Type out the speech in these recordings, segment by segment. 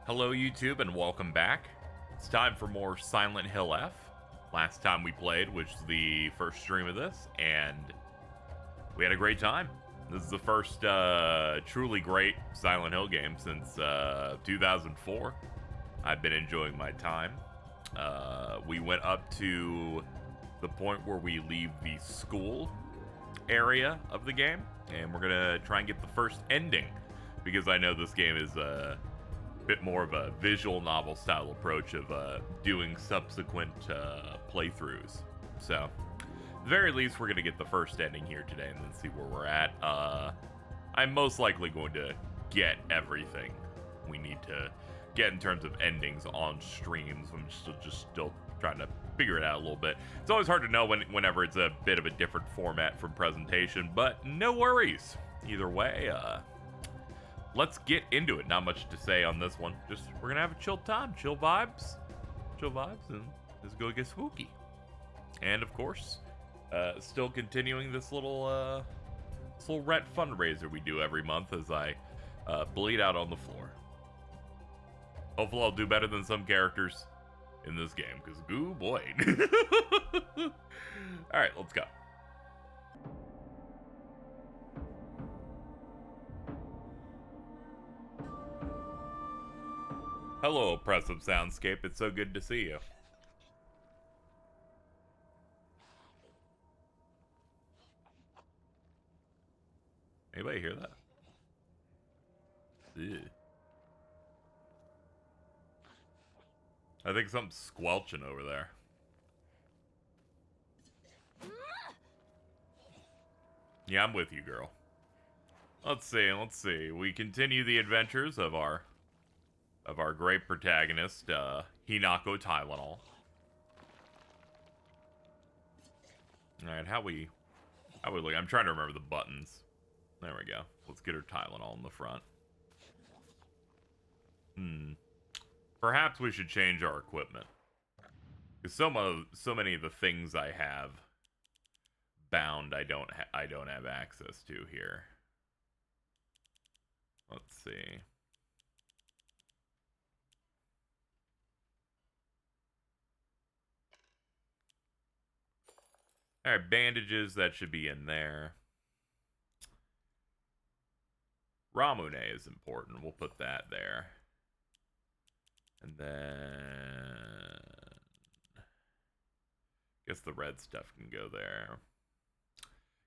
Hello YouTube and welcome back. It's time for more Silent Hill F. Last time we played, which is the first stream of this, and we had a great time. This is the first truly great Silent Hill game since 2004. I've been enjoying my time. We went up to the point where we leave the school area of the game, and we're gonna try and get the first ending, because I know this game is bit more of a visual novel style approach of doing subsequent playthroughs. So, at the very least, we're going to get the first ending here today and then see where we're at. I'm most likely going to get everything we need to get in terms of endings on streams. I'm still trying to figure it out a little bit. It's always hard to know whenever it's a bit of a different format from presentation, but no worries. Either way, let's get into it. Not much to say on this one. Just, we're gonna have a chill time. Chill vibes, and let's go get spooky. And of course, still continuing this little rent fundraiser we do every month as I bleed out on the floor. Hopefully I'll do better than some characters in this game, because goo boy. Alright, let's go. Hello, oppressive soundscape. It's so good to see you. Anybody hear that? Ew. I think something's squelching over there. Yeah, I'm with you, girl. Let's see. We continue the adventures of our great protagonist, Hinako Tylenol. Alright, how we look? I'm trying to remember the buttons. There we go. Let's get her Tylenol in the front. Perhaps we should change our equipment. Because so many of the things I have bound, I don't have access to here. Let's see. Alright, bandages, that should be in there. Ramune is important. We'll put that there. And then I guess the red stuff can go there.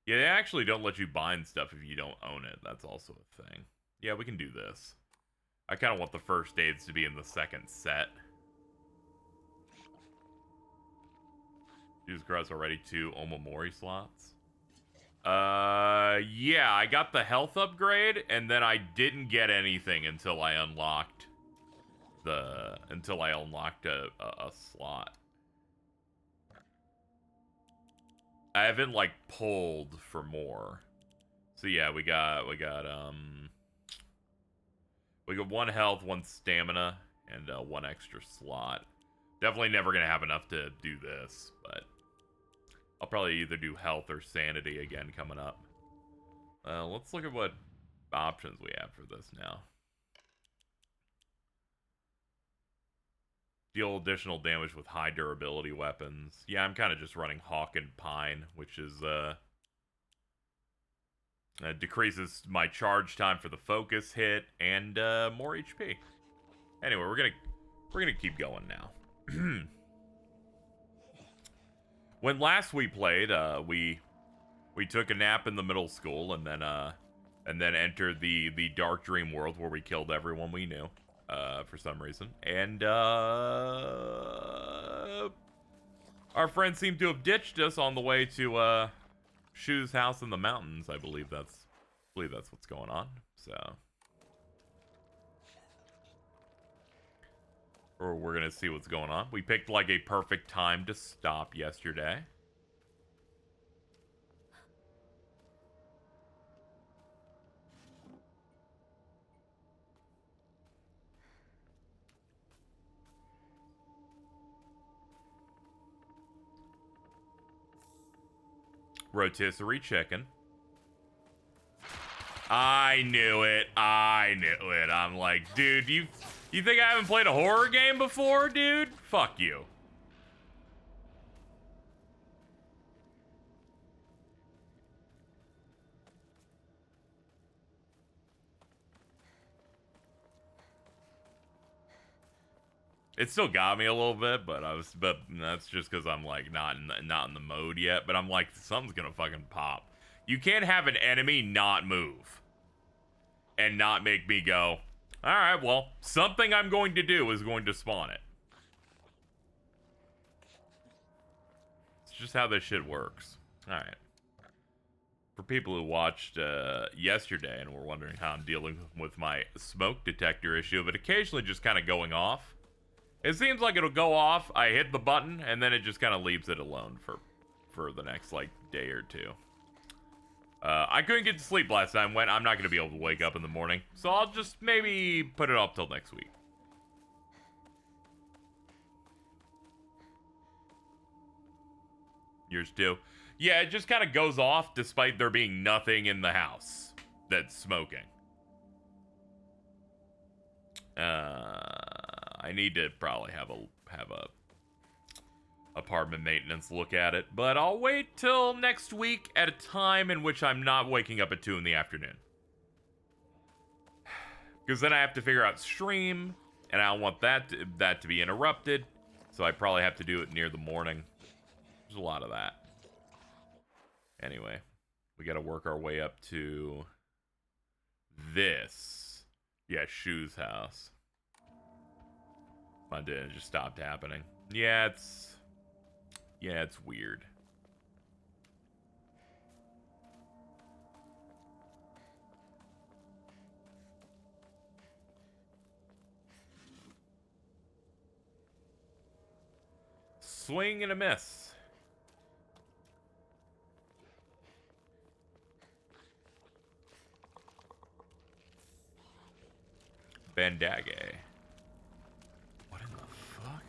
Yeah, they actually don't let you bind stuff if you don't own it. That's also a thing. Yeah, we can do this. I kind of want the first aids to be in the second set. Jesus Christ, already 2 Omamori slots. Yeah, I got the health upgrade, and then I didn't get anything until I unlocked a slot. I haven't like pulled for more. So yeah, we got 1 health, 1 stamina, and 1 extra slot. Definitely never gonna have enough to do this, but I'll probably either do health or sanity again coming up. Let's look at what options we have for this now. Deal additional damage with high durability weapons. Yeah, I'm kind of just running Hawk and Pine, which is decreases my charge time for the focus hit and more HP. Anyway, we're gonna keep going now. When last we played, we took a nap in the middle school and then entered the dark dream world where we killed everyone we knew. For some reason. And, our friends seem to have ditched us on the way to, Shu's house in the mountains. I believe that's what's going on. So. Or we're gonna see what's going on. We picked, like, a perfect time to stop yesterday. Rotisserie chicken. I knew it. I knew it. I'm like, dude, you think I haven't played a horror game before, dude? Fuck you. It still got me a little bit, but that's just because I'm like not in the mode yet. But I'm like, something's gonna fucking pop. You can't have an enemy not move and not make me go, all right, well, something I'm going to do is going to spawn it. It's just how this shit works. All right. For people who watched yesterday and were wondering how I'm dealing with my smoke detector issue, but occasionally just kind of going off. It seems like it'll go off, I hit the button, and then it just kind of leaves it alone for the next, like, day or two. I couldn't get to sleep last time, I'm not going to be able to wake up in the morning, so I'll just maybe put it off till next week. Yours too? Yeah, it just kind of goes off despite there being nothing in the house that's smoking. I need to probably have a apartment maintenance look at it, but I'll wait till next week at a time in which I'm not waking up at 2 in the afternoon. Because then I have to figure out stream, and I don't want that to be interrupted, so I probably have to do it near the morning. There's a lot of that. Anyway, we got to work our way up to this. Yeah, Shu's house. My day just stopped happening. Yeah, it's weird. Swing and a miss. Bandage. What in the fuck?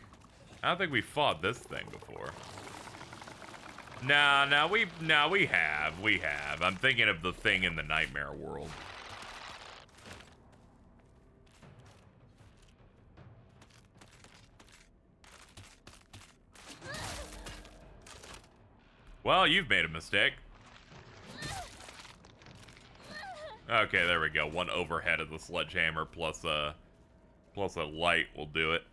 I don't think we fought this thing before. No, we have. I'm thinking of the thing in the nightmare world. Well, you've made a mistake. Okay, there we go. One overhead of the sledgehammer plus a light will do it.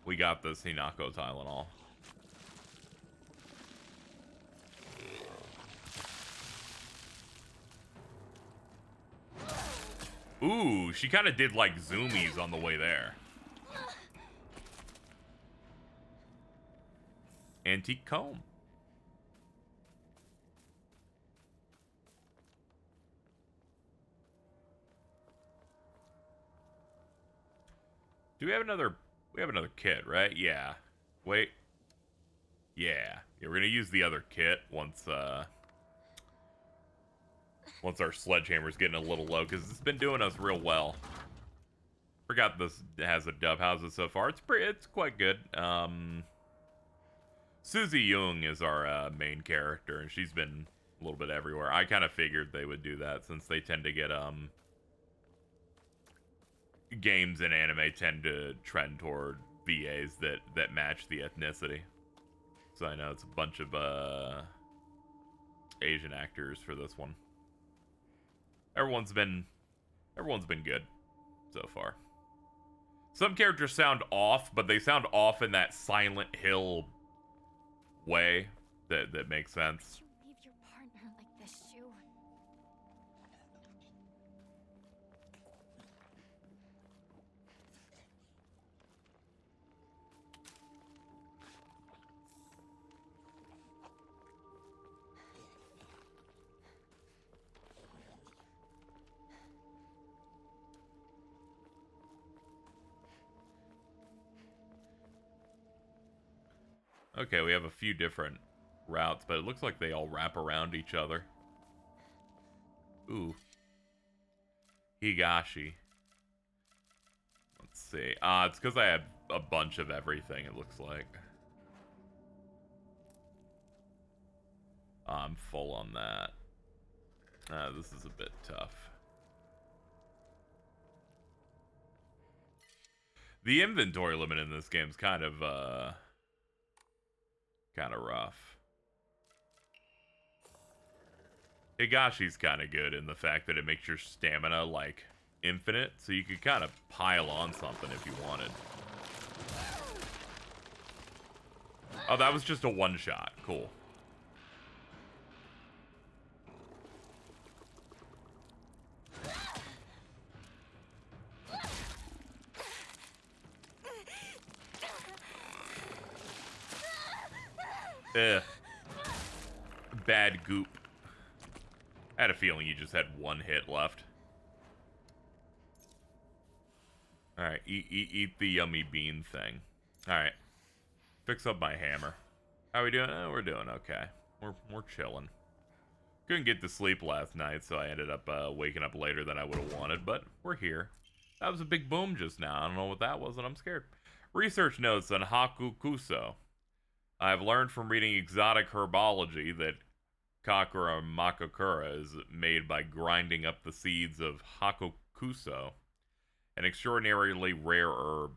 We got this Hinako Tylenol. Ooh, she kind of did like zoomies on the way there. Antique comb. Do we have another? We have another kit, right? Yeah. Wait. Yeah. We're gonna use the other kit once our sledgehammer's getting a little low, because it's been doing us real well. Forgot this has a dove houses so far. It's quite good. Susie Young is our main character, and she's been a little bit everywhere. I kind of figured they would do that, since they tend to get games and anime tend to trend toward VAs that match the ethnicity. So I know it's a bunch of Asian actors for this one. Everyone's been good so far. Some characters sound off, but they sound off in that Silent Hill way that makes sense. You leave your partner like this, Shu. Okay, we have a few different routes, but it looks like they all wrap around each other. Ooh. Higashi. Let's see. It's because I have a bunch of everything, it looks like. I'm full on that. This is a bit tough. The inventory limit in this game is kind of rough. Higashi's kind of good in the fact that it makes your stamina, like, infinite, so you could kind of pile on something if you wanted. Oh, that was just a one-shot. Cool. Ugh. Bad goop. I had a feeling you just had one hit left. Alright, eat the yummy bean thing. Alright. Fix up my hammer. How we doing? Oh, we're doing okay. We're chilling. Couldn't get to sleep last night, so I ended up waking up later than I would have wanted, but we're here. That was a big boom just now. I don't know what that was, and I'm scared. Research notes on Hakukuso. I've learned from reading exotic herbology that Kakura Makakura is made by grinding up the seeds of Hakukuso, an extraordinarily rare herb.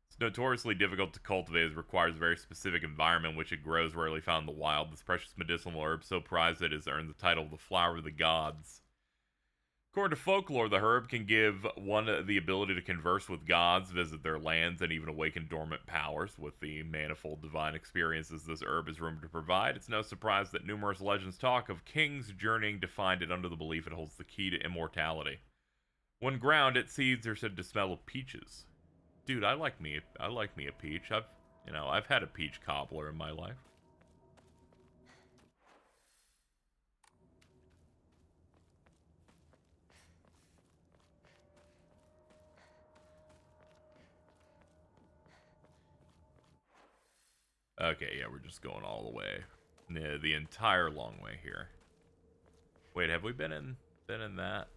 It's notoriously difficult to cultivate as it requires a very specific environment in which it grows, rarely found in the wild. This precious medicinal herb, so prized that it has earned the title of the flower of the gods. According to folklore, the herb can give one the ability to converse with gods, visit their lands, and even awaken dormant powers. With the manifold divine experiences this herb is rumored to provide, it's no surprise that numerous legends talk of kings journeying to find it under the belief it holds the key to immortality. When ground, its seeds are said to smell of peaches. Dude, I like me a peach. I've had a peach cobbler in my life. Okay, yeah, we're just going all the way. The entire long way here. Wait, have we been in that?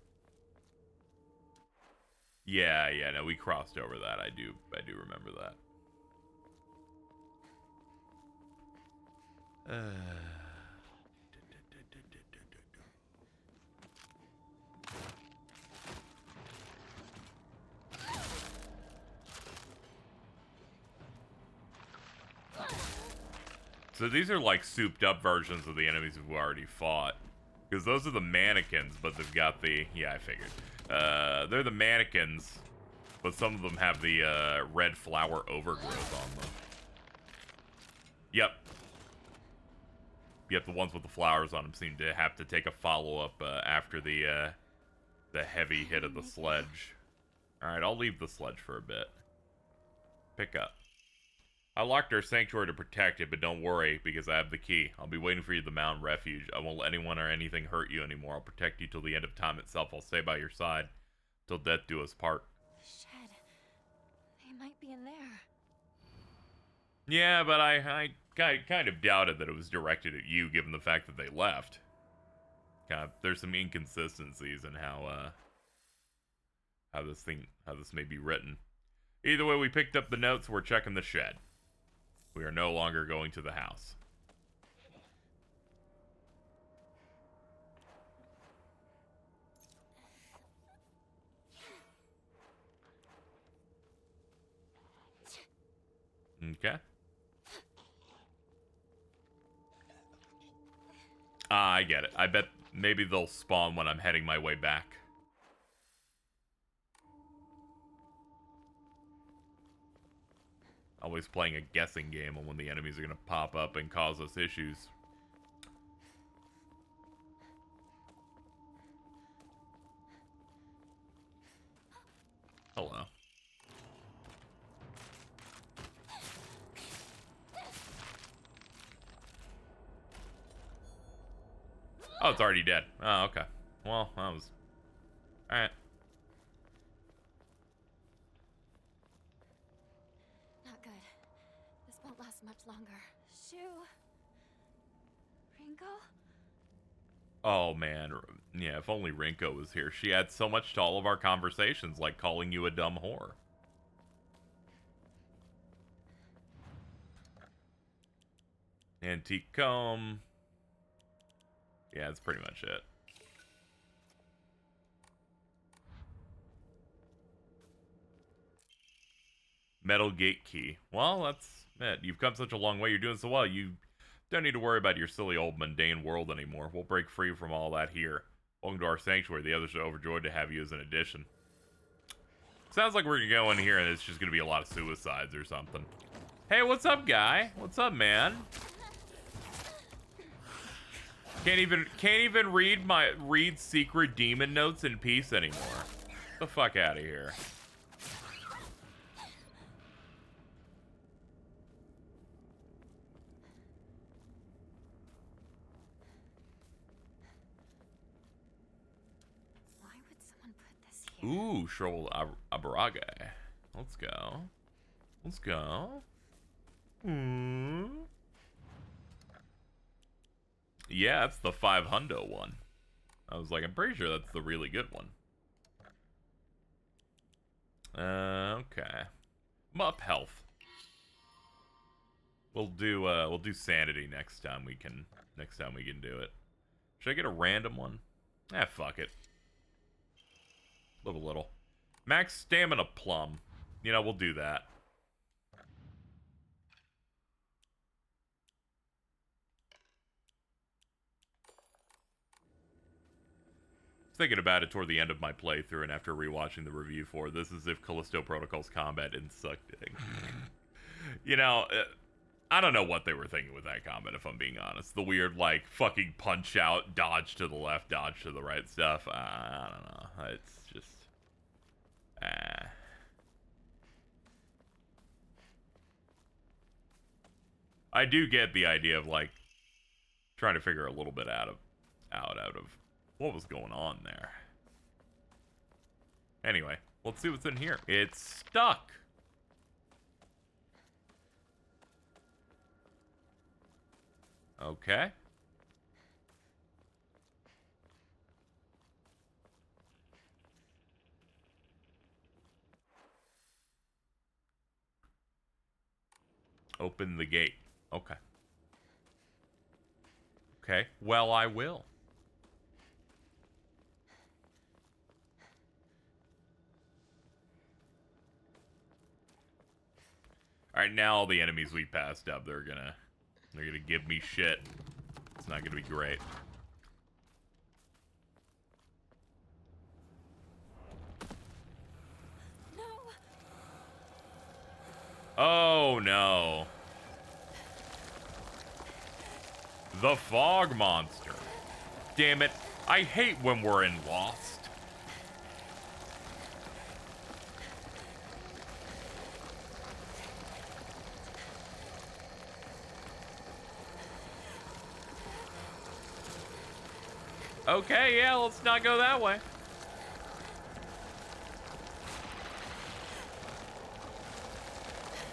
Yeah, no, we crossed over that. I do remember that. So these are like souped up versions of the enemies we've already fought. Because those are the mannequins, but they've got the... Yeah, I figured. They're the mannequins, but some of them have the red flower overgrowth on them. Yep. The ones with the flowers on them seem to have to take a follow-up after the heavy hit of the sledge. Alright, I'll leave the sledge for a bit. Pick up. I locked our sanctuary to protect it, but don't worry, because I have the key. I'll be waiting for you at the mountain refuge. I won't let anyone or anything hurt you anymore. I'll protect you till the end of time itself. I'll stay by your side till death do us part. Shed. They might be in there. Yeah, but I kind of doubted that it was directed at you, given the fact that they left. There's some inconsistencies in how this may be written. Either way, we picked up the notes. We're checking the shed. We are no longer going to the house. Okay. I get it. I bet maybe they'll spawn when I'm heading my way back. Always playing a guessing game on when the enemies are going to pop up and cause us issues. Hello. Oh, it's already dead. Oh, okay. Well, that was... Alright. Not good. This won't last much longer. Shu. Rinko? Oh, man. Yeah, if only Rinko was here. She adds so much to all of our conversations, like calling you a dumb whore. Antique comb. Yeah, that's pretty much it. Metal gate key. Well, that's it. You've come such a long way. You're doing so well. You don't need to worry about your silly old mundane world anymore. We'll break free from all that here. Welcome to our sanctuary. The others are overjoyed to have you as an addition. Sounds like we're gonna go in here and it's just gonna be a lot of suicides or something. Hey, what's up, guy? What's up, man? Can't even read secret demon notes in peace anymore. Get the fuck out of here. Why would someone put this here? Ooh, Shrol Abarage. Let's go. Let's go. Yeah, that's the 500 one. I was like, I'm pretty sure that's the really good one. Okay. Mup health. We'll do sanity next time we can do it. Should I get a random one? Fuck it. Live a little. Max stamina plum. You know, we'll do that. Thinking about it toward the end of my playthrough and after rewatching the review for this is if Callisto Protocol's combat didn't suck dick. You know, I don't know what they were thinking with that combat, if I'm being honest. The weird, like, fucking punch out, dodge to the left, dodge to the right stuff. I don't know. It's just... I do get the idea of, like, trying to figure a little bit out of what was going on there. Anyway, let's see what's in here. It's stuck. Okay. Open the gate. Okay. Okay. Well, I will. Alright, now all the enemies we passed up, they're gonna give me shit. It's not gonna be great. No. Oh no. The fog monster. Damn it. I hate when we're in Lost. Okay, yeah, let's not go that way.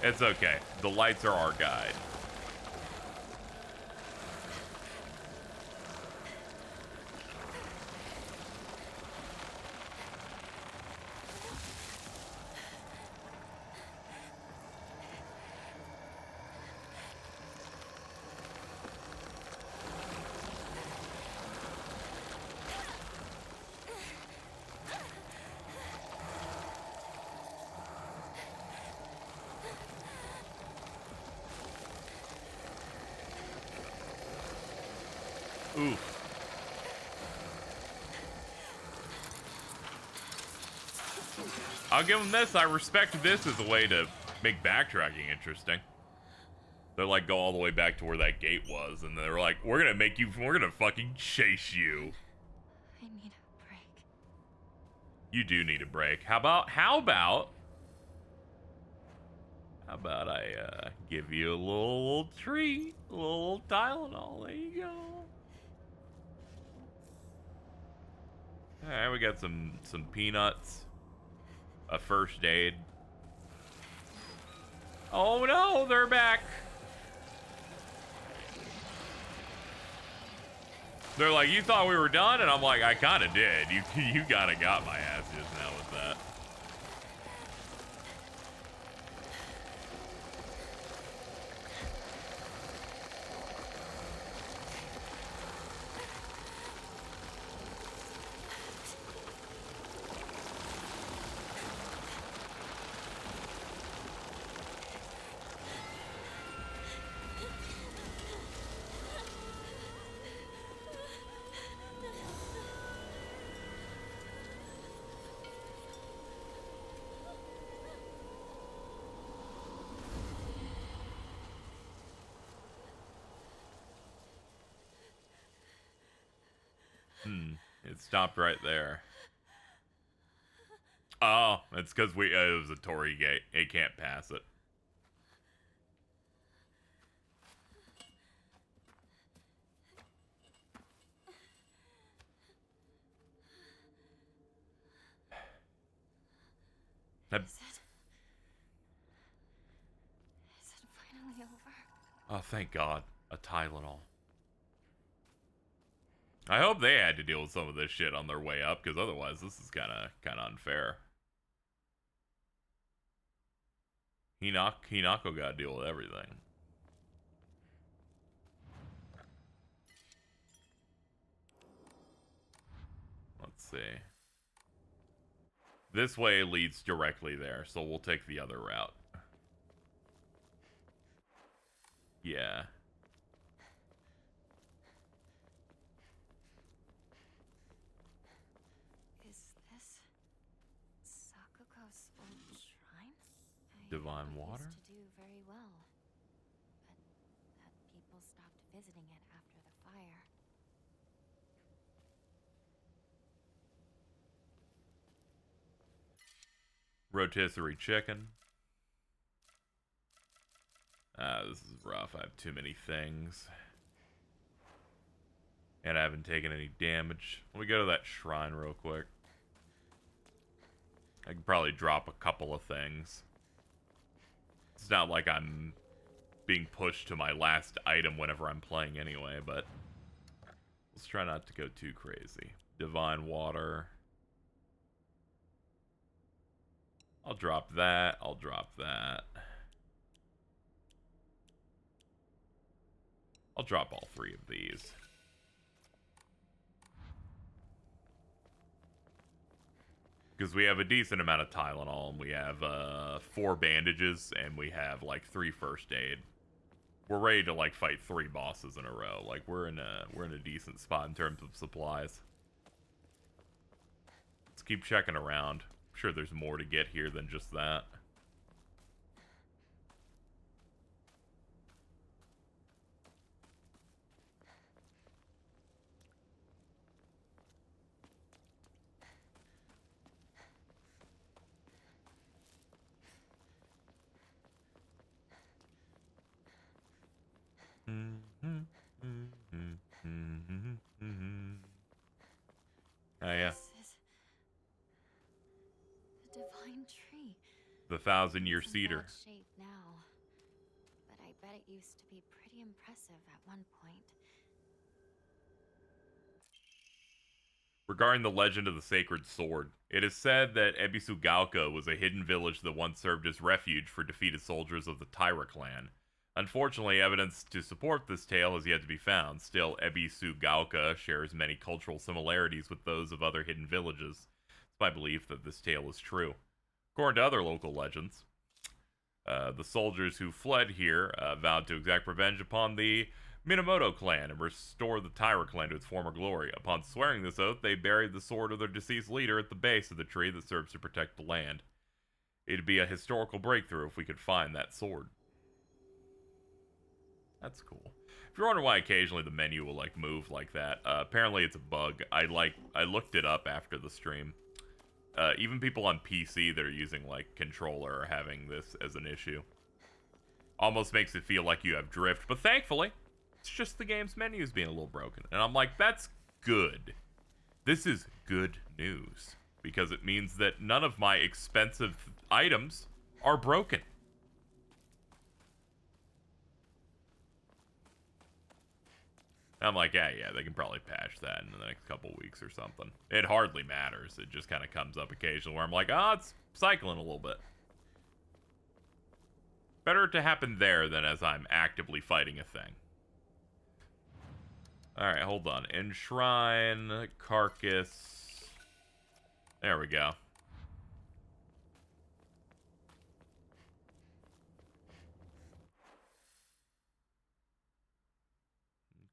It's okay. The lights are our guide. Oof. I'll give them this. I respect this as a way to make backtracking interesting. They're like, go all the way back to where that gate was, and they're like, we're gonna fucking chase you. I need a break. You do need a break. How about I give you a little treat, a little Tylenol. There you go. All right, we got some peanuts, a first aid. Oh no, they're back. They're like, you thought we were done, and I'm like, I kind of did. You kind of got my ass just now with that. It stopped right there. Oh, it's because it was a Torii gate. It can't pass it. Is it finally over? Oh, thank God. A Tylenol. I hope they had to deal with some of this shit on their way up, because otherwise this is kind of unfair. Hinako got to deal with everything. Let's see. This way leads directly there, so we'll take the other route. Yeah. Is this Sakuko's old shrine? Divine It water? used to do very well, but that people stopped visiting it after the fire. Rotisserie chicken. This is rough. I have too many things. And I haven't taken any damage. Let me go to that shrine real quick. I can probably drop a couple of things. It's not like I'm being pushed to my last item whenever I'm playing anyway, but let's try not to go too crazy. Divine water. I'll drop that. I'll drop that. I'll drop all three of these. Because we have a decent amount of Tylenol, and we have 4 bandages, and we have like 3 first aid. We're ready to like fight 3 bosses in a row. Like we're in a decent spot in terms of supplies. Let's keep checking around. I'm sure there's more to get here than just that. Oh yeah. This is the divine tree. The 1,000-year It's in cedar. bad shape now, but I bet it used to be pretty impressive at one point. Regarding the legend of the sacred sword, it is said that Ebisugaoka was a hidden village that once served as refuge for defeated soldiers of the Taira clan. Unfortunately, evidence to support this tale has yet to be found. Still, Ebisugaoka shares many cultural similarities with those of other hidden villages. It's my belief that this tale is true. According to other local legends, the soldiers who fled here vowed to exact revenge upon the Minamoto clan and restore the Taira clan to its former glory. Upon swearing this oath, they buried the sword of their deceased leader at the base of the tree that serves to protect the land. It'd be a historical breakthrough if we could find that sword. That's cool. If you're wondering why occasionally the menu will like move like that, apparently it's a bug. I looked it up after the stream. Even people on PC that are using like controller are having this as an issue. Almost makes it feel like you have drift, but thankfully, it's just the game's menus being a little broken. And I'm like, that's good. This is good news because it means that none of my expensive items are broken. I'm like, yeah, they can probably patch that in the next couple weeks or something. It hardly matters. It just kind of comes up occasionally where I'm like, it's cycling a little bit. Better to happen there than as I'm actively fighting a thing. Alright, hold on. Enshrine, carcass. There we go.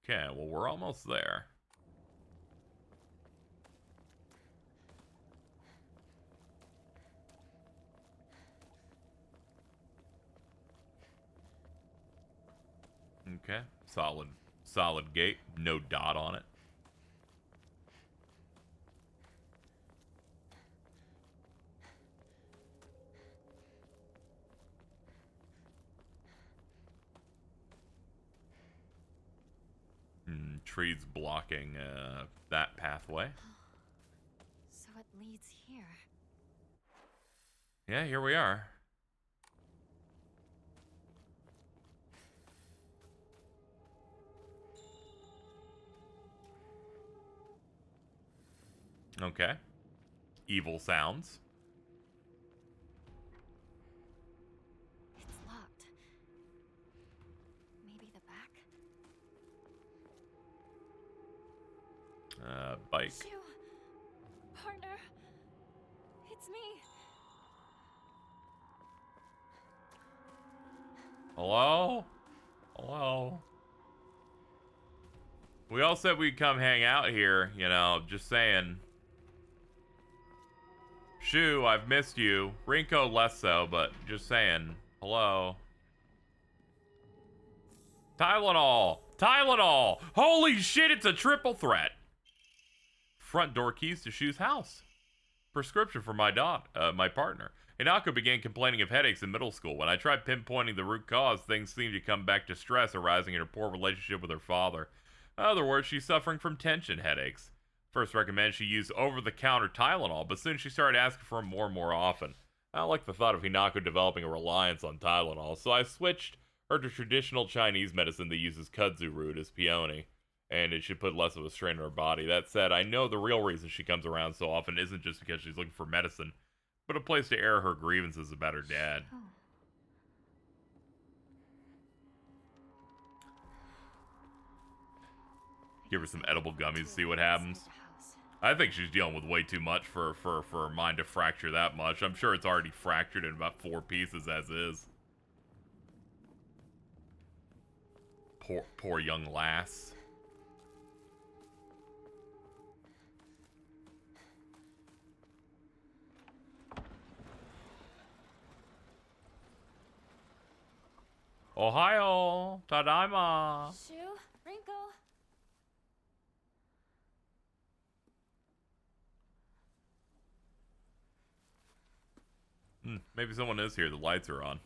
Okay, well, we're almost there. Okay, solid gate. No dot on it. trees blocking that pathway. So it leads here. Yeah, here we are. Okay. Evil sounds. It's locked. Maybe the back? Bike. Shoo! Partner! It's me! Hello? Hello? We all said we'd come hang out here, you know, just saying. Shoo, I've missed you. Rinko less so, but just saying. Hello? Tylenol! Tylenol! Holy shit, it's a triple threat! Front door keys to Shoo's house. Prescription for my my partner. Hinako began complaining of headaches in middle school. When I tried pinpointing the root cause, things seemed to come back to stress arising in her poor relationship with her father. In other words, she's suffering from tension headaches. First recommended she use over-the-counter Tylenol, but soon she started asking for it more and more often. I don't like the thought of Hinako developing a reliance on Tylenol, so I switched her to traditional Chinese medicine that uses kudzu root as peony, and it should put less of a strain on her body. That said, I know the real reason she comes around so often isn't just because she's looking for medicine, but a place to air her grievances about her dad. Oh. Give her some edible gummies to see what happens. I think she's dealing with way too much for her mind to fracture that much. I'm sure it's already fractured in about 4 pieces as is. Poor young lass. Ohio, tadaima. Shoo! Rinko! Maybe someone is here. The lights are on.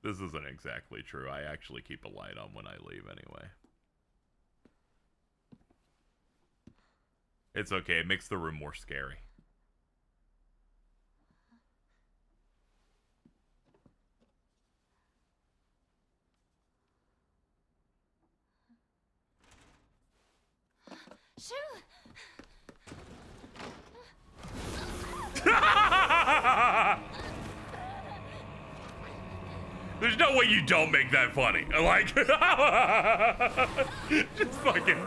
This isn't exactly true. I actually keep a light on when I leave anyway. It's okay. It makes the room more scary. Shoo! There's no way you don't make that funny. Like, just fucking.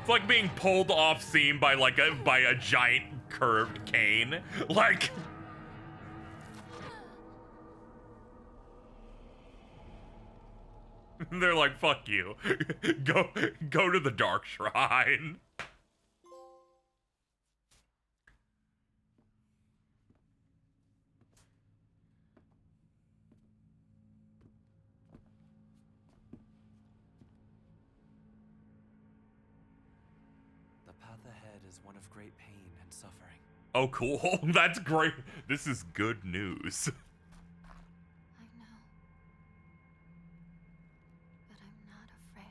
It's like being pulled off scene by like by a giant curved cane. Like. They're like, fuck you. Go to the dark shrine. The path ahead is one of great pain and suffering. Oh, cool. That's great. This is good news. I know. But I'm not afraid.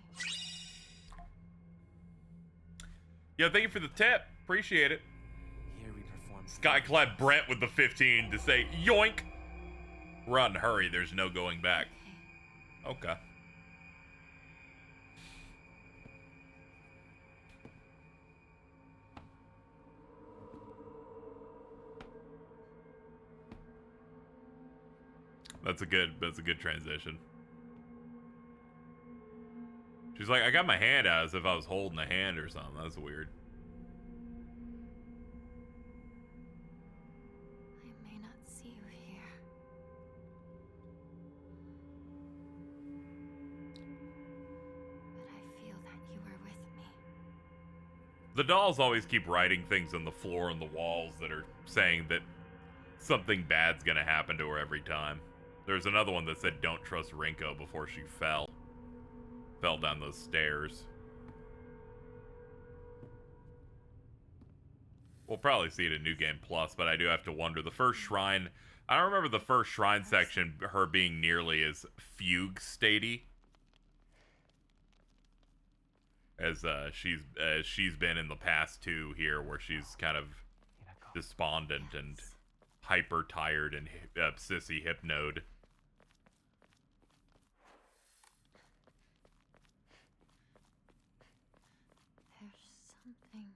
Yeah, thank you for the tip. Appreciate it. Here we perform Skyclad Brent with the 15 to say, yoink. Run, hurry, there's no going back. Okay. That's a good transition. She's like, I got my hand out as if I was holding a hand or something. That's weird. I may not see you here. But I feel that you are with me. The dolls always keep writing things on the floor and the walls that are saying that something bad's gonna happen to her every time. There's another one that said, don't trust Rinko before she fell. Fell down those stairs. We'll probably see it in New Game Plus, but I do have to wonder. The first shrine I don't remember the first shrine section, her being nearly as fugue-statey as she's been in the past two here, where she's kind of despondent and hyper tired and sissy hypnode. There's something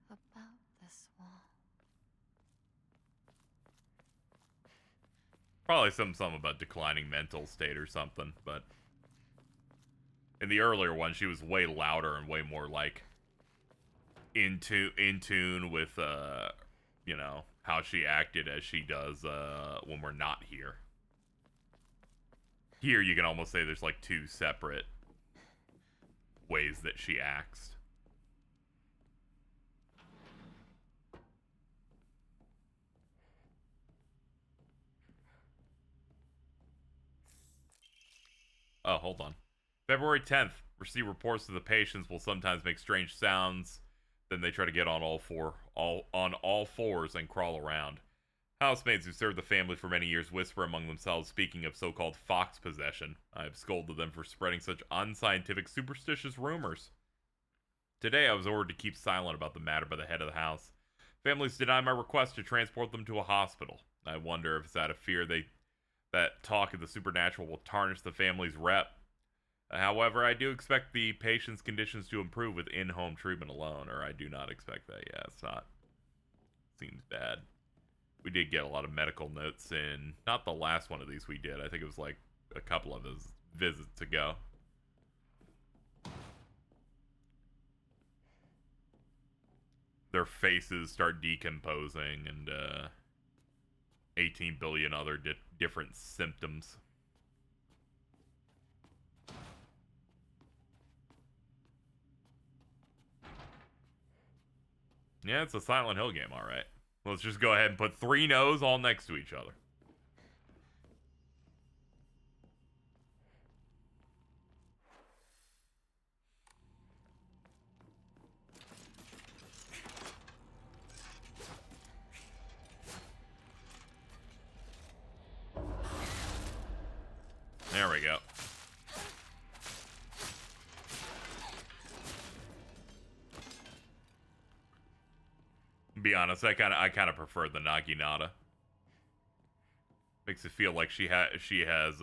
about this wall. Probably something about declining mental state or something, but in the earlier one, she was way louder and way more like in tune with you know, how she acted as she does when we're not here. Here, you can almost say there's like two separate ways that she acts. Oh, hold on. February 10th. Receive reports that the patients will sometimes make strange sounds. Then they try to get on all fours and crawl around. Housemaids who served the family for many years whisper among themselves, speaking of so-called fox possession. I have scolded them for spreading such unscientific, superstitious rumors. Today, I was ordered to keep silent about the matter by the head of the house. Families deny my request to transport them to a hospital. I wonder if it's out of fear that talk of the supernatural will tarnish the family's rep. However, I do expect the patient's conditions to improve with in-home treatment alone, or I do not expect that. Yeah, it's not. Seems bad. We did get a lot of medical notes in, not the last one of these we did. I think it was like a couple of those visits ago. Their faces start decomposing and 18 billion other different symptoms. Yeah, it's a Silent Hill game, alright. Let's just go ahead and put 3 no's all next to each other. There we go. Be honest, I kind of prefer the Naginata. Makes it feel like she has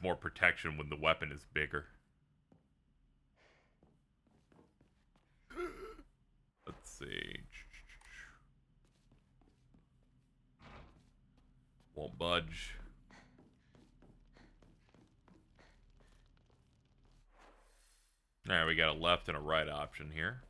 more protection when the weapon is bigger. Let's see. Won't budge. Alright, we got a left and a right option here.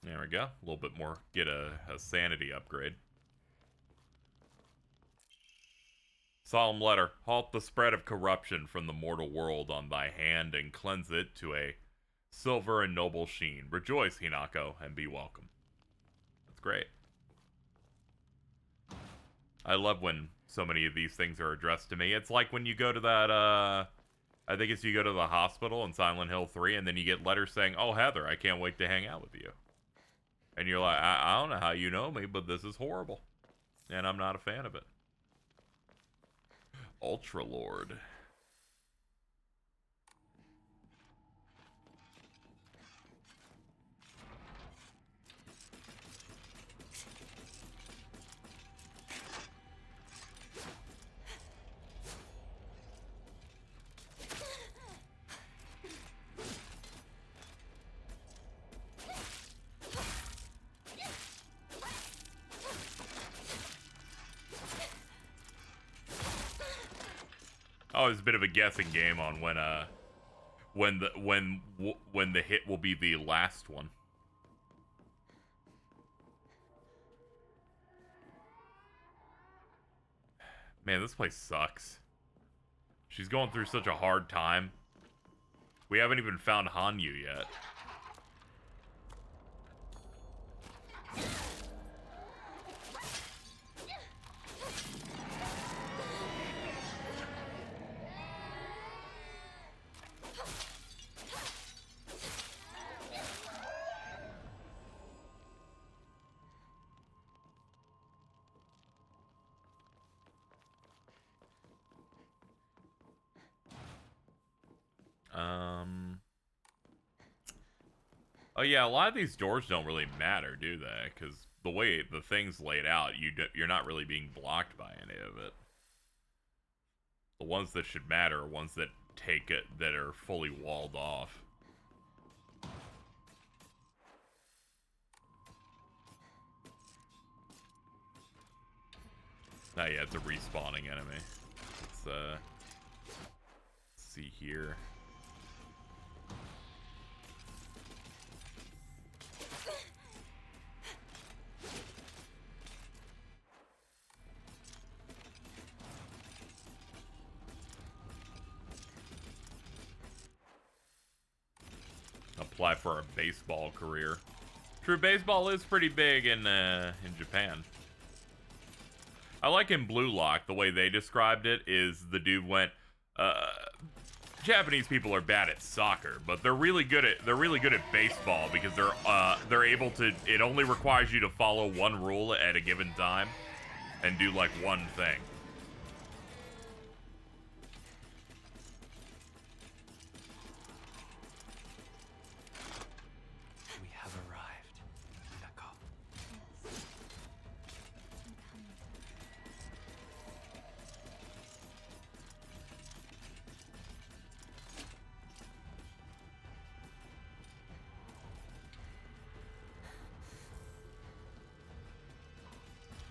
There we go. A little bit more. Get a sanity upgrade. Solemn letter. Halt the spread of corruption from the mortal world on thy hand and cleanse it to a silver and noble sheen. Rejoice, Hinako, and be welcome. That's great. I love when so many of these things are addressed to me. It's like when you go to that, I think it's you go to the hospital in Silent Hill 3, and then you get letters saying, oh, Heather, I can't wait to hang out with you. And you're like, I don't know how you know me, but this is horrible. And I'm not a fan of it. Ultra Lord. Oh, it's a bit of a guessing game on when the hit will be the last one. Man, this place sucks. She's going through such a hard time. We haven't even found Hanyu yet. Oh yeah, a lot of these doors don't really matter, do they? Because the way the thing's laid out, you're not really being blocked by any of it. The ones that should matter are ones that take it, that are fully walled off. Oh yeah, it's a respawning enemy. Let's see here. Apply for a baseball career. True, baseball is pretty big in Japan. I like in Blue Lock, the way they described it is the dude went, Japanese people are bad at soccer, but they're really good at baseball because they're able to. It only requires you to follow one rule at a given time, and do like one thing. We have arrived. Echo.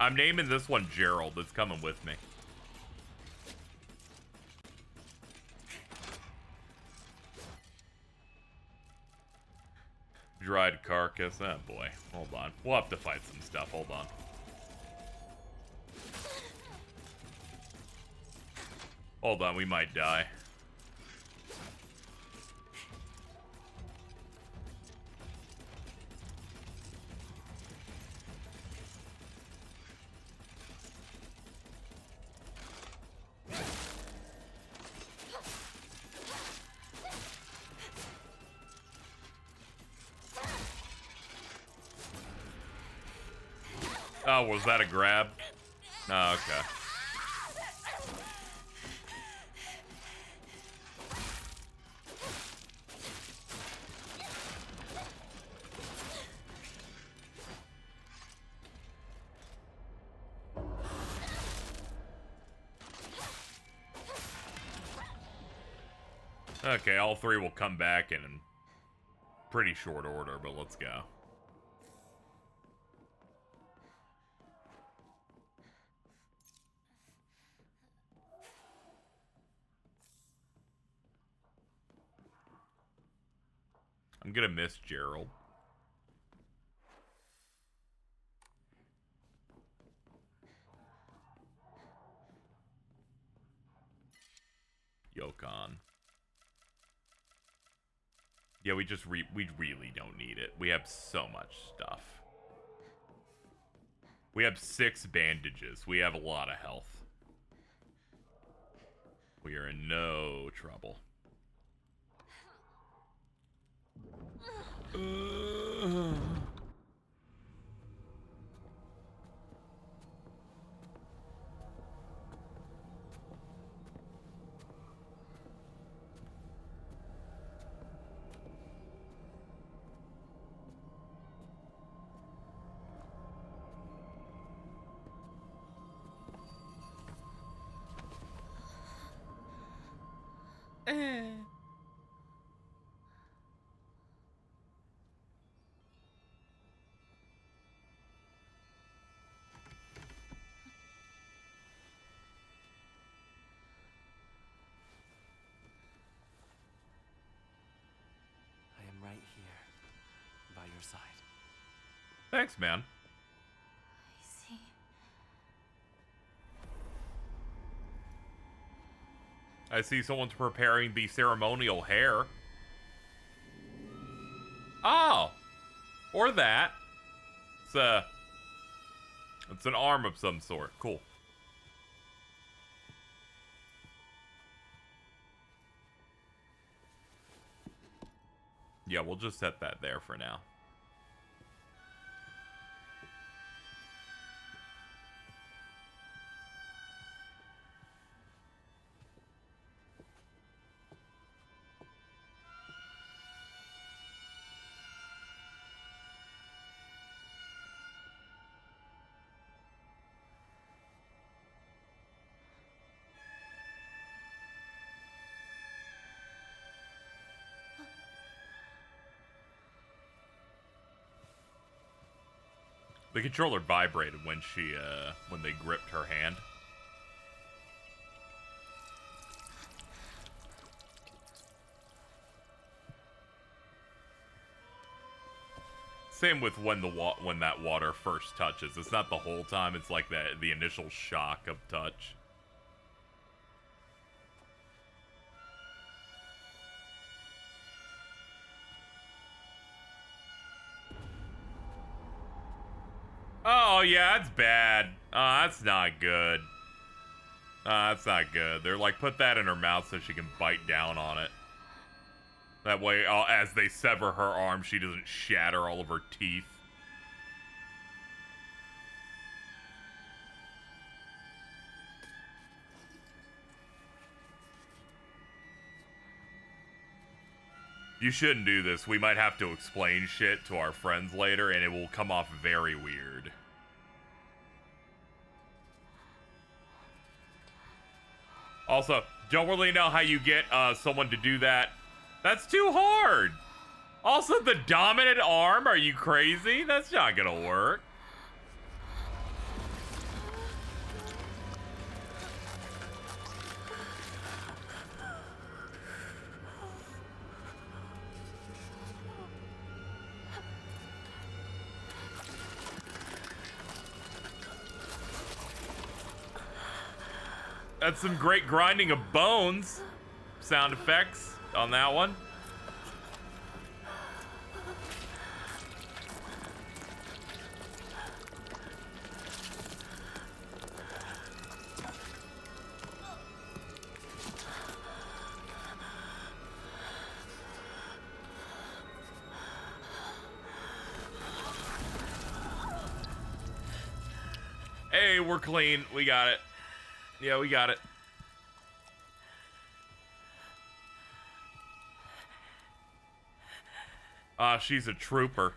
I'm naming this one Gerald. It's coming with me. Dried carcass. Oh boy. Hold on. We'll have to fight some stuff. Hold on. Hold on. We might die. Oh, was that a grab? Oh, okay. Okay, all three will come back in pretty short order, but let's go. I'm gonna miss Gerald. Yokon. Yeah, we really don't need it. We have so much stuff. We have 6 bandages. We have a lot of health. We are in no trouble. I am right here, by your side. Thanks, man. I see. I see someone's preparing the ceremonial hair. Oh! Or that. It's an arm of some sort. Cool. Yeah, we'll just set that there for now. The controller vibrated when when they gripped her hand. Same with when when that water first touches. It's not the whole time. It's like the initial shock of touch. Oh yeah, that's bad. That's not good. That's not good. They're like, put that in her mouth so she can bite down on it. That way, as they sever her arm, she doesn't shatter all of her teeth. You shouldn't do this. We might have to explain shit to our friends later, and it will come off very weird. Also, don't really know how you get someone to do that. That's too hard. Also, the dominant arm? Are you crazy? That's not gonna work. That's some great grinding of bones sound effects on that one. Hey, we're clean. We got it. Yeah, we got it. She's a trooper.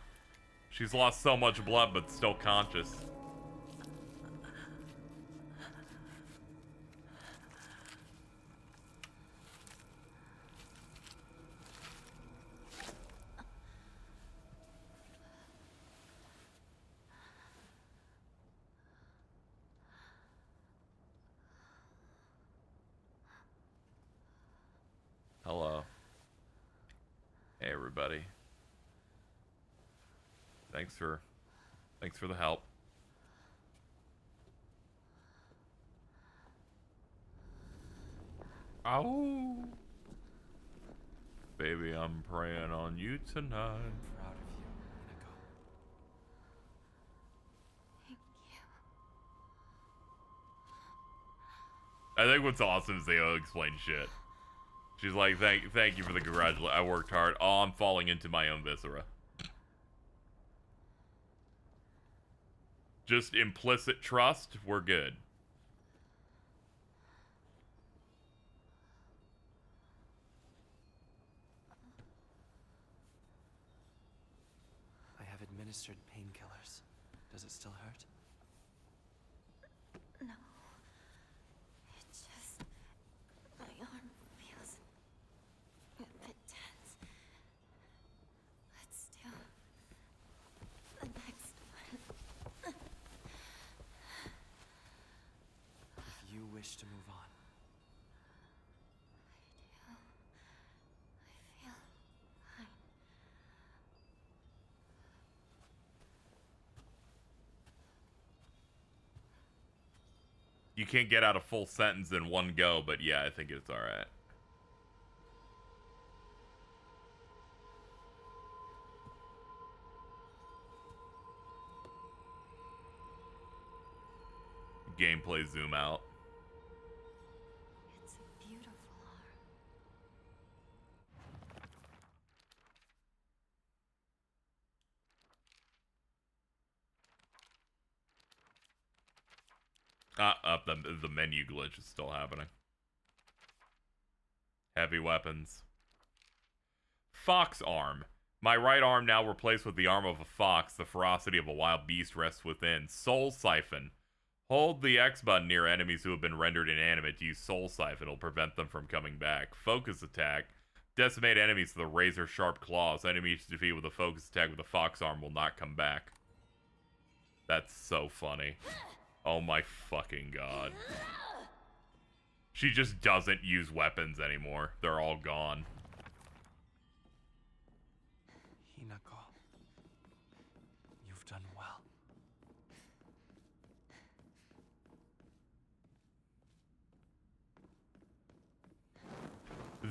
She's lost so much blood, but still conscious. Hello. Hey, everybody. Thanks for the help. Oh. Baby, I'm praying on you tonight. Proud of you, Minako. Thank you. I think what's awesome is they don't explain shit. She's like, thank you for the congratulations. I worked hard. Oh, I'm falling into my own viscera. Just implicit trust, we're good. I have administered painkillers. Does it still hurt? No. It just... my arm feels a bit tense. Let's do the next one. If you wish to move on, I feel fine. You can't get out a full sentence in one go, but yeah, I think it's alright. Gameplay zoom out. It's a beautiful arm. The menu glitch is still happening. Heavy weapons. Fox arm. My right arm now replaced with the arm of a fox. The ferocity of a wild beast rests within. Soul siphon. Hold the X button near enemies who have been rendered inanimate to use soul siphon. It'll prevent them from coming back. Focus attack. Decimate enemies with a razor sharp claws. Enemies defeated with a focus attack with a fox arm will not come back. That's so funny. Oh my fucking god. She just doesn't use weapons anymore. They're all gone. Hinako, you've done well.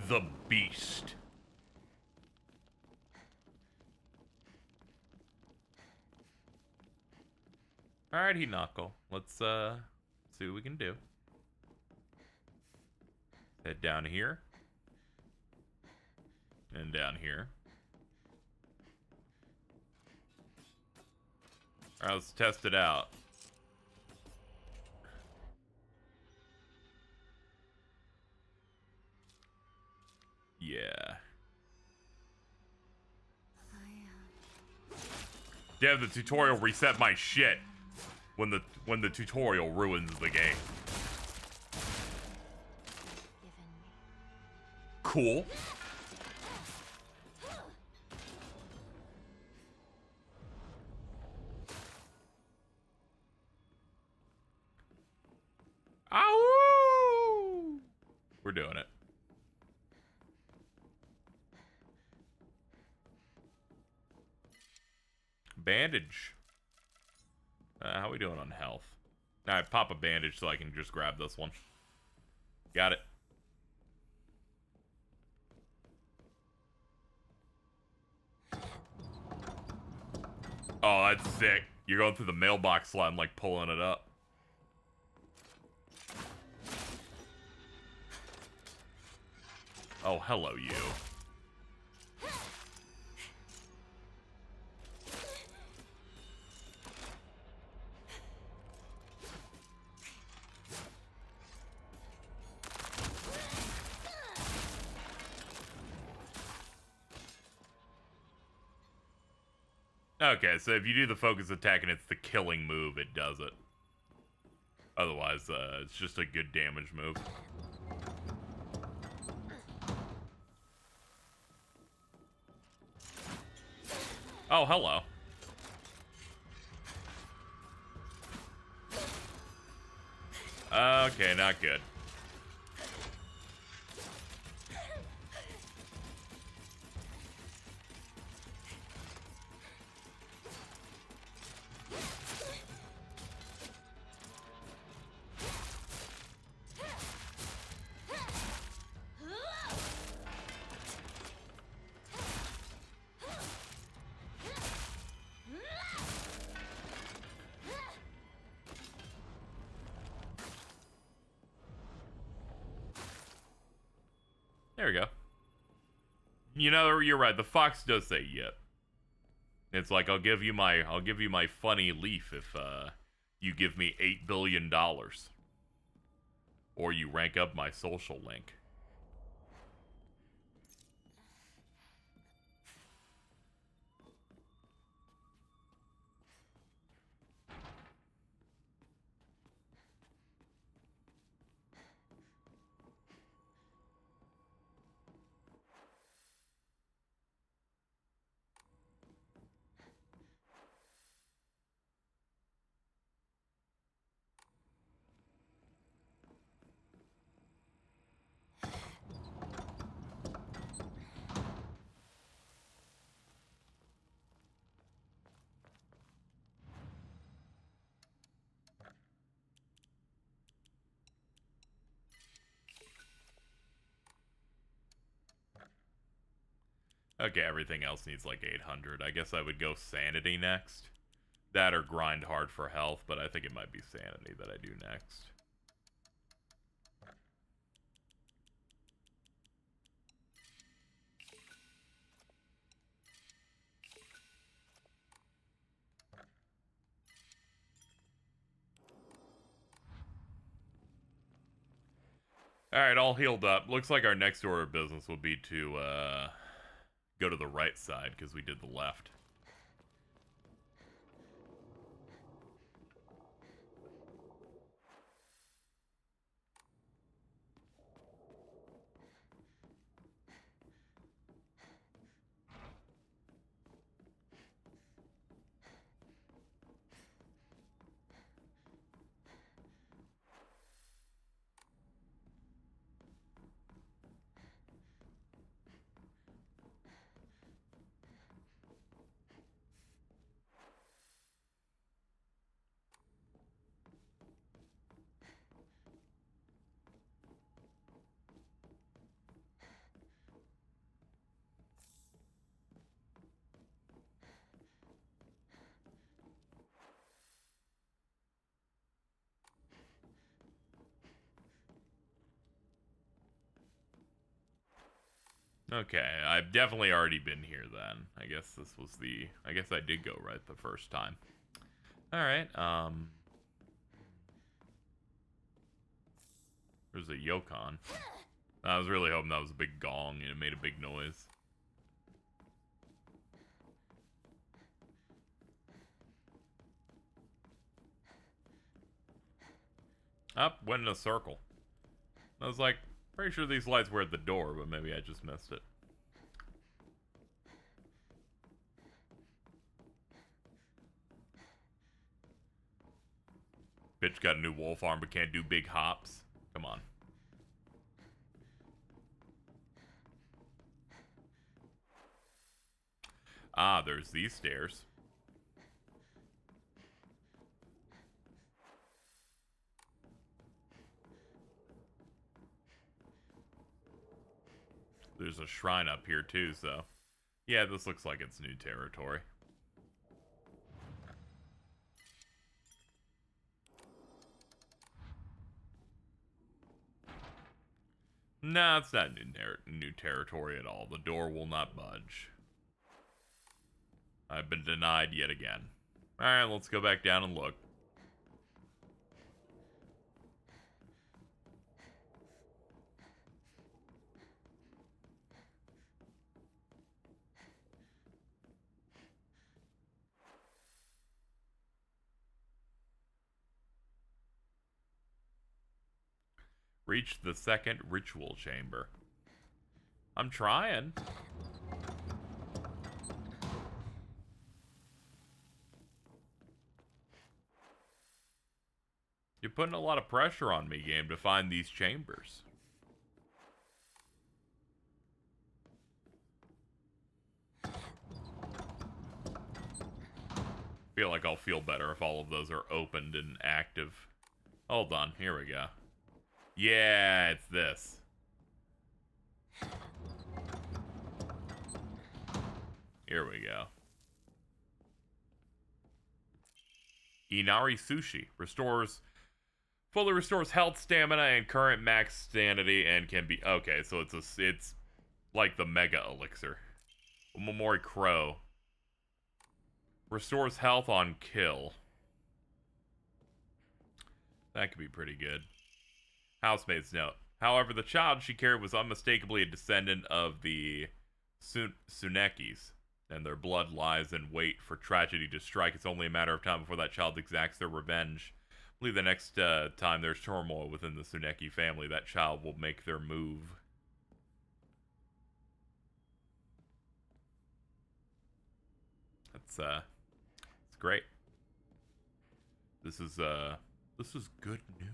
The Beast. Alright, Hinako. Let's see what we can do. Head down here. And down here. Alright, let's test it out. Yeah. Damn, the tutorial reset my shit when the tutorial ruins the game. Cool. Ow! We're doing it. Bandage. How are we doing on health? Alright, pop a bandage so I can just grab this one. Got it. Oh, that's sick. You're going through the mailbox slot and, like, pulling it up. Oh, hello, you. Okay, so if you do the focus attack and it's the killing move, it does it. Otherwise, it's just a good damage move. Oh, hello. Okay, not good. There we go. You know, you're right. The fox does say yet. It's like I'll give you my funny leaf if you give me $8 billion. Or you rank up my social link. Okay, everything else needs like 800. I guess I would go Sanity next. That or grind hard for health, but I think it might be Sanity that I do next. Alright, all healed up. Looks like our next order of business will be to go to the right side, because we did the left. Okay, I've definitely already been here then. I guess this was the... I guess I did go right the first time. Alright, there's a Yokon. I was really hoping that was a big gong and it made a big noise. Up, went in a circle. I was like, pretty sure these lights were at the door, but maybe I just missed it. Bitch got a new wolf arm but can't do big hops. Come on. Ah, there's these stairs. There's a shrine up here too, so... Yeah, this looks like it's new territory. Nah, it's not new territory at all. The door will not budge. I've been denied yet again. Alright, let's go back down and look. Reach the second ritual chamber. I'm trying. You're putting a lot of pressure on me, game, to find these chambers. Feel like I'll feel better if all of those are opened and active. Hold on, here we go. Yeah, it's this. Here we go. Inari Sushi fully restores health, stamina, and current max sanity, and can be... Okay, so it's like the Mega Elixir. Momori Crow. Restores health on kill. That could be pretty good. Housemaid's note. However, the child she carried was unmistakably a descendant of the Tsunekis, and their blood lies in wait for tragedy to strike. It's only a matter of time before that child exacts their revenge. I believe the next time there's turmoil within the Tsuneki family, that child will make their move. That's it's great. This is good news.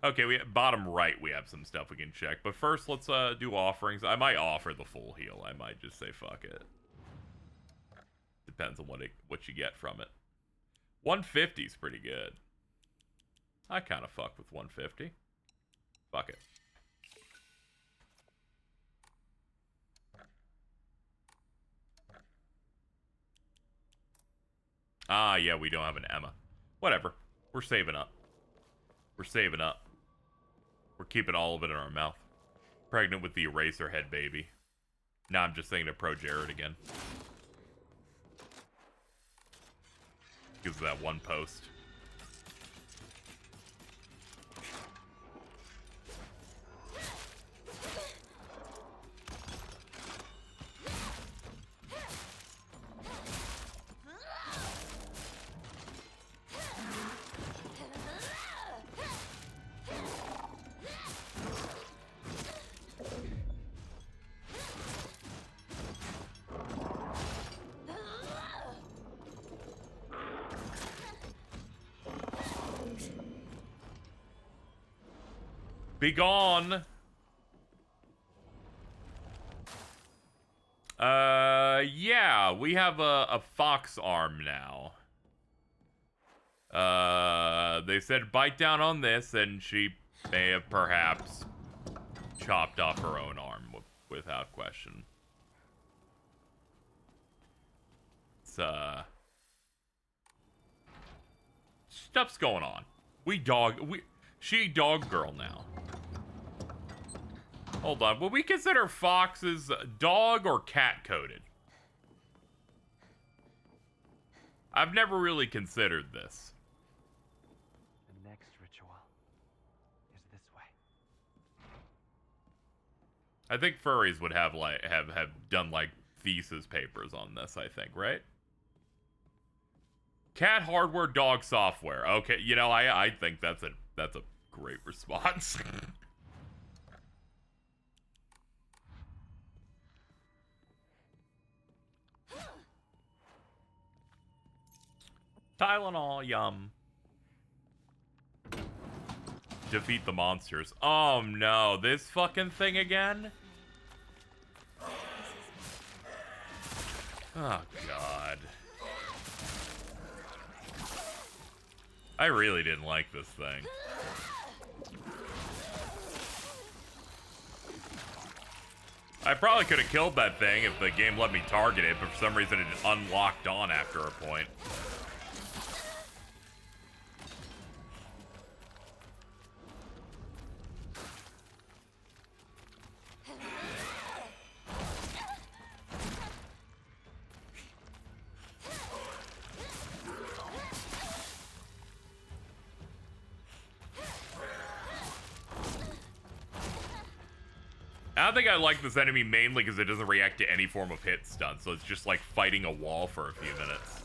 Okay, bottom right we have some stuff we can check, but first let's do offerings. I might offer the full heal. I might just say fuck it. Depends on what you get from it. 150 is pretty good. I kind of fuck with 150. Fuck it. Ah, yeah, we don't have an Emma. Whatever. We're saving up. We're saving up. We're keeping all of it in our mouth. Pregnant with the eraser head baby. Now I'm just thinking of Pro Jared again. Because of that one post. Be gone. Yeah, we have a fox arm now. They said bite down on this, and she may have perhaps chopped off her own arm without question. It's, stuff's going on. She dog girl now. Hold on. Would we consider foxes dog or cat coded? I've never really considered this. The next ritual is this way. I think furries would have like have done like thesis papers on this, I think, right? Cat hardware, dog software. Okay, you know, I think that's a great response. Tylenol, yum. Defeat the monsters. Oh no, this fucking thing again? Oh god. I really didn't like this thing. I probably could have killed that thing if the game let me target it, but for some reason it unlocked on after a point. I think I like this enemy mainly because it doesn't react to any form of hit stun, so it's just like fighting a wall for a few minutes.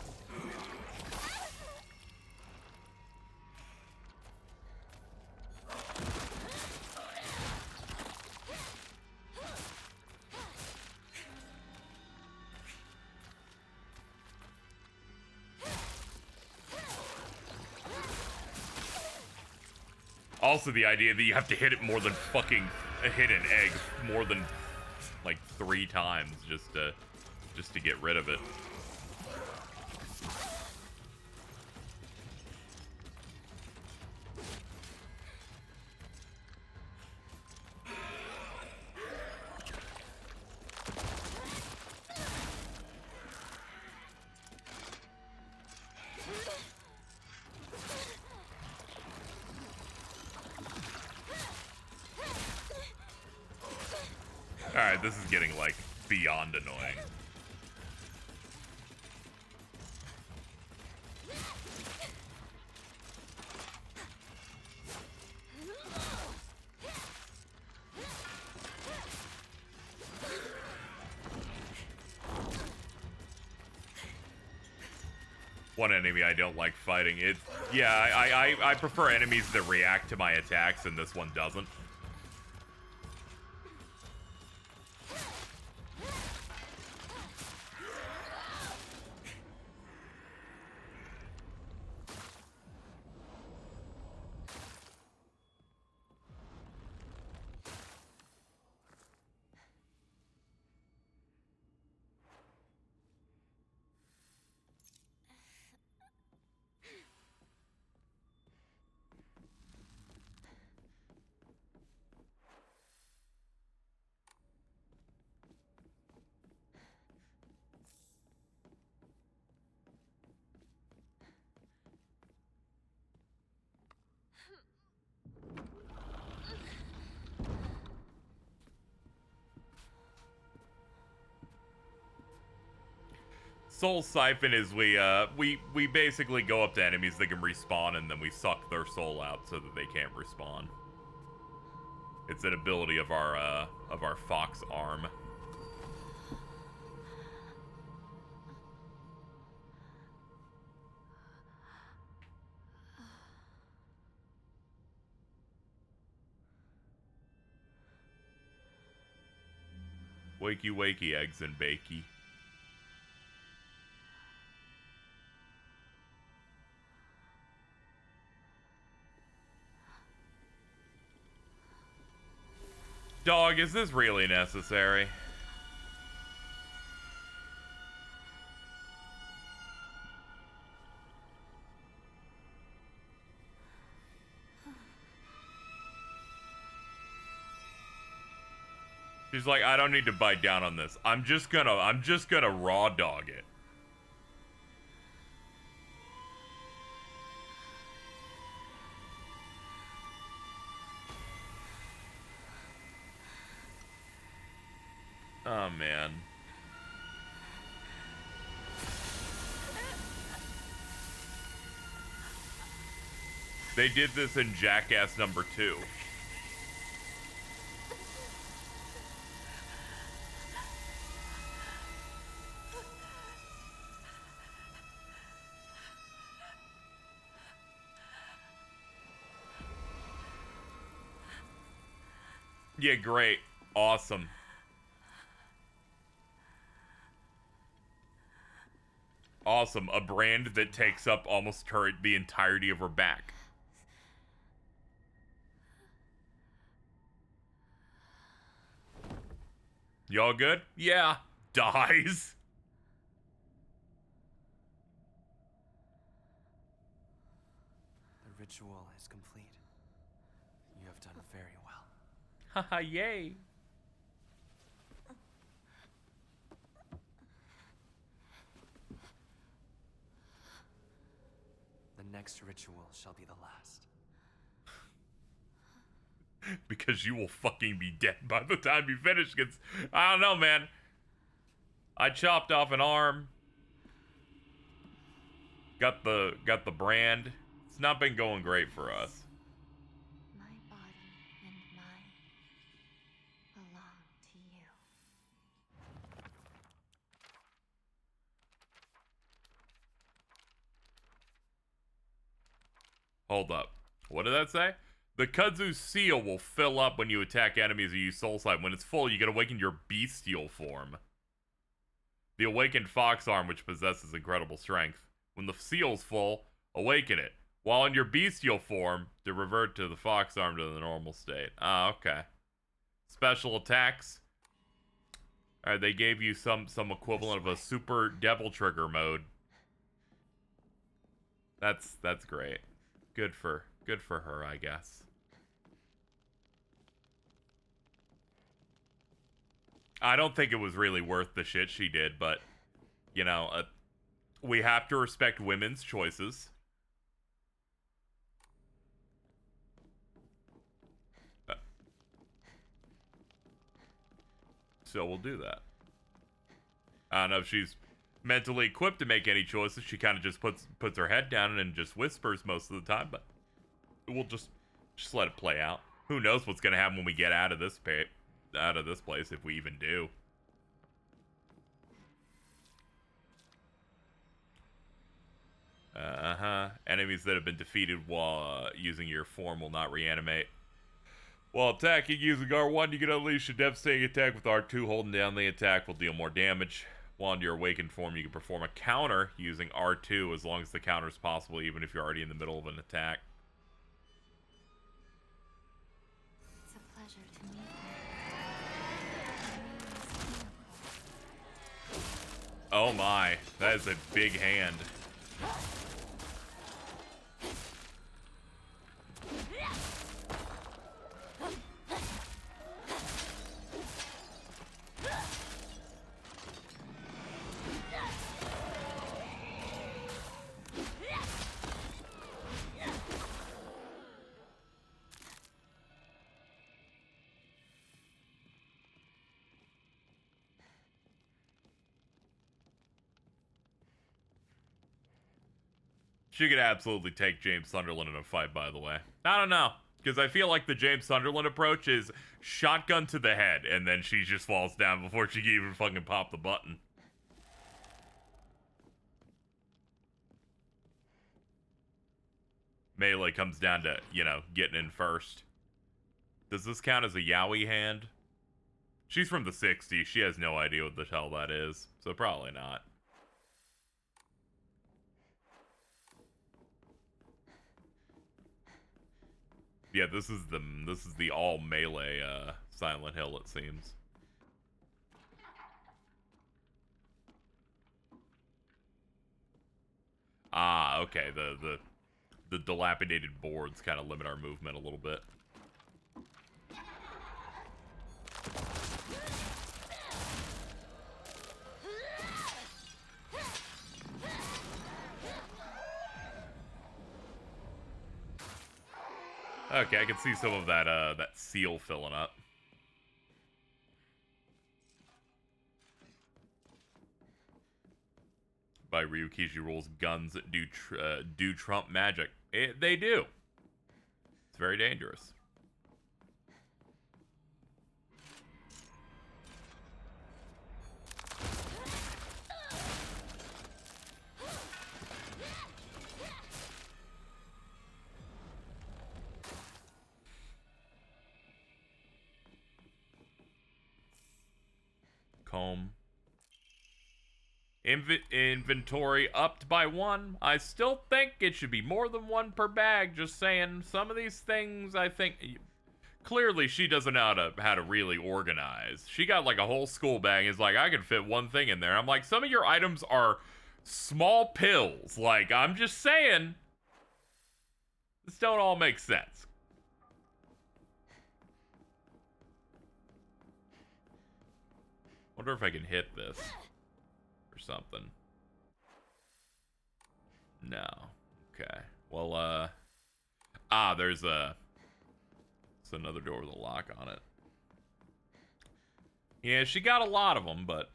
Also, the idea that you have to hit it more than fucking hit an egg more than like 3 times just to get rid of it. Alright, this is getting, like, beyond annoying. One enemy I don't like fighting. I prefer enemies that react to my attacks, and this one doesn't. Soul Siphon is we basically go up to enemies that can respawn and then we suck their soul out so that they can't respawn. It's an ability of our fox arm. Wakey wakey, eggs and bakey. Dog, is this really necessary? She's like, I don't need to bite down on this. I'm just gonna raw dog it. Oh, man. They did this in Jackass number 2. Yeah, great. Awesome. Awesome. A brand that takes up almost the entirety of her back. Y'all good? Yeah. Dies. The ritual is complete. You have done very well. Haha, yay. The next ritual shall be the last. Because you will fucking be dead by the time you finish. Cause I don't know, man. I chopped off an arm. Got the brand. It's not been going great for us. My body and mind belong to you. Hold up. What did that say? The kudzu seal will fill up when you attack enemies or use soul sight. When it's full, you get awakened your bestial form. The awakened fox arm, which possesses incredible strength. When the seal's full, awaken it. While in your bestial form, to revert to the fox arm to the normal state. Ah, okay. Special attacks. Alright, they gave you some equivalent of a super devil trigger mode. That's great. Good for her, I guess. I don't think it was really worth the shit she did, but you know, we have to respect women's choices. So we'll do that. I don't know if she's mentally equipped to make any choices. She kind of just puts her head down and just whispers most of the time, but we'll just let it play out. Who knows what's gonna happen when we get out of this place, if we even do. Enemies that have been defeated while using your form will not reanimate. While attacking using R1, you can unleash a devastating attack with R2. Holding down the attack will deal more damage. While in your awakened form, you can perform a counter using R2 as long as the counter is possible, even if you're already in the middle of an attack. It's a pleasure to meet you. Oh my, that is a big hand. She could absolutely take James Sunderland in a fight, by the way. I don't know, because I feel like the James Sunderland approach is shotgun to the head, and then she just falls down before she can even fucking pop the button. Melee comes down to, you know, getting in first. Does this count as a yaoi hand? She's from the 60s. She has no idea what the hell that is, so probably not. Yeah, this is the all melee Silent Hill, it seems. Ah, okay. The dilapidated boards kind of limit our movement a little bit. Okay, I can see some of that that seal filling up. by Ryukishi rules, guns do trump magic. They do. It's very dangerous. Comb. Inventory upped by 1. I still think it should be more than 1 per bag. Just saying, some of these things, I think... Clearly, she doesn't know how to really organize. She got like a whole school bag. It's like, I can fit 1 thing in there. I'm like, some of your items are small pills. Like, I'm just saying, this don't all make sense. Wonder if I can hit this or something. No. Okay. Well, there's another door with a lock on it. Yeah, she got a lot of them, but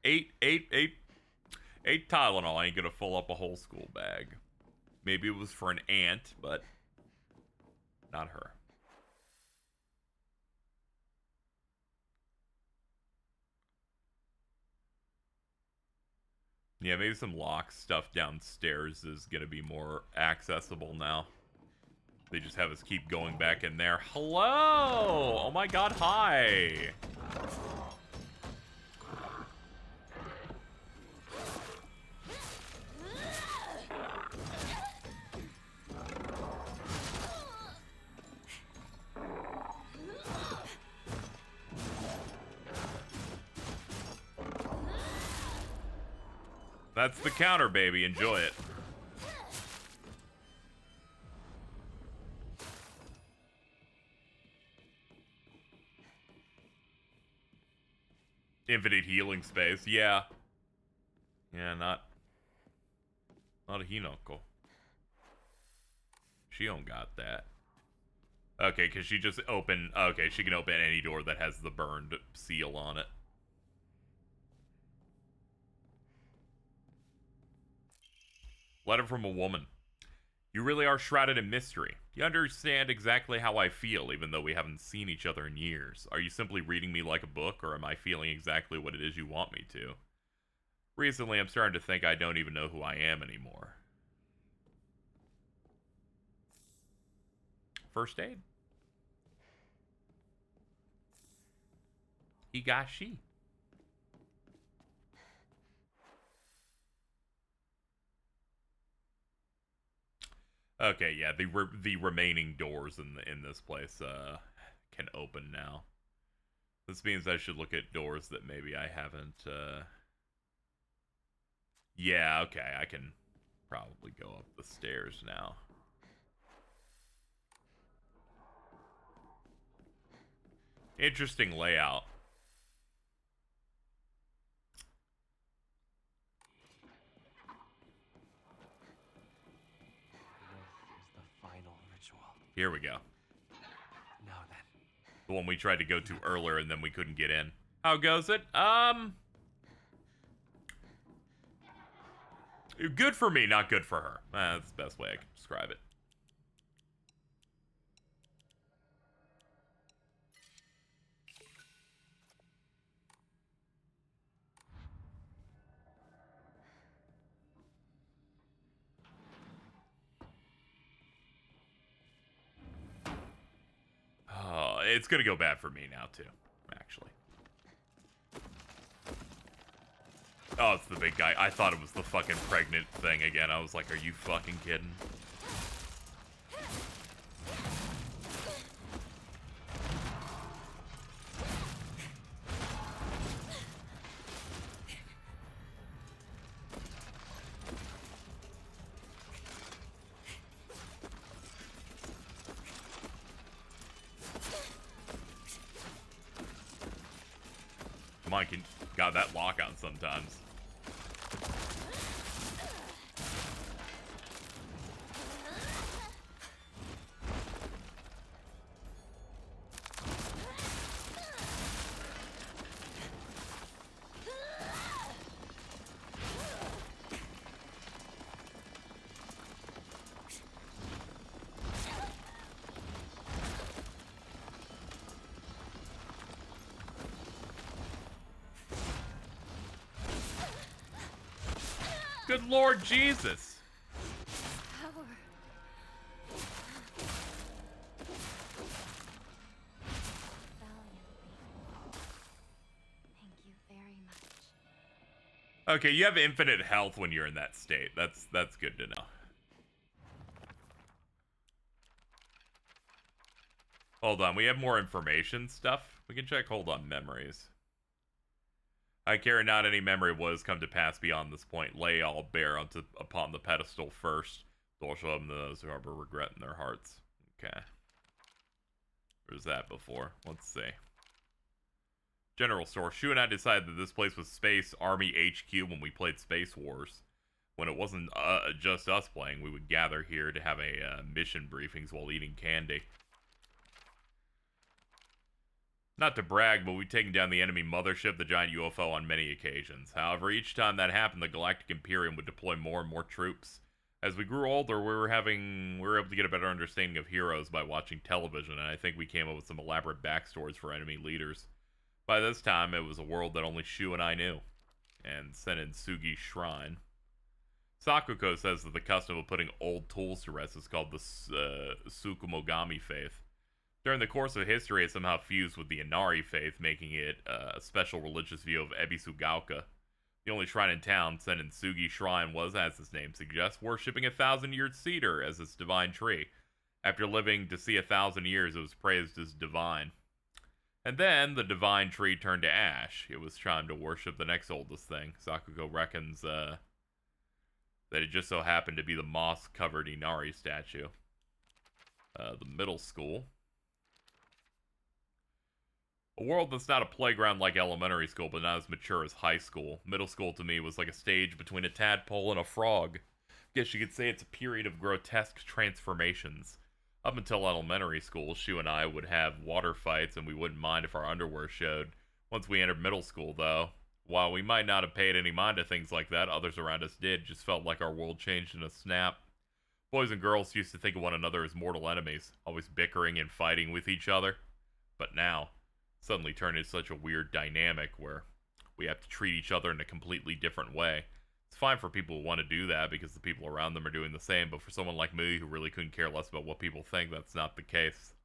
eight Tylenol ain't gonna fill up a whole school bag. Maybe it was for an aunt, but not her. Yeah, maybe some lock stuff downstairs is gonna be more accessible now. They just have us keep going back in there. Hello! Oh my god, hi! That's the counter, baby. Enjoy it. Infinite healing space. Yeah. Yeah, not a Hinoko. She don't got that. Okay, because she just opened... Okay, she can open any door that has the burned seal on it. Letter from a woman. You really are shrouded in mystery. You understand exactly how I feel, even though we haven't seen each other in years. Are you simply reading me like a book, or am I feeling exactly what it is you want me to? Recently, I'm starting to think I don't even know who I am anymore. First aid. Higashi. Okay, yeah, the remaining doors in this place can open now. This means I should look at doors that maybe I haven't. Yeah, okay, I can probably go up the stairs now. Interesting layout. Here we go. Now then. The one we tried to go to earlier and then we couldn't get in. How goes it? Good for me, not good for her. That's the best way I can describe it. Oh, it's gonna go bad for me now too, actually. Oh, it's the big guy. I thought it was the fucking pregnant thing again. I was like, are you fucking kidding? Mine can got that lock on sometimes. Good Lord Jesus. Power. Valiantly. Thank you very much. Okay, you have infinite health when you're in that state. That's good to know. Hold on, we have more information stuff. We can check. Hold on, memories. I carry not any memory of what has come to pass beyond this point. Lay all bare upon the pedestal first. They'll show them those who harbor regret in their hearts. Okay. Where's that before? Let's see. General store. Shu and I decided that this place was Space Army HQ when we played Space Wars. When it wasn't just us playing, we would gather here to have a mission briefings while eating candy. Not to brag, but we've taken down the enemy mothership, the giant UFO, on many occasions. However, each time that happened, the Galactic Imperium would deploy more and more troops. As we grew older, we were able to get a better understanding of heroes by watching television, and I think we came up with some elaborate backstories for enemy leaders. By this time, it was a world that only Shu and I knew. And Senitsugi's Shrine. Sakuko says that the custom of putting old tools to rest is called the Tsukumogami faith. During the course of history, it somehow fused with the Inari faith, making it a special religious view of Ebisugaoka. The only shrine in town, Senitsugi Shrine, was, as its name suggests, worshipping a 1,000-year cedar as its divine tree. After living to see 1,000 years, it was praised as divine. And then, the divine tree turned to ash. It was time to worship the next oldest thing. Sakuko reckons that it just so happened to be the moss-covered Inari statue. The middle school. A world that's not a playground like elementary school, but not as mature as high school. Middle school to me was like a stage between a tadpole and a frog. Guess you could say it's a period of grotesque transformations. Up until elementary school, Shu and I would have water fights and we wouldn't mind if our underwear showed. Once we entered middle school, though, while we might not have paid any mind to things like that, others around us did. Just felt like our world changed in a snap. Boys and girls used to think of one another as mortal enemies, always bickering and fighting with each other. But now, suddenly turned into such a weird dynamic where we have to treat each other in a completely different way. It's fine for people who want to do that because the people around them are doing the same, but for someone like me who really couldn't care less about what people think, that's not the case.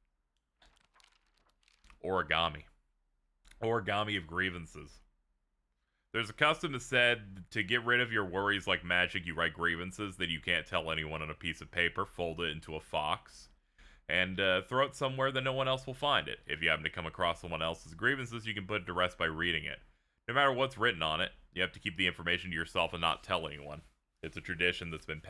Origami. Origami of grievances. There's a custom that said to get rid of your worries like magic, you write grievances that you can't tell anyone on a piece of paper, fold it into a fox, and throw it somewhere that no one else will find it. If you happen to come across someone else's grievances, you can put it to rest by reading it. No matter what's written on it, you have to keep the information to yourself and not tell anyone. It's a tradition that's been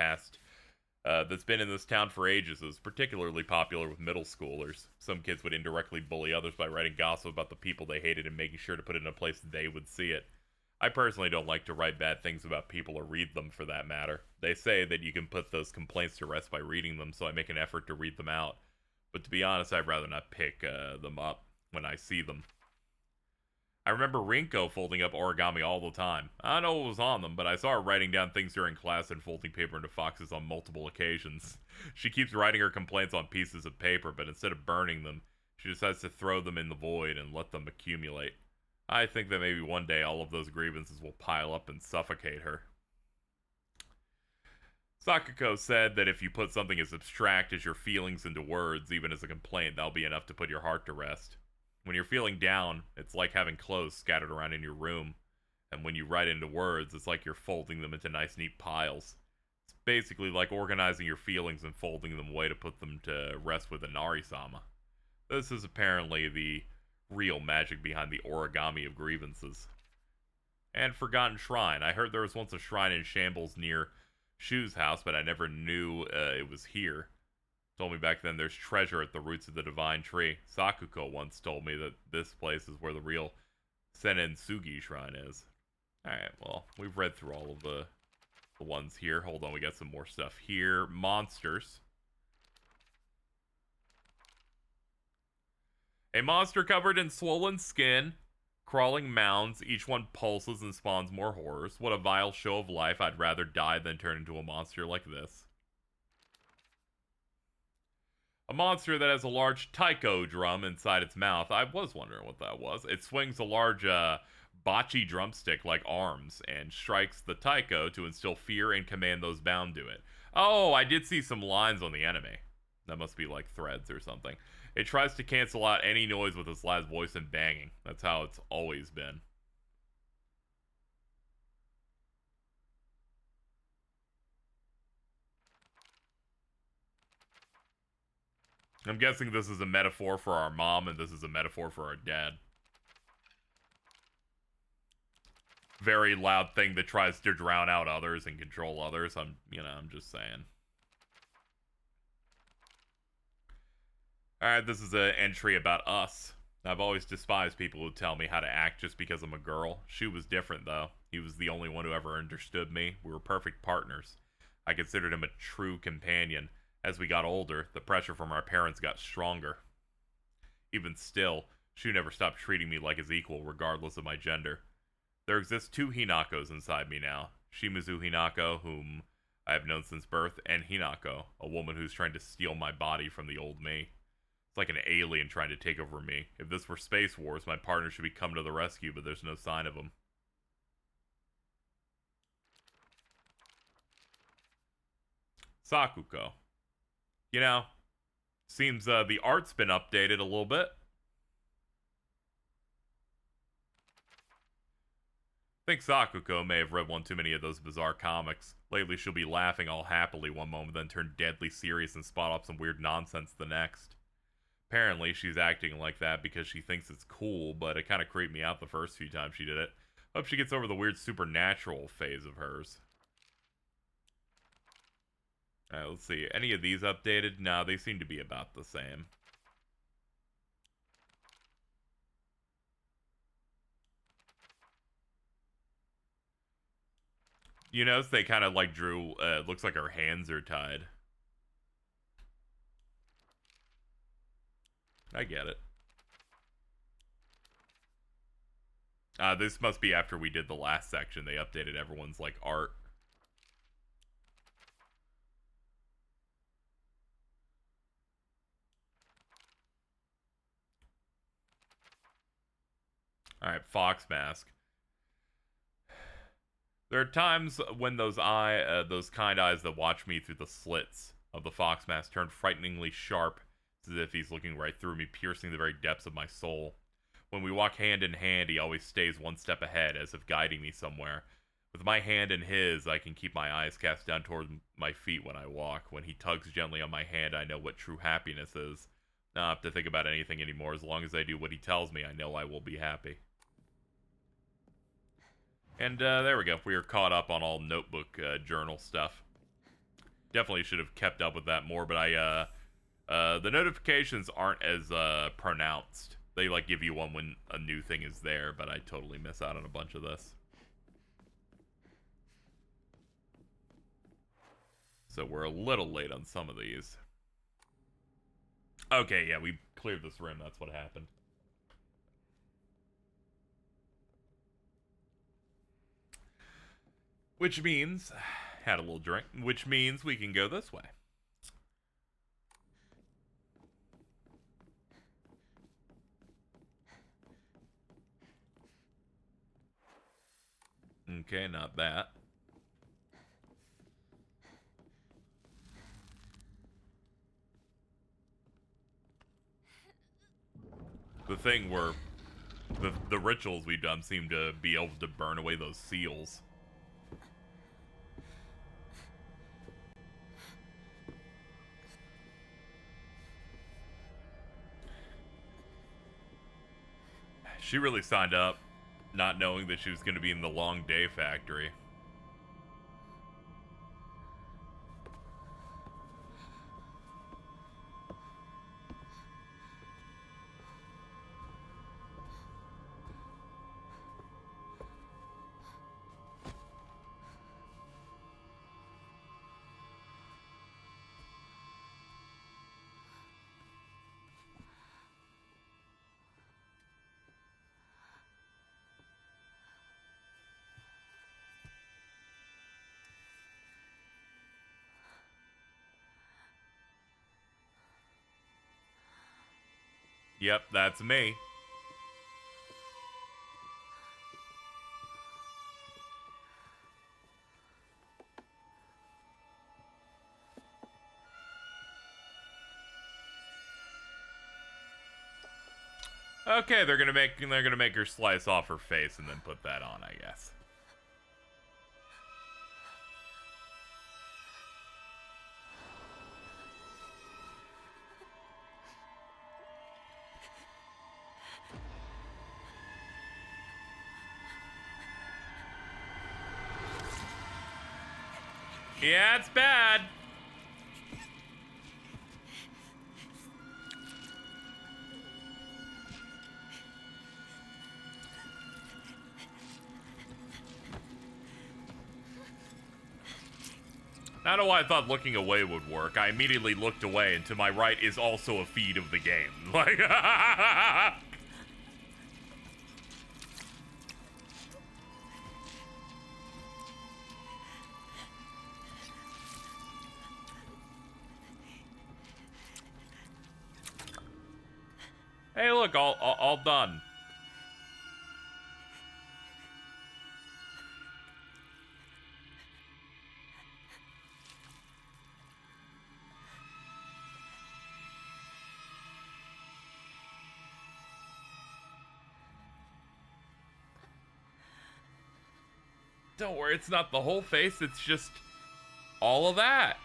that's been in this town for ages. It was particularly popular with middle schoolers. Some kids would indirectly bully others by writing gossip about the people they hated and making sure to put it in a place they would see it. I personally don't like to write bad things about people or read them for that matter. They say that you can put those complaints to rest by reading them, so I make an effort to read them out. But to be honest, I'd rather not pick them up when I see them. I remember Rinko folding up origami all the time. I don't know what was on them, but I saw her writing down things during class and folding paper into foxes on multiple occasions. She keeps writing her complaints on pieces of paper, but instead of burning them, she decides to throw them in the void and let them accumulate. I think that maybe one day all of those grievances will pile up and suffocate her. Sakuko said that if you put something as abstract as your feelings into words, even as a complaint, that'll be enough to put your heart to rest. When you're feeling down, it's like having clothes scattered around in your room. And when you write into words, it's like you're folding them into nice, neat piles. It's basically like organizing your feelings and folding them away to put them to rest with Inari-sama. This is apparently the real magic behind the origami of grievances. And Forgotten Shrine. I heard there was once a shrine in shambles near Shu's house, but I never knew it was here. Told me back then there's treasure at the roots of the divine tree. Sakuko once told me that this place is where the real Senitsugi Shrine is. Alright, well, we've read through all of the ones here. Hold on, we got some more stuff here. Monsters. A monster covered in swollen skin, crawling mounds, each one pulses and spawns more horrors. What a vile show of life. I'd rather die than turn into a monster like this. A monster that has a large taiko drum inside its mouth. I was wondering what that was. It swings a large bocce drumstick like arms and strikes the taiko to instill fear and command those bound to it. Oh, I did see some lines on the enemy. That must be like threads or something. It tries to cancel out any noise with its loud voice and banging. That's how it's always been. I'm guessing this is a metaphor for our mom and this is a metaphor for our dad. Very loud thing that tries to drown out others and control others. I'm just saying. Alright, this is an entry about us. I've always despised people who tell me how to act just because I'm a girl. She was different, though. He was the only one who ever understood me. We were perfect partners. I considered him a true companion. As we got older, the pressure from our parents got stronger. Even still, Shu never stopped treating me like his equal, regardless of my gender. There exist two Hinakos inside me now. Shimizu Hinako, whom I have known since birth, and Hinako, a woman who's trying to steal my body from the old me. It's like an alien trying to take over me. If this were Space Wars, my partner should be coming to the rescue, but there's no sign of him. Sakuko. You know, seems the art's been updated a little bit. I think Sakuko may have read one too many of those bizarre comics. Lately she'll be laughing all happily one moment, then turn deadly serious and spot off some weird nonsense the next. Apparently she's acting like that because she thinks it's cool, but it kind of creeped me out the first few times she did it. Hope she gets over the weird supernatural phase of hers. Alright, let's see. Any of these updated? No, they seem to be about the same. You notice they kind of like drew, looks like her hands are tied. I get it. This must be after we did the last section. They updated everyone's, like, art. Alright, Fox Mask. There are times when those kind eyes that watch me through the slits of the Fox Mask turn frighteningly sharp, as if he's looking right through me, piercing the very depths of my soul. When we walk hand in hand, he always stays one step ahead, as if guiding me somewhere. With my hand in his, I can keep my eyes cast down toward my feet when I walk. When he tugs gently on my hand, I know what true happiness is. I don't have to think about anything anymore. As long as I do what he tells me, I know I will be happy. And there we go. We are caught up on all notebook journal stuff. Definitely should have kept up with that more, but the notifications aren't as pronounced. They like give you one when a new thing is there, but I totally miss out on a bunch of this. So we're a little late on some of these. Okay, yeah, we cleared this room. That's what happened. Which means, had a little drink, which means we can go this way. Okay, not that. The thing where the rituals we've done seem to be able to burn away those seals. She really signed up, not knowing that she was going to be in the long day factory. Yep, that's me. Okay, they're gonna make her slice off her face and then put that on, I guess. Yeah, it's bad. I don't know why I thought looking away would work. I immediately looked away, and to my right is also a feed of the game. Like, hey, look, all done. Don't worry, it's not the whole face, it's just all of that.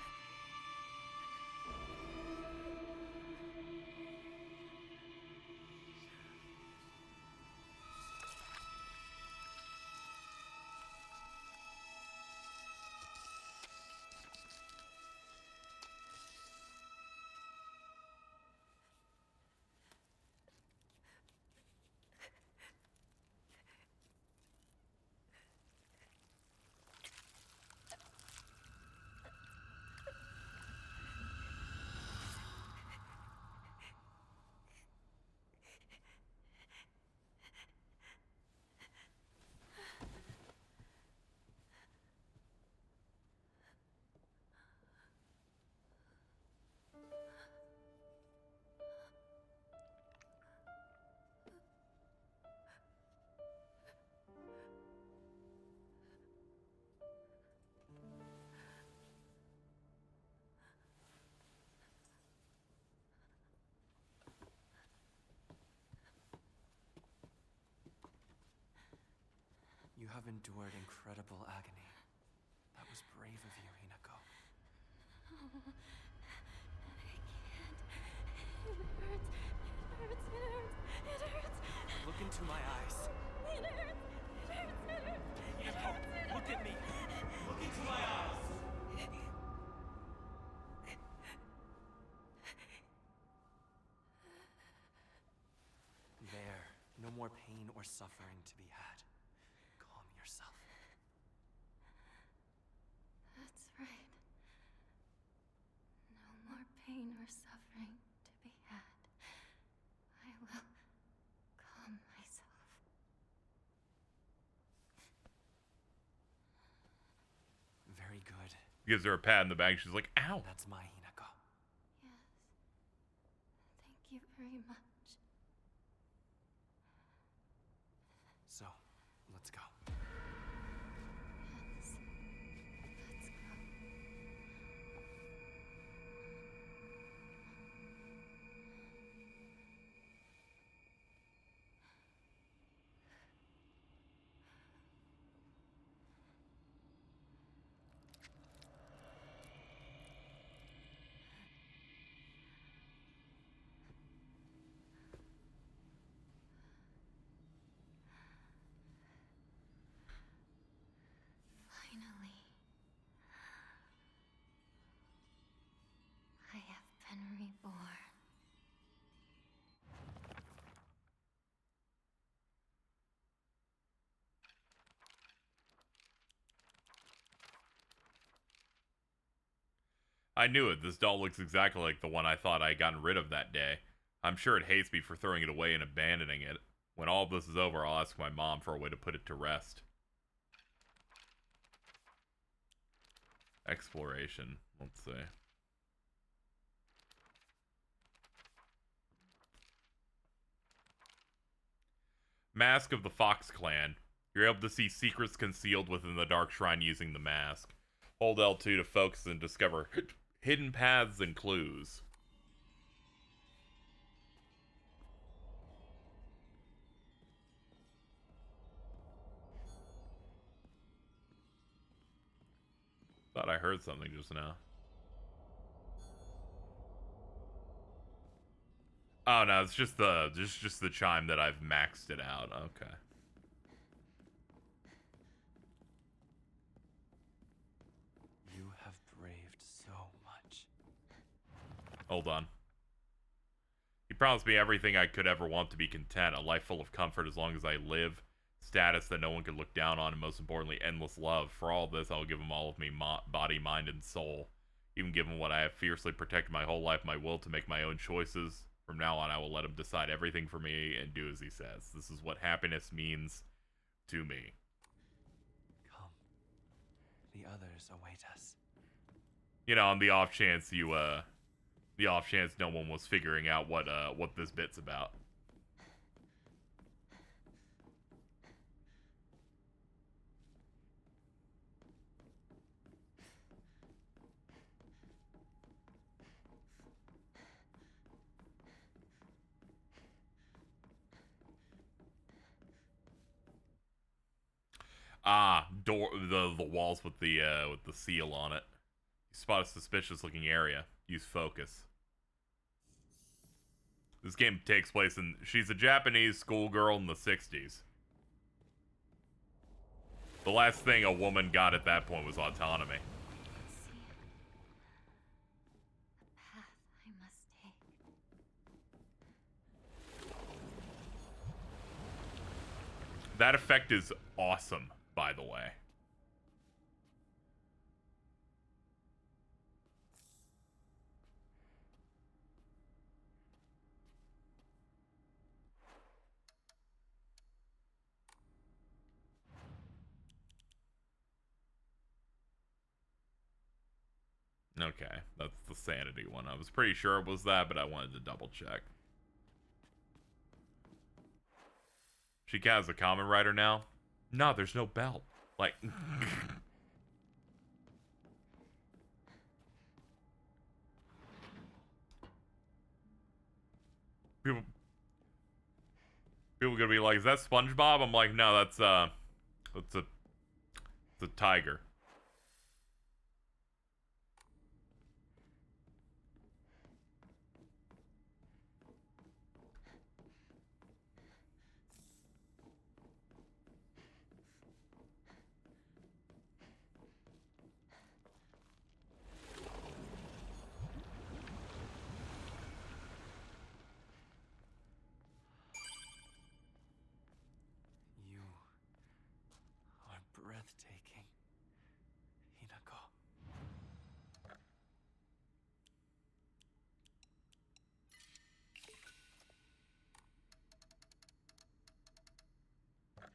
You have endured incredible agony. That was brave of you, Hinako. Oh, I can't. It hurts. It hurts. It hurts. It hurts. Look into my eyes. It hurts. It hurts. It hurts. Hinako, look at me. Look into my eyes. There. No more pain or suffering to be had. Calm yourself. That's right. No more pain or suffering to be had. I will calm myself. Very good. Gives her a pat in the back. She's like, ow. That's my Hinako. Yes. Thank you very much. So, let's go. Yes. Let's go. Finally. I have been reborn. I knew it. This doll looks exactly like the one I thought I had gotten rid of that day. I'm sure it hates me for throwing it away and abandoning it. When all of this is over, I'll ask my mom for a way to put it to rest. Exploration. Let's see. Mask of the Fox Clan. You're able to see secrets concealed within the Dark Shrine using the mask. Hold L2 to focus and discover hidden paths and clues. Thought I heard something just now. Oh no, it's just the chime that I've maxed it out. Okay. You have braved so much. Hold on. He promised me everything I could ever want to be content, a life full of comfort as long as I live, status that no one could look down on, and most importantly, endless love. For all this, I will give him all of me, body, mind, and soul. Even given what I have fiercely protected my whole life, my will to make my own choices. From now on, I will let him decide everything for me and do as he says. This is what happiness means to me. Come. The others await us. You know, on the off chance no one was figuring out what this bit's about. Ah, the walls with the seal on it. You spot a suspicious looking area. Use focus. This game takes place in... She's a Japanese schoolgirl in the 60s. The last thing a woman got at that point was autonomy. See a path I must take. That effect is awesome, by the way. Okay, that's the sanity one. I was pretty sure it was that, but I wanted to double check. She has a common rider now? No, there's no belt. Like... people gonna be like, is that SpongeBob? I'm like, no, that's a tiger. You are breathtaking, Hinako.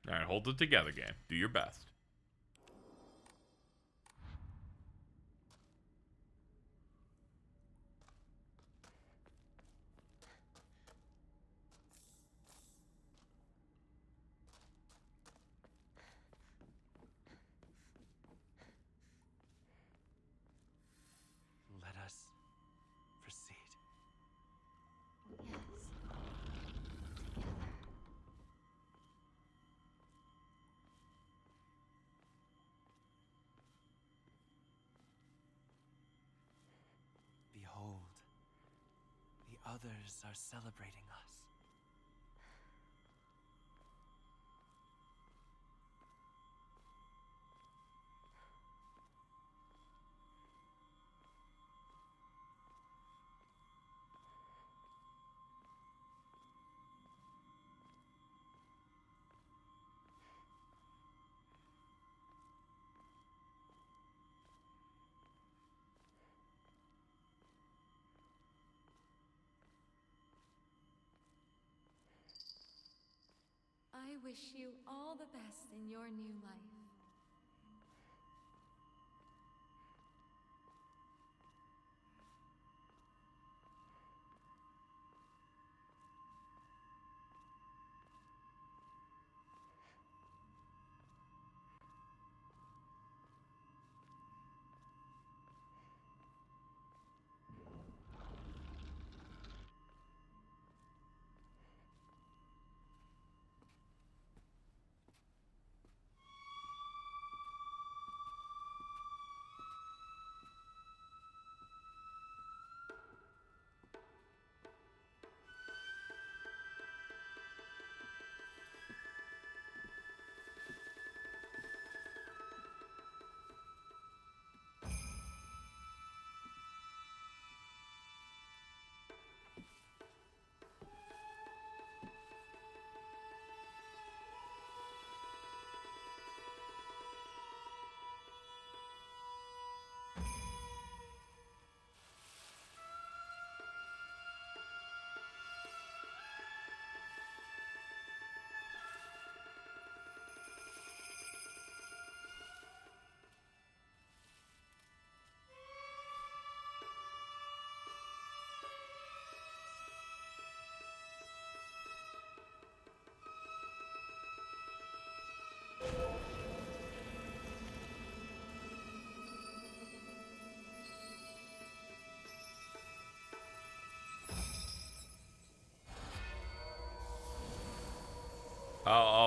Alright, hold it together, game. Do your best. Let us proceed. Yes. Together. Behold, the others are celebrating us. I wish you all the best in your new life.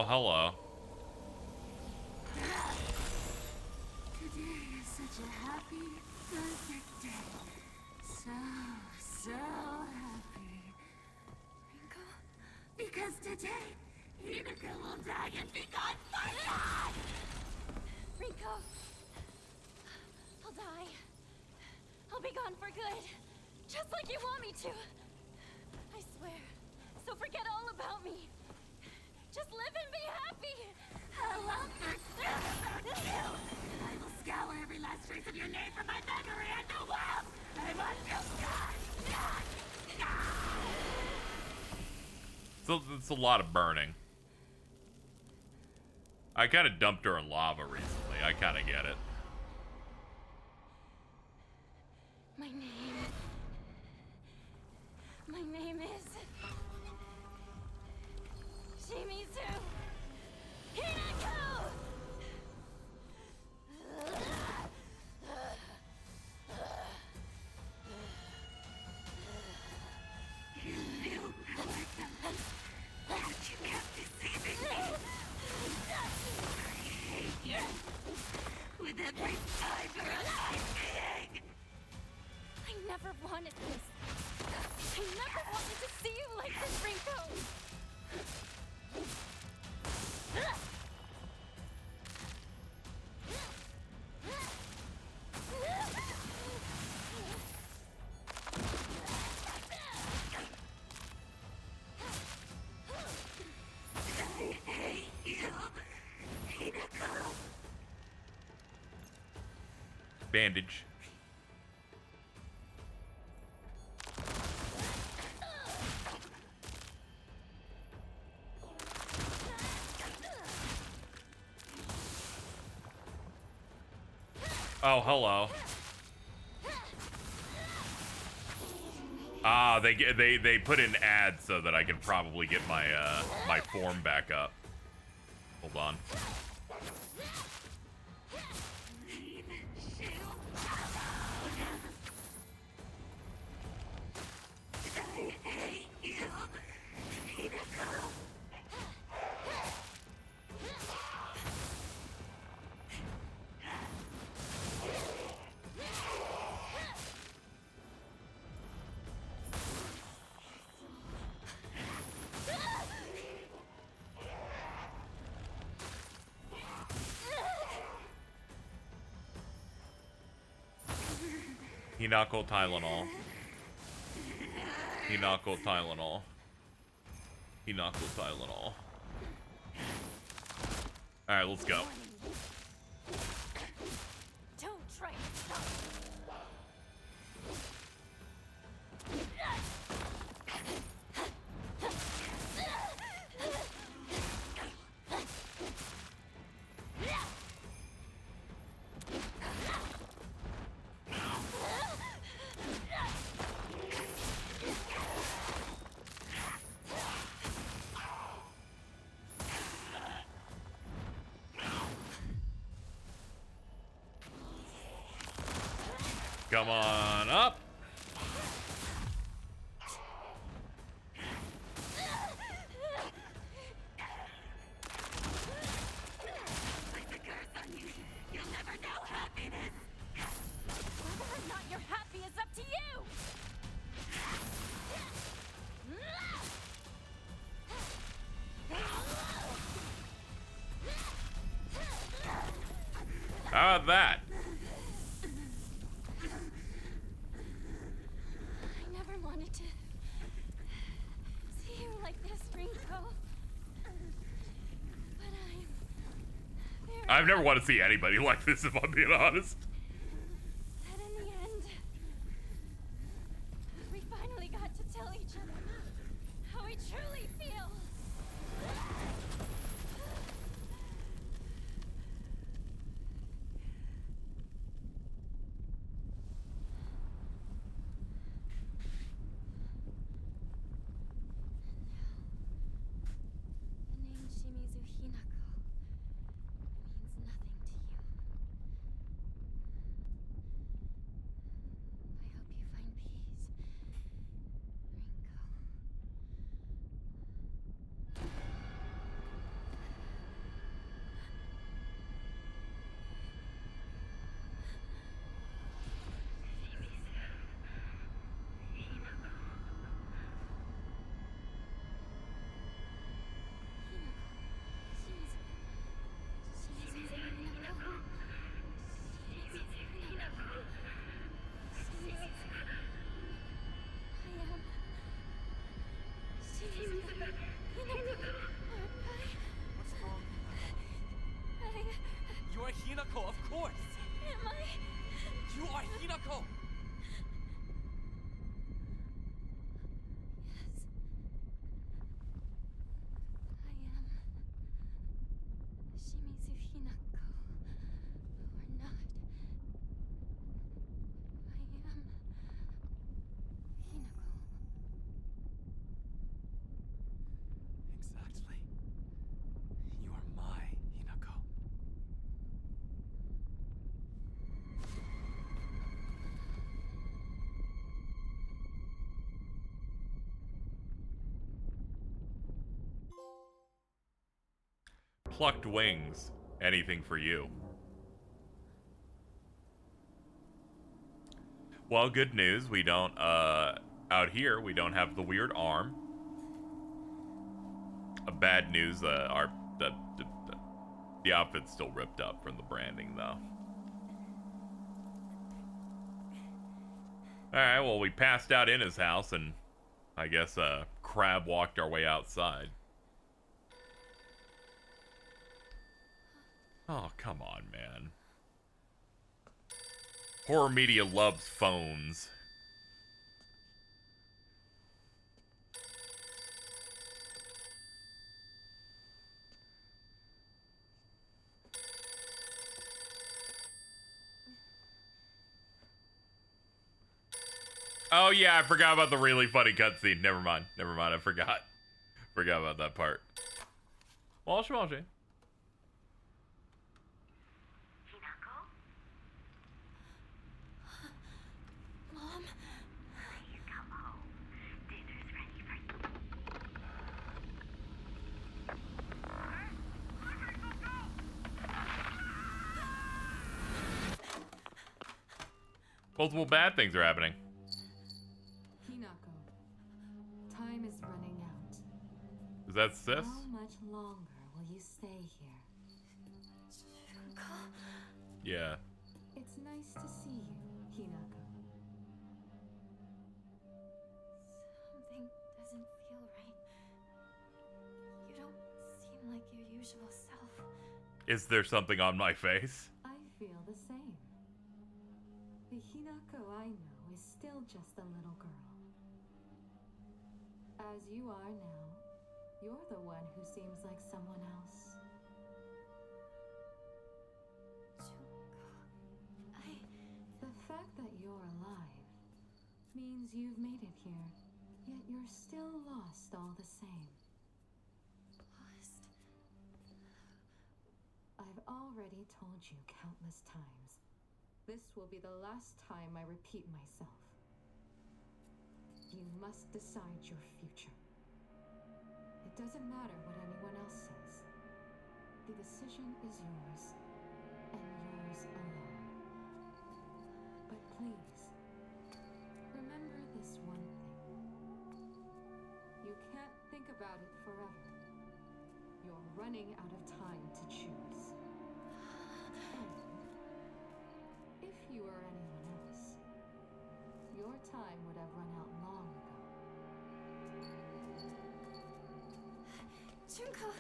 Oh, hello. Today is such a happy, perfect day. So happy. Rinko? Because today, Hinako will die and be gone for good! Rinko! I'll die. I'll be gone for good. Just like you want me to. I swear. So forget all about me. Just live and be happy. I love you. I will scour every last trace of your name from my memory and the world. I want you gone. So it's a lot of burning. I kind of dumped her in lava recently. I kind of get it. My name is Shimizu Hinako! You knew how I felt, but you kept deceiving me. I hate you with every fiber of my being. I never wanted this. I never wanted to see you like this, Rinko! I hate you, Hinako. Bandage. Oh, hello. Ah, they put in ads so that I can probably get my my form back up. Hold on. Hinako Tylenol. Hinako Tylenol. Hinako Tylenol. Alright, let's go. Don't try to stop me. Come on up. With the curse on you, you'll never know happiness. Whether or not you're happy is up to you. How about that? I never wanted to see you like this, Rinko. But I'm very I've never wanted to see anybody like this, if I'm being honest. that in the end, we finally got to tell each other how we truly feel. The name Shimizu Hinako means nothing to you. Hinako, of course! Am I? You are Hinako! Yes. I am. Shimizu Hinako. Or not. I am Hinako. Exactly. You are my Hinako. Plucked wings. Anything for you. Well, good news. We don't, out here, we don't have the weird arm. Bad news, the outfit's still ripped up from the branding, though. Alright, well, we passed out in his house, and I guess, Crab walked our way outside. Oh, come on, man. Horror media loves phones. Oh yeah, I forgot about the really funny cutscene. Never mind, I forgot. Forgot about that part. Washi washi. Mom? Please come home. Dinner's ready for you. Multiple bad things are happening. Hinako, time is running out. Is that sis? How much longer will you stay here? Junko? Yeah. It's nice to see you, Hinako. Something doesn't feel right. You don't seem like your usual self. Is there something on my face? I feel the same. The Hinako I know is still just a little girl. As you are now, you're the one who seems like someone else. Junko, The fact that you're alive means you've made it here, yet you're still lost all the same. lost. I've already told you countless times. This will be the last time I repeat myself. You must decide your future. It doesn't matter what anyone else says. The decision is yours, and yours alone. But please, remember this one thing. You can't think about it forever. You're running out of time to choose. And if you were anyone else, your time would have run out long ago. Junko!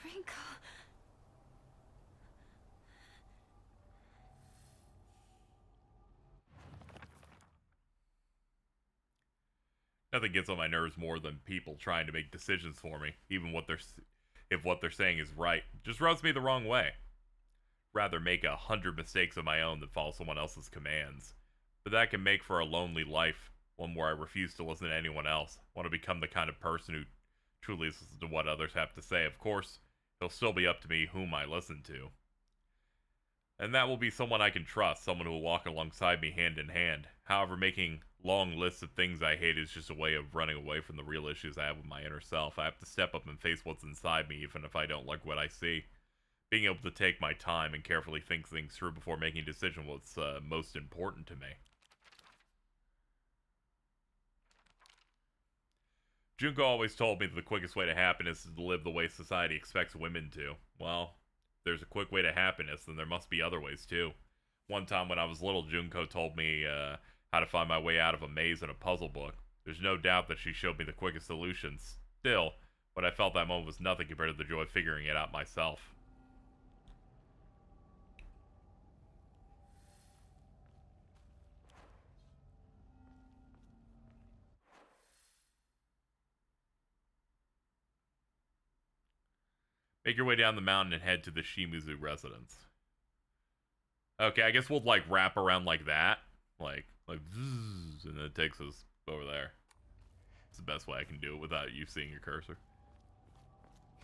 Rinko. Nothing gets on my nerves more than people trying to make decisions for me, even if what they're saying is right. Just rubs me the wrong way. Rather make 100 mistakes of my own than follow someone else's commands. But that can make for a lonely life, one where I refuse to listen to anyone else. Want to become the kind of person who truly listens to what others have to say. Of course, it'll still be up to me whom I listen to. And that will be someone I can trust, someone who will walk alongside me hand in hand. However, making long lists of things I hate is just a way of running away from the real issues I have with my inner self. I have to step up and face what's inside me, even if I don't like what I see. Being able to take my time and carefully think things through before making a decision what's most important to me. Junko always told me that the quickest way to happiness is to live the way society expects women to. Well, there's a quick way to happiness, then there must be other ways too. One time when I was little, Junko told me how to find my way out of a maze in a puzzle book. There's no doubt that she showed me the quickest solutions. Still, what I felt that moment was nothing compared to the joy of figuring it out myself. Make your way down the mountain and head to the Shimuzu residence. Okay, I guess we'll like wrap around like that. Like zzz, and then it takes us over there. It's the best way I can do it without you seeing your cursor.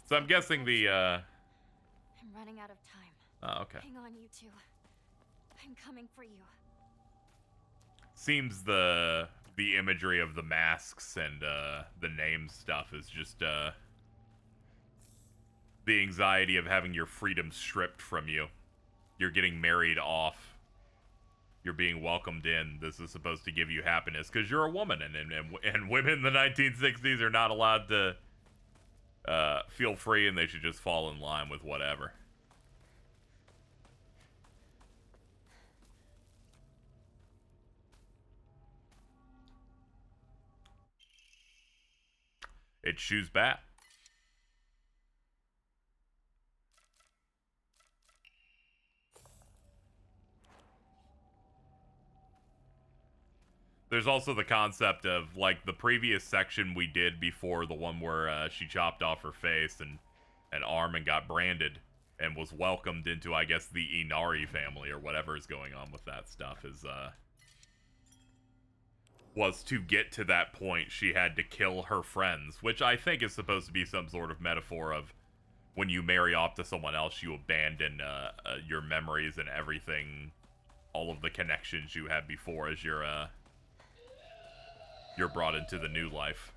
So I'm guessing the I'm running out of time. oh, okay. Hang on, you two. I'm coming for you. Seems the imagery of the masks and the name stuff is just the anxiety of having your freedom stripped from you. You're getting married off. You're being welcomed in. This is supposed to give you happiness because you're a woman, and women in the 1960s are not allowed to feel free, and they should just fall in line with whatever. It's Shoes Bat. There's also the concept of, like, the previous section we did before, the one where she chopped off her face and an arm and got branded and was welcomed into, I guess, the Inari family or whatever is going on with that stuff is, was to get to that point, she had to kill her friends, which I think is supposed to be some sort of metaphor of when you marry off to someone else, you abandon your memories and everything, all of the connections you had before as you're brought into the new life.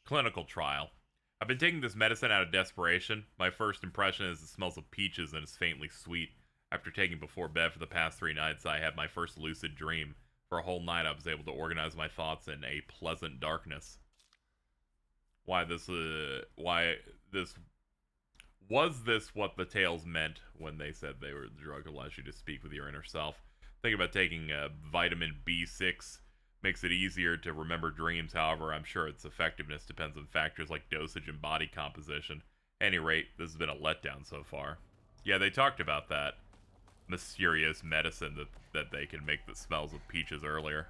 Clinical trial. I've been taking this medicine out of desperation. My first impression is it smells of peaches and is faintly sweet. After taking before bed for the past 3 nights, I had my first lucid dream. For a whole night, I was able to organize my thoughts in a pleasant darkness. Was this what the tales meant when they said they were the drug that allows you to speak with your inner self? Thinking about taking vitamin B6 makes it easier to remember dreams. However, I'm sure its effectiveness depends on factors like dosage and body composition. At any rate, this has been a letdown so far. Yeah, they talked about that mysterious medicine that they can make that smells of peaches earlier.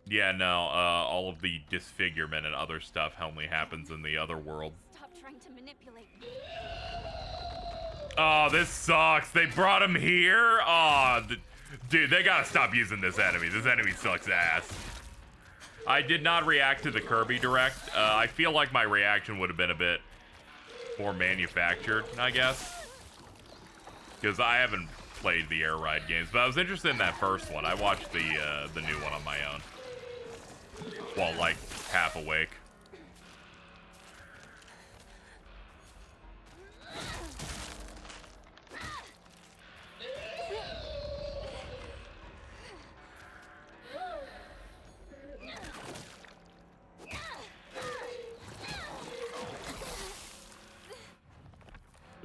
Yeah, no, all of the disfigurement and other stuff only happens in the other world. Stop trying to manipulate me. Oh, this sucks. They brought him here? Oh, dude, they gotta stop using this enemy. This enemy sucks ass. I did not react to the Kirby Direct. I feel like my reaction would have been a bit more manufactured, I guess. Because I haven't played the Air Ride games, but I was interested in that first one. I watched the new one on my own. While, like, half awake.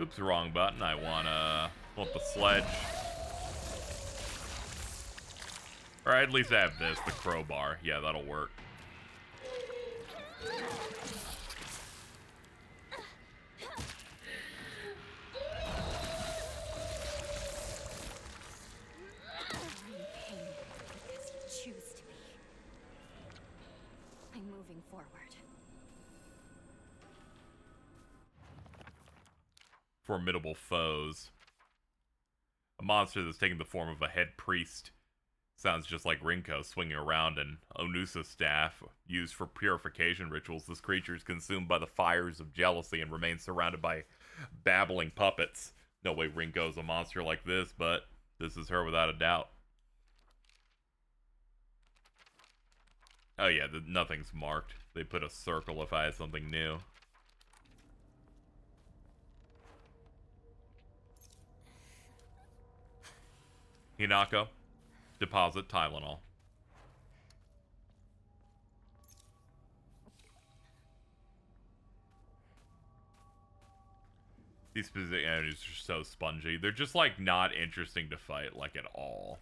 Oops, wrong button. I want the sledge. Or at least I have this, the crowbar. Yeah, that'll work. Choose to be. I'm moving forward. Formidable foes. A monster that's taken the form of a head priest Sounds just like Rinko swinging around an Onusa staff used for purification rituals. This creature is consumed by the fires of jealousy and remains surrounded by babbling puppets. No way Rinko's a monster like this, but this is her without a doubt. Oh yeah, nothing's marked. They put a circle if I had something new. Hinako, deposit Tylenol. These specific enemies are so spongy. They're just, like, not interesting to fight, like, at all.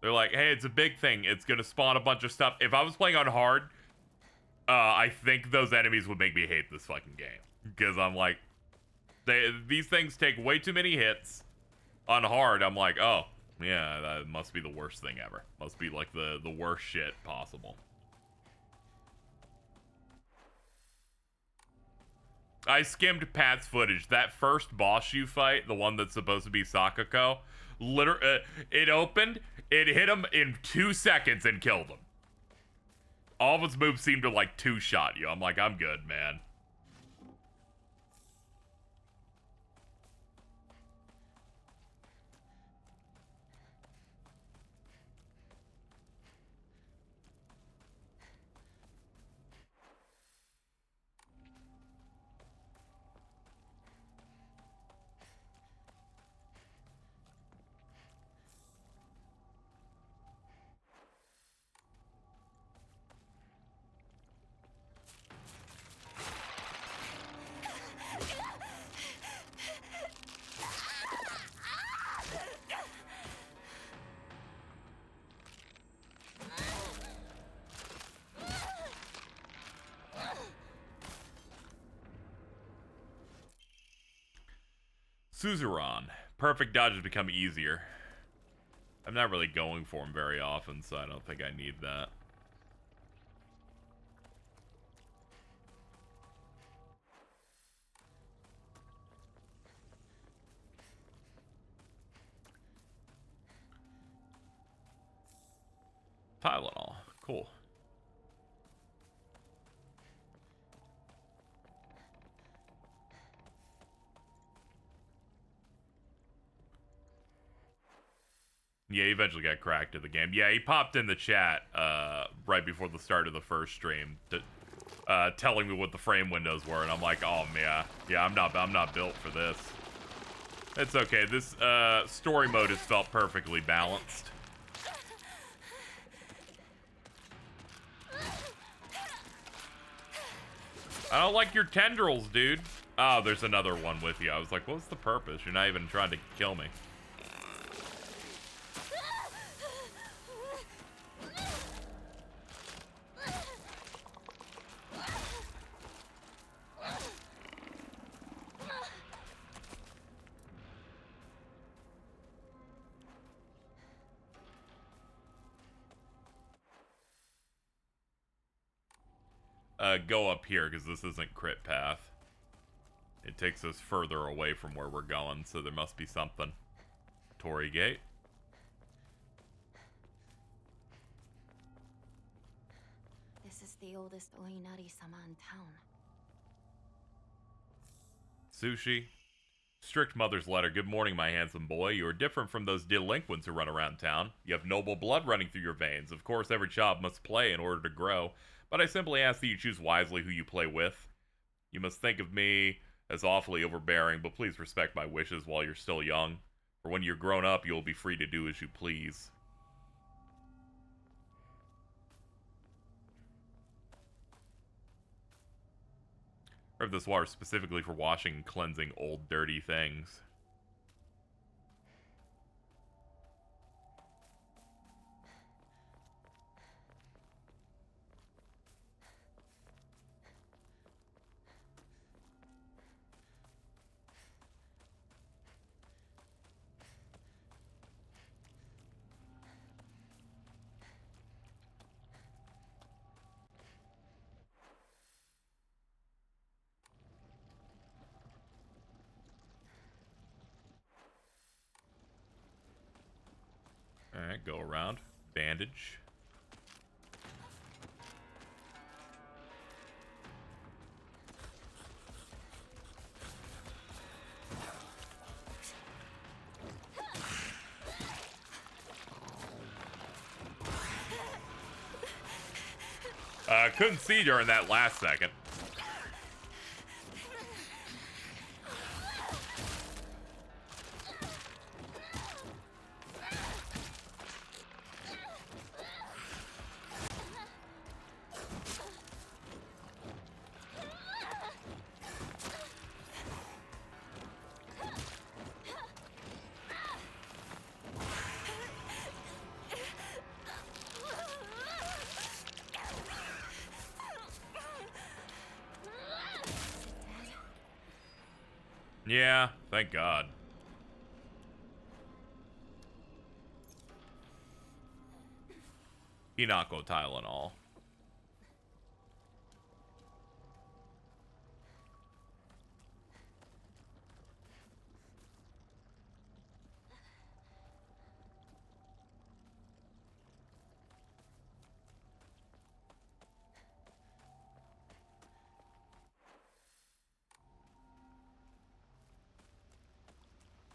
They're like, hey, it's a big thing. It's gonna spawn a bunch of stuff. If I was playing on hard, I think those enemies would make me hate this fucking game. Because I'm like, these things take way too many hits. On hard, I'm like, oh, yeah, that must be the worst thing ever. Must be, like, the worst shit possible. I skimmed Pat's footage. That first boss you fight, the one that's supposed to be Sakako, it opened, it hit him in 2 seconds and killed him. All of its moves seemed to, like, two-shot you. I'm like, I'm good, man. Suzuran. Perfect dodges become easier. I'm not really going for him very often, so I don't think I need that. Tylenol. Cool. Yeah, he eventually got cracked in the game. Yeah, he popped in the chat right before the start of the first stream to, telling me what the frame windows were, and I'm like, oh yeah, I'm not built for this. It's okay. This story mode has felt perfectly balanced. I don't like your tendrils, dude. Oh, there's another one with you. I was like, what's the purpose? You're not even trying to kill me. Go up here, because this isn't crit path. It takes us further away from where we're going, so there must be something. Torii Gate. This is the oldest Oinari-sama in town. Sushi. Strict mother's letter. Good morning, my handsome boy. You are different from those delinquents who run around town. You have noble blood running through your veins. Of course, every child must play in order to grow, but I simply ask that you choose wisely who you play with. You must think of me as awfully overbearing, but please respect my wishes while you're still young. For when you're grown up, you'll be free to do as you please. Reserve this water specifically for washing and cleansing old dirty things. Alright, go around. Bandage. Couldn't see during that last second. Yeah, thank God. Hinako Tylenol.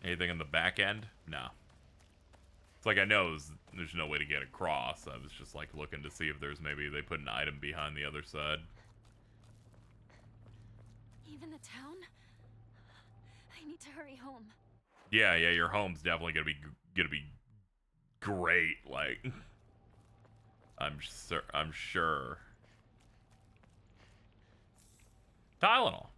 Anything in the back end? No. It's like I know there's no way to get across. I was just like looking to see if there's maybe they put an item behind the other side. Even the town? I need to hurry home. Yeah, your home's definitely gonna be great. Like, I'm sure. Tylenol.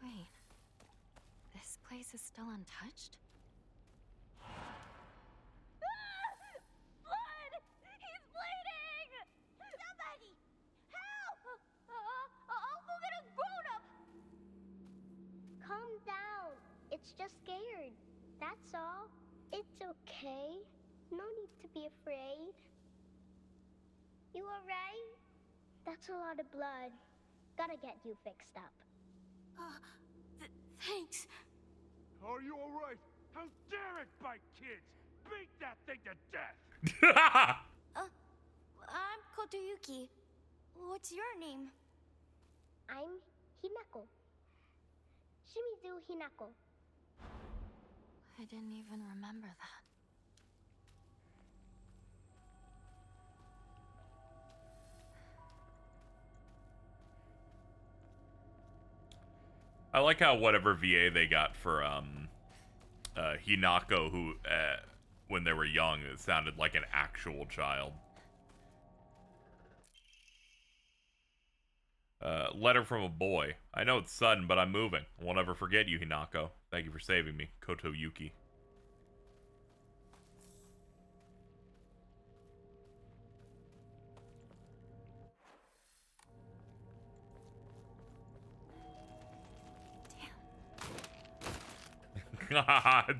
Wait. This place is still untouched? Blood! He's bleeding! Somebody! Help! I'll go get a grown-up! Calm down. It's just scared. That's all. It's okay. No need to be afraid. You alright? That's a lot of blood. Gotta get you fixed up. Thanks. Are you alright? How dare it bite kids? Beat that thing to death! I'm Kotoyuki. What's your name? I'm Hinako. Shimizu Hinako. I didn't even remember that. I like how whatever VA they got for Hinako, who when they were young, it sounded like an actual child. Letter from a boy. I know it's sudden, but I'm moving. I won't ever forget you, Hinako. Thank you for saving me, Kotoyuki.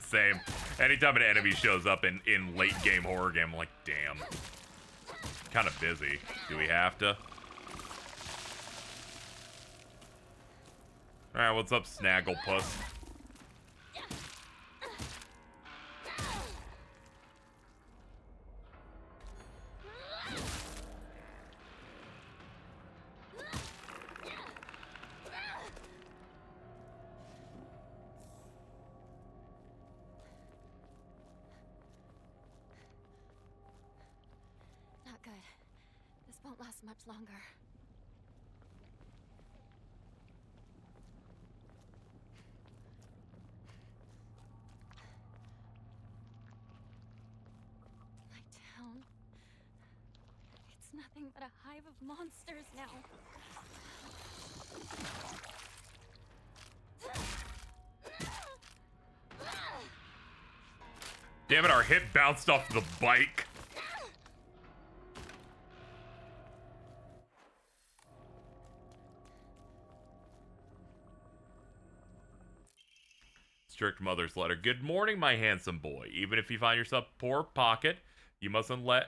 Same. Anytime an enemy shows up in late game horror game, I'm like, damn. Kind of busy. Do we have to? Alright, what's up, Snagglepuss? Not good. This won't last much longer. My town. It's nothing but a hive of monsters now. Damn it, our hit bounced off the bike. Strict mother's letter. Good morning, my handsome boy. Even if you find yourself poor pocket, you mustn't let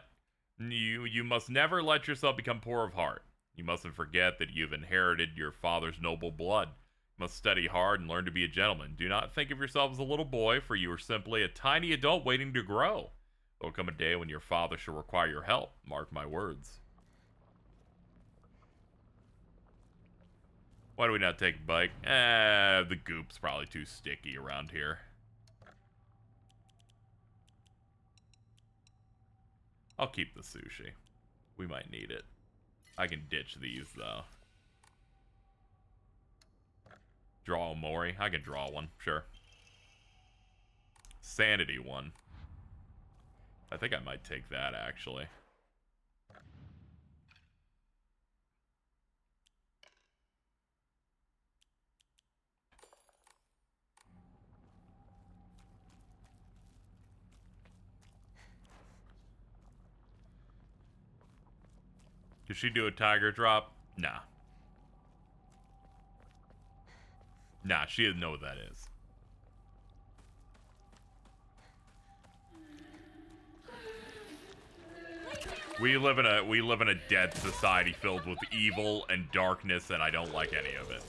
You must never let yourself become poor of heart. You mustn't forget that you've inherited your father's noble blood. You must study hard and learn to be a gentleman. Do not think of yourself as a little boy, for you are simply a tiny adult waiting to grow. There will come a day when your father shall require your help. Mark my words. Why do we not take a bike? The goop's probably too sticky around here. I'll keep the sushi. We might need it. I can ditch these, though. Draw a Mori. I can draw one, sure. Sanity one. I think I might take that, actually. Did she do a tiger drop? Nah. Nah, she doesn't know what that is. We live in a dead society filled with evil and darkness, and I don't like any of it.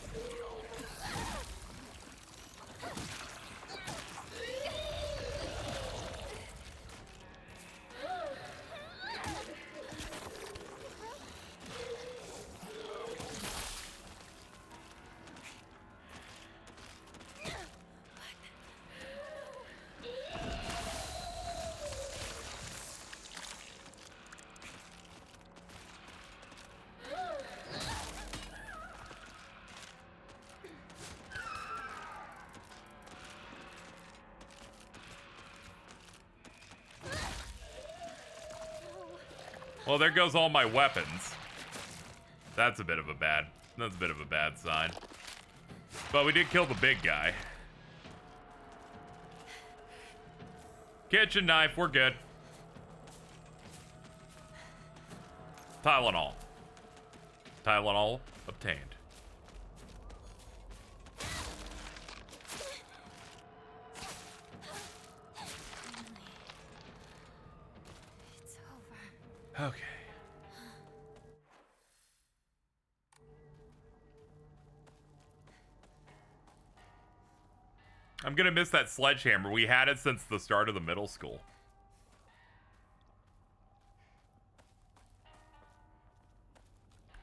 Well, there goes all my weapons. That's a bit of a bad sign. But we did kill the big guy. Kitchen knife, we're good. Tylenol. Tylenol obtained. It's over. Okay. I'm gonna miss that sledgehammer. We had it since the start of the middle school.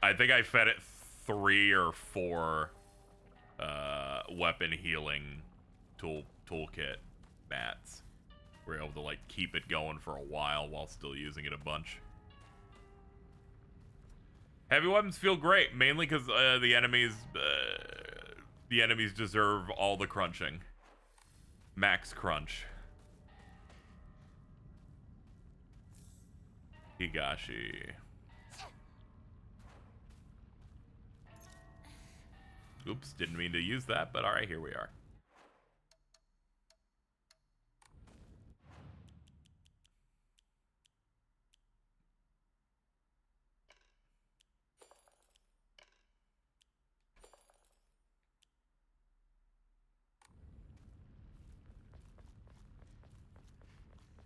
I think I fed it 3 or 4 weapon healing toolkit mats. We're able to like keep it going for a while still using it a bunch. Heavy weapons feel great, mainly because the enemies deserve all the crunching. Max crunch. Higashi. Oops, didn't mean to use that, but alright, here we are.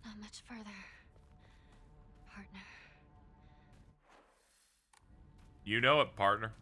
Not much further, partner. You know it, partner.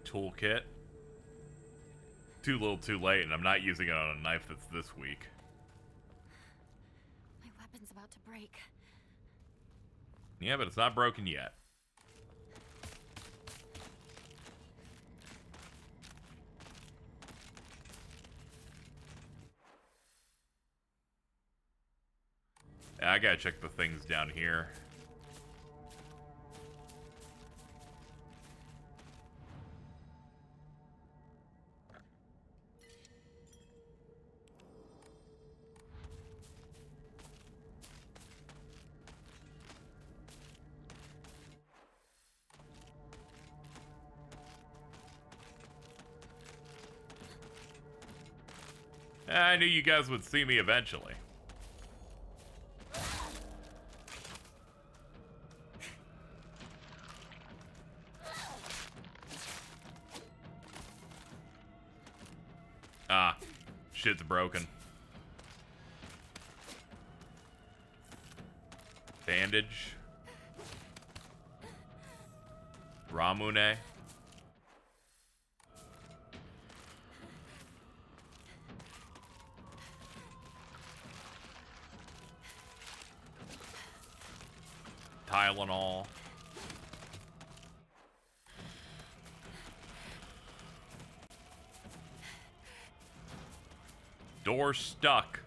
Toolkit. Too little too late, and I'm not using it on a knife that's this weak. My weapon's about to break. Yeah, but it's not broken yet. I gotta check the things down here. I knew you guys would see me eventually. Ah, shit's broken. Bandage. Ramune. Tylenol. Door stuck.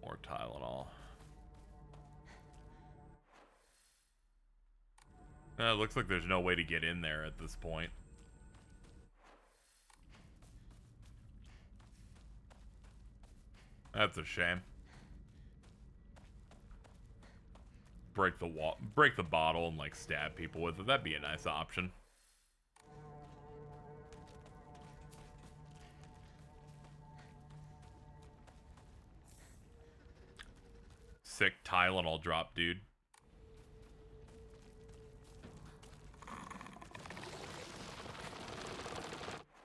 More Tylenol. It looks like there's no way to get in there at this point. That's a shame. Break the wall, break the bottle, and like stab people with it. That'd be a nice option. Sick Tylenol drop, dude.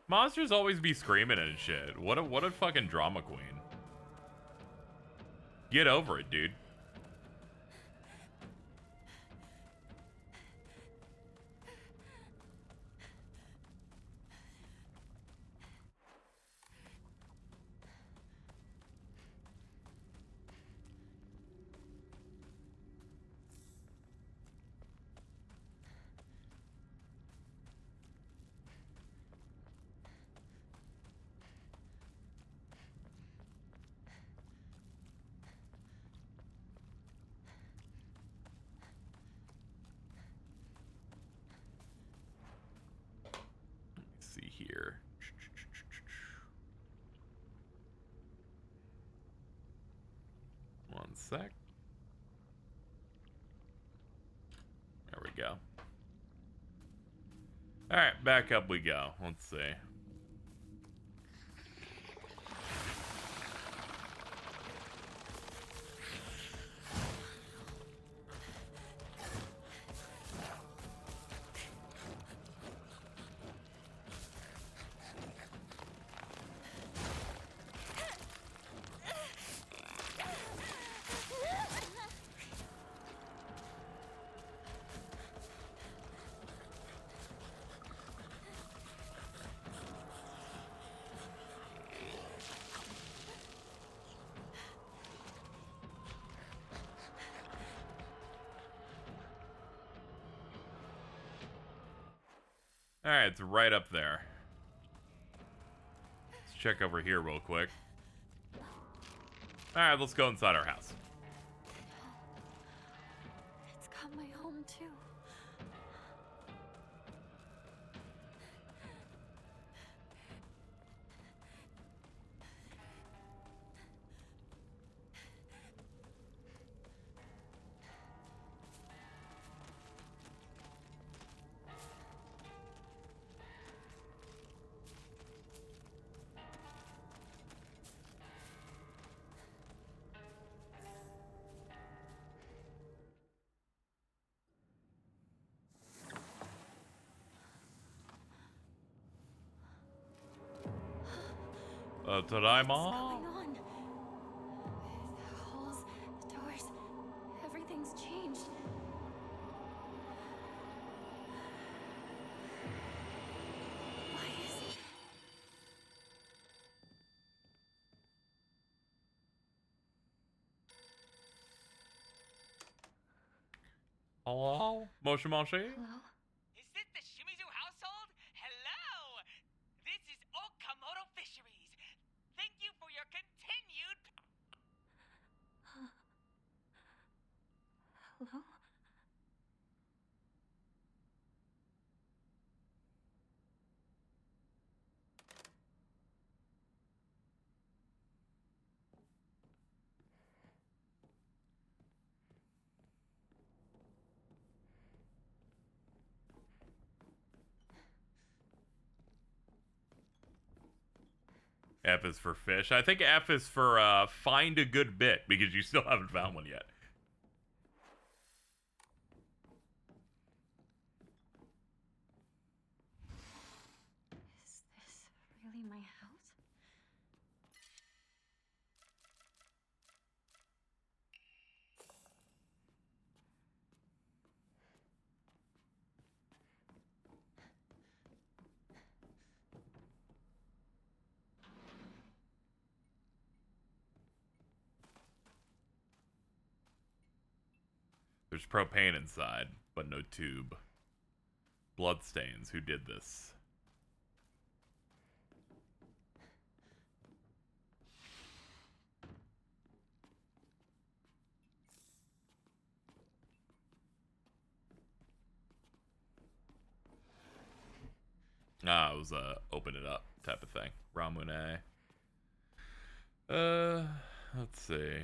Monsters always be screaming and shit. What a fucking drama queen. Get over it, dude. See here. One sec. There we go. Alright, back up we go. Let's see. Alright, it's right up there. Let's check over here real quick. Alright, let's go inside our house. It's got my home too. Tadaima? What's going on? The halls, the doors, everything's changed. Why is... Hello? Moshi Moshi? Hello? Is it the Shimizu household? Hello! This is Okamoto Fisheries. Thank you for your continued... Hello? F is for fish. I think F is for find a good bit, because you still haven't found one yet. Is this really my house? There's propane inside, but no tube. Bloodstains. Who did this? Ah, it was a open it up type of thing. Ramune. Let's see.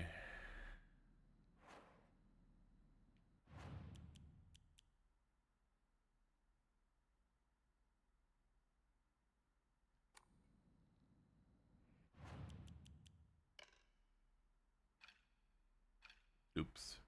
Oops.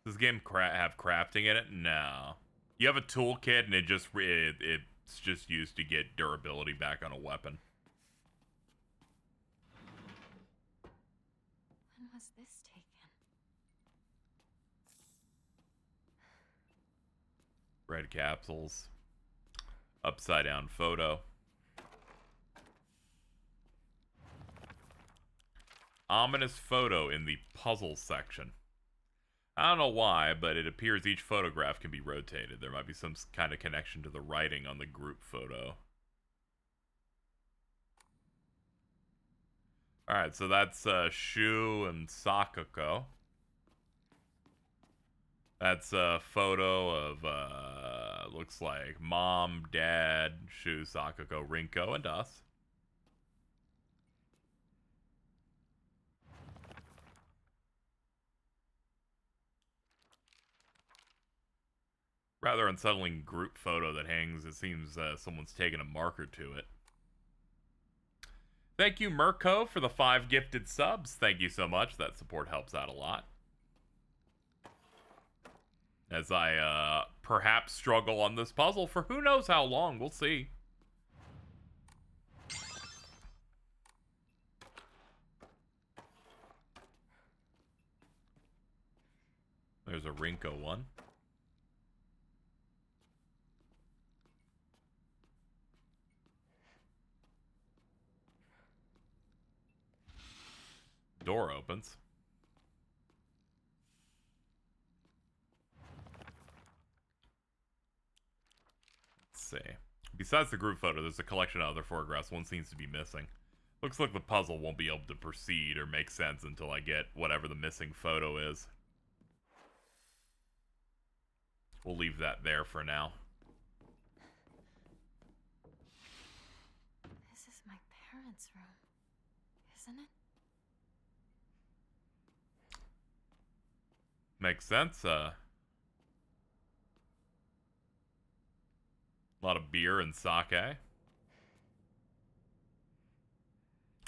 Does this game have crafting in it? No. You have a toolkit, and it's just used to get durability back on a weapon. When was this taken? Red capsules. Upside down photo. Ominous photo in the puzzle section. I don't know why, but it appears each photograph can be rotated. There might be some kind of connection to the writing on the group photo. Alright, so that's Shu and Sakako. That's a photo of, looks like Mom, Dad, Shu, Sakako, Rinko, and us. Rather unsettling group photo that hangs. It seems someone's taken a marker to it. Thank you, Mirko, for the 5 gifted subs. Thank you so much. That support helps out a lot. As I perhaps struggle on this puzzle for who knows how long. We'll see. There's a Rinko one. Door opens. Let's see. Besides the group photo, there's a collection of other photographs. One seems to be missing. Looks like the puzzle won't be able to proceed or make sense until I get whatever the missing photo is. We'll leave that there for now. This is my parents' room, isn't it? Makes sense. A lot of beer and sake.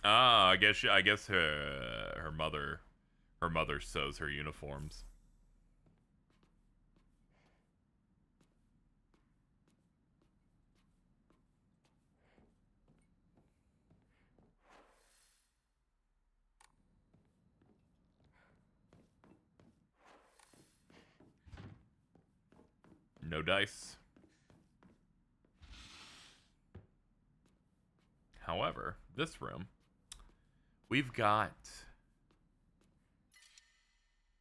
Ah, I guess her mother sews her uniforms. No dice. However, this room, we've got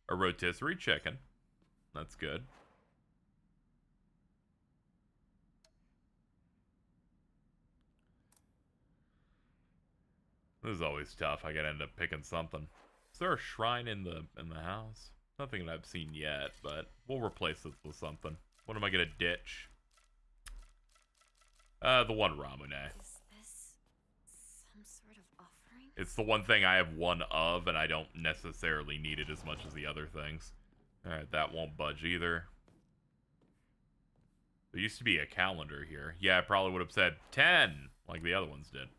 a rotisserie chicken. That's good. This is always tough. I gotta end up picking something. Is there a shrine in the house? Nothing that I've seen yet, but we'll replace this with something. What am I gonna ditch? The one Ramune. Is this some sort of offering? It's the one thing I have one of, and I don't necessarily need it as much as the other things. Alright, that won't budge either. There used to be a calendar here. Yeah, I probably would have said 10, like the other ones did.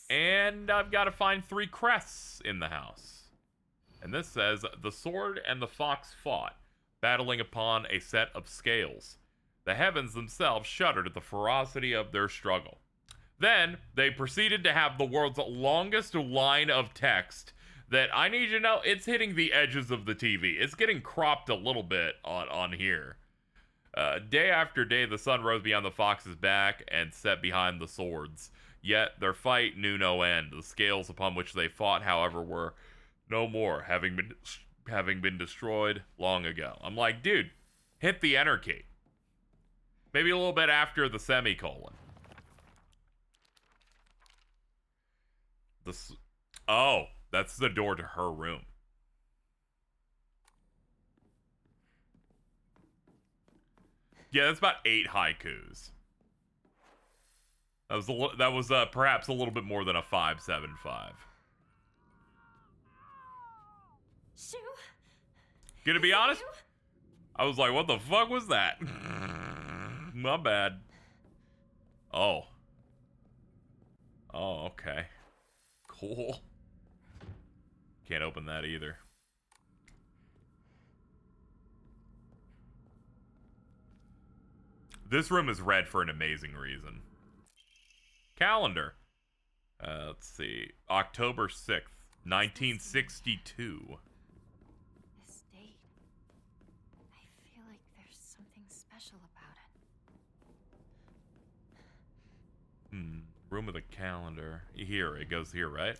And I've got to find 3 crests in the house. And this says, the sword and the fox fought, battling upon a set of scales. The heavens themselves shuddered at the ferocity of their struggle. Then, they proceeded to have the world's longest line of text that I need you to know, it's hitting the edges of the TV. It's getting cropped a little bit on here. Day after day, the sun rose beyond the fox's back and set behind the swords. Yet their fight knew no end. The scales upon which they fought, however, were no more, having been destroyed long ago. I'm like, dude, hit the enter key. Maybe a little bit after the semicolon. Oh, that's the door to her room. Yeah, that's about 8 haikus. That was perhaps a little bit more than a 575. Shoo! Gonna be honest, I was like, what the fuck was that? My bad. Oh. Oh, okay. Cool. Can't open that either. This room is red for an amazing reason. Calendar. Let's see. October 6th, 1962. This date. I feel like there's something special about it. Room with a calendar. Here, it goes here, right?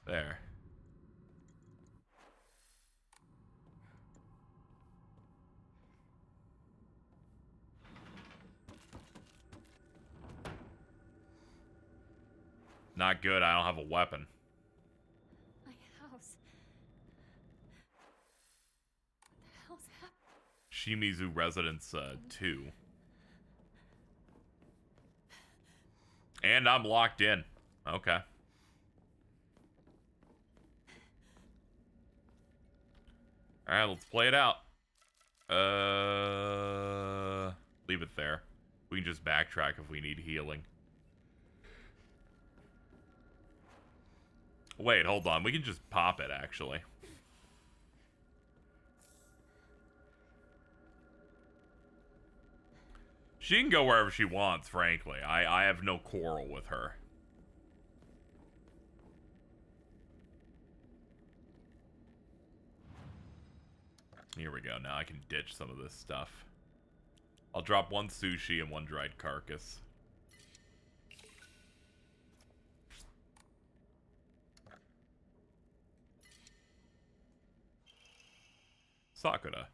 There. Not good, I don't have a weapon. My house. What the hell's happening? Shimizu Residence 2. And I'm locked in. Okay. Alright, let's play it out. Leave it there. We can just backtrack if we need healing. Wait, hold on. We can just pop it, actually. She can go wherever she wants, frankly. I have no quarrel with her. Here we go. Now I can ditch some of this stuff. I'll drop 1 sushi and 1 dried carcass. Sakura.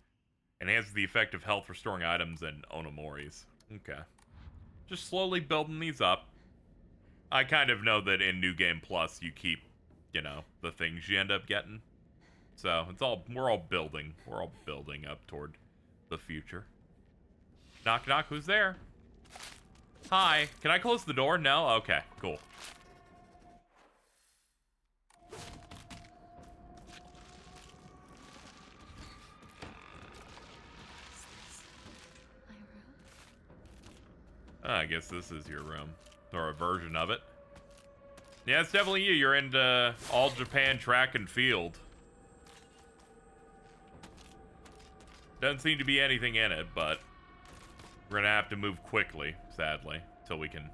Enhances the effect of health restoring items and onomoris. Okay. Just slowly building these up. I kind of know that in New Game Plus you keep, you know, the things you end up getting. So it's all we're all building. We're all building up toward the future. Knock knock, who's there? Hi. Can I close the door? No? Okay, cool. I guess this is your room. Or a version of it. Yeah, it's definitely you. You're into All Japan Track and Field. Doesn't seem to be anything in it, but we're gonna have to move quickly, sadly, till we can...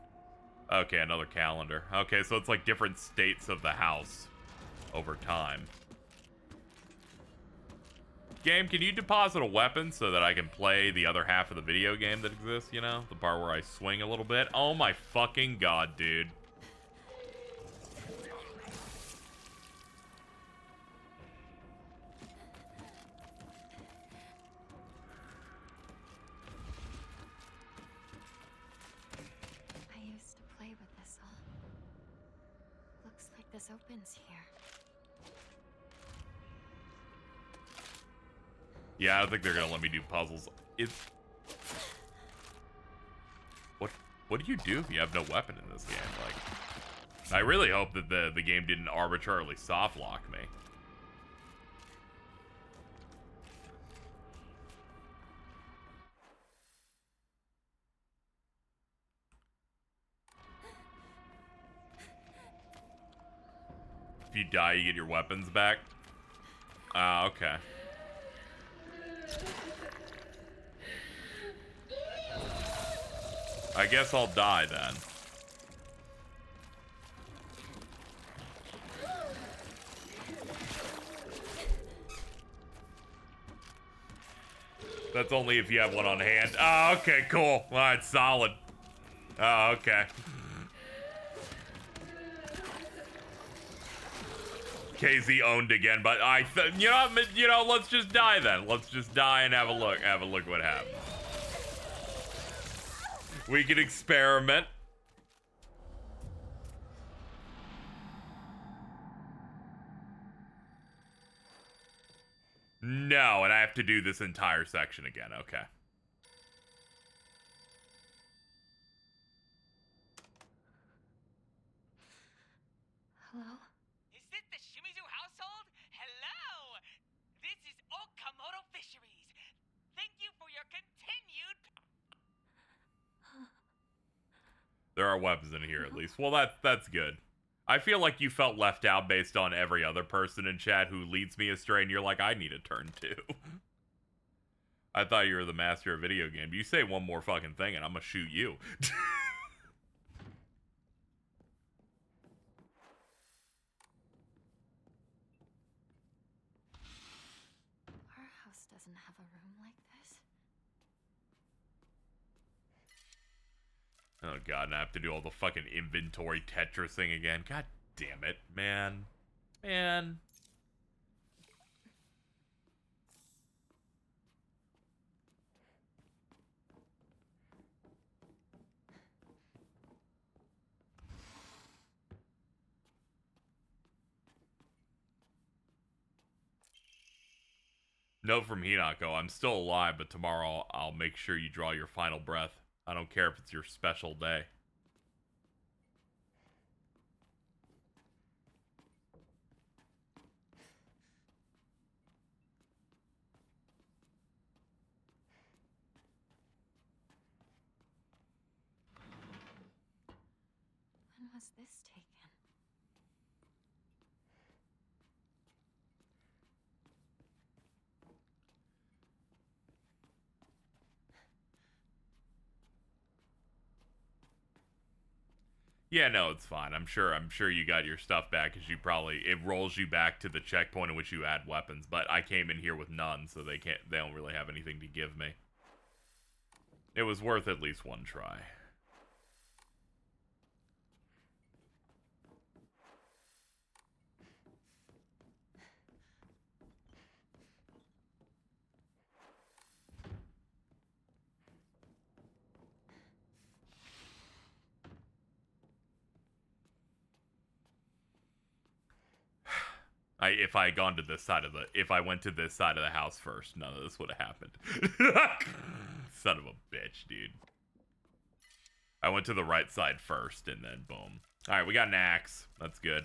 Okay, another calendar. Okay, so it's like different states of the house over time. Game, can you deposit a weapon so that I can play the other half of the video game that exists, you know? The part where I swing a little bit? Oh my fucking god, dude. I used to play with this all. Looks like this opens here. Yeah, I don't think they're gonna let me do puzzles. What do you do if you have no weapon in this game? Like, I really hope that the game didn't arbitrarily soft lock me. If you die, you get your weapons back. Ah, okay. I guess I'll die then. That's only if you have one on hand. Oh, okay, cool. All right, solid. Oh, okay. KZ owned again, but you know, let's just die then. Let's just die and have a look. Have a look what happens. We can experiment. No, and I have to do this entire section again. Okay. Hello? Is this the Shimizu household? Hello! This is Okamoto Fisheries. Thank you for your continued... There are weapons in here at least. Well, that's good. I feel like you felt left out based on every other person in chat who leads me astray, and you're like, I need a turn too. I thought you were the master of video game. You say one more fucking thing, and I'm gonna shoot you. Our house doesn't have a room like this. Oh god, and I have to do all the fucking inventory Tetris thing again. God damn it, man. Man. Note from Hinako, I'm still alive, but tomorrow I'll make sure you draw your final breath. I don't care if it's your special day. When was this taken? Yeah, no, it's fine. I'm sure you got your stuff back because it rolls you back to the checkpoint in which you add weapons, but I came in here with none, so they don't really have anything to give me. It was worth at least one try. If I had gone to this side of if I went to this side of the house first, none of this would have happened. Son of a bitch, dude. I went to the right side first, and then boom. All right, we got an axe. That's good.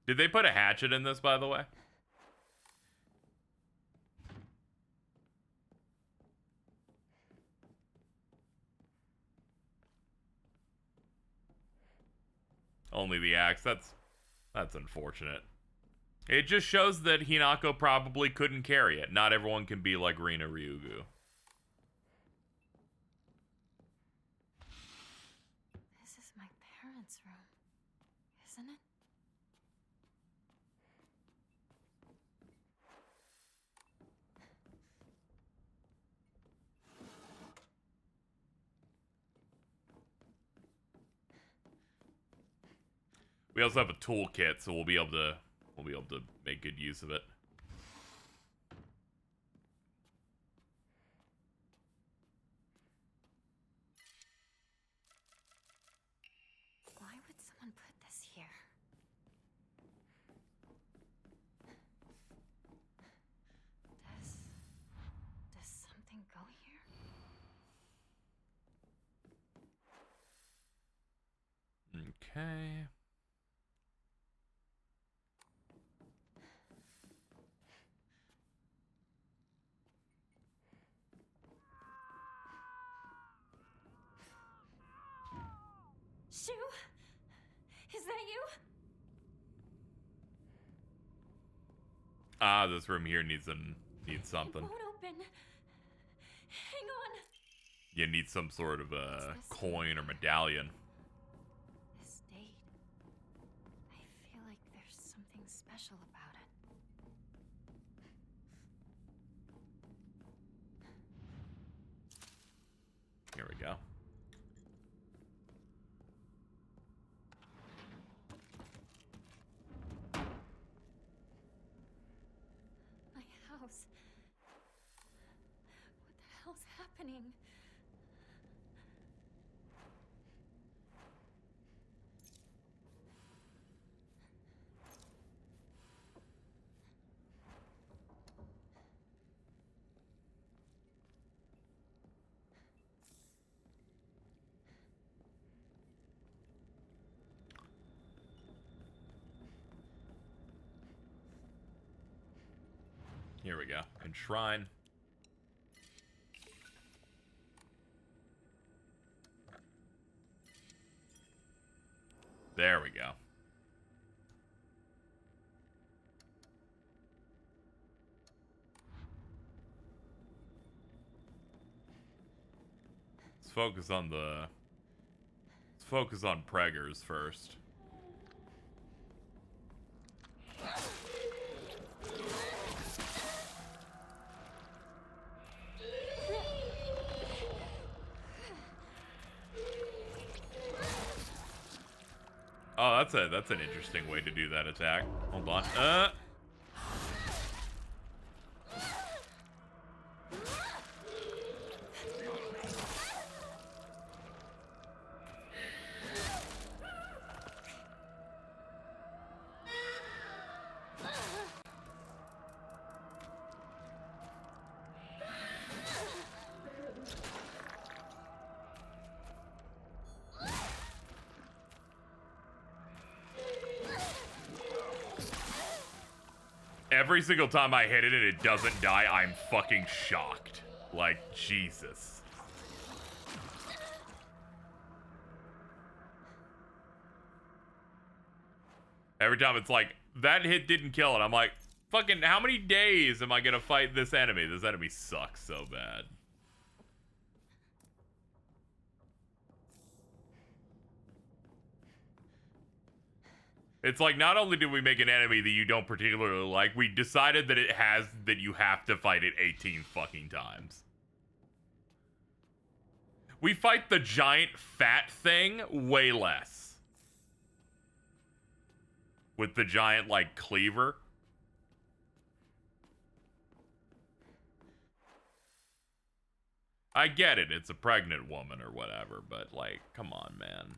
Did they put a hatchet in this, by the way? Only the axe. That's unfortunate. It just shows that Hinako probably couldn't carry it. Not everyone can be like Rina Ryugu. This is my parents' room, isn't it? We also have a toolkit, so we'll be able to make good use of it. Why would someone put this here? Does something you? Ah, this room here needs something. It won't open. Hang on. You need some sort of a What's this? coin or medallion. This date. I feel like there's something special about it. Here we go. My house. What the hell's happening? Here we go. Enshrine. There we go. Let's focus on preggers first. Oh, that's an interesting way to do that attack. Hold on. Every single time I hit it and it doesn't die, I'm fucking shocked. Like, Jesus. Every time it's like, that hit didn't kill it. I'm like, fucking, how many days am I gonna fight this enemy? This enemy sucks so bad. It's like, not only did we make an enemy that you don't particularly like, we decided that that you have to fight it 18 fucking times. We fight the giant fat thing way less. With the giant, like, cleaver. I get it, it's a pregnant woman or whatever, but, like, come on, man.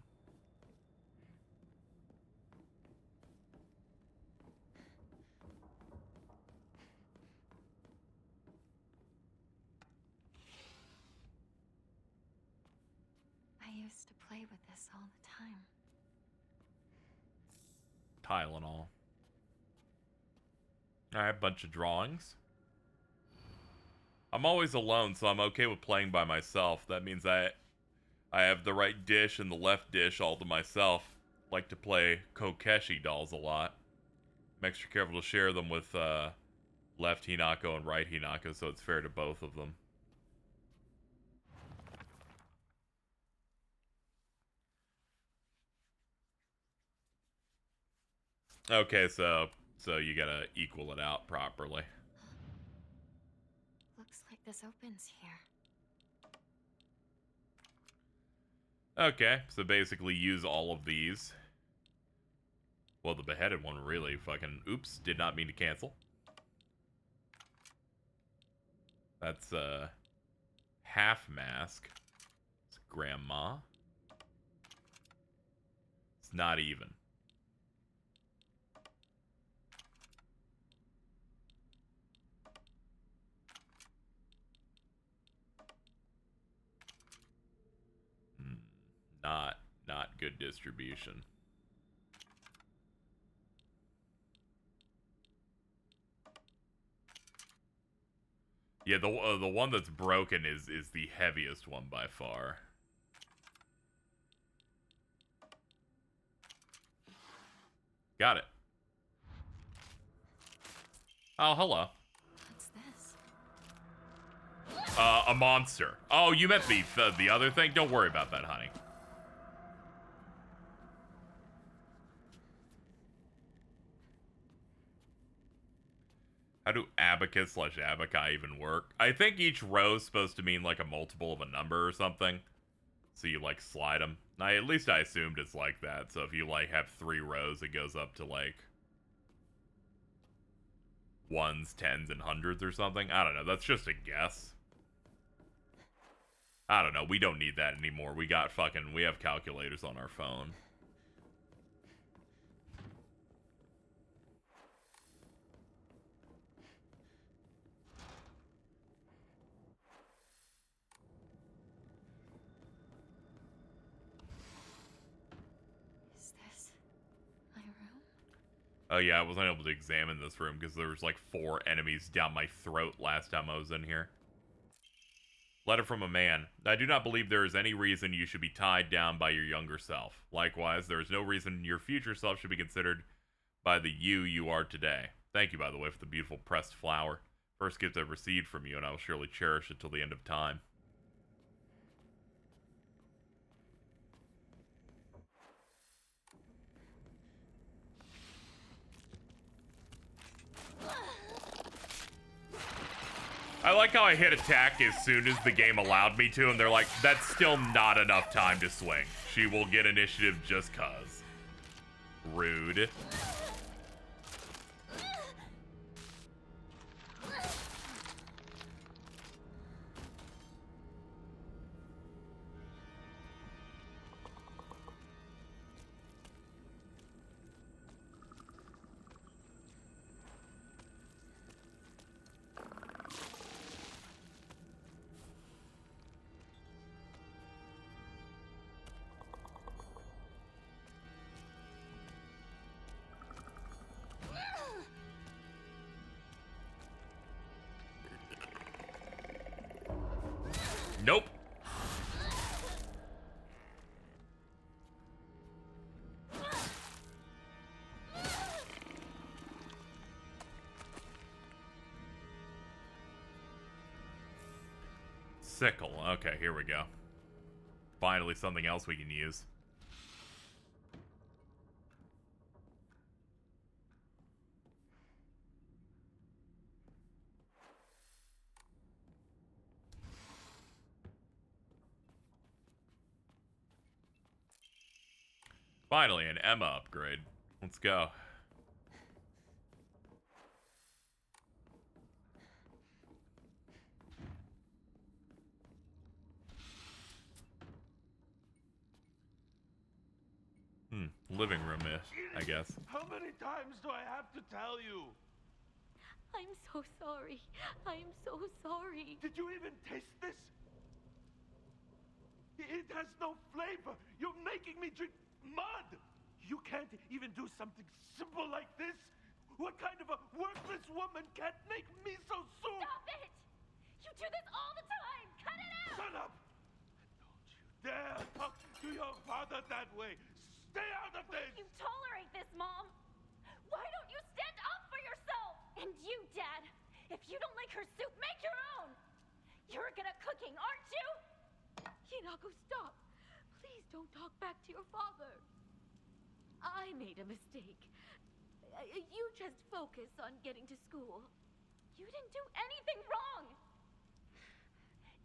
I used to play with this all the time. Tylenol. Alright, bunch of drawings. I'm always alone, so I'm okay with playing by myself. That means I have the right dish and the left dish all to myself. Like to play Kokeshi dolls a lot. I'm extra careful to share them with left Hinako and right Hinako, so it's fair to both of them. Okay, so you gotta equal it out properly. Looks like this opens here. Okay, so basically use all of these. Well, the beheaded one really fucking... Oops, did not mean to cancel. That's half mask. It's grandma. It's not even. Not good distribution. Yeah, the one that's broken is the heaviest one by far. Got it. Oh, hello. What's this? A monster. Oh, you meant the other thing? Don't worry about that, honey. How do abacus / abaci even work? I think each row is supposed to mean like a multiple of a number or something. So you like slide them. At least I assumed it's like that. So if you like have 3 rows, it goes up to like ones, tens, and hundreds or something. I don't know. That's just a guess. I don't know. We don't need that anymore. We have calculators on our phone. Is this my room? Oh yeah, I wasn't able to examine this room because there was like 4 enemies down my throat last time I was in here. Letter from a man. I do not believe there is any reason you should be tied down by your younger self. Likewise, there is no reason your future self should be considered by the you are today. Thank you, by the way, for the beautiful pressed flower. First gift I've received from you, and I will surely cherish it till the end of time. I like how I hit attack as soon as the game allowed me to, and they're like, that's still not enough time to swing. She will get initiative just cuz. Rude. Nope. Sickle. Okay, here we go. Finally something else we can use. Finally, an Emma upgrade. Let's go. Living room-ish, I guess. How many times do I have to tell you? I'm so sorry. I am so sorry. Did you even taste this? It has no flavor. You're making me drink mud. You can't even do something simple like this? What kind of a worthless woman can't make miso soup? Stop it! You do this all the time. Cut it out. Shut up! Don't you dare talk to your father that way. Stay out of this! You tolerate this, Mom. Why don't you stand up for yourself? And you, Dad. If you don't like her soup, make your own. You're good at cooking, aren't you? Hinako, stop. Please don't talk back to your father. I made a mistake. You just focus on getting to school. You didn't do anything wrong.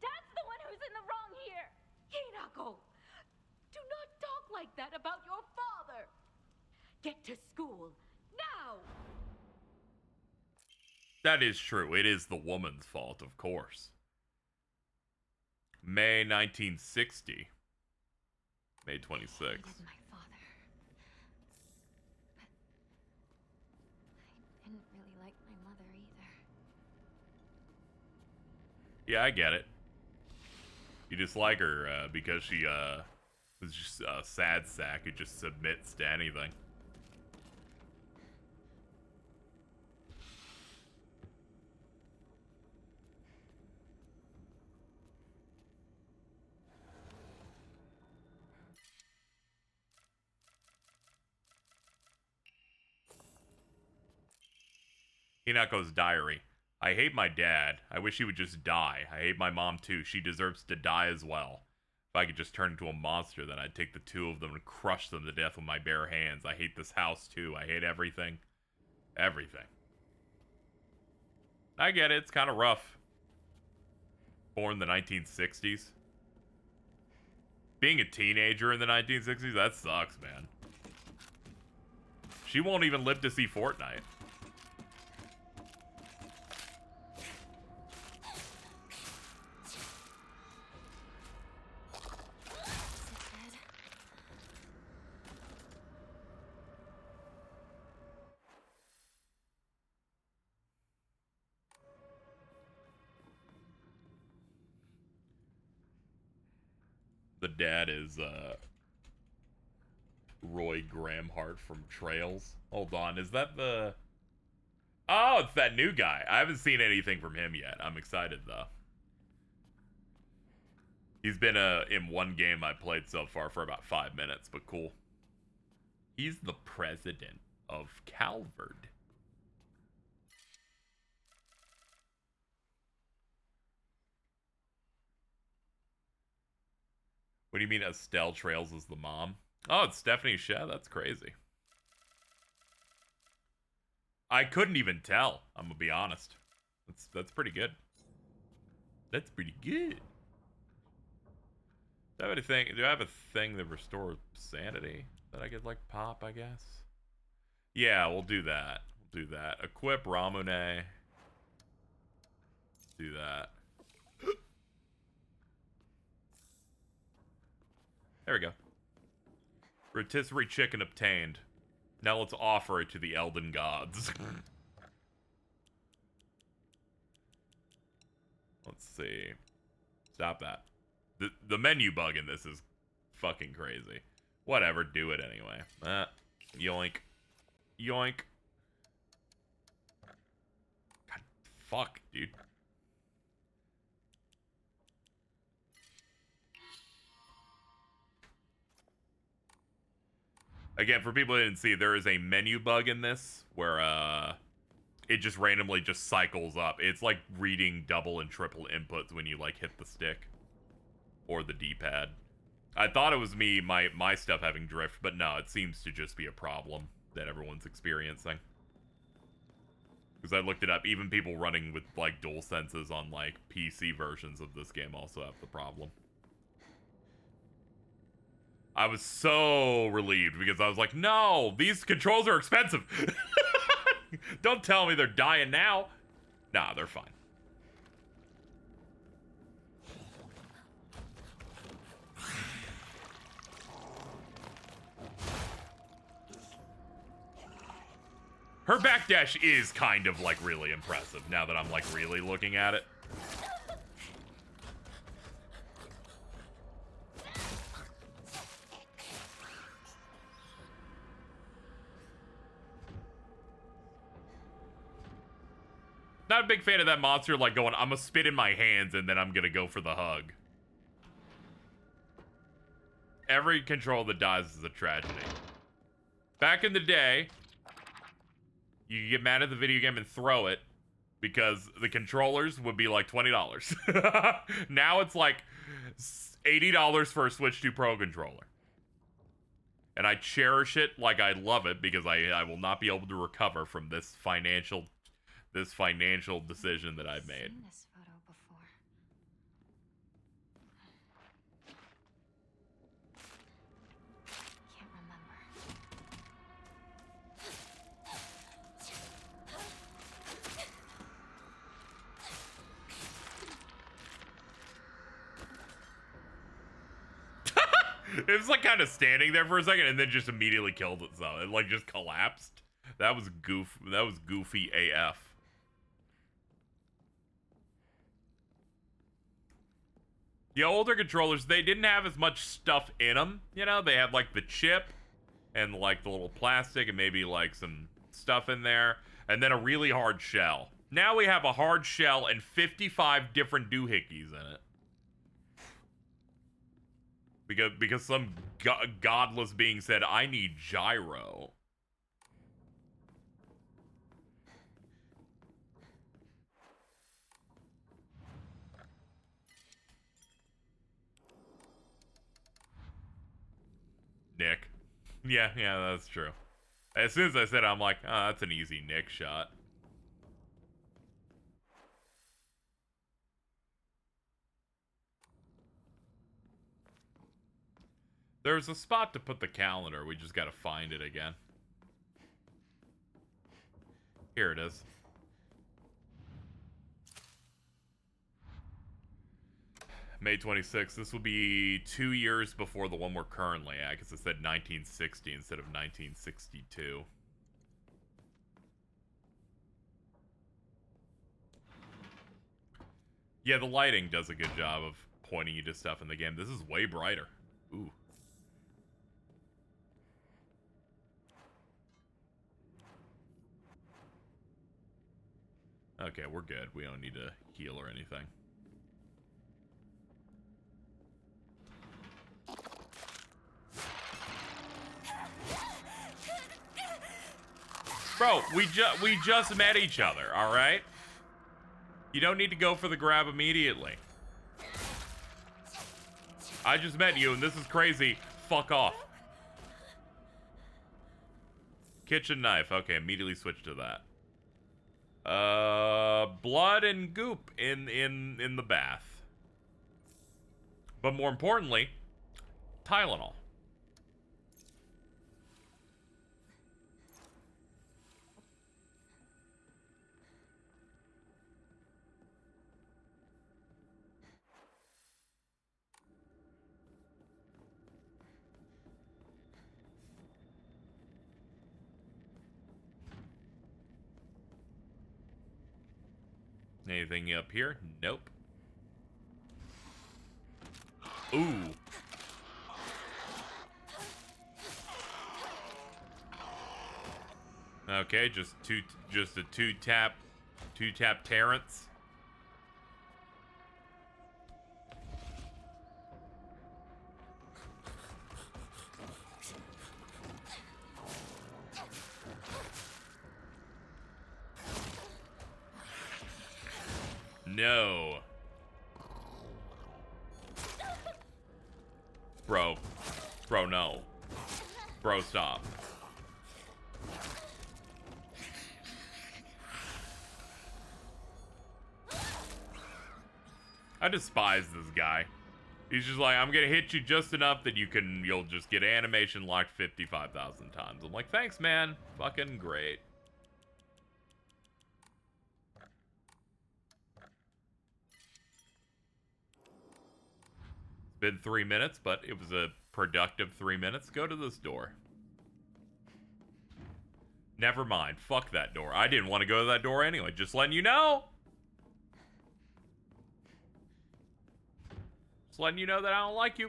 Dad's the one who's in the wrong here. Hinako, do not talk like that about your father. Get to school now. That is true. It is the woman's fault, of course. May 1960. May 26th. I hated my father. But I didn't really like my mother either. Yeah, I get it. You dislike her because she was just a sad sack who just submits to anything. Hinako's diary. I hate my dad. I wish he would just die. I hate my mom too. She deserves to die as well. If I could just turn into a monster, then I'd take the two of them and crush them to death with my bare hands. I hate this house too. I hate everything. Everything. I get it. It's kind of rough. Born in the 1960s. Being a teenager in the 1960s, that sucks, man. She won't even live to see Fortnite. The dad is Roy Gramhart from Trails. Hold on, is that the... Oh, it's that new guy. I haven't seen anything from him yet. I'm excited, though. He's been in one game I played so far for about 5 minutes, but cool. He's the president of Calvard. What do you mean Estelle Trails is the mom? Oh, it's Stephanie Sheh? That's crazy. I couldn't even tell, I'm gonna be honest. That's pretty good. That's pretty good. Do I have a thing that restores sanity that I could like pop, I guess? Yeah, we'll do that. We'll do that. Equip Ramune. Do that. There we go. Rotisserie chicken obtained. Now let's offer it to the Elden gods. Let's see. Stop that. The menu bug in this is fucking crazy. Whatever, do it anyway. Yoink. Yoink. God, fuck, dude. Again, for people who didn't see, there is a menu bug in this where it just randomly just cycles up. It's like reading double and triple inputs when you like hit the stick or the D-pad. I thought it was me, my stuff having drift, but no, it seems to just be a problem that everyone's experiencing. Because I looked it up, even people running with like dual senses on like PC versions of this game also have the problem. I was so relieved because I was like, no, these controls are expensive. Don't tell me they're dying now. Nah, they're fine. Her backdash is kind of like really impressive now that I'm like really looking at it. Not a big fan of that monster like going, I'm gonna spit in my hands and then I'm gonna go for the hug. Every control that dies is a tragedy. Back in the day, you could get mad at the video game and throw it because the controllers would be like $20. Now it's like $80 for a Switch 2 Pro controller. And I cherish it like I love it because I will not be able to recover from this financial decision that I've made. Seen this photo before. Can't remember. It was like kind of standing there for a second and then just immediately killed itself. It like just collapsed. That was goofy AF. The older controllers, they didn't have as much stuff in them. You know, they had like the chip and like the little plastic and maybe like some stuff in there. And then a really hard shell. Now we have a hard shell and 55 different doohickeys in it. Because some godless being said, I need gyro. Yeah, yeah, that's true. As soon as I said it, I'm like, oh, that's an easy Nick shot. There's a spot to put the calendar. We just gotta find it again. Here it is. May 26th. This will be 2 years before the one we're currently at, because it said 1960 instead of 1962. Yeah, the lighting does a good job of pointing you to stuff in the game. This is way brighter. Ooh. Okay, we're good. We don't need to heal or anything. Bro, we just met each other, all right? You don't need to go for the grab immediately. I just met you and this is crazy. Fuck off. Kitchen knife. Okay, immediately switch to that. Blood and goop in the bath. But more importantly, Tylenol. Anything up here? Nope. Ooh. Okay, just a two tap Terrence. No. Bro. Bro, no. Bro, stop. I despise this guy. He's just like, I'm gonna hit you just enough that you'll just get animation locked 55,000 times. I'm like, thanks, man. Fucking great. It's been 3 minutes, but it was a productive 3 minutes. Go to this door. Never mind. Fuck that door. I didn't want to go to that door anyway. Just letting you know. Just letting you know that I don't like you.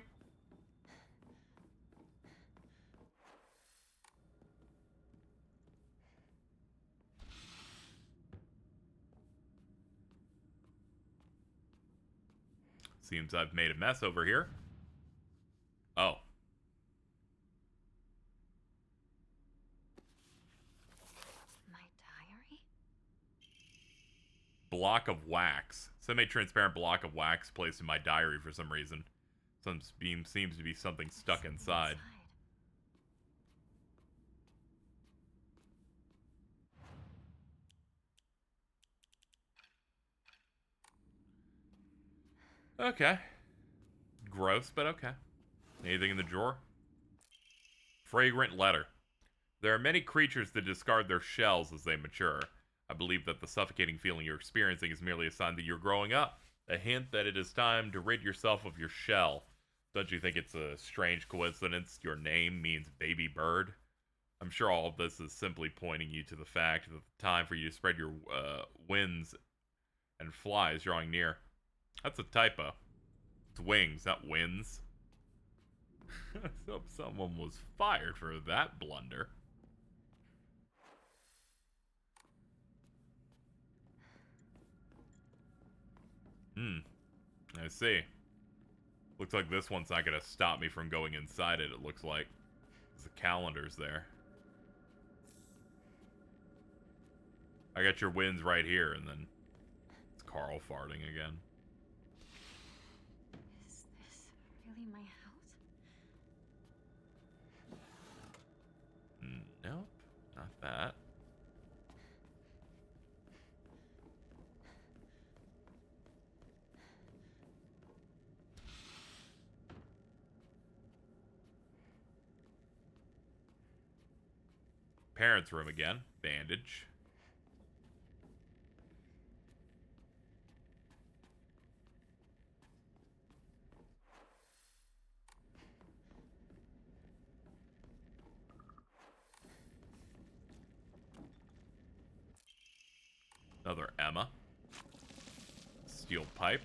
Seems I've made a mess over here. Oh. My diary? Block of wax. Semi-transparent block of wax placed in my diary for some reason. Some beam seems to be something stuck inside. Okay. Gross, but okay. Anything in the drawer? Fragrant letter. There are many creatures that discard their shells as they mature. I believe that the suffocating feeling you're experiencing is merely a sign that you're growing up. A hint that it is time to rid yourself of your shell. Don't you think it's a strange coincidence your name means baby bird? I'm sure all of this is simply pointing you to the fact that the time for you to spread your wings and fly is drawing near. That's a typo. It's wings, not wins. So someone was fired for that blunder. I see. Looks like this one's not gonna stop me from going inside it, it looks like. The calendar's there. I got your wins right here, and then it's Carl farting again. Is this really my house? parents' room again. Bandage. Another Emma. Steel pipe.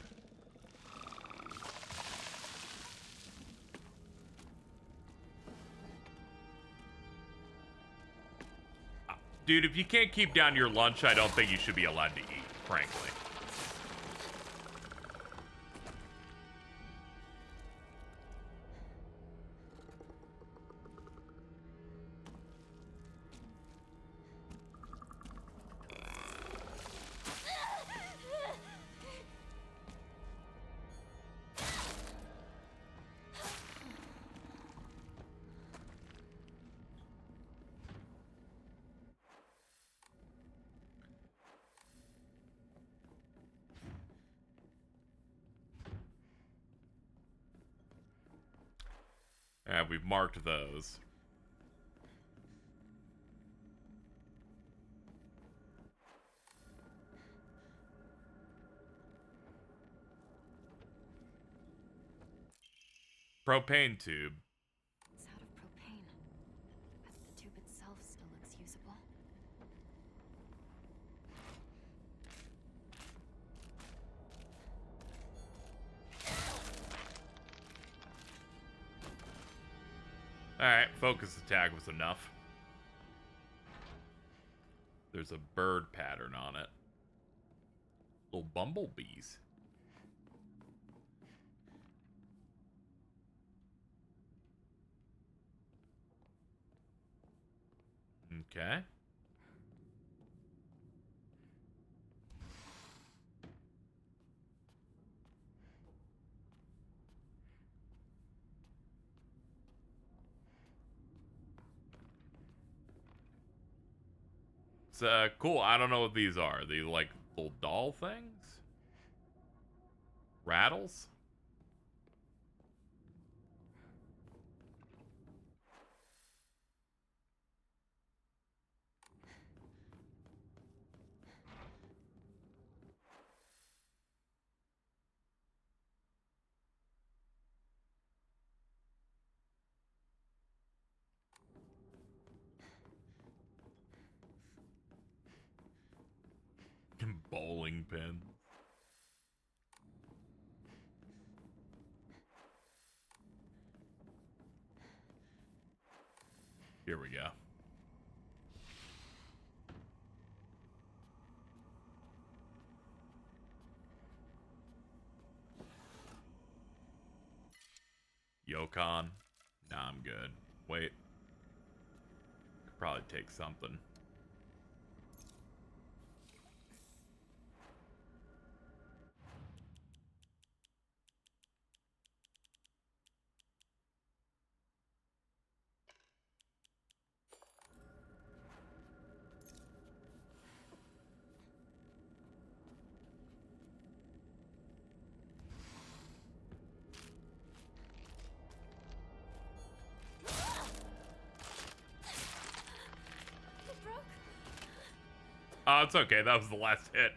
Dude, if you can't keep down your lunch, I don't think you should be allowed to eat, frankly. We've marked those. Propane tube. It's out of propane, but the tube itself still looks usable. Alright, focus attack was enough. There's a bird pattern on it. Little bumblebees. Okay. It's cool. I don't know what these are. Are they like little doll things? Rattles? Bowling pin. Here we go. Yokon. Nah, I'm good. Wait. Could probably take something. It broke. Oh, it's okay. That was the last hit.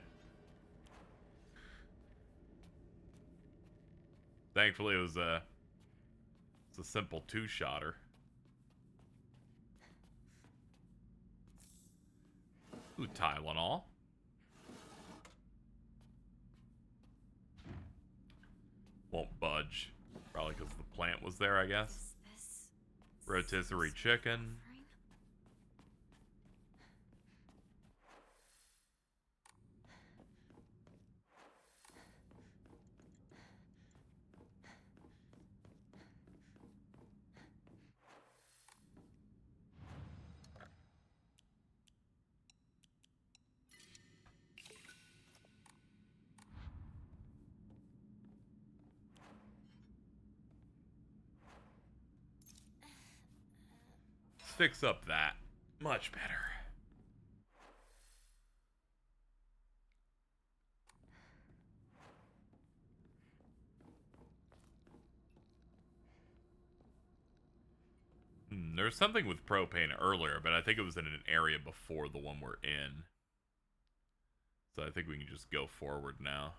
Thankfully, it's a simple two-shotter. Ooh, Tylenol. Won't budge. Probably because the plant was there, I guess. Is this Rotisserie chicken. offering? Let's fix up that. Much better. There was something with propane earlier, but I think it was in an area before the one we're in. So I think we can just go forward now.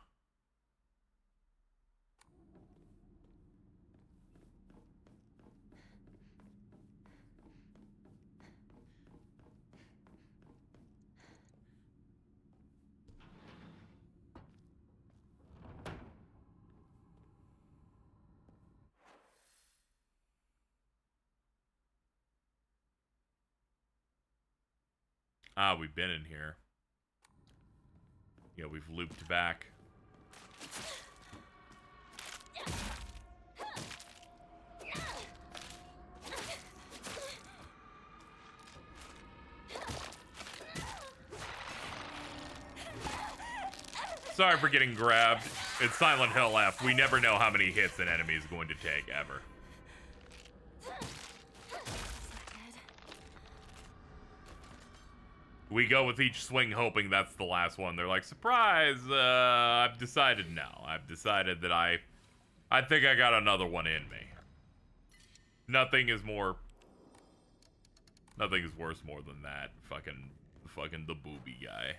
Ah, we've been in here. Yeah, we've looped back. Sorry for getting grabbed. It's Silent Hill F. We never know how many hits an enemy is going to take, ever. We go with each swing hoping that's the last one. They're like, surprise, I've decided no. I've decided that I think I got another one in me. Nothing is worse more than that. Fucking the booby guy.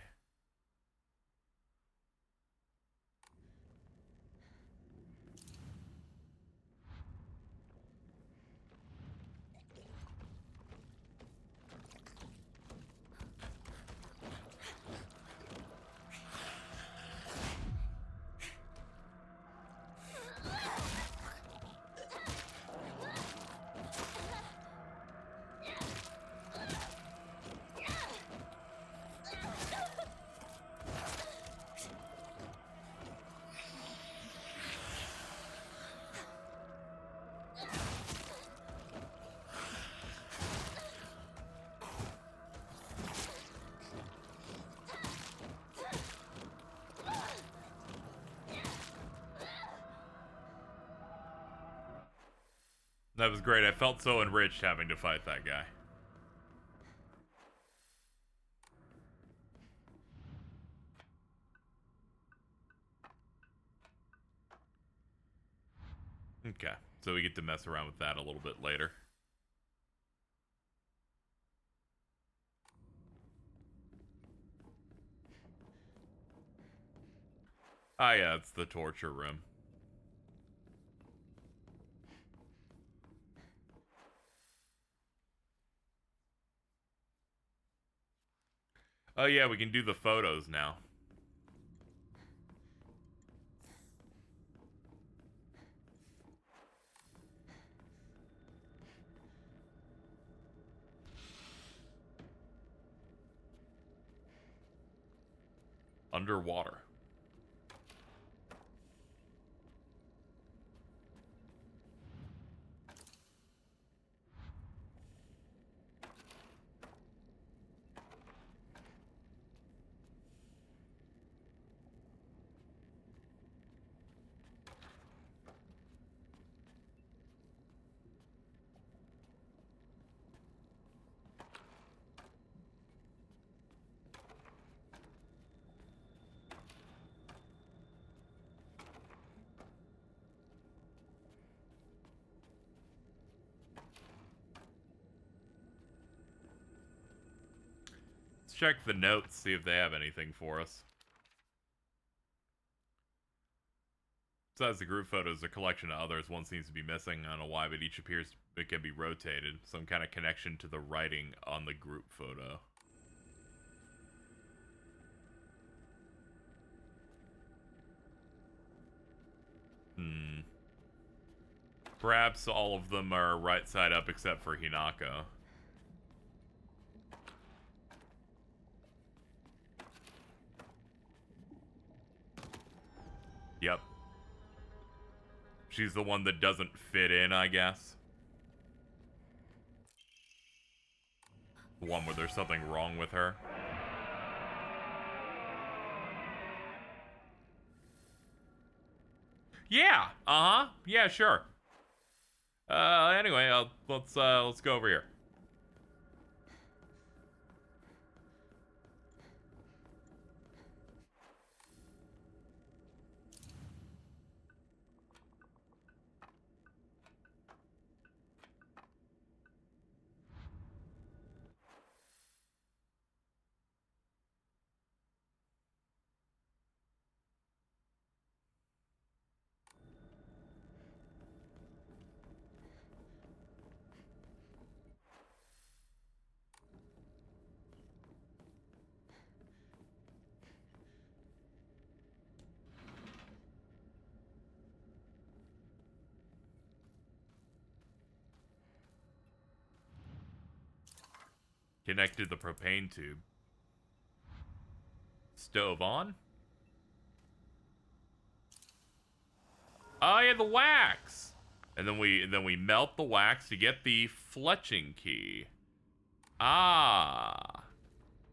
That was great. I felt so enriched having to fight that guy. Okay, so we get to mess around with that a little bit later. Ah, yeah, it's the torture room. Oh, yeah, we can do the photos now. Underwater. Check the notes, see if they have anything for us. Besides the group photos, a collection of others. One seems to be missing. I don't know why, but each appears it can be rotated. Some kind of connection to the writing on the group photo. Perhaps all of them are right side up except for Hinako. Yep. She's the one that doesn't fit in, I guess. The one where there's something wrong with her. Yeah. Uh-huh. Yeah, sure. Anyway, let's go over here. Connected the propane tube. Stove on. Oh yeah, the wax. And then we melt the wax to get the fletching key. Ah.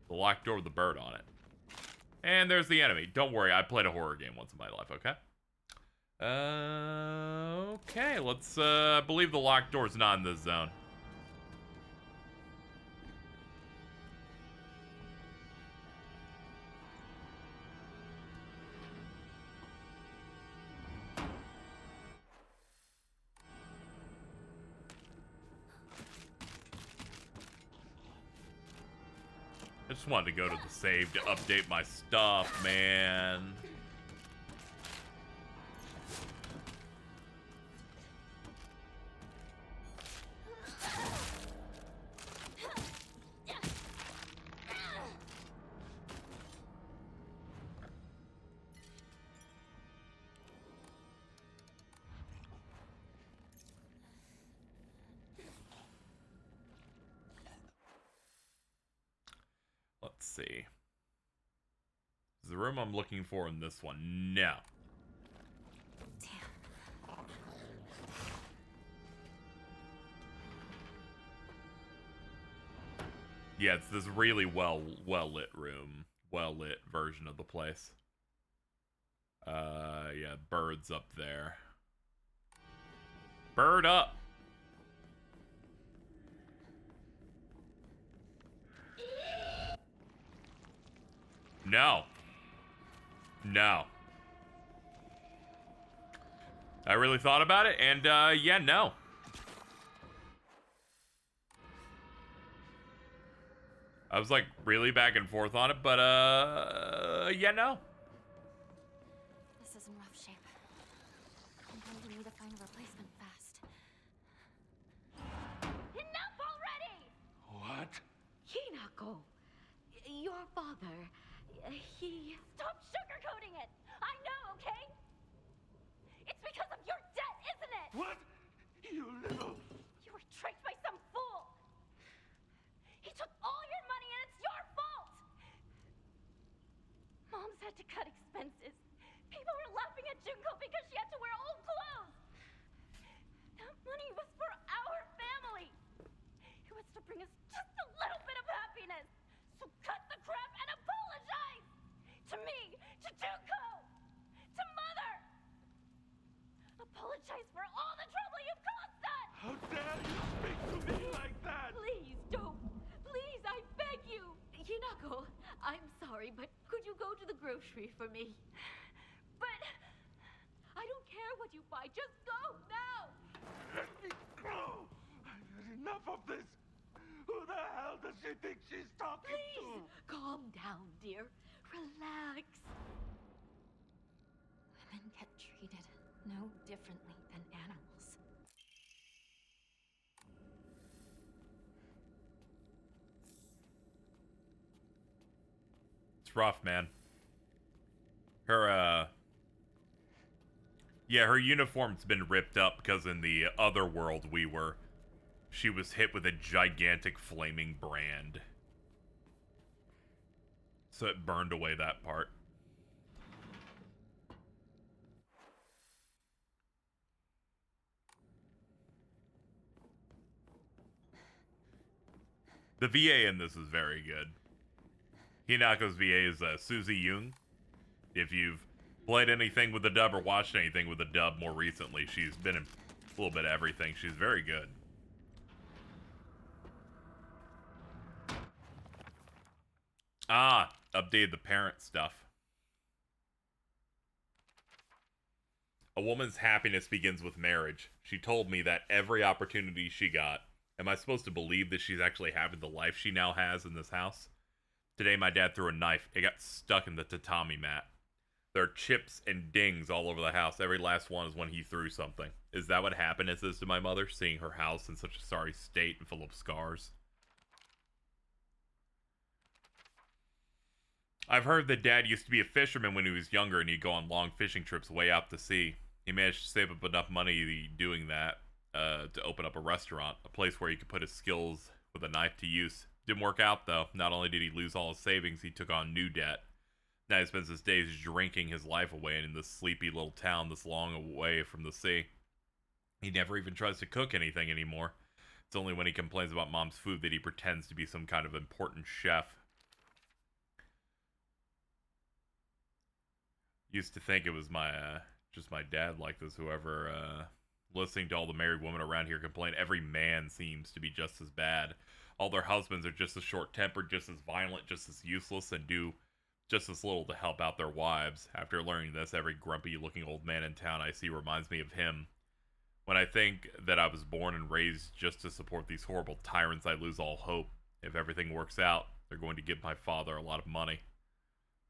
The locked door with the bird on it. And there's the enemy. Don't worry, I played a horror game once in my life, okay? Okay, let's, I believe the locked door's not in this zone. I just wanted to go to the save to update my stuff, man. Let's see. Is the room I'm looking for in this one? No. Yeah, it's this really well lit room, well lit version of the place. Yeah, birds up there. Bird up. No. No. I really thought about it, and yeah, no. I was like really back and forth on it, but yeah, no. This is in rough shape. I'm going to need to find a replacement fast. Enough already! What? Hinako, your father, he... Stop sugarcoating it! I know, okay? It's because of your debt, isn't it? What? You little... You were tricked by some fool! He took all your money and it's your fault! Mom's had to cut expenses. People were laughing at Junko because she had to wear old clothes! That money was for our family! It was to bring us just a little bit of happiness! So cut the crap and apologize! To me, to Junko, to Mother! Apologize for all the trouble you've caused us! How dare you speak to me like that? Please don't. Please, I beg you. Hinako, I'm sorry, but could you go to the grocery for me? But I don't care what you buy. Just go now. Let me go! I've had enough of this! Who the hell does she think she's talking Please, calm down, dear. Relax. Women get treated no differently than animals. It's rough, man. Her, yeah, her uniform's been ripped up because in the other world she was hit with a gigantic flaming brand. So it burned away that part. The VA in this is very good. Hinako's VA is Susie Young. If you've played anything with the dub or watched anything with the dub more recently, she's been in a little bit of everything. She's very good. Ah, updated the parent stuff. A woman's happiness begins with marriage. She told me that every opportunity she got. Am I supposed to believe that she's actually having the life she now has in this house? Today my dad threw a knife. It got stuck in the tatami mat. There are chips and dings all over the house. Every last one is when he threw something. Is that what happiness is to my mother? Seeing her house in such a sorry state and full of scars? I've heard that Dad used to be a fisherman when he was younger and he'd go on long fishing trips way out to sea. He managed to save up enough money doing that to open up a restaurant, a place where he could put his skills with a knife to use. Didn't work out, though. Not only did he lose all his savings, he took on new debt. Now he spends his days drinking his life away in this sleepy little town this long away from the sea. He never even tries to cook anything anymore. It's only when he complains about mom's food that he pretends to be some kind of important chef. Used to think it was my just my dad like this. Whoever listening to all the married women around here complain, every man seems to be just as bad. All their husbands are just as short-tempered, just as violent, just as useless, and do just as little to help out their wives. After learning this, every grumpy-looking old man in town I see reminds me of him. When I think that I was born and raised just to support these horrible tyrants, I lose all hope. If everything works out, they're going to give my father a lot of money.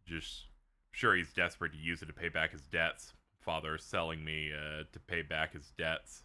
Just sure, he's desperate to use it to pay back his debts. Father is selling me to pay back his debts.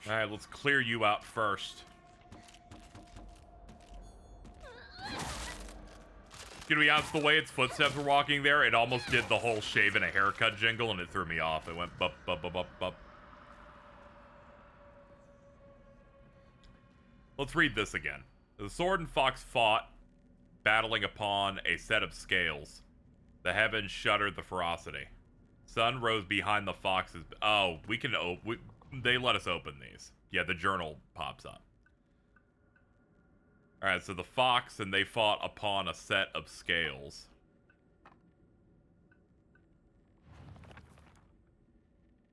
Alright, let's clear you out first. Gonna be honest, the way its footsteps were walking there, it almost did the whole shave and a haircut jingle, and it threw me off. It went bup, bup, bup, bup, bup. Let's read this again. The sword and fox fought, battling upon a set of scales. The heavens shuddered the ferocity. Sun rose behind the foxes. Oh, we can open. They let us open these. Yeah, the journal pops up. Alright, so the fox and they fought upon a set of scales.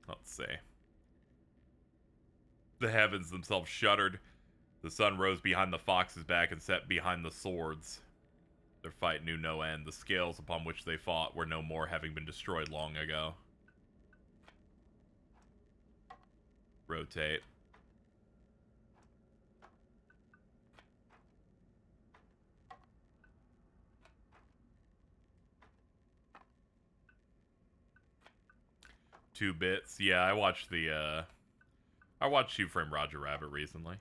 Let's see. The heavens themselves shuddered. The sun rose behind the fox's back and set behind the swords. Their fight knew no end. The scales upon which they fought were no more, having been destroyed long ago. Rotate. Two bits. Yeah, I watched Two Frame Roger Rabbit recently.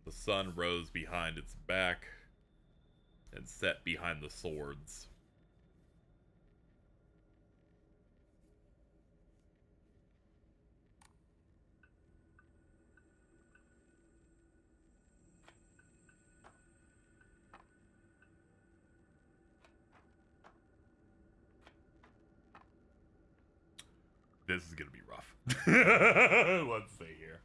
The sun rose behind its back and set behind the swords. This is gonna be rough. Let's see here.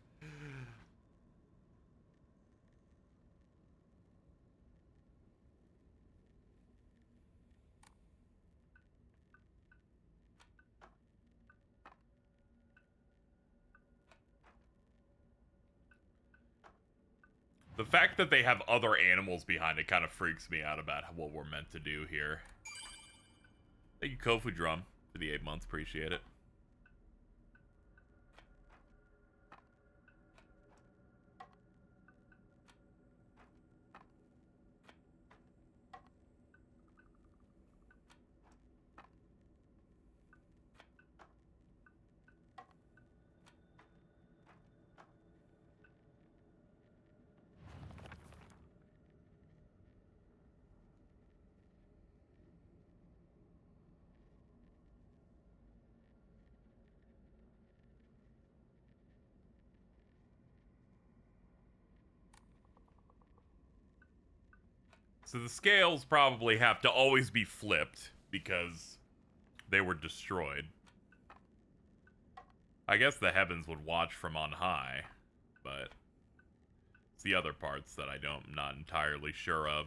The fact that they have other animals behind it kind of freaks me out about what we're meant to do here. Thank you, Kofu Drum, for the 8 months. Appreciate it. So the scales probably have to always be flipped because they were destroyed. I guess the heavens would watch from on high, but it's the other parts that I'm not entirely sure of.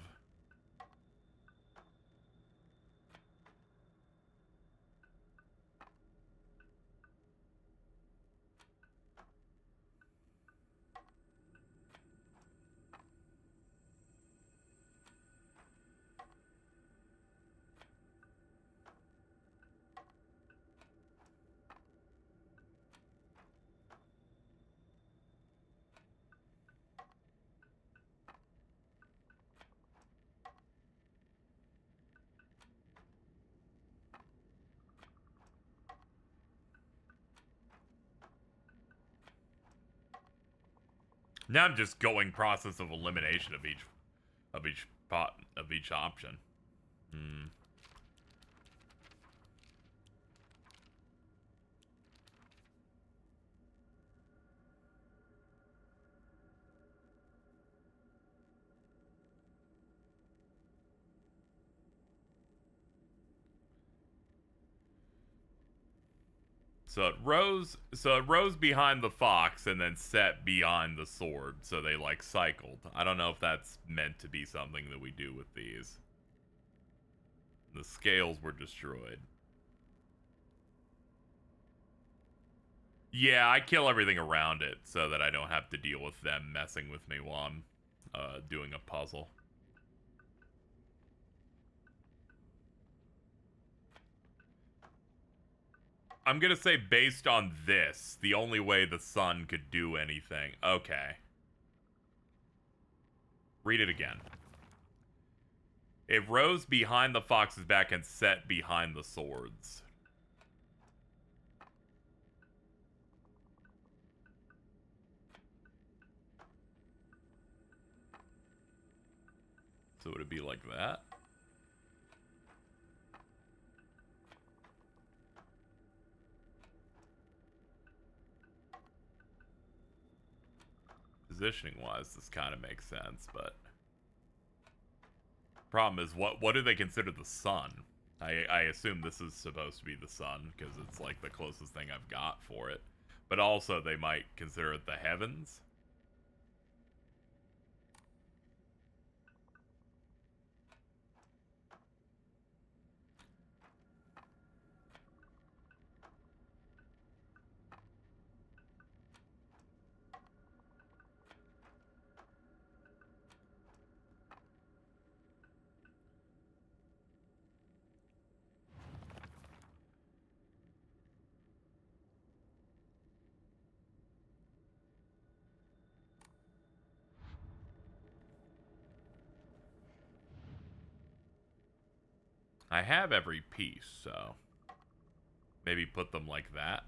Now I'm just going process of elimination of each option. Hmm. So it rose behind the fox and then set behind the sword, so they like cycled. I don't know if that's meant to be something that we do with these. The scales were destroyed. Yeah, I kill everything around it so that I don't have to deal with them messing with me while I'm doing a puzzle. I'm gonna say based on this, the only way the sun could do anything. Okay. Read it again. It rose behind the fox's back and set behind the swords. So would it be like that? Positioning wise, this kind of makes sense, but problem is what do they consider the sun? I assume this is supposed to be the sun because it's like the closest thing I've got for it. But also they might consider it the heavens. I have every piece, so maybe put them like that.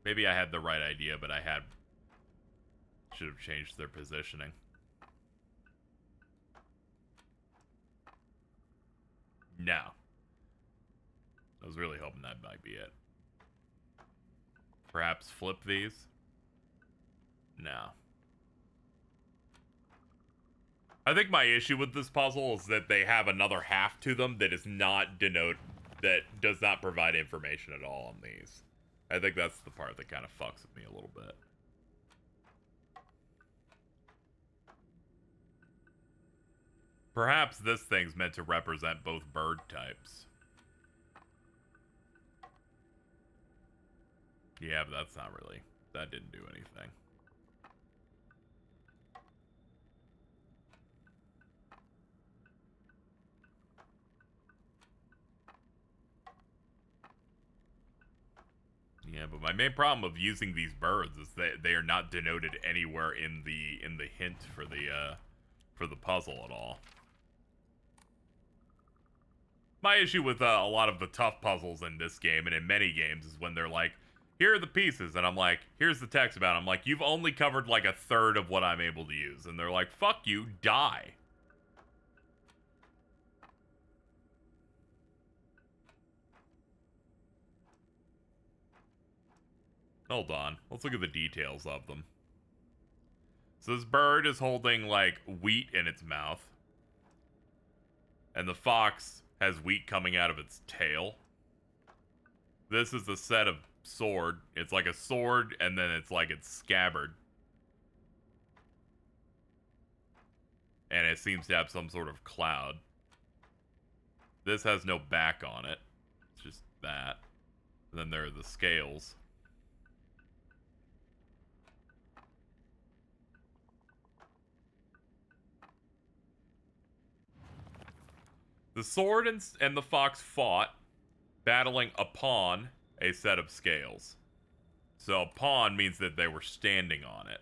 Maybe I had the right idea, but should have changed their positioning. No. I was really hoping that might be it. Perhaps flip these? No. I think my issue with this puzzle is that they have another half to them that is not that does not provide information at all on these. I think that's the part that kind of fucks with me a little bit. Perhaps this thing's meant to represent both bird types. Yeah, but that's not really... That didn't do anything. Yeah, but my main problem of using these birds is that they are not denoted anywhere in the hint for the puzzle at all. My issue with a lot of the tough puzzles in this game and in many games is when they're like, here are the pieces, and I'm like, here's the text about it. I'm like, you've only covered like a third of what I'm able to use, and they're like, fuck you, die. Hold on. Let's look at the details of them. So this bird is holding, like, wheat in its mouth. And the fox has wheat coming out of its tail. This is the set of sword. It's like a sword, and then it's like its scabbard. And it seems to have some sort of cloud. This has no back on it. It's just that. And then there are the scales. The sword and the fox fought, battling upon a set of scales. So upon means that they were standing on it.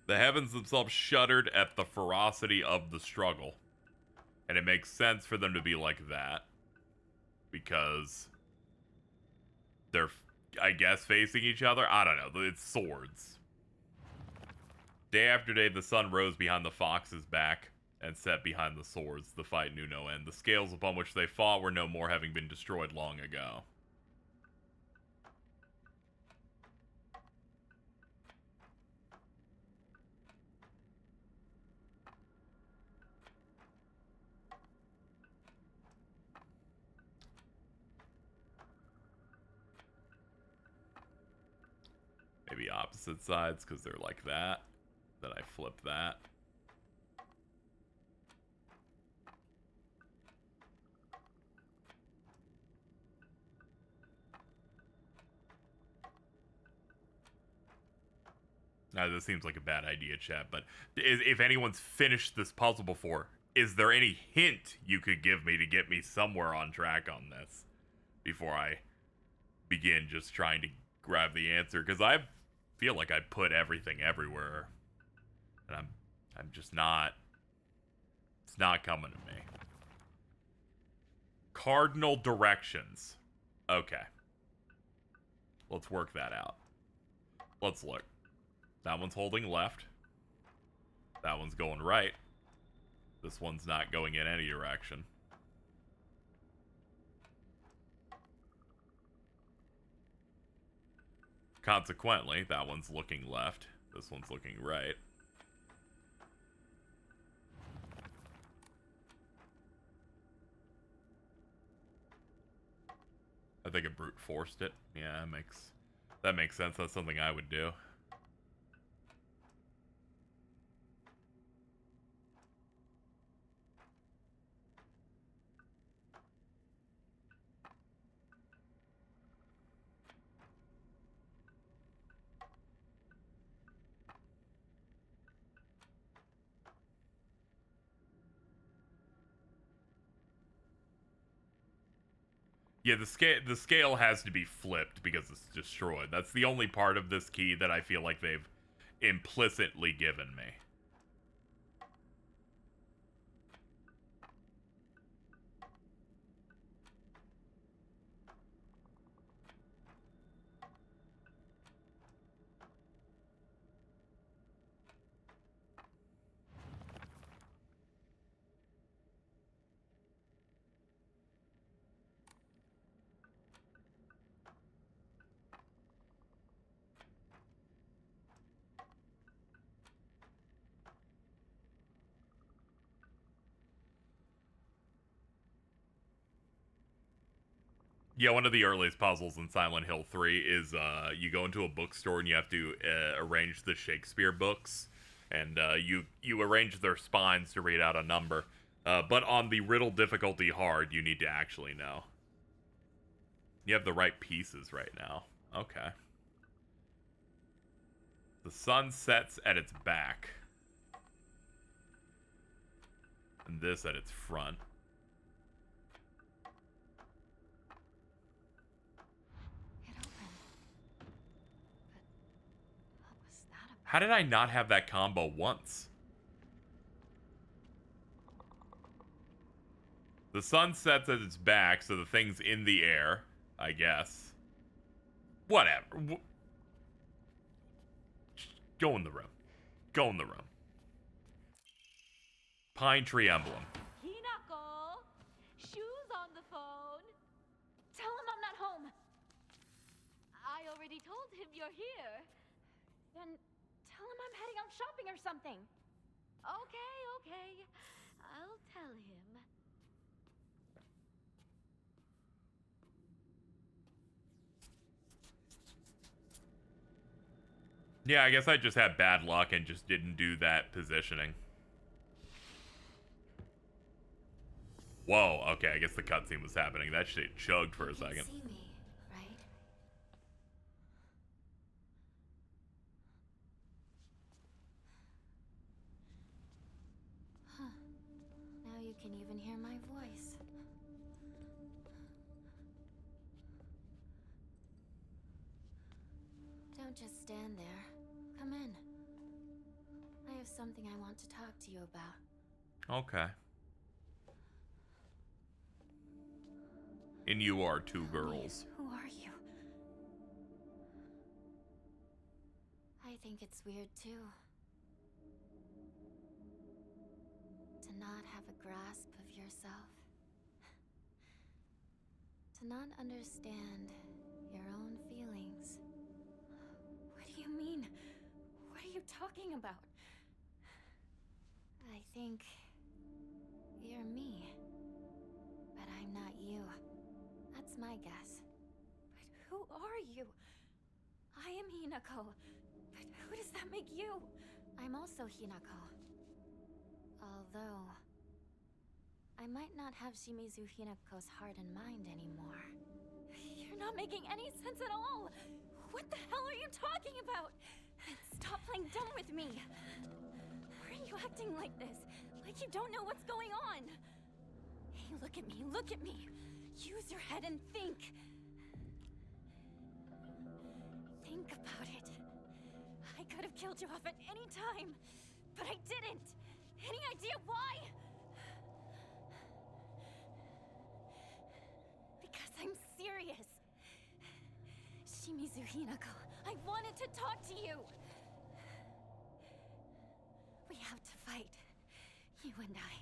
The heavens themselves shuddered at the ferocity of the struggle. And it makes sense for them to be like that. because they're, I guess, facing each other. I don't know. It's swords. Day after day, the sun rose behind the fox's back and set behind the swords. The fight knew no end. The scales upon which they fought were no more, having been destroyed long ago. Maybe opposite sides, because they're like that. Then I flip that. Now, this seems like a bad idea, chat, but if anyone's finished this puzzle before, is there any hint you could give me to get me somewhere on track on this before I begin just trying to grab the answer? Because I feel like I put everything everywhere, and I'm just not. It's not coming to me. Cardinal directions. Okay. Let's work that out. Let's look. That one's holding left. That one's going right. This one's not going in any direction. Consequently, that one's looking left. This one's looking right. I think it brute forced it. Yeah, that makes sense. That's something I would do. Yeah, the scale has to be flipped because it's destroyed. That's the only part of this key that I feel like they've implicitly given me. Yeah, one of the earliest puzzles in Silent Hill 3 is you go into a bookstore and you have to arrange the Shakespeare books, and you arrange their spines to read out a number. But on the riddle difficulty hard, you need to actually know. You have the right pieces right now. Okay. The sun sets at its back. And this at its front. It opened. But what was that about? How did I not have that combo once? The sun sets at its back, so the thing's in the air, I guess. Whatever. Go in the room. Go in the room. Pine tree emblem. Hinako, Shu's on the phone. Tell him I'm not home. I already told him you're here. Then tell him I'm heading out shopping or something. Okay. I'll tell him. Yeah, I guess I just had bad luck and just didn't do that positioning. Whoa, okay, I guess the cutscene was happening. That shit chugged for a second. You can see me, right? Huh. Now you can even hear my voice. Don't just stand there. Come in. I have something I want to talk to you about. Okay. And you are two girls. Who are you? I think it's weird too. To not have a grasp of yourself. To not understand your own feelings. What do you mean? What are you talking about? I think you're me. But I'm not you. That's my guess. But who are you? I am Hinako. But who does that make you? I'm also Hinako. Although, I might not have Shimizu Hinako's heart and mind anymore. You're not making any sense at all! What the hell are you talking about? Stop playing dumb with me! Why are you acting like this? Like you don't know what's going on? Hey, look at me, look at me! Use your head and think! Think about it. I could have killed you off at any time, but I didn't! Any idea why? Because I'm serious. Shimizu Hinako, I wanted to talk to you! We have to fight. You and I.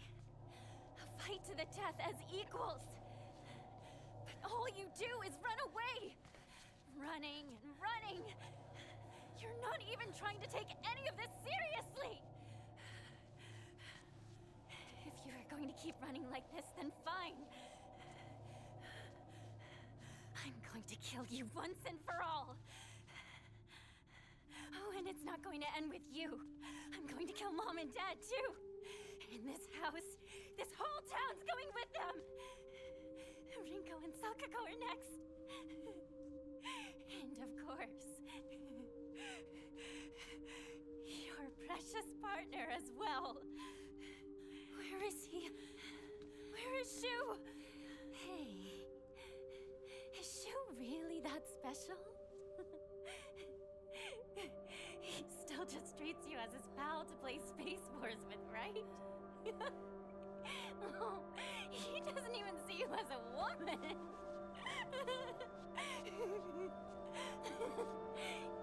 A fight to the death as equals. But all you do is run away! Running and running! You're not even trying to take any of this seriously! If you are going to keep running like this, then fine. I'm going to kill you once and for all. Oh, and it's not going to end with you. I'm going to kill Mom and Dad, too. In this house, this whole town's going with them. Rinko and Sakako are next. And of course, your precious partner as well. Where is he? Where is Shu? Hey, is Shu really that special? He still just treats you as his pal to play Space Wars with, right? Oh, he doesn't even see you as a woman.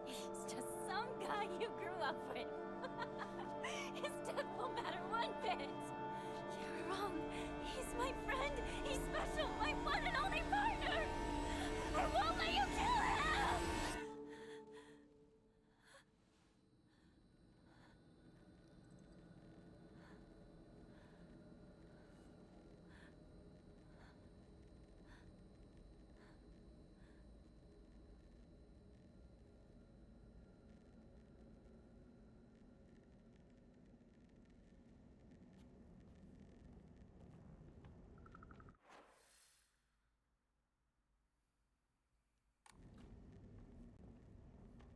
He's just some guy you grew up with. His death won't matter one bit. You're wrong. He's my friend. He's special. My one and only partner. I won't let you kill him!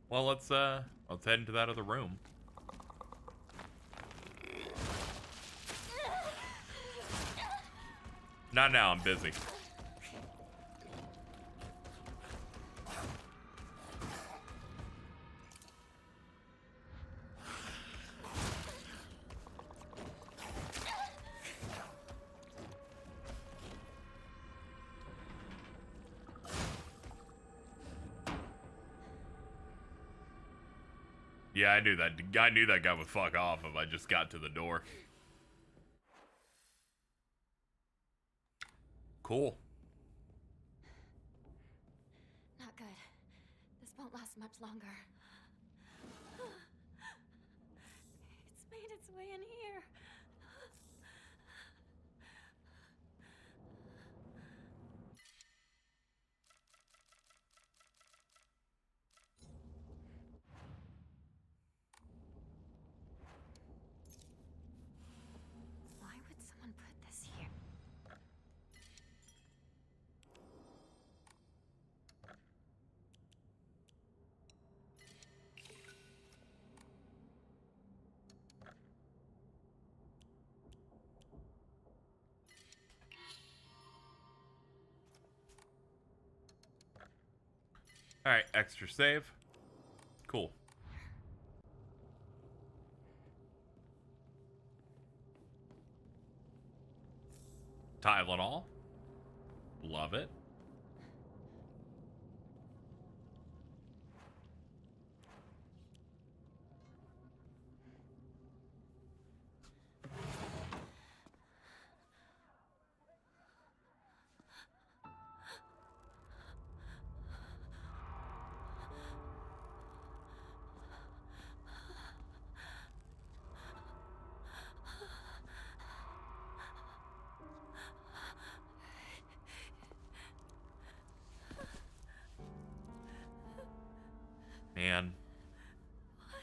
Well, let's head into that other room. Not now, I'm busy. Yeah, I knew that. I knew that guy would fuck off if I just got to the door. Cool. Not good. This won't last much longer. It's made its way in here. Why would someone put this here? Alright, extra save. Cool. Tylenol. Love it. Man. Why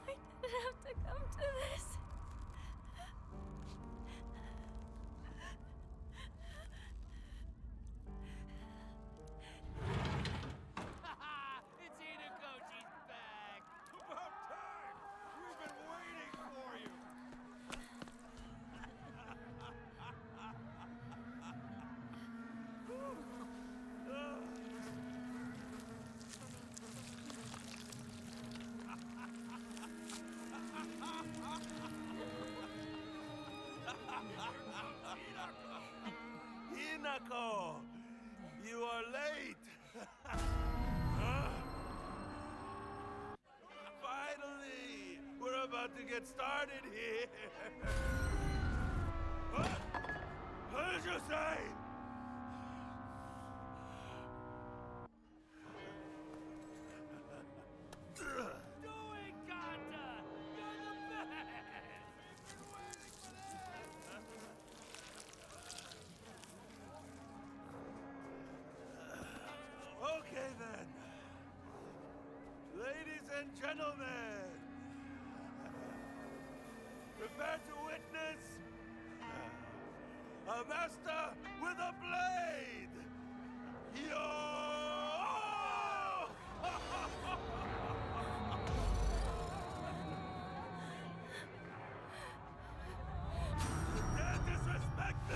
did it have to come to this? It's Hinako, she's back! About time! We've been waiting for you! Hinako! You are late! Huh? Finally! We're about to get started here! What did you say? Doing, Kanta! You're the best! Okay then. Ladies and gentlemen, prepare to witness a master with a blade! Yo! Dare disrespect me!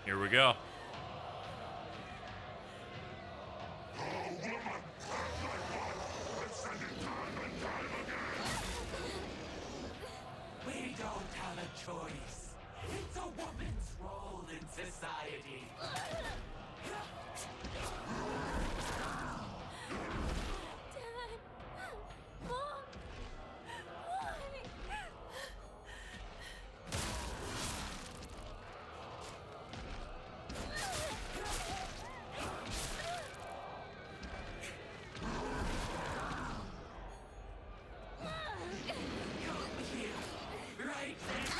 Here we go. We don't have a choice. It's a woman's role in society. Dad! Mom! Why? Right this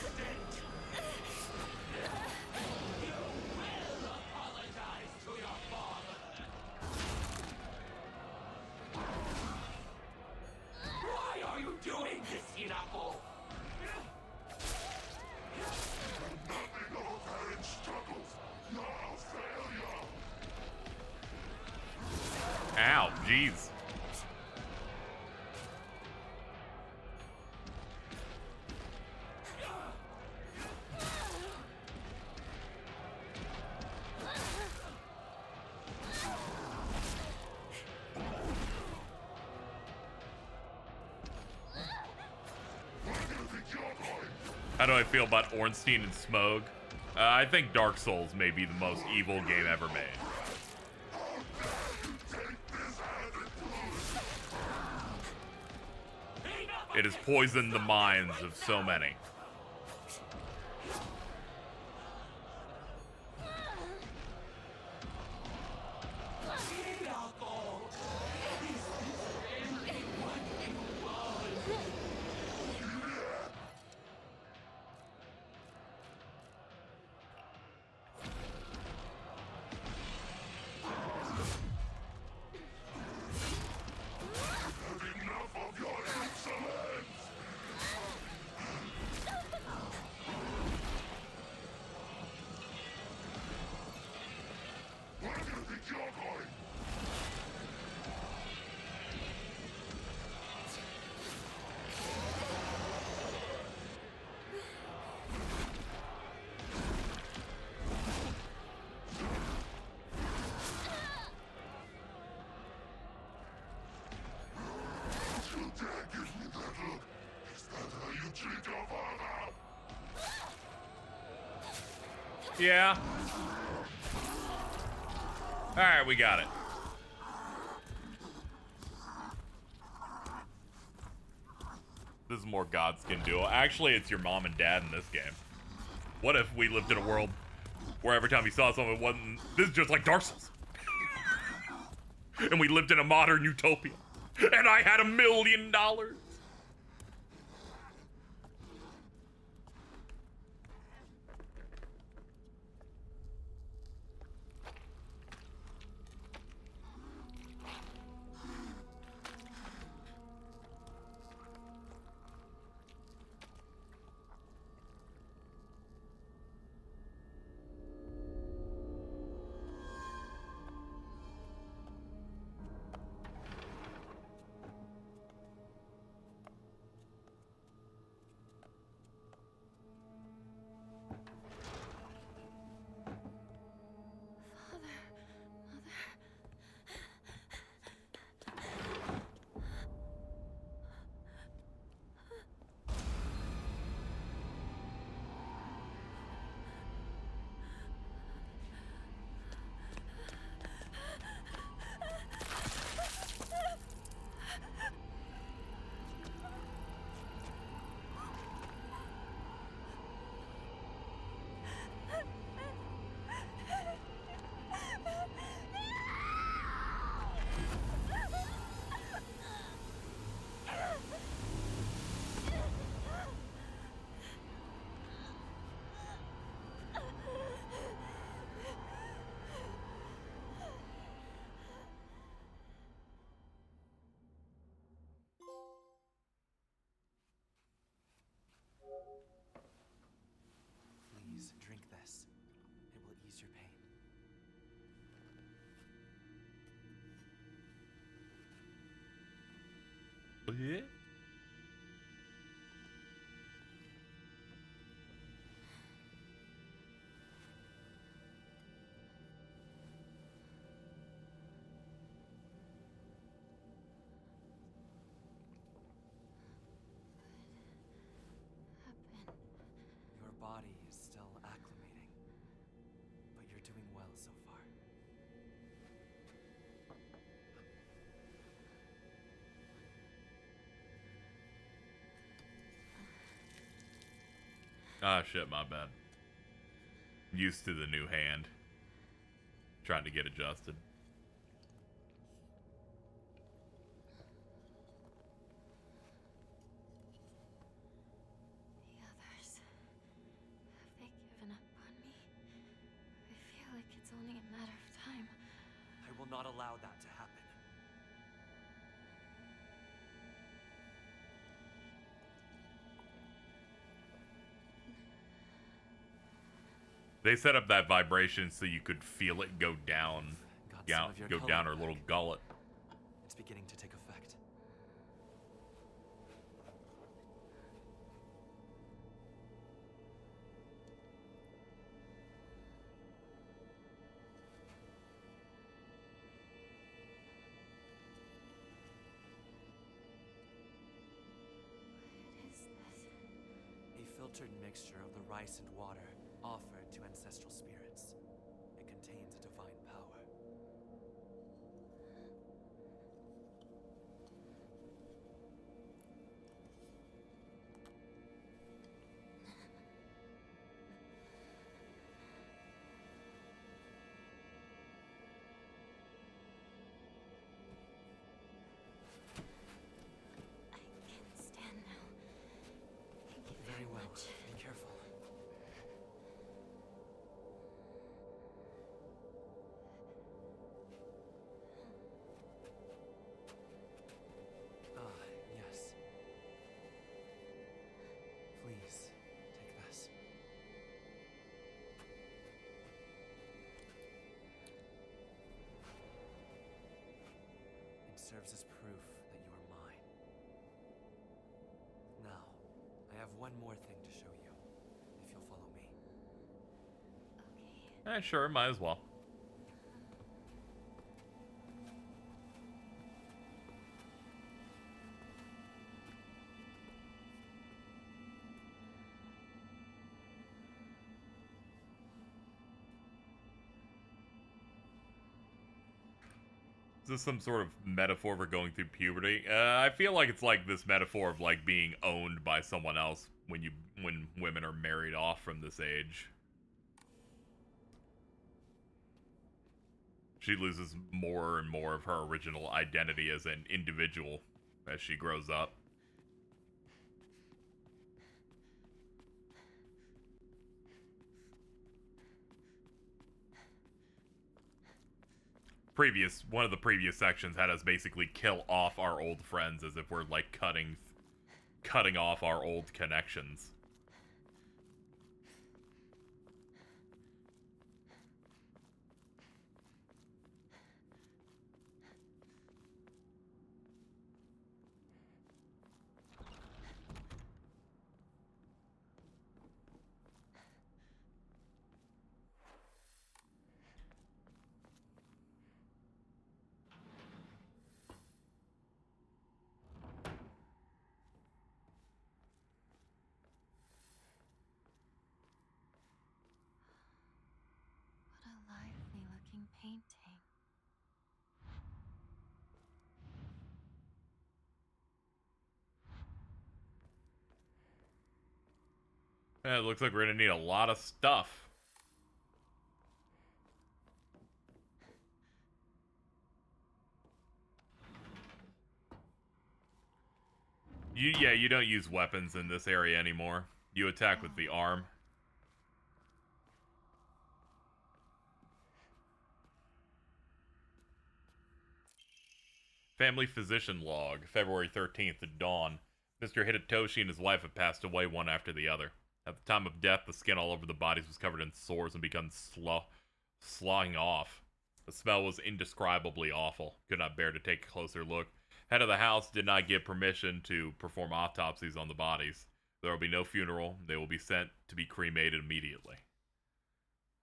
instant! You will apologize to your father! Why are you doing this, Hinako? Ow, jeez. How do I feel about Ornstein and Smoke? I think Dark Souls may be the most evil game ever made. It has poisoned the minds of so many. Yeah. Alright, we got it. This is more Godskin Duel. Actually, it's your mom and dad in this game. What if we lived in a world where every time you saw someone, it wasn't... This is just like Dark Souls. And we lived in a modern utopia. And I had $1 million. Please drink this. It will ease your pain. Yeah. Your body is still acclimating, but you're doing well so far. Ah, shit, my bad. Used to the new hand. Trying to get adjusted. The others, have they given up on me? I feel like it's only a matter of time. I will not allow that to happen. They set up that vibration so you could feel it go down, Got some of your go color down her back. little gullet. It's beginning to take effect. What is this? A filtered mixture of the rice and water offered to ancestral spirits. It contains a divine power. I can stand now. Thank you Very well. much. Be careful. Ah, yes. Please, take this. It serves as proof that you are mine. Now, I have one more thing to show you, if you'll follow me. Okay. Sure, might as well. Is this some sort of metaphor for going through puberty? I feel like it's like this metaphor of like being owned by someone else when women are married off from this age. She loses more and more of her original identity as an individual as she grows up. One of the previous sections had us basically kill off our old friends as if we're like cutting off our old connections. What a lively looking painting. Yeah, it looks like we're gonna need a lot of stuff. You don't use weapons in this area anymore. You attack with the arm. Family physician log, February 13th at dawn. Mr. Hidetoshi and his wife have passed away one after the other. At the time of death, the skin all over the bodies was covered in sores and begun sloughing off. The smell was indescribably awful. Could not bear to take a closer look. Head of the house did not give permission to perform autopsies on the bodies. There will be no funeral. They will be sent to be cremated immediately.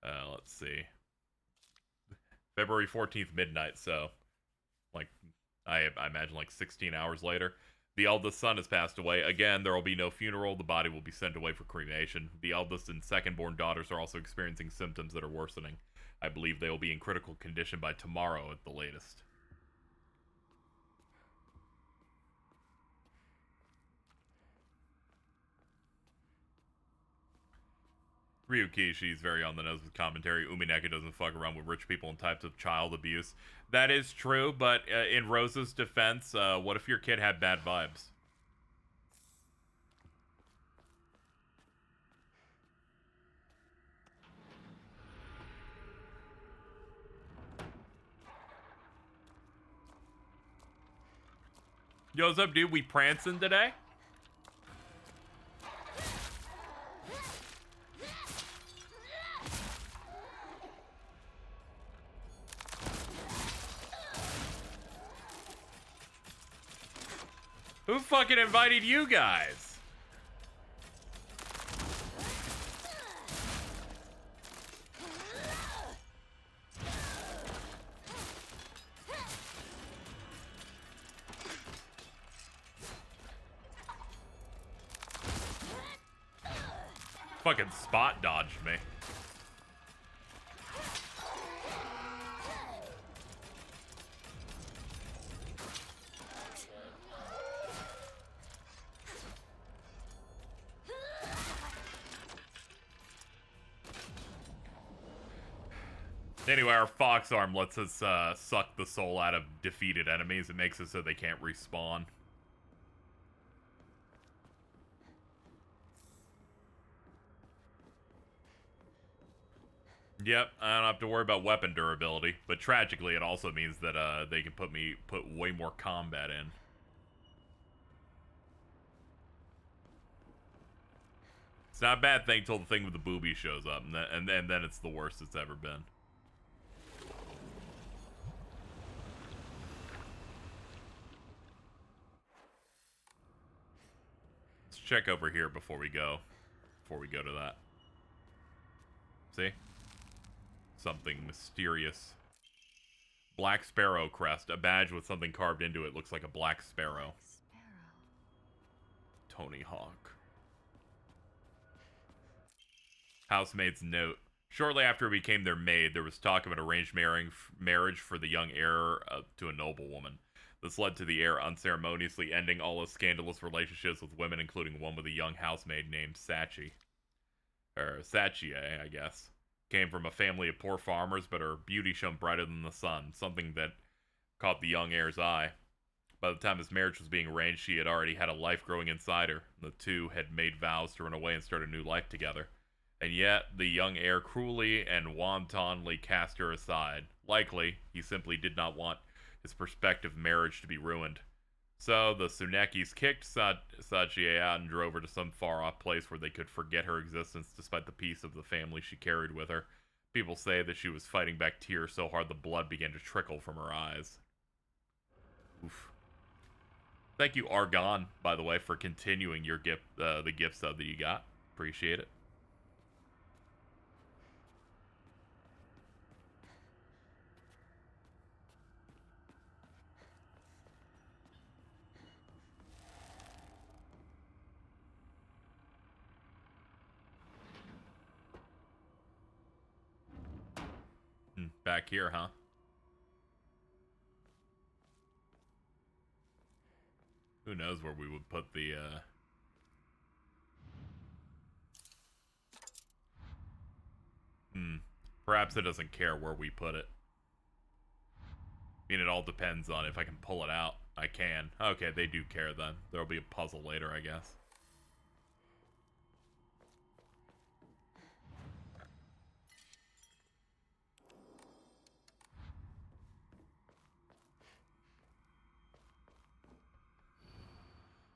Let's see. February 14th, midnight, so like I imagine like 16 hours later. The eldest son has passed away. Again, there will be no funeral. The body will be sent away for cremation. The eldest and second-born daughters are also experiencing symptoms that are worsening. I believe they will be in critical condition by tomorrow at the latest. Ryukishi is very on the nose with commentary. Umineko doesn't fuck around with rich people and types of child abuse. That is true, but in Rosa's defense, what if your kid had bad vibes? Yo, what's up, dude? We prancing today? Who fucking invited you guys? Fucking spot dodged me. Anyway, our fox arm lets us suck the soul out of defeated enemies. It makes it so they can't respawn. Yep, I don't have to worry about weapon durability, but tragically it also means that they can put way more combat in. It's not a bad thing till the thing with the boobies shows up, and then it's the worst it's ever been. Let's check over here before we go to that. See? Something mysterious. Black Sparrow crest. A badge with something carved into it. Looks like a black sparrow. Tony Hawk. Housemaid's note. Shortly after it became their maid, there was talk of an arranged marriage for the young heir to a noblewoman. This led to the heir unceremoniously ending all his scandalous relationships with women, including one with a young housemaid named Sachi. Or Sachie, I guess. Came from a family of poor farmers, but her beauty shone brighter than the sun, something that caught the young heir's eye. By the time his marriage was being arranged, she had already had a life growing inside her. The two had made vows to run away and start a new life together. And yet, the young heir cruelly and wantonly cast her aside. Likely, he simply did not want his prospective marriage to be ruined. So, the Tsunekis kicked Sachie out and drove her to some far-off place where they could forget her existence despite the peace of the family she carried with her. People say that she was fighting back tears so hard the blood began to trickle from her eyes. Oof. Thank you, Argon, by the way, for continuing your gift, the gift sub that you got. Appreciate it. Back here, huh? Who knows where we would put the, Perhaps it doesn't care where we put it. I mean, it all depends on if I can pull it out. I can. Okay, they do care then. There'll be a puzzle later, I guess.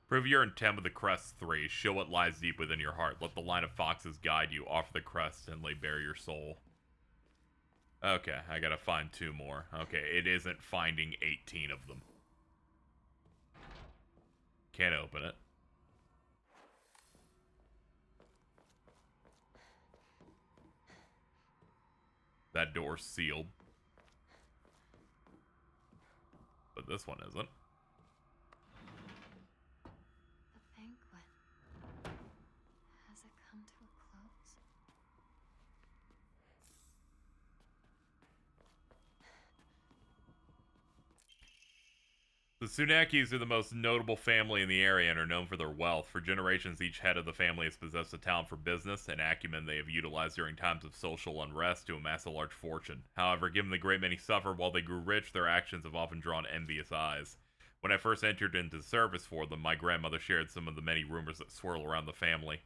Prove your intent with the crest 3. Show what lies deep within your heart. Let the line of foxes guide you. Offer the crest and lay bare your soul. Okay, I gotta find 2 more. Okay, it isn't finding 18 of them. Can't open it. That door's sealed. But this one isn't. The banquet. Has it come to a close? The Tsunekis are the most notable family in the area and are known for their wealth. For generations, each head of the family has possessed a talent for business and acumen they have utilized during times of social unrest to amass a large fortune. However, given the great many suffered while they grew rich, their actions have often drawn envious eyes. When I first entered into service for them, my grandmother shared some of the many rumors that swirl around the family.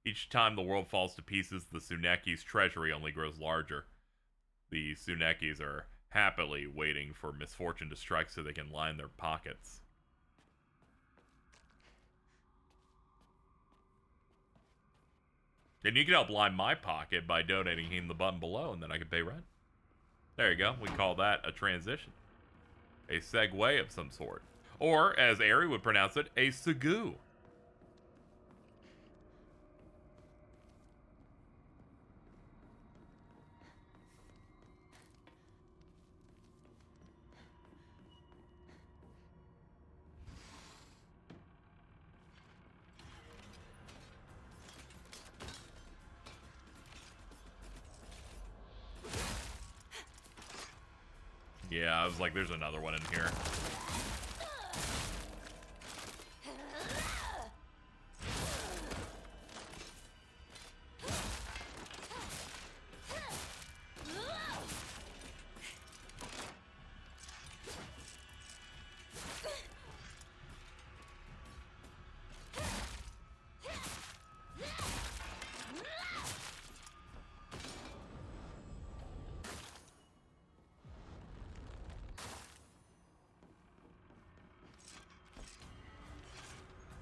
Each time the world falls to pieces, the Tsunekis' treasury only grows larger. The Tsunekis are happily waiting for misfortune to strike so they can line their pockets. And you can help line my pocket by donating in the button below, and then I can pay rent. There you go. We call that a transition. A segue of some sort. Or, as Ari would pronounce it, a segue. Yeah, I was like, there's another one in here.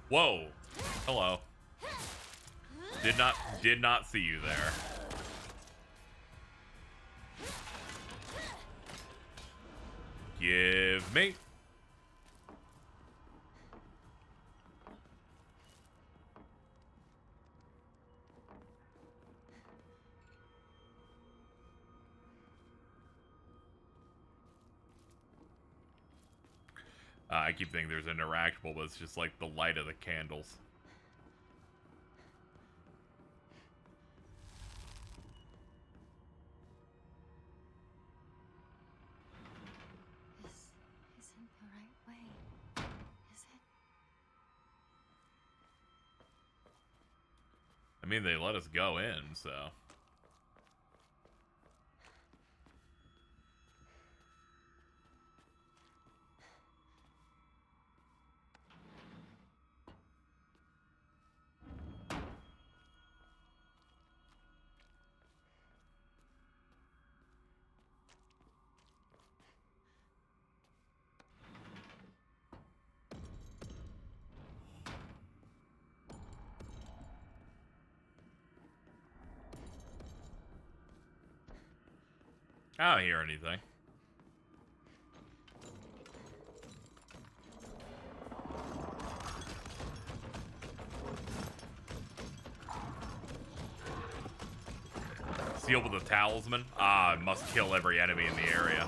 Whoa. Hello. Did not see you there. Give me. I keep thinking there's an interactable, but it's just like the light of the candles. I mean, they let us go in, so. I don't hear anything. Sealed with a talisman? Ah, I must kill every enemy in the area.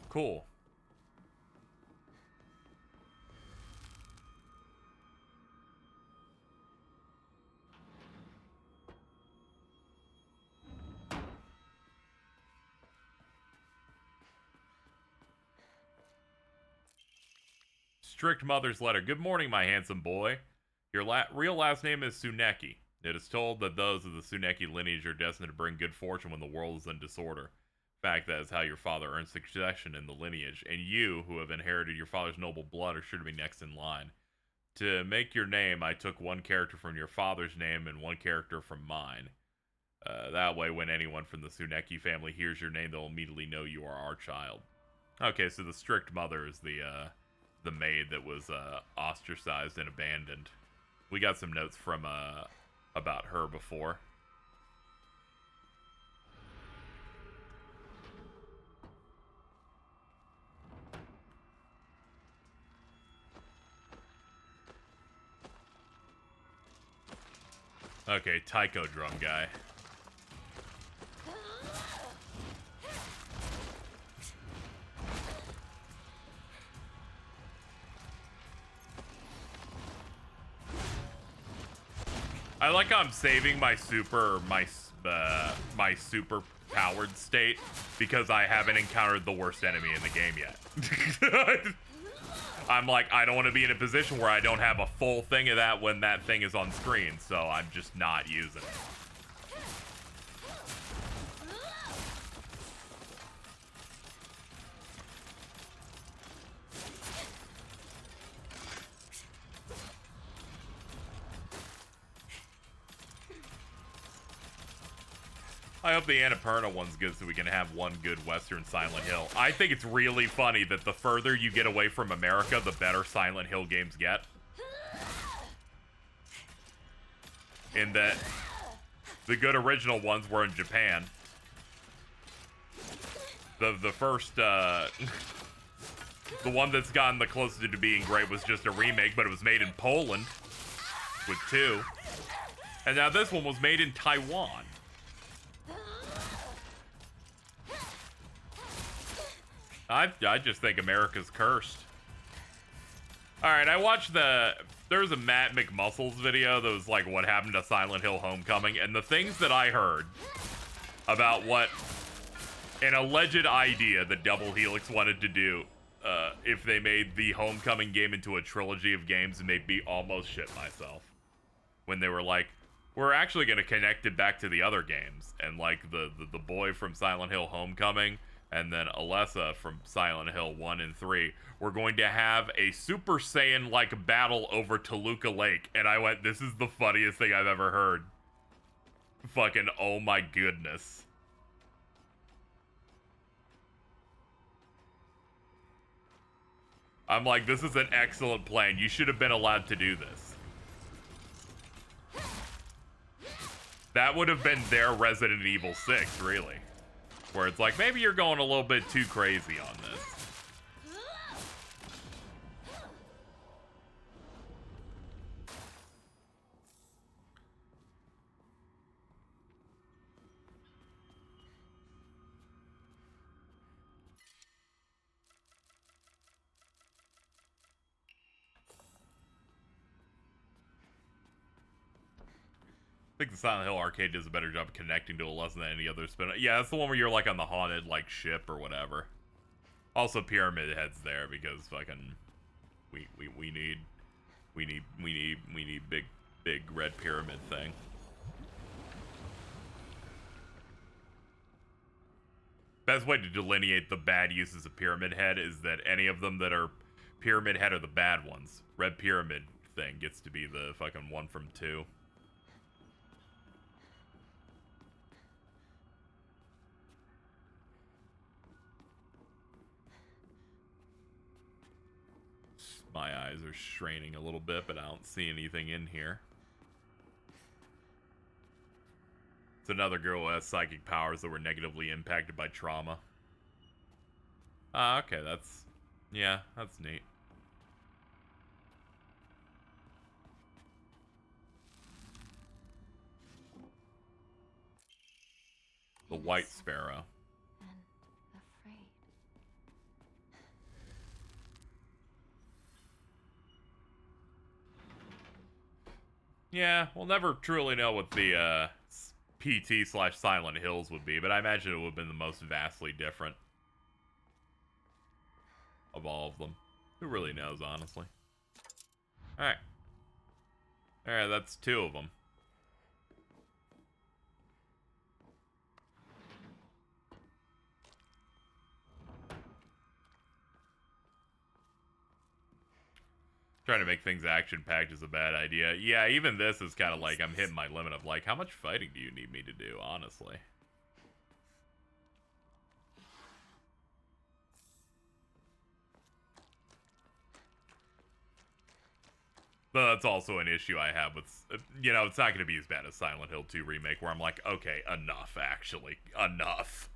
Cool. Strict mother's letter. Good morning, my handsome boy. Your real last name is Tsuneki. It is told that those of the Tsuneki lineage are destined to bring good fortune when the world is in disorder. In fact, that is how your father earned succession in the lineage, and you, who have inherited your father's noble blood, are sure to be next in line. To make your name, I took one character from your father's name and one character from mine. That way, when anyone from the Tsuneki family hears your name, they'll immediately know you are our child. Okay, so the strict mother is the maid that was ostracized and abandoned. We got some notes from about her before. Okay, taiko drum guy. I like how I'm saving my super powered state because I haven't encountered the worst enemy in the game yet. I'm like, I don't want to be in a position where I don't have a full thing of that when that thing is on screen, so I'm just not using it. I hope the Annapurna one's good so we can have one good Western Silent Hill. I think it's really funny that the further you get away from America, the better Silent Hill games get. In that the good original ones were in Japan. The first, the one that's gotten the closest to being great was just a remake, but it was made in Poland with 2. And now this one was made in Taiwan. I just think America's cursed. Alright, I watched there's a Matt McMuscles video that was like what happened to Silent Hill Homecoming, and the things that I heard about what an alleged idea that Double Helix wanted to do if they made the Homecoming game into a trilogy of games made me almost shit myself. When they were like, we're actually going to connect it back to the other games, and like the boy from Silent Hill Homecoming and then Alessa from Silent Hill 1 and 3, we're going to have a Super Saiyan-like battle over Toluca Lake. And I went, this is the funniest thing I've ever heard. Fucking, oh my goodness. I'm like, this is an excellent plan. You should have been allowed to do this. That would have been their Resident Evil 6, really. Where it's like, maybe you're going a little bit too crazy on this. think the Silent Hill arcade does a better job of connecting to a lesson than any other spin. Yeah, that's the one where you're like on the haunted like ship or whatever. Also, Pyramid Head's there because fucking we need big red pyramid thing. Best way to delineate the bad uses of Pyramid Head is that any of them that are Pyramid Head are the bad ones. Red Pyramid thing gets to be the fucking one from 2. My eyes are straining a little bit, but I don't see anything in here. It's another girl who has psychic powers that were negatively impacted by trauma. Ah, okay, that's... yeah, that's neat. The White Sparrow. And afraid. Yeah, we'll never truly know what the PT/Silent Hills would be, but I imagine it would have been the most vastly different of all of them. Who really knows, honestly? Alright. Alright, that's 2 of them. Trying to make things action-packed is a bad idea. Yeah, even this is kind of like I'm hitting my limit of like, how much fighting do you need me to do, honestly? But that's also an issue I have with, you know, it's not going to be as bad as Silent Hill 2 Remake, where I'm like, okay, enough, actually. Enough.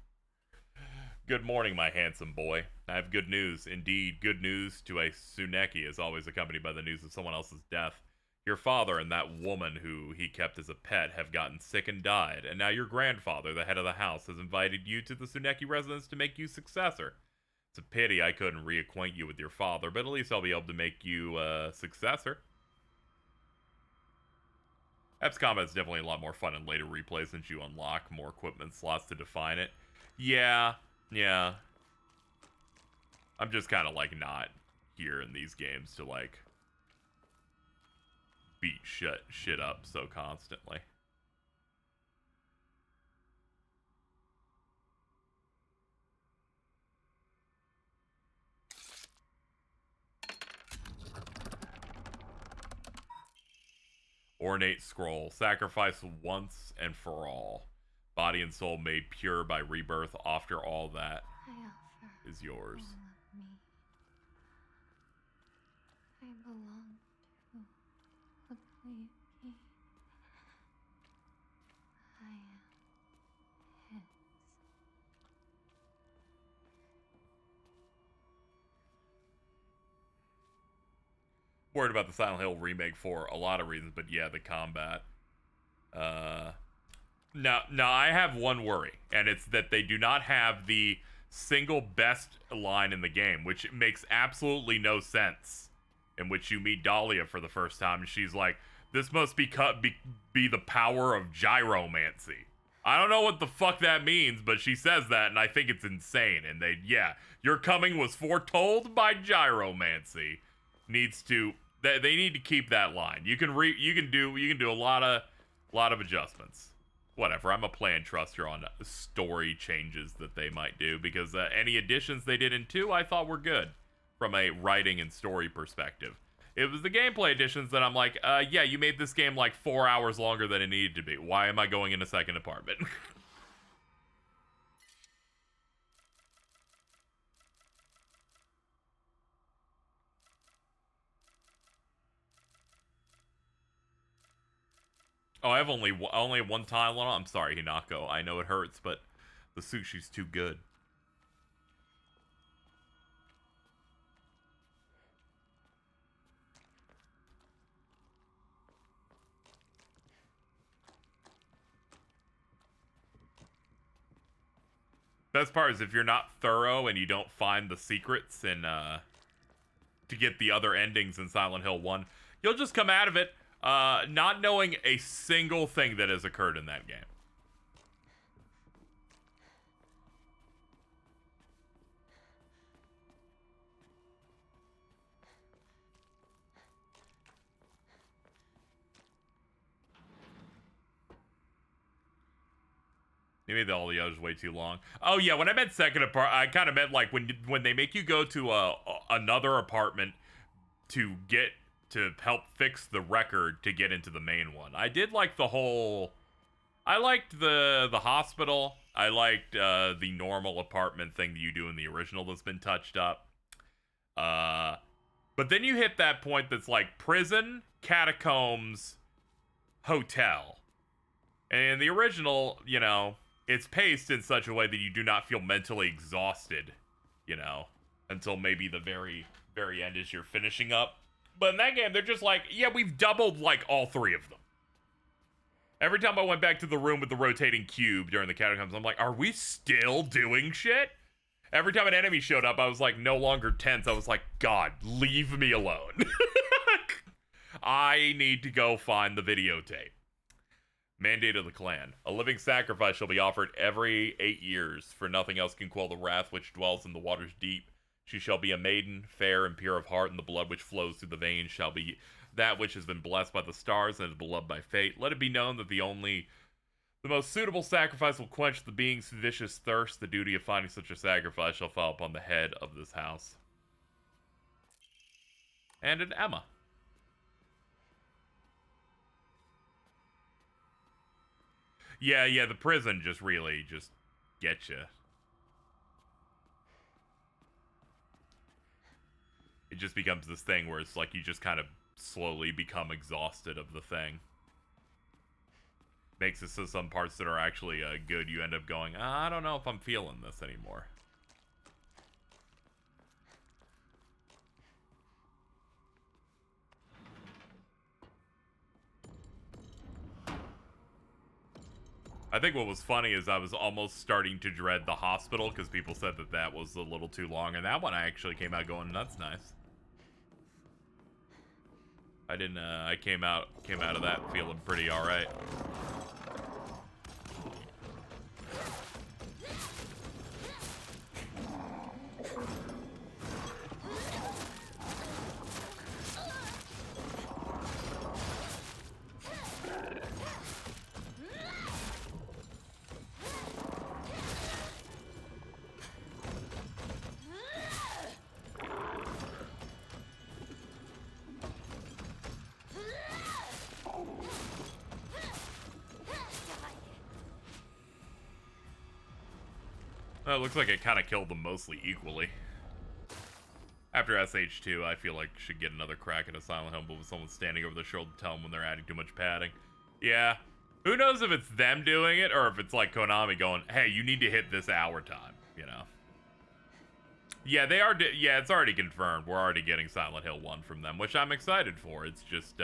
Good morning, my handsome boy. I have good news. Indeed, good news to a Tsuneki is always accompanied by the news of someone else's death. Your father and that woman who he kept as a pet have gotten sick and died, and now your grandfather, the head of the house, has invited you to the Tsuneki residence to make you successor. It's a pity I couldn't reacquaint you with your father, but at least I'll be able to make you successor. Ep's combat is definitely a lot more fun in later replays since you unlock more equipment slots to define it. Yeah. I'm just kind of like not here in these games to like beat shit up so constantly. Ornate scroll. Sacrifice once and for all. Body and soul made pure by rebirth. After all that I offer is yours. all of me. I belong to Okuyuki. I am his. Worried about the Silent Hill remake for a lot of reasons, but yeah, the combat. Now I have one worry, and it's that they do not have the single best line in the game, which makes absolutely no sense. In which you meet Dahlia for the first time, and she's like, "This must be the power of gyromancy." I don't know what the fuck that means, but she says that, and I think it's insane. And your coming was foretold by gyromancy. They need to keep that line. You can do a lot of adjustments. Whatever. I'm a plan truster on story changes that they might do, because any additions they did in 2 I thought were good from a writing and story perspective. It was the gameplay additions that I'm like, yeah, you made this game like 4 hours longer than it needed to be. Why am I going in a second apartment? Oh, I have only one tile on. I'm sorry, Hinako. I know it hurts, but the sushi's too good. Best part is if you're not thorough and you don't find the secrets and to get the other endings in Silent Hill 1, you'll just come out of it Not knowing a single thing that has occurred in that game. Maybe all the others way too long. Oh yeah, when I meant second apart, I kind of meant like when they make you go to another apartment to help fix the record to get into the main one. I did like the whole. I liked the hospital. I liked the normal apartment thing that you do in the original that's been touched up. But then you hit that point that's like prison, catacombs, hotel. And in the original, you know, it's paced in such a way that you do not feel mentally exhausted, you know, until maybe the very, very end as you're finishing up. But in that game, they're just like, yeah, we've doubled, like, all three of them. Every time I went back to the room with the rotating cube during the catacombs, I'm like, are we still doing shit? Every time an enemy showed up, I was, like, no longer tense. I was like, God, leave me alone. I need to go find the videotape. Mandate of the clan. A living sacrifice shall be offered every 8 years, for nothing else can quell the wrath which dwells in the waters deep. She shall be a maiden, fair and pure of heart, and the blood which flows through the veins shall be that which has been blessed by the stars and is beloved by fate. Let it be known that the most suitable sacrifice will quench the being's vicious thirst. The duty of finding such a sacrifice shall fall upon the head of this house. And an Emma. Yeah, the prison just really just gets you. It just becomes this thing where it's like you just kind of slowly become exhausted of the thing. Makes it so some parts that are actually good, you end up going, I don't know if I'm feeling this anymore. I think what was funny is I was almost starting to dread the hospital because people said that that was a little too long, and that one I actually came out going, that's nice. I didn't. I came out of that feeling pretty all right. Well, it looks like it kind of killed them mostly equally. After SH2, I feel like should get another crack at a Silent Hill, but with someone standing over their shoulder to tell them when they're adding too much padding. Yeah. Who knows if it's them doing it, or if it's like Konami going, hey, you need to hit this hour time, you know? Yeah, they are, yeah, it's already confirmed. We're already getting Silent Hill 1 from them, which I'm excited for. It's just,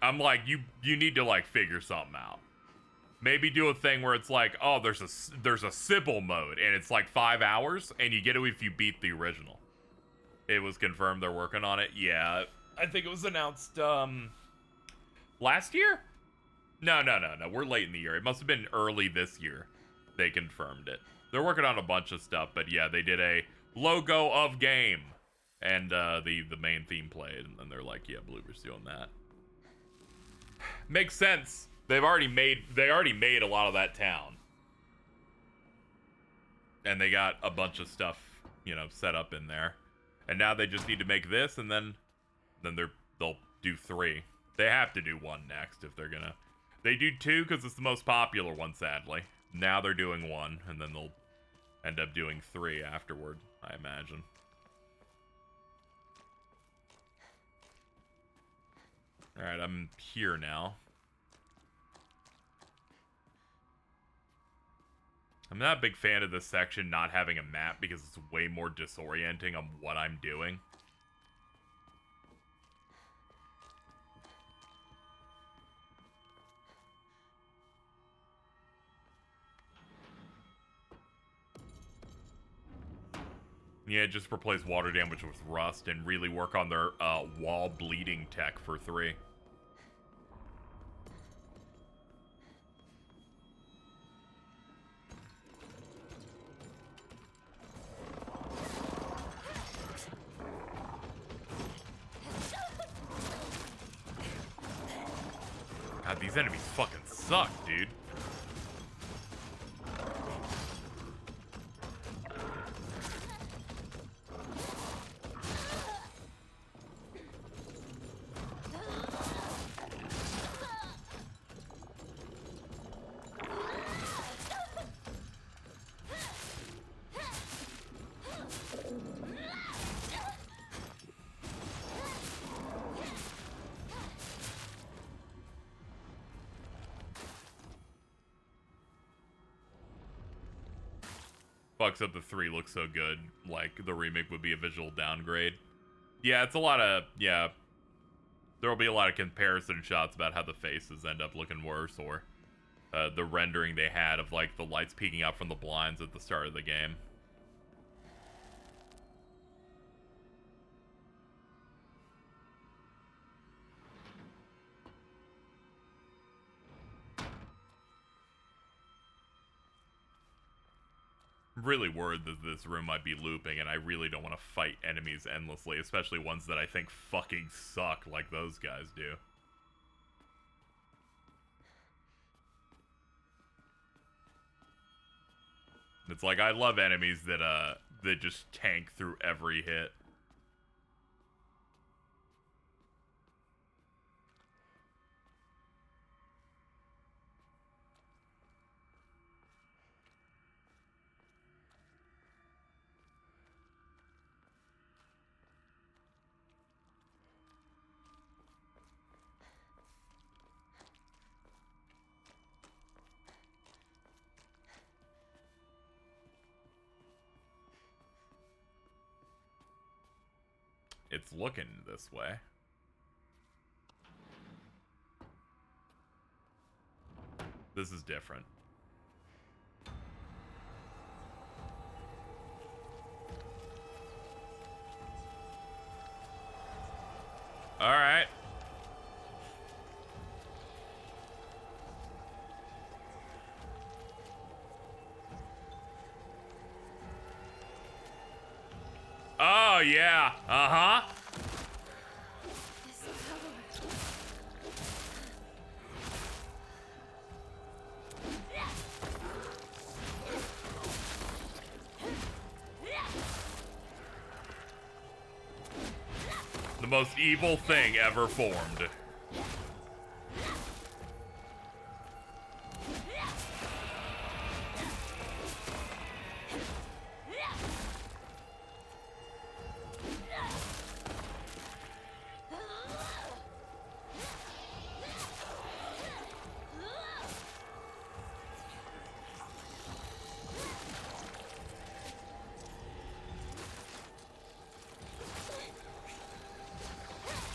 I'm like, you need to like figure something out. Maybe do a thing where it's like, oh, there's a Sybil mode and it's like 5 hours and you get it if you beat the original. It was confirmed they're working on it. Yeah, I think it was announced last year? No. We're late in the year. It must have been early this year. They confirmed it. They're working on a bunch of stuff, but yeah, they did a logo of game and the main theme played, and then they're like, yeah, Bloober's doing that. Makes sense. They already made a lot of that town. And they got a bunch of stuff, you know, set up in there. And now they just need to make this, and then they'll do 3. They have to do 1 next if they're gonna. They do 2 because it's the most popular one, sadly. Now they're doing 1, and then they'll end up doing 3 afterward, I imagine. Alright, I'm here now. I'm not a big fan of this section not having a map because it's way more disorienting on what I'm doing. Yeah, just replace water damage with rust and really work on their wall bleeding tech for 3. God, these enemies fucking suck, dude. Fucks up the 3 looks so good. Like, the remake would be a visual downgrade. Yeah, it's a lot of, yeah. There'll be a lot of comparison shots about how the faces end up looking worse, or the rendering they had of, like, the lights peeking out from the blinds at the start of the game. I'm really worried that this room might be looping, and I really don't want to fight enemies endlessly, especially ones that I think fucking suck like those guys do. It's like, I love enemies that just tank through every hit. It's looking this way. This is different. All right. Oh, yeah. Uh-huh. The most evil thing ever formed.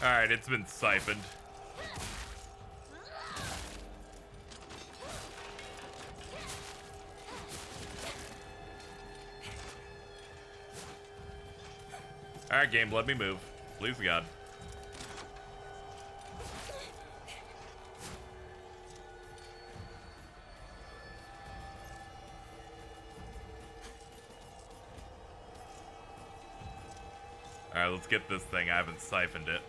Alright, it's been siphoned. Alright, game, let me move. Please, God. Alright, let's get this thing. I haven't siphoned it.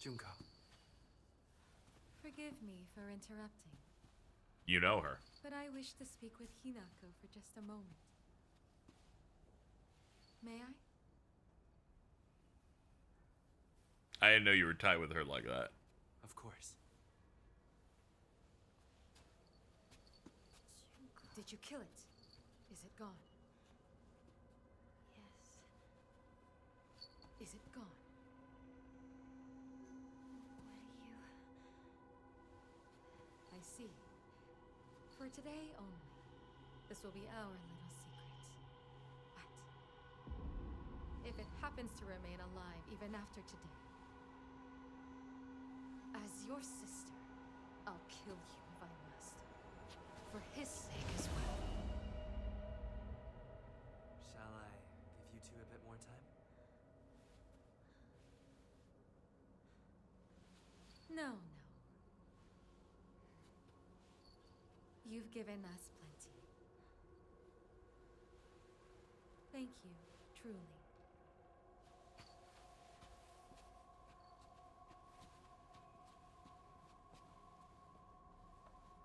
Junko. Forgive me for interrupting, You know her. but I wish to speak with Hinako for just a moment. May I? I didn't know you were tight with her like that. Of course. Did you kill it? Is it gone? Yes. Is it gone? see. For today only, this will be our little secret. But if it happens to remain alive even after today, as your sister, I'll kill you if I must. For his sake as well. Shall I give you two a bit more time? No, no. You've given us plenty. Thank you, truly.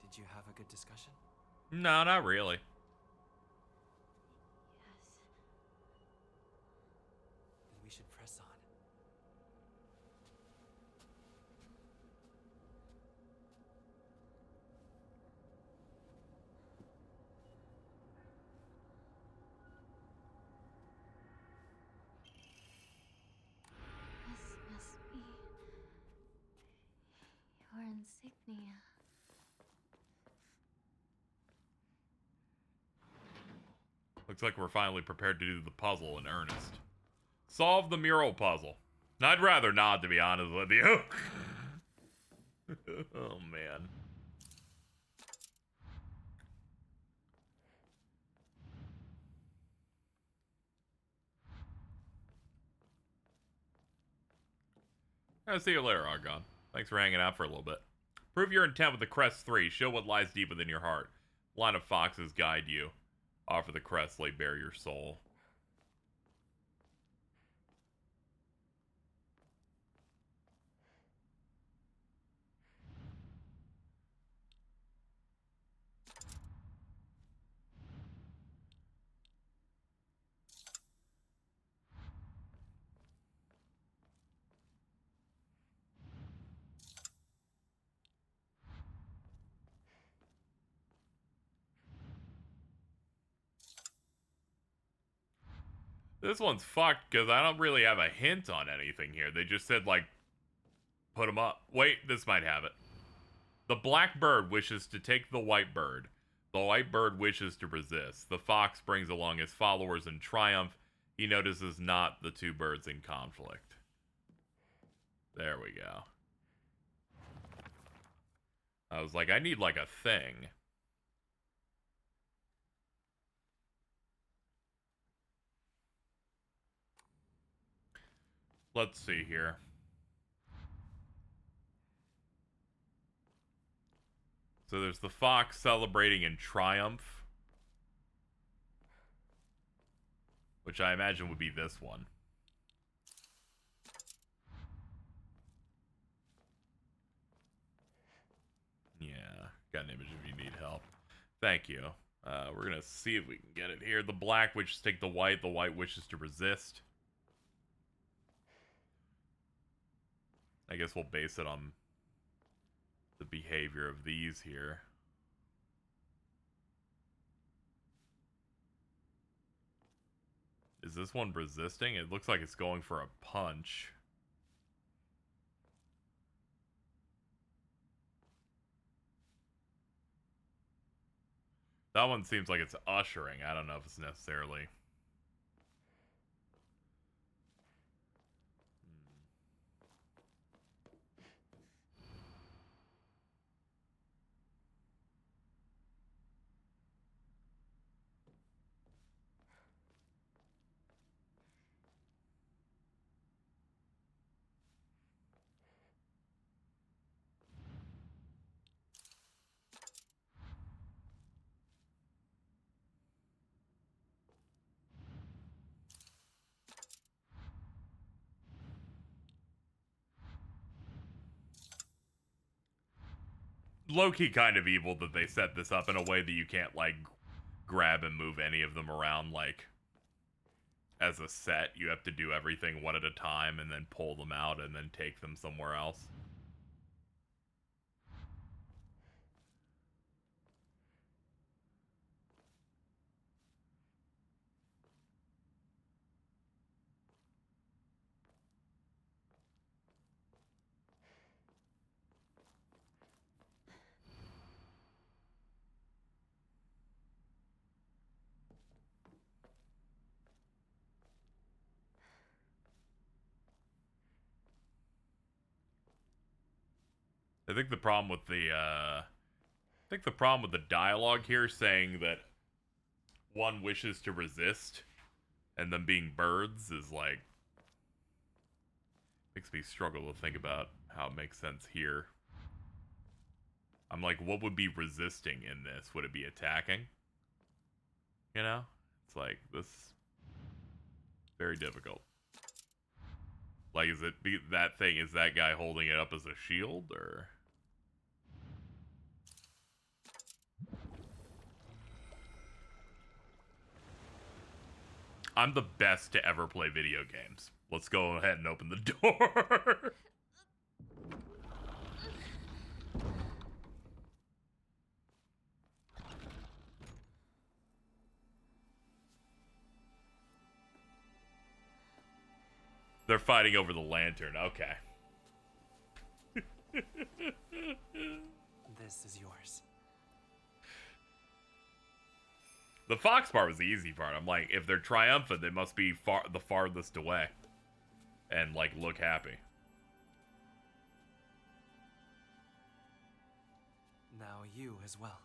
Did you have a good discussion? No, not really. Yes. Then we should press on. This must be your insignia. Looks like we're finally prepared to do the puzzle in earnest. Solve the mural puzzle. I'd rather not, to be honest with you. Oh, man. I'll see you later, Argon. Thanks for hanging out for a little bit. Prove your intent with the Crest 3. Show what lies deep within your heart. Line of foxes guide you. Offer the crest, lay bare your soul. This one's fucked because I don't really have a hint on anything here. They just said, like, put them up. Wait, this might have it. The black bird wishes to take the white bird. The white bird wishes to resist. The fox brings along his followers in triumph. He notices not the two birds in conflict. There we go. I was like, I need like a thing. Let's see here. So there's the fox celebrating in triumph, which I imagine would be this one. Yeah, got an image if you need help. Thank you. We're gonna see if we can get it here. The black wishes to take the white wishes to resist. I guess we'll base it on the behavior of these here. Is this one resisting? It looks like it's going for a punch. That one seems like it's ushering. I don't know if it's necessarily. Low-key kind of evil that they set this up in a way that you can't, like, grab and move any of them around, like, as a set. You have to do everything one at a time and then pull them out and then take them somewhere else. I think the problem with the dialogue here saying that one wishes to resist and them being birds is like makes me struggle to think about how it makes sense here. I'm like, what would be resisting in this? Would it be attacking? You know? It's like, this very difficult. Like, is it that thing? Is that guy holding it up as a shield, or? I'm the best to ever play video games. Let's go ahead and open the door. They're fighting over the lantern. Okay. This is yours. The fox part was the easy part. I'm like, if they're triumphant, they must be the farthest away. And, like, look happy. Now you as well.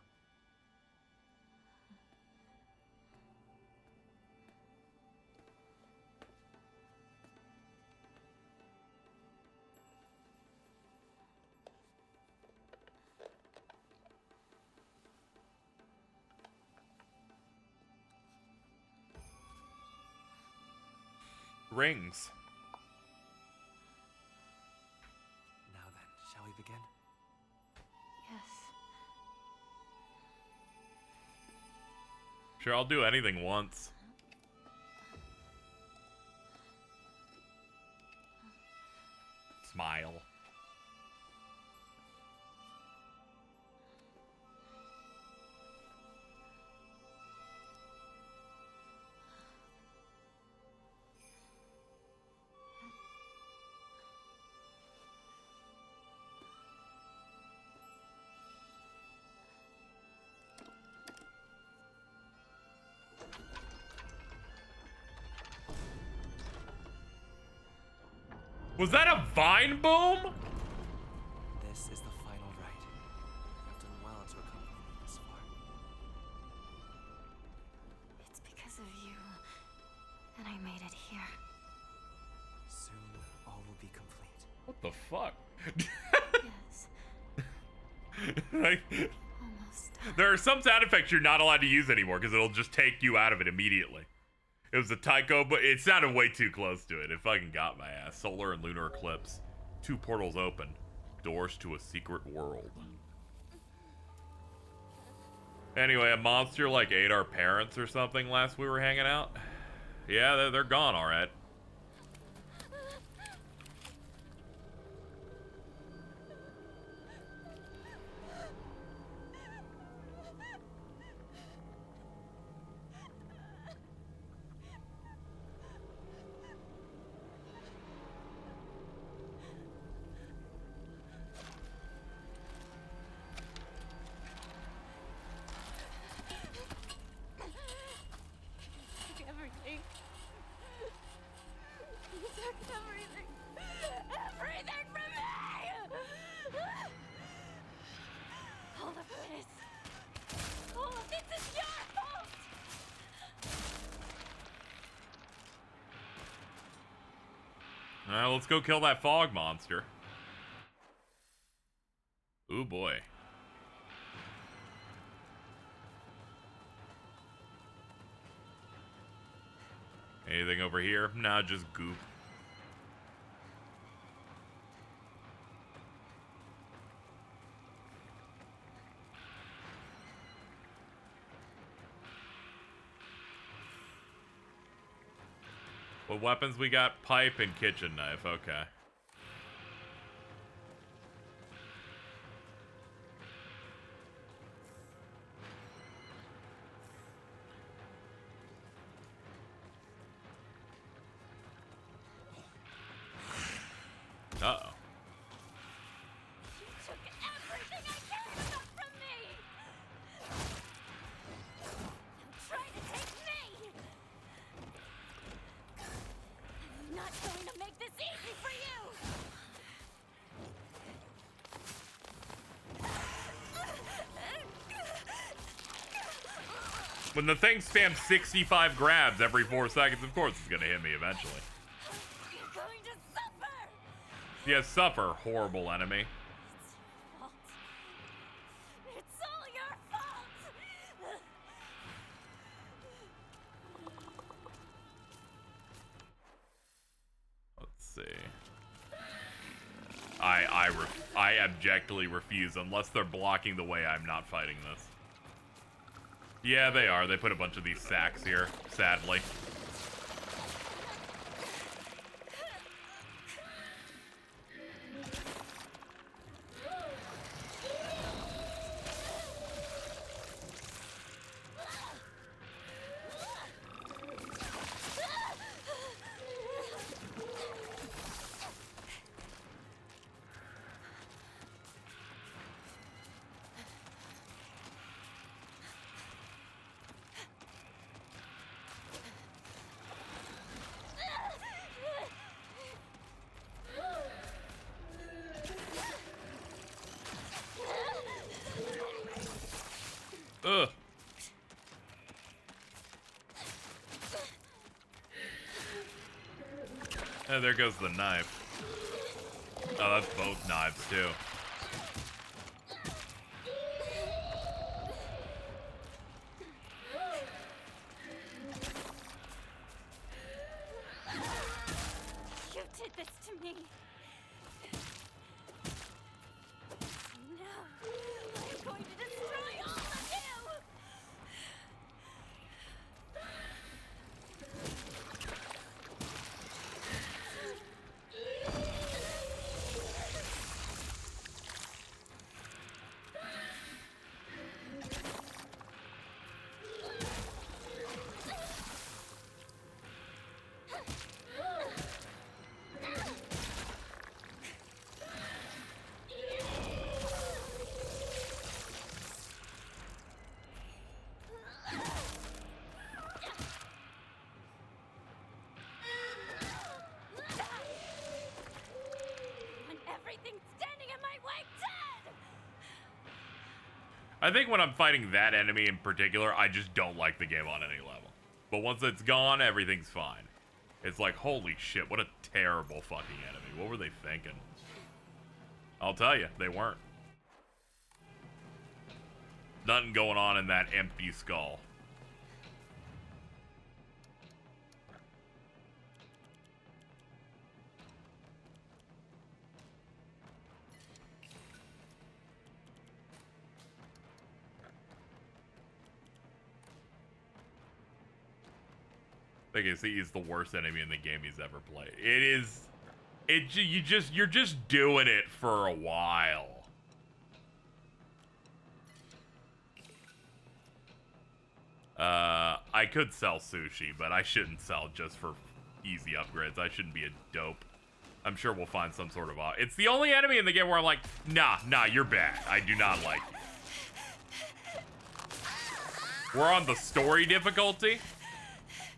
Rings. Now then, shall we begin? Yes. Sure, I'll do anything once. Smile. Was that a vine boom? This is the final rite. You've done well to accompany me this far. It's because of you that I made it here. Soon, all will be complete. What the fuck? Yes. Like, Almost done. there are some sound effects you're not allowed to use anymore because it'll just take you out of it immediately. It was a Tycho, but it sounded way too close to it. It fucking got my ass. Solar and lunar eclipse. 2 portals open. Doors to a secret world. Anyway, a monster like ate our parents or something last we were hanging out. Yeah, they're gone, alright. Took everything. You took everything. Everything from me! All of this is your fault! Alright, let's go kill that fog monster. Ooh boy. Anything over here? Nah, just goop. What weapons we got? Pipe and kitchen knife. Okay. Uh-oh. You took everything I cared about from me! Now try to take me! I'm not going to make this easy for you! When the thing spams 65 grabs every 4 seconds, of course it's gonna hit me eventually. You're going to suffer! Yeah, suffer, horrible enemy. Fault. It's all your fault! Let's see. I abjectly refuse. Unless they're blocking the way, I'm not fighting this. Yeah, they are. They put a bunch of these sacks here, sadly. Ugh. Oh, there goes the knife. Oh, that's both knives, too. You did this to me. No, I'm going to destroy all of you! When everything's standing in my way, dead! I think when I'm fighting that enemy in particular, I just don't like the game on any level. But once it's gone, everything's fine. It's like, holy shit, what a terrible fucking enemy. What were they thinking? I'll tell you, they weren't. Nothing going on in that empty skull. I guess he's the worst enemy in the game he's ever played. It is. You're just doing it for a while. I could sell sushi, but I shouldn't sell just for easy upgrades. I shouldn't be a dope. I'm sure we'll find some sort of. It's the only enemy in the game where I'm like, nah, you're bad. I do not like you. We're on the story difficulty.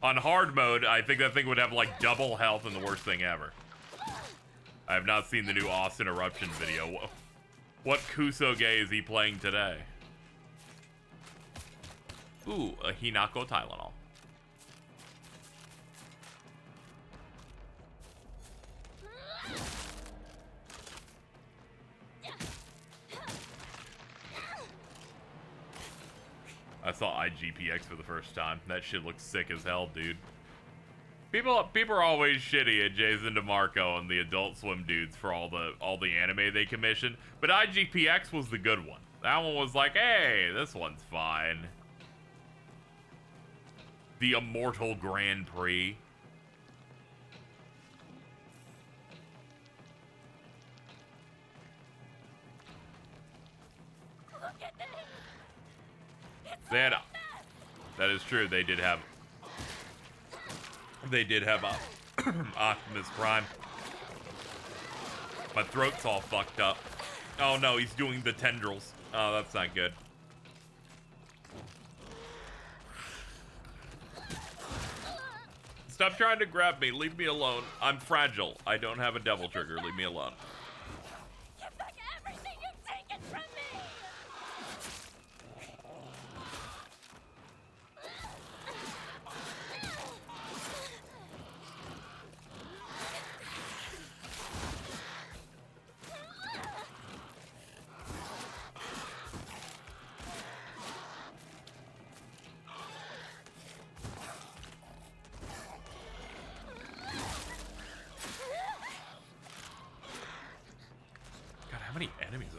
On hard mode, I think that thing would have like double health and the worst thing ever. I have not seen the new Austin Eruption video. What Kusoge is he playing today? Ooh, a Hinako Tylenol. I saw IGPX for the first time. That shit looks sick as hell, dude. People are always shitty at Jason DeMarco and the Adult Swim dudes for all the anime they commission, but IGPX was the good one. That one was like, hey, this one's fine. The Immortal Grand Prix. Look at this! They had, that is true. They did have Optimus Prime. My throat's all fucked up. Oh no, he's doing the tendrils. Oh, that's not good. Stop trying to grab me. Leave me alone. I'm fragile. I don't have a devil trigger. Leave me alone. Get back everything you've taken from me!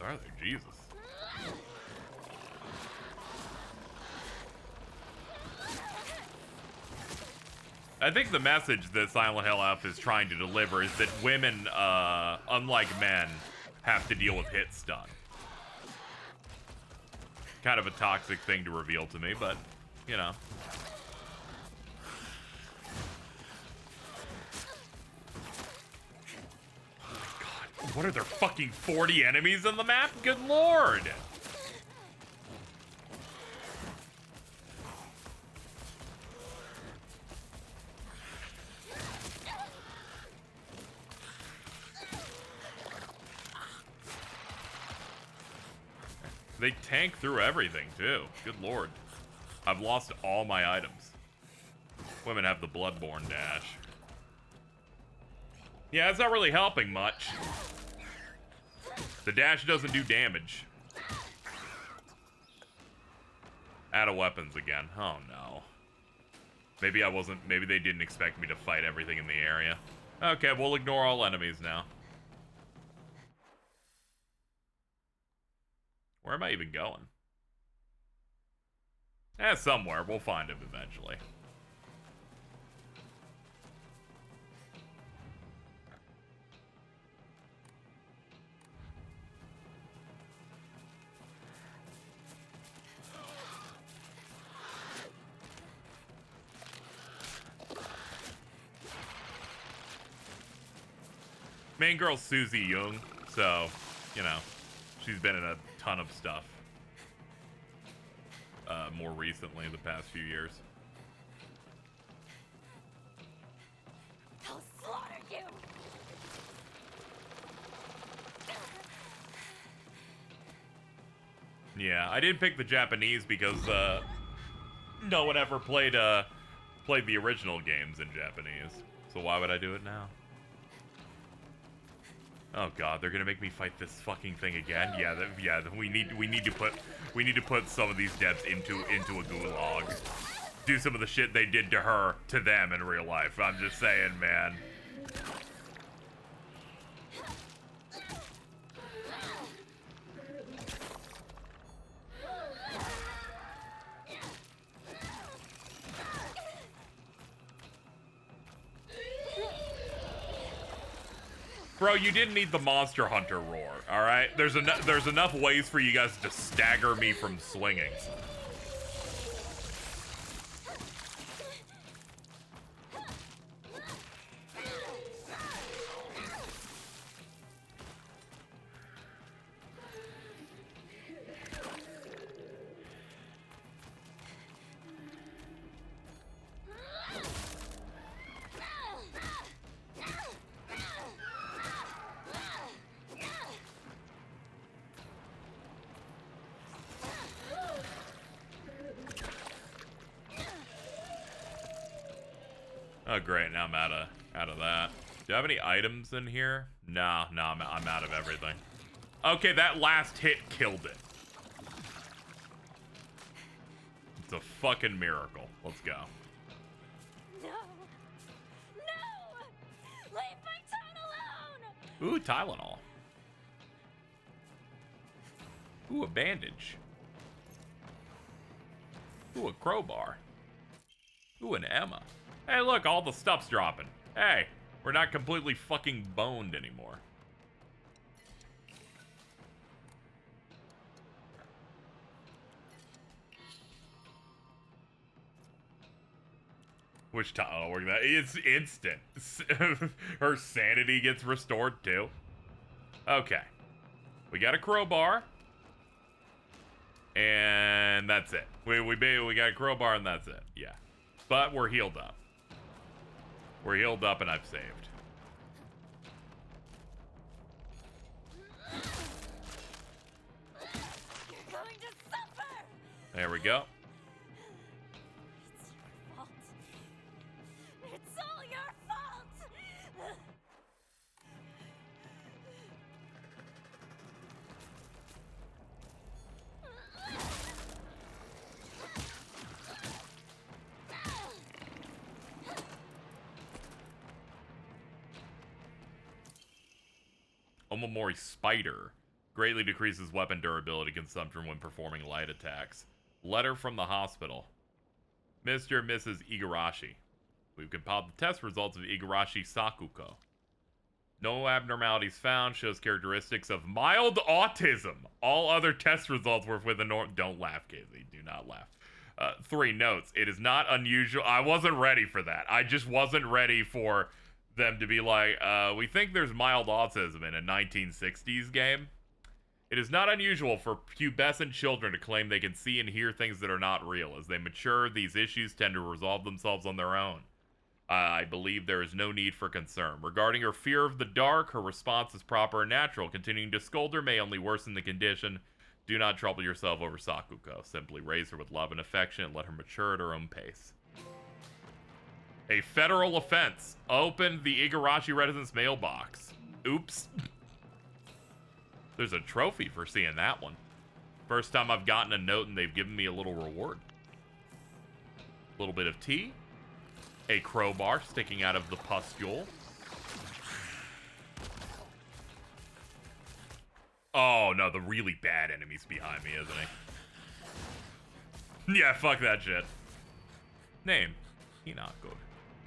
are they? Jesus. I think the message that Silent Hill F is trying to deliver is that women, unlike men, have to deal with hit stun. Kind of a toxic thing to reveal to me, but, you know. Oh my god. What are there, fucking 40 enemies on the map? Good lord! They tank through everything, too. Good lord. I've lost all my items. Women have the Bloodborne dash. Yeah, it's not really helping much. The dash doesn't do damage. Out of weapons again. Oh, no. Maybe I wasn't... Maybe they didn't expect me to fight everything in the area. Okay, we'll ignore all enemies now. Where am I even going? Somewhere. We'll find him eventually. Main girl's Susie Young, so, you know, she's been in a ton of stuff. More recently, the past few years. I'll slaughter you! Yeah, I did pick the Japanese because, no one ever played the original games in Japanese. So why would I do it now? Oh god, they're gonna make me fight this fucking thing again. Yeah, we need to put some of these devs into a gulag. Do some of the shit they did to her to them in real life. I'm just saying, man. Bro, you didn't need the Monster Hunter roar, alright? There's enough ways for you guys to stagger me from swinging. Oh great, now I'm out of that. Do I have any items in here? No, I'm out of everything. Okay, that last hit killed it. It's a fucking miracle. Let's go. No! No! Leave my town alone! Ooh, Tylenol. Ooh, a bandage. Ooh, a crowbar. Ooh, an Emma. Hey, look, all the stuff's dropping. Hey, we're not completely fucking boned anymore. Which Tylenol work that? It's instant. Her sanity gets restored too. Okay. We got a crowbar. And that's it. We got a crowbar and that's it. Yeah. But we're healed up. We're healed up and I've saved. You're going to suffer! There we go. It's your fault. It's all your fault! Omamori Spider. Greatly decreases weapon durability consumption when performing light attacks. Letter from the hospital. Mr. and Mrs. Igarashi. We've compiled the test results of Igarashi Sakuko. No abnormalities found. Shows characteristics of mild autism. All other test results were within norm. Don't laugh, Casey. Do not laugh. 3 notes. It is not unusual. I wasn't ready for that. I just wasn't ready for them to be like, we think there's mild autism in a 1960s game. It is not unusual for pubescent children to claim they can see and hear things that are not real. As they mature, these issues tend to resolve themselves on their own. I believe there is no need for concern. Regarding her fear of the dark, her response is proper and natural. Continuing to scold her may only worsen the condition. Do not trouble yourself over Sakuko. Simply raise her with love and affection and let her mature at her own pace. A federal offense. Open the Igarashi residence mailbox. Oops. There's a trophy for seeing that one. First time I've gotten a note and they've given me a little reward. A little bit of tea. A crowbar sticking out of the pustule. Oh, no, the really bad enemy's behind me, isn't he? Yeah, fuck that shit. Name. Hinako.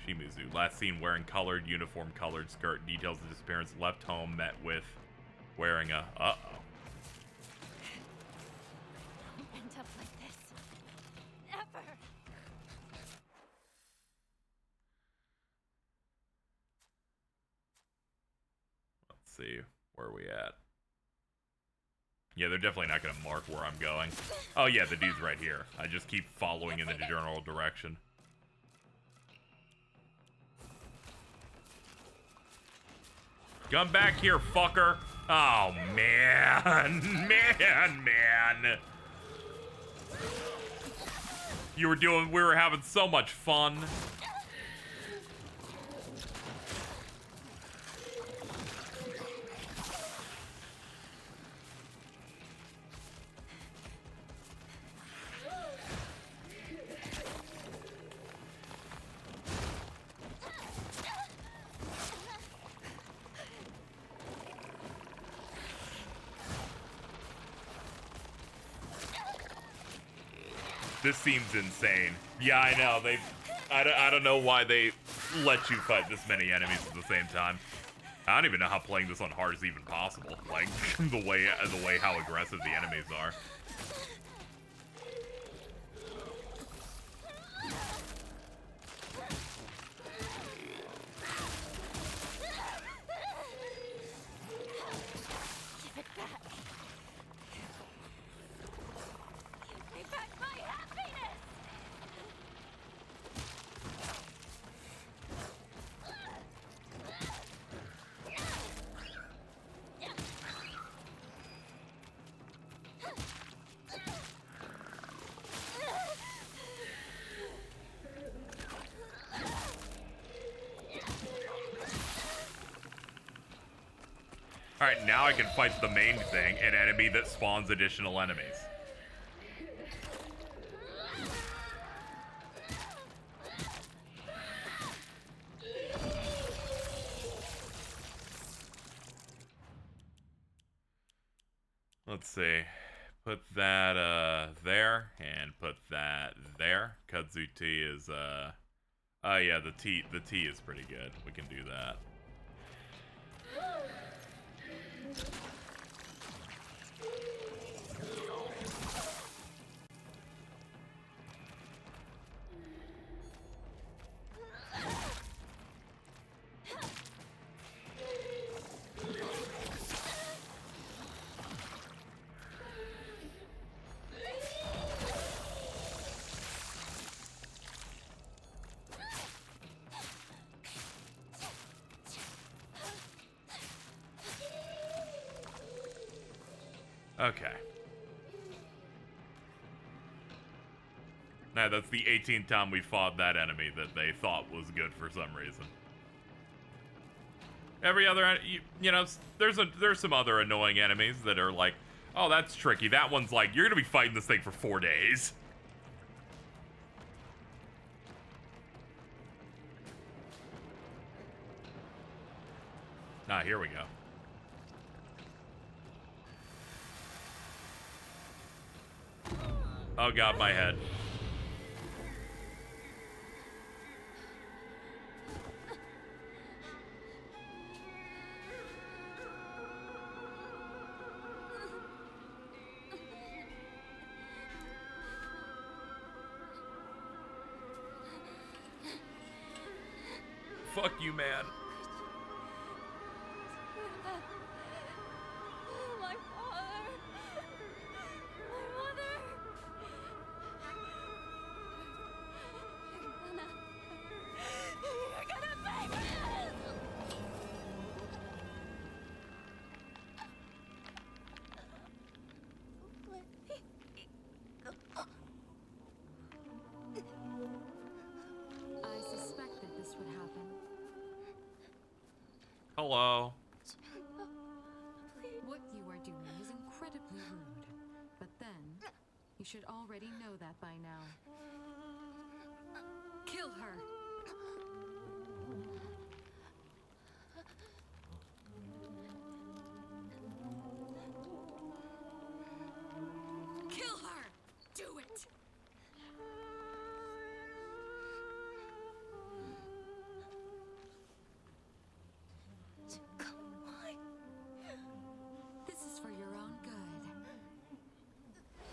Shimizu. Last seen wearing uniform colored skirt. Details of disappearance. Left home, met with wearing a... Uh-oh. Don't end up like this. Never. Let's see. Where are we at? Yeah, they're definitely not going to mark where I'm going. Oh, yeah, the dude's right here. I just keep following in the general direction. Come back here, fucker. Oh, man. Man. We were having so much fun. This seems insane. Yeah, I know. I don't know why they let you fight this many enemies at the same time. I don't even know how playing this on hard is even possible. Like the way how aggressive the enemies are. Give it back. Give me back my happiness. Alright, now I can fight the main thing, an enemy that spawns additional enemies. Let's see. Put that there and put that there. Kudzu tea is oh yeah, the tea is pretty good. We can do that. Okay. Now that's the 18th time we fought that enemy that they thought was good for some reason. Every other, you know, there's some other annoying enemies that are like, oh, that's tricky. That one's like, you're gonna be fighting this thing for 4 days. Ah, here we go. Oh god, my head. Fuck you, man. My father. My mother. You're gonna pay for this. I suspected this would happen. Hello. What you are doing is incredibly rude. But then, you should already know that by now. Kill her! Kill her! Do it! Why? This is for your own good.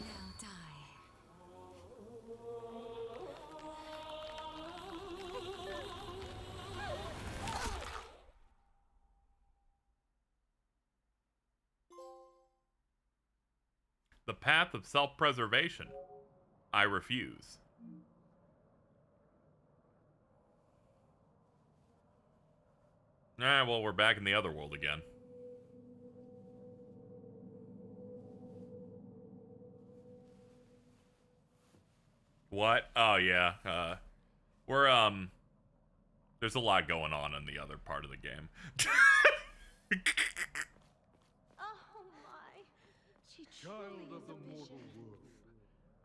Now die. The path of self-preservation. I refuse. Well, we're back in the other world again. What? Oh, yeah. We're, there's a lot going on in the other part of the game. Oh my. She Child truly of is the a mortal vision. world,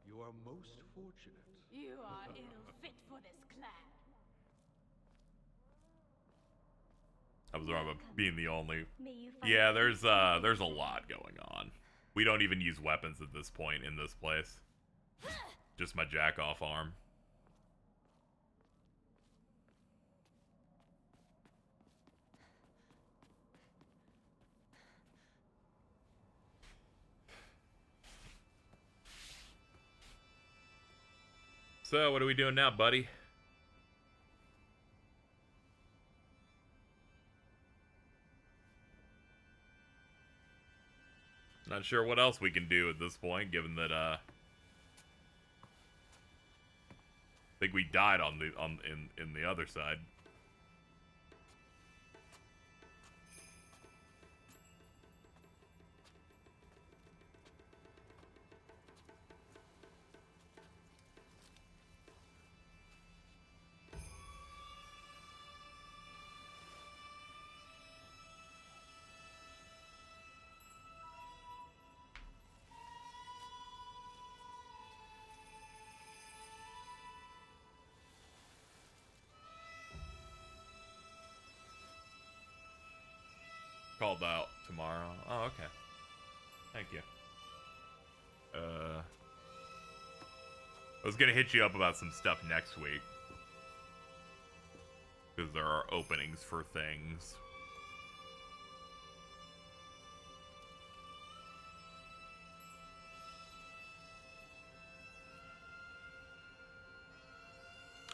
you are most fortunate. You are ill fit for this clan. I was wrong about being the only. May you find Yeah, peace there's a lot going on. We don't even use weapons at this point in this place. Just my jack-off arm. So, what are we doing now, buddy? Not sure what else we can do at this point, given that I think we died in the other side. Called out tomorrow. Oh, okay. Thank you. I was gonna hit you up about some stuff next week. Because there are openings for things.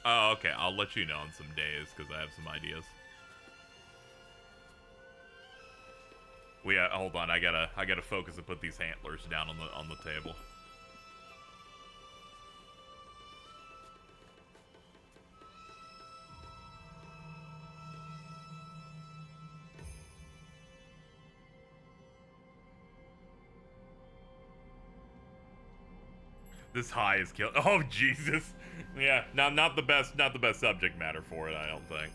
Oh, okay. I'll let you know in some days, because I have some ideas. Hold on, I gotta focus and put these antlers down on the table. This high is kill. Oh Jesus! Yeah, not the best subject matter for it. I don't think.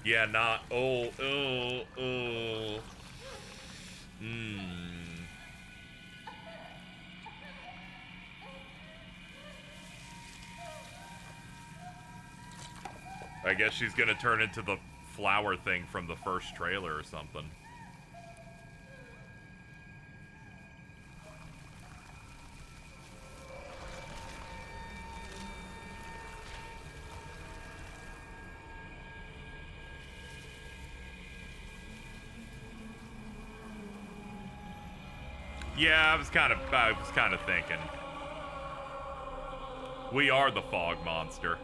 Yeah, not. Oh. Hmm. I guess she's gonna turn into the flower thing from the first trailer or something. Yeah, I was kind of thinking. We are the fog monster.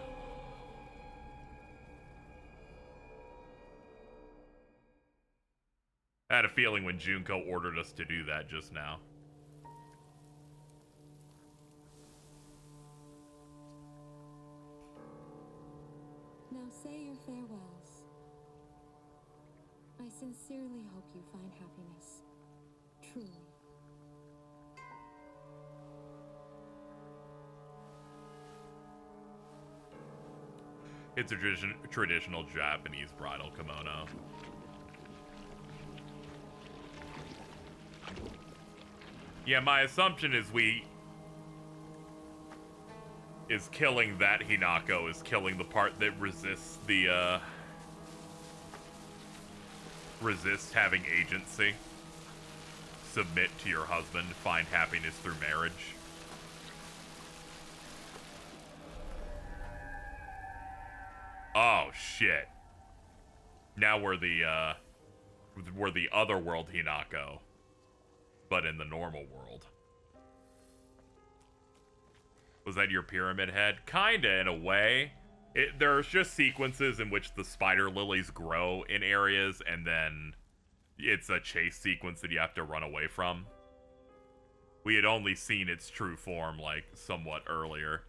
I had a feeling when Junko ordered us to do that just now. Now say your farewells. I sincerely hope you find happiness. Truly. It's a traditional Japanese bridal kimono. Yeah, my assumption is killing that Hinako is killing the part that resists the, resists having agency. Submit to your husband, find happiness through marriage. Oh, shit. Now we're the other world Hinako, but in the normal world. Was that your pyramid head? Kinda, in a way. There's just sequences in which the spider lilies grow in areas, and then it's a chase sequence that you have to run away from. We had only seen its true form, like, somewhat earlier.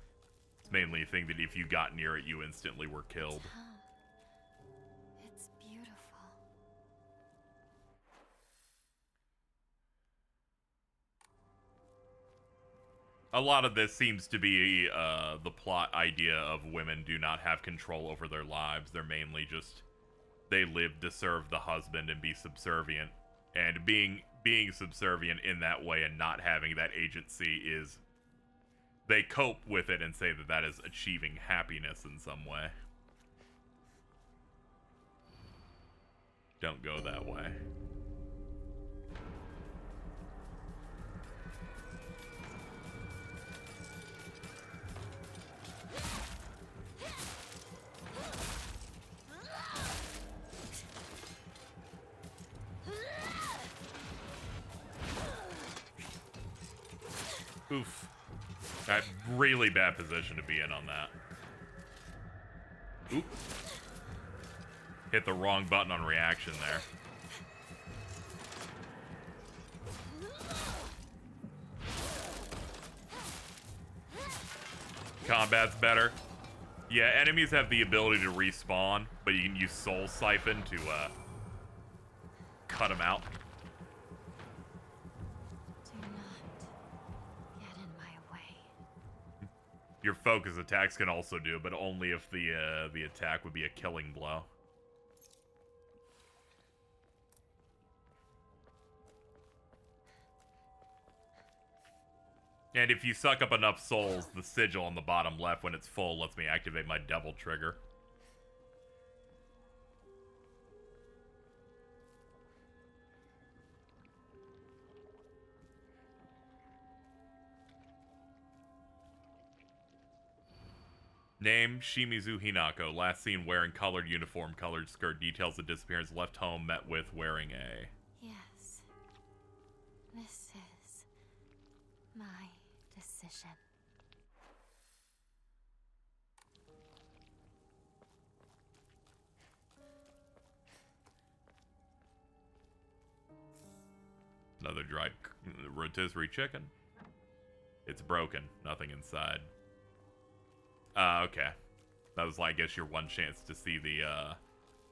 It's mainly a thing that if you got near it, you instantly were killed. It's beautiful. A lot of this seems to be the plot idea of women do not have control over their lives. They're mainly just, they live to serve the husband and be subservient. And being subservient in that way and not having that agency is, they cope with it and say that that is achieving happiness in some way. Don't go that way. Oof. That really bad position to be in on that. Oop. Hit the wrong button on reaction there. Combat's better. Yeah, enemies have the ability to respawn, but you can use Soul Siphon to cut them out. Do not get in my way. Your focus attacks can also do, but only if the attack would be a killing blow. And if you suck up enough souls, the sigil on the bottom left when it's full lets me activate my double trigger. Name, Shimizu Hinako. Last seen wearing colored uniform, colored skirt. Details of disappearance. Left home, met with wearing a... Yes. This is my decision. Another dried rotisserie chicken. It's broken. Nothing inside. Okay. That was, I guess, your one chance to see the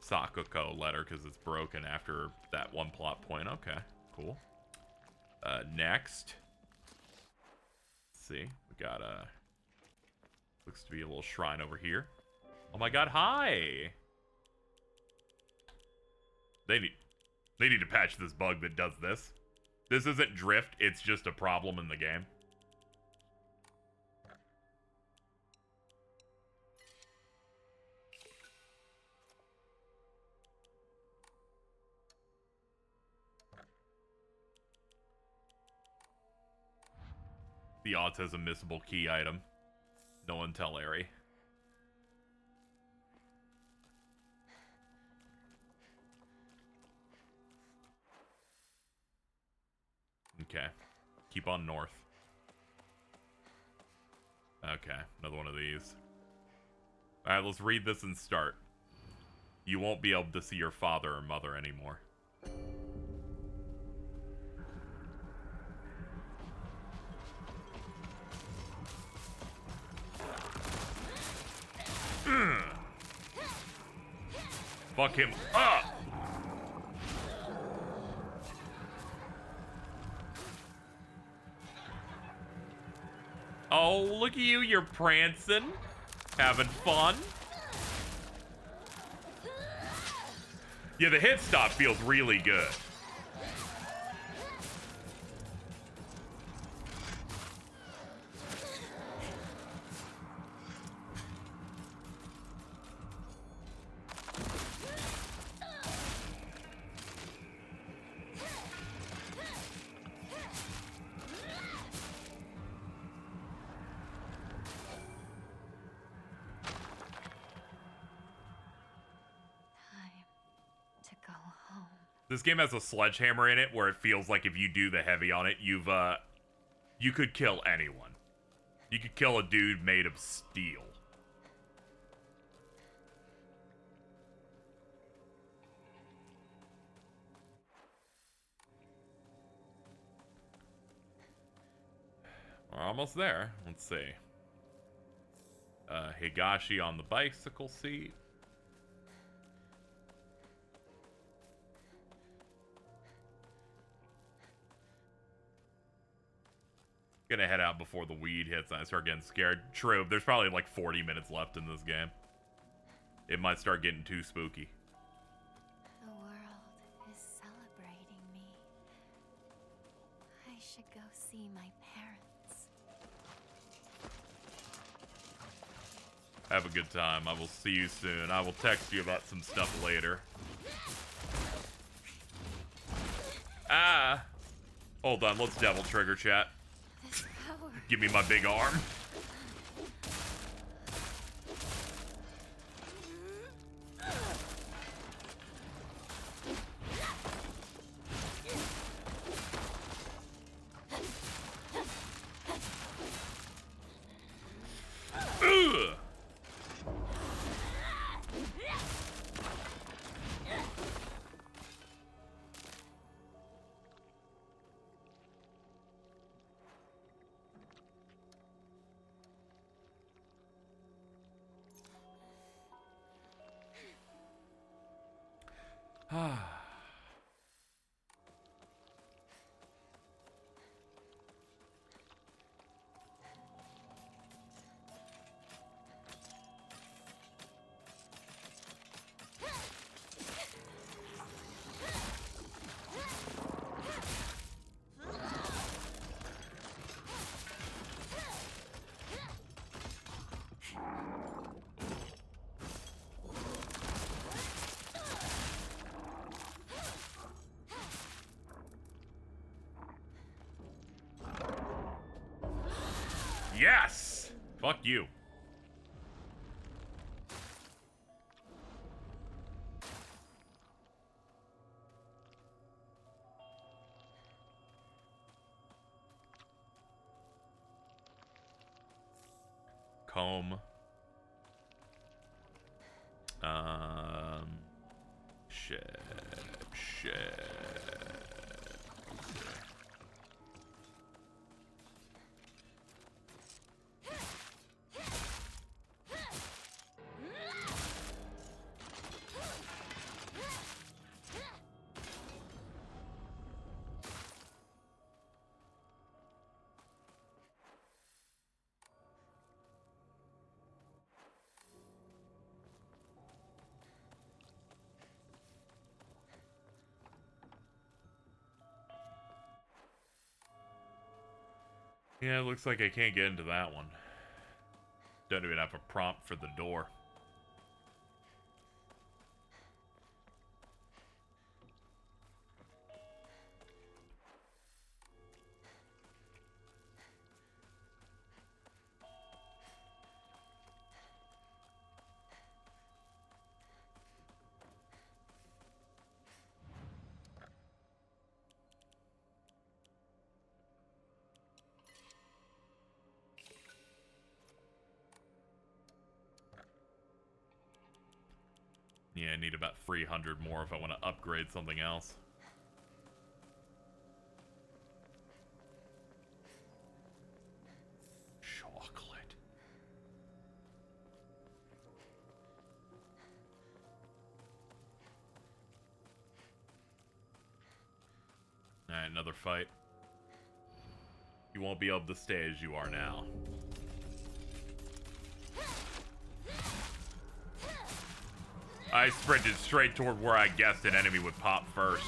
Sakuko letter because it's broken after that one plot point. Okay, cool. Next. Let's see. We got a... looks to be a little shrine over here. Oh my god, hi! They need to patch this bug that does this. This isn't drift, it's just a problem in the game. The autism missable key item. No one tell Larry. Okay. Keep on north. Okay, another one of these. Alright, let's read this and start. You won't be able to see your father or mother anymore. Fuck him up! Oh, look at you, you're prancing. Having fun. Yeah, the hit stop feels really good. This game has a sledgehammer in it where it feels like if you do the heavy on it, you could kill anyone. You could kill a dude made of steel. We're almost there. Let's see. Higashi on the bicycle seat. Gonna head out before the weed hits and I start getting scared. True, there's probably like 40 minutes left in this game. It might start getting too spooky. The world is celebrating me. I should go see my parents. Have a good time. I will see you soon. I will text you about some stuff later. Ah! Hold on, let's devil trigger chat. Give me my big arm. Ugh. Yes! Fuck you. Comb. Shit. Yeah, it looks like I can't get into that one. Don't even have a prompt for the door. Yeah, I need about 300 more if I want to upgrade something else. Chocolate. Alright, another fight. You won't be able to stay as you are now. I sprinted straight toward where I guessed an enemy would pop first.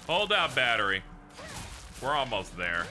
Hold out, battery. We're almost there.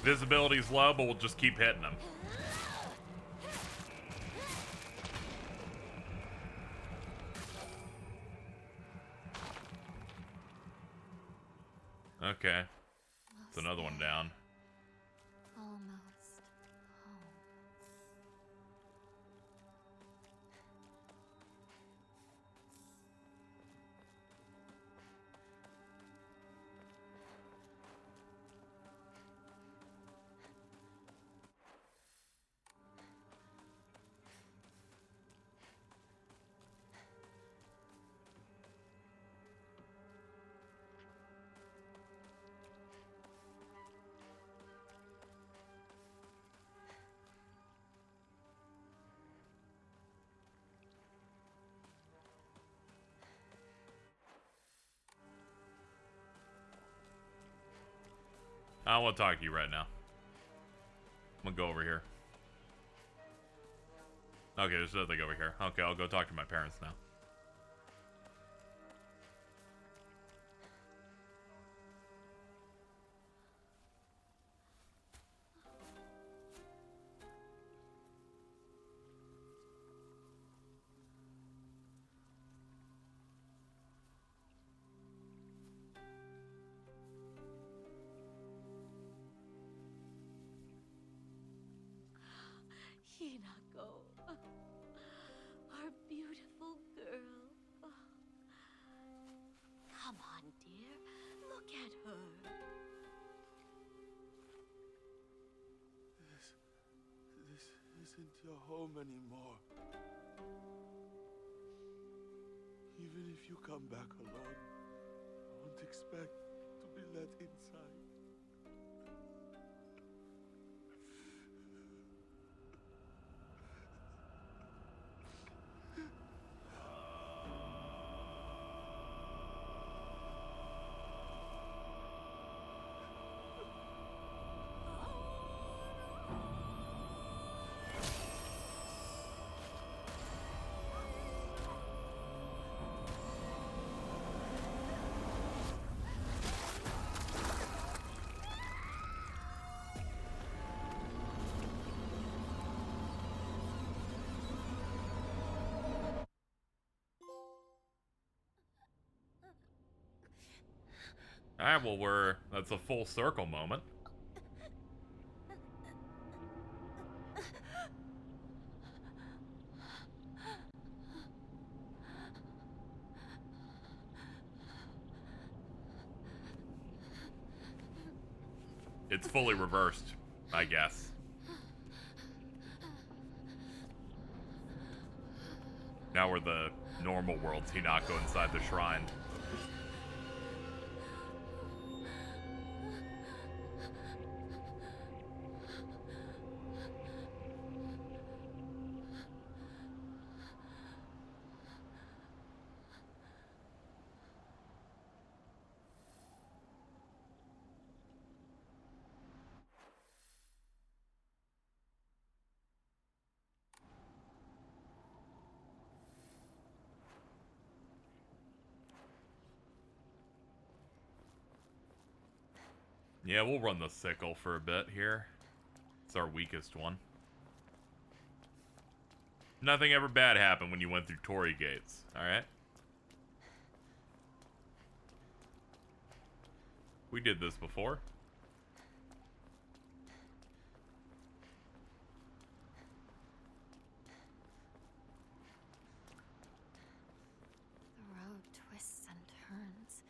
Visibility's low, but we'll just keep hitting them. Okay. It's another one down. Almost home. I don't want to talk to you right now. I'm gonna go over here. Okay, there's nothing over here. Okay, I'll go talk to my parents now. Hinako, our beautiful girl. Come on, dear. Look at her. This isn't your home anymore. Even if you come back alone, I won't expect to be let inside. Alright, well, that's a full circle moment. It's fully reversed, I guess. Now we're the normal world, so you not go inside the shrine. Yeah, we'll run the sickle for a bit here. It's our weakest one. Nothing ever bad happened when you went through Torii gates, alright? We did this before. The road twists and turns.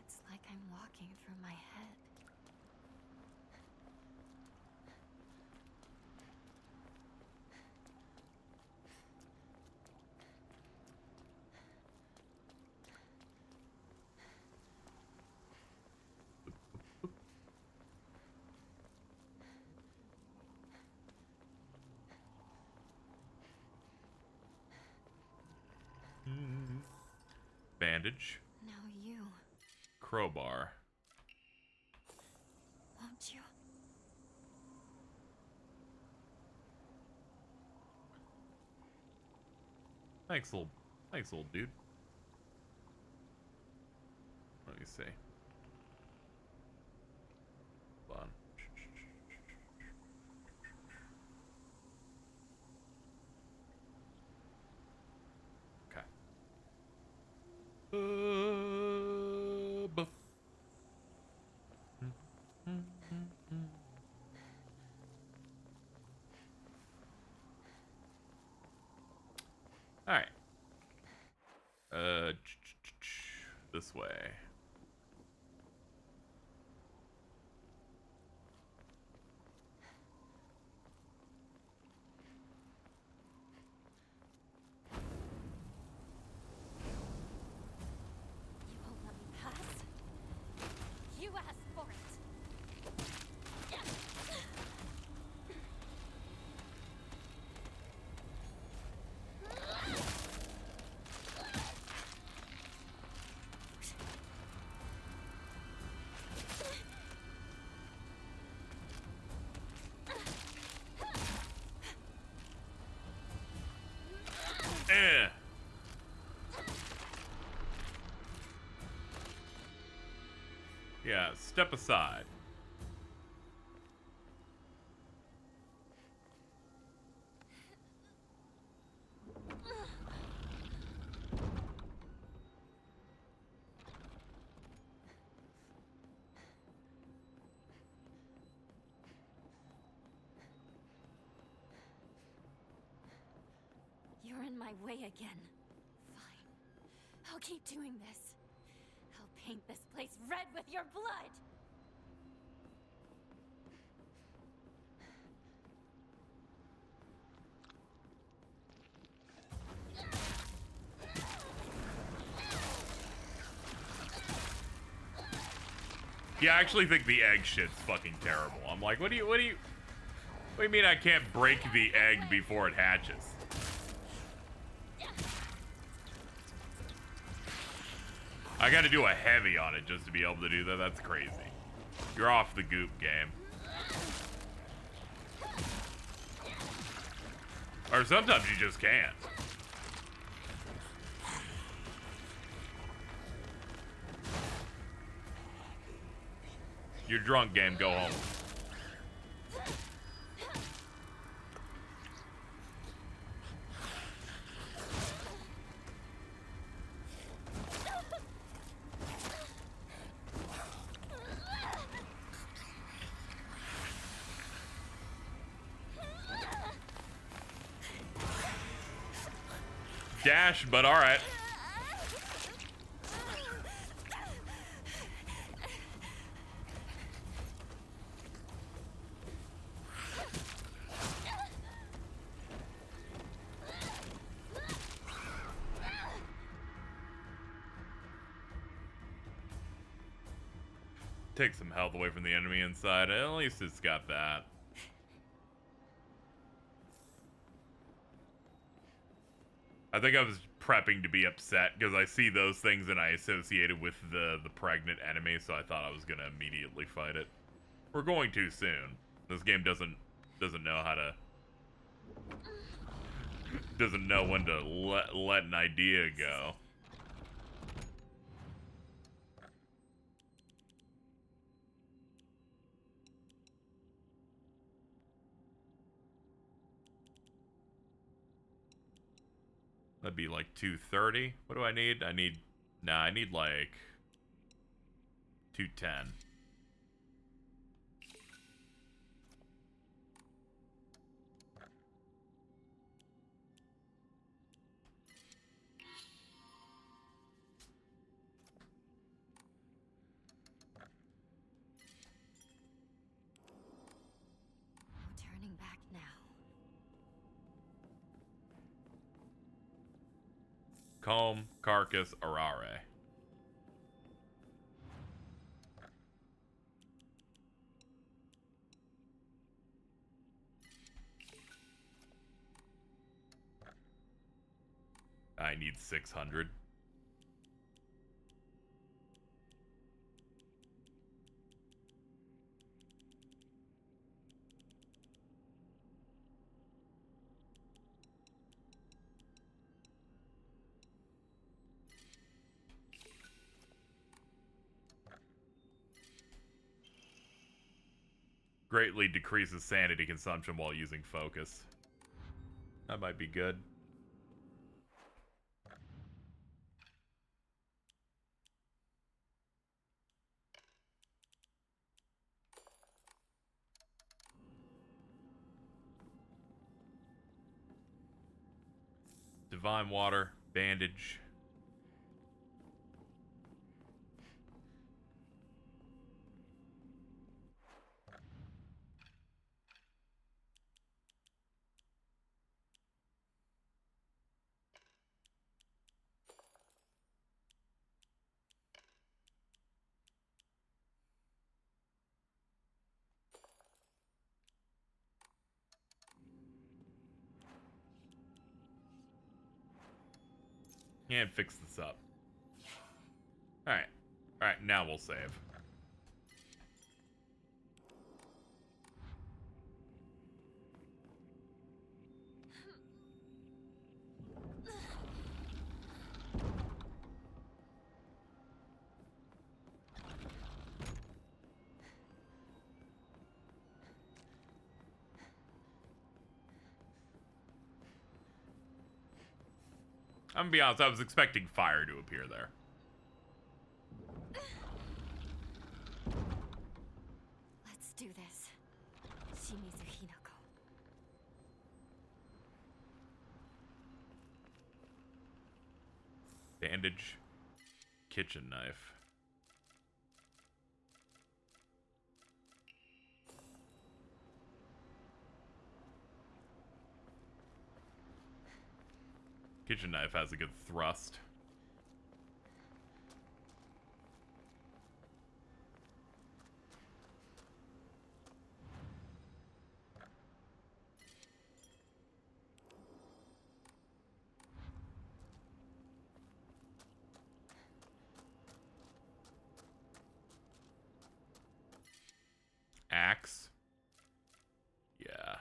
It's like I'm walking through my head. Bandage. Now you, Crowbar. won't you? Thanks, little dude. Let me see. Hold on. Okay. All right. This way. You won't let me pass? You asked for it! Eh. Yeah, step aside. You're in my way again. Fine. I'll keep doing this. I'll paint this place red with your blood! Yeah, I actually think the egg shit's fucking terrible. I'm like, what do you mean I can't break the egg before it hatches? I gotta do a heavy on it just to be able to do that. That's crazy. You're off the goop, game. Or sometimes you just can't. You're drunk, game. Go home. dash, but alright. Take some health away from the enemy inside. At least it's got that. I think I was prepping to be upset because I see those things and I associate it with the pregnant enemy, so I thought I was gonna immediately fight it. We're going too soon. This game doesn't know how to doesn't know when to let an idea go. That'd be like 230. What do I need? I need like 210. No turning back now. Comb, carcass, arare. I need 600. Greatly decreases sanity consumption while using focus. That might be good. Divine water, bandage. And fix this up. Alright. Alright, now we'll save. I'm gonna be honest, I was expecting fire to appear there. Let's do this. Shimizu Hinako. Bandage. Kitchen knife. Kitchen knife has a good thrust. Axe. Yeah.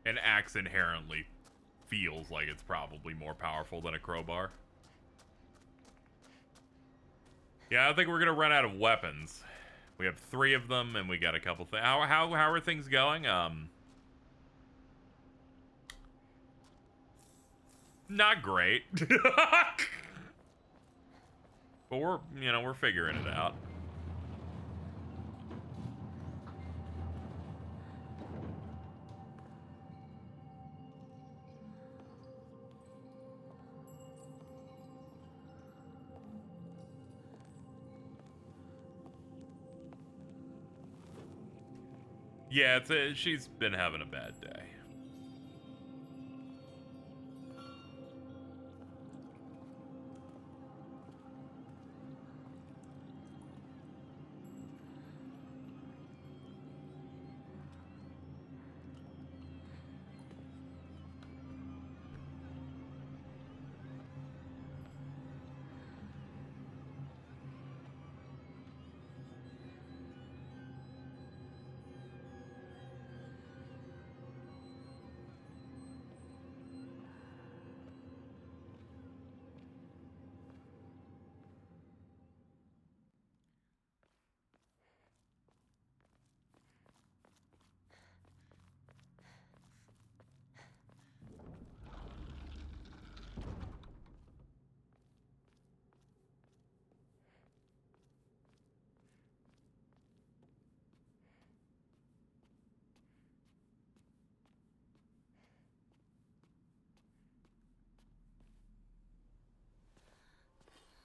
An axe inherently feels like it's probably more powerful than a crowbar. Yeah, I think we're gonna run out of weapons. We have 3 of them, and we got a couple things. How are things going? Not great. But we're figuring it out. Yeah, she's been having a bad day.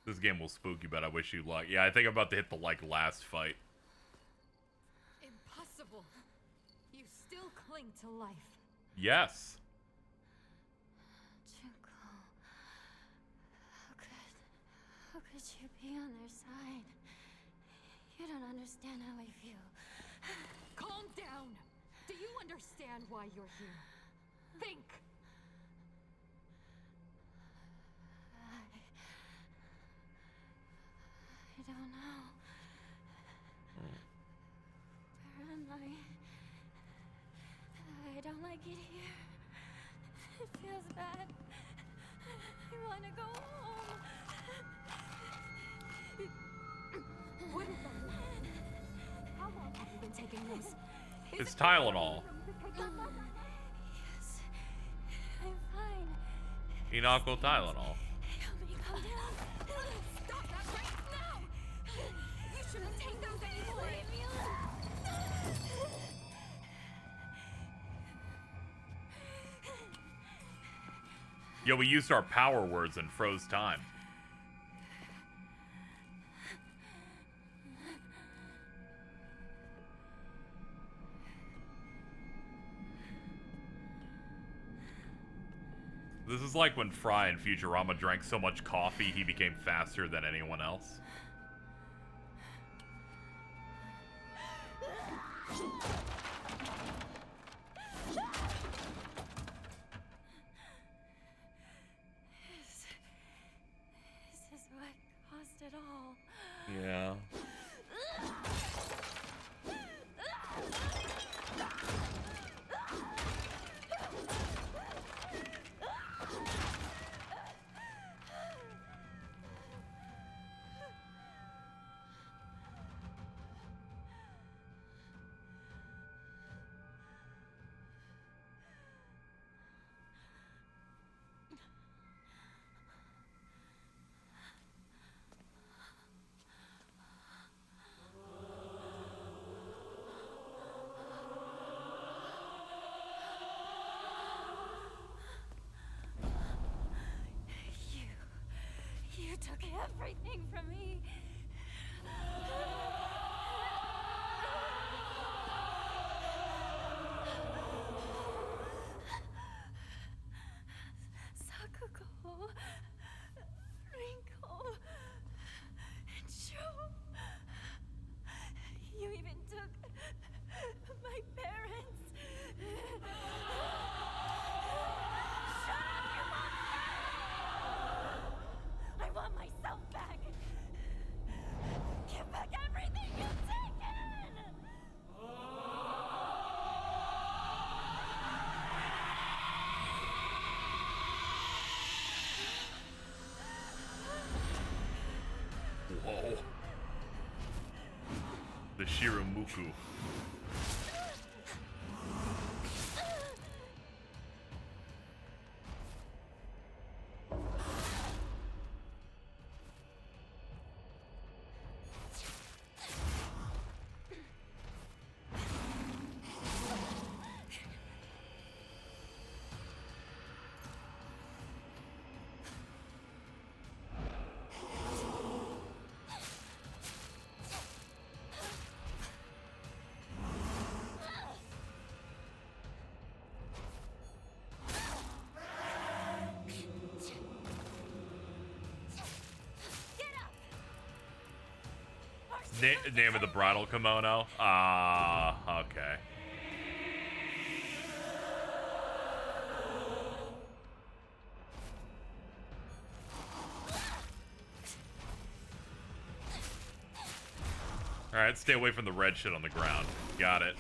This game will spook you, but I wish you luck. Yeah, I think I'm about to hit the, last fight. Impossible. You still cling to life. Yes. Junko, how could you be on their side? You don't understand how I feel. Calm down. Do you understand why you're here? Think. I don't know. Where am I? I don't like it here. It feels bad. I want to go home. What is that? How long have you been taking this? It's Tylenol. Yes, I'm fine. Enoco Tylenol. Help me calm down. Stop that right now! You shouldn't take those anymore! Leave me alone. Yo, we used our power words and froze time. This is like when Fry in Futurama drank so much coffee he became faster than anyone else. This is what caused it all. Yeah. You took everything from me. Sakuko, Rinko, and Joe. You even took my parents. Shut up, you monster! I want myself back. Give back everything you've taken! Whoa. The Shiramuku. Name of the bridal kimono? Ah, okay. Alright, stay away from the red shit on the ground. Got it.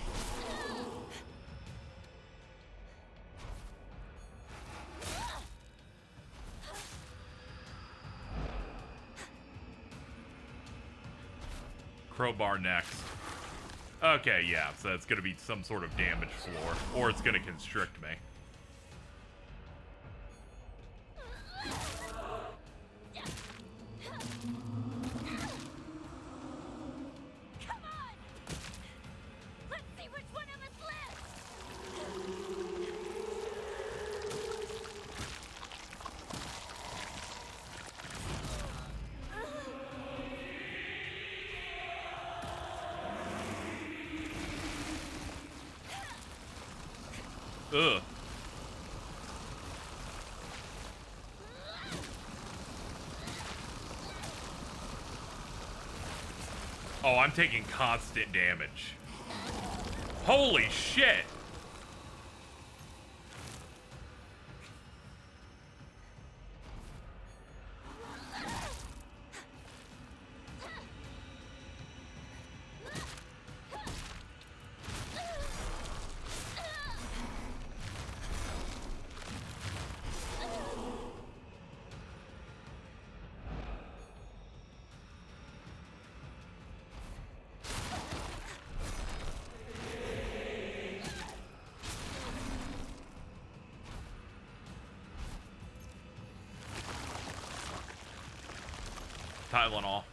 Crowbar next. Okay, yeah, so it's gonna be some sort of damaged floor, or it's gonna constrict me. Come on! Let's see which one of us lives! Ugh. Oh, I'm taking constant damage. Holy shit! Tylenol.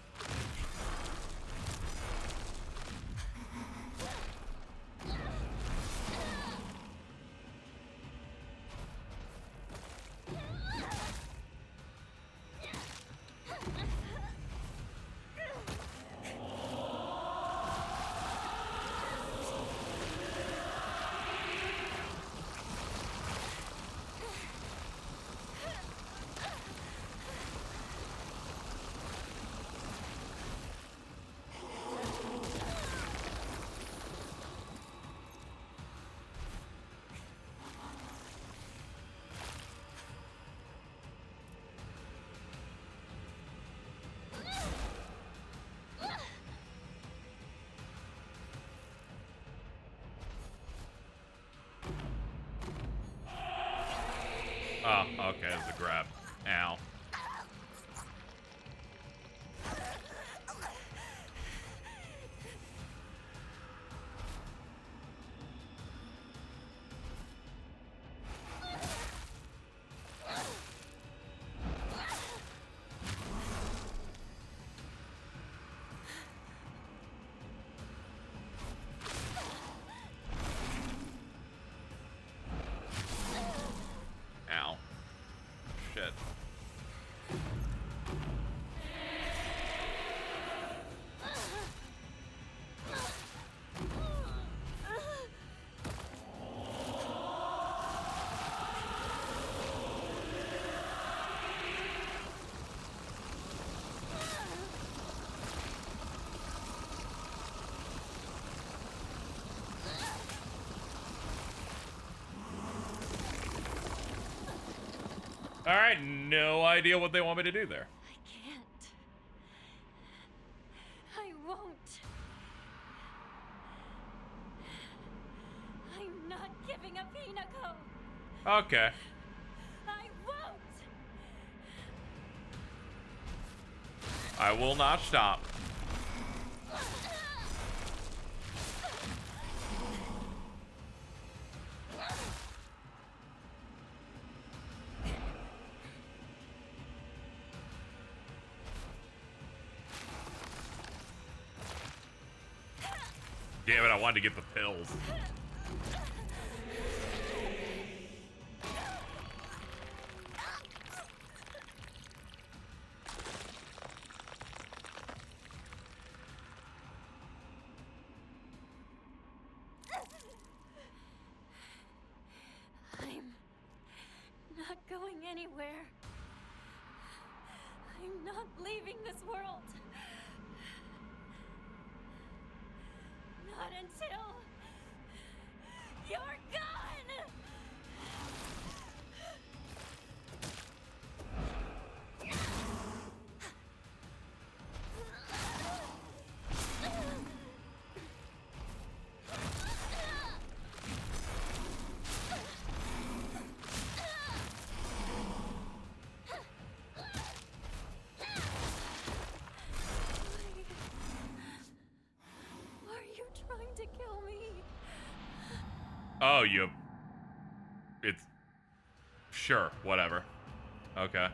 Oh, okay, it's a grab. Ow. Ow. Shit. Alright, no idea what they want me to do there. I can't. I won't. I'm not giving up Hinako. Okay. I won't. I will not stop. Damn it, I wanted to get the pills. I'm not going anywhere. I'm not leaving this world. Not until you're gone! Why are you trying to kill me? Oh, you... It's... Sure, whatever. Okay.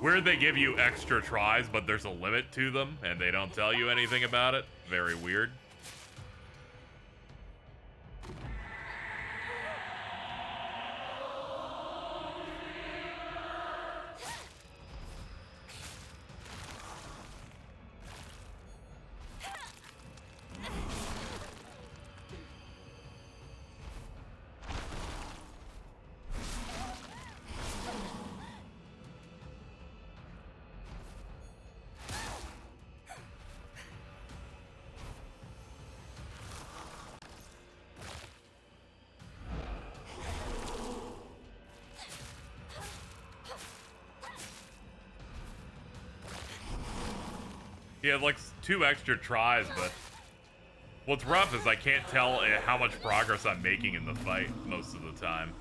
Weird they give you extra tries, but there's a limit to them, and they don't tell you anything about it. Very weird. He had like 2 extra tries, but what's rough is I can't tell how much progress I'm making in the fight most of the time.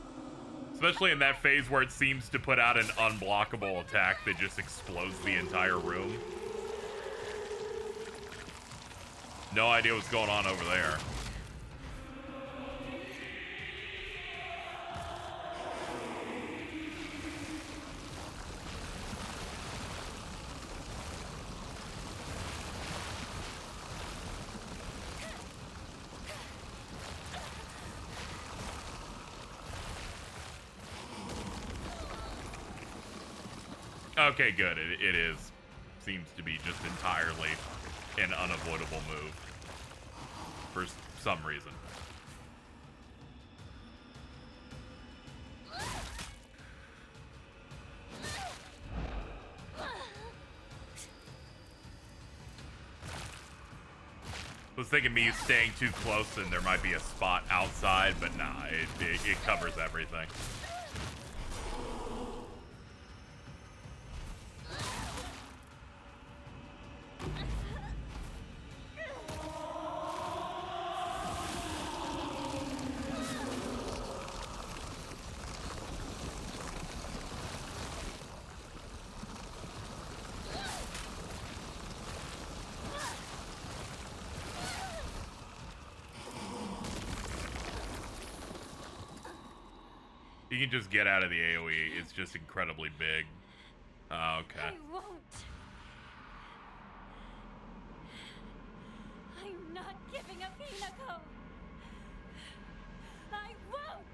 Especially in that phase where it seems to put out an unblockable attack that just explodes the entire room. No idea what's going on over there. Okay, good. It is. Seems to be just entirely an unavoidable move. For some reason. I was thinking me staying too close and there might be a spot outside, but nah, it covers everything. You can just get out of the AoE. It's just incredibly big. Oh, okay. I won't. I'm not giving up Hinako. I won't.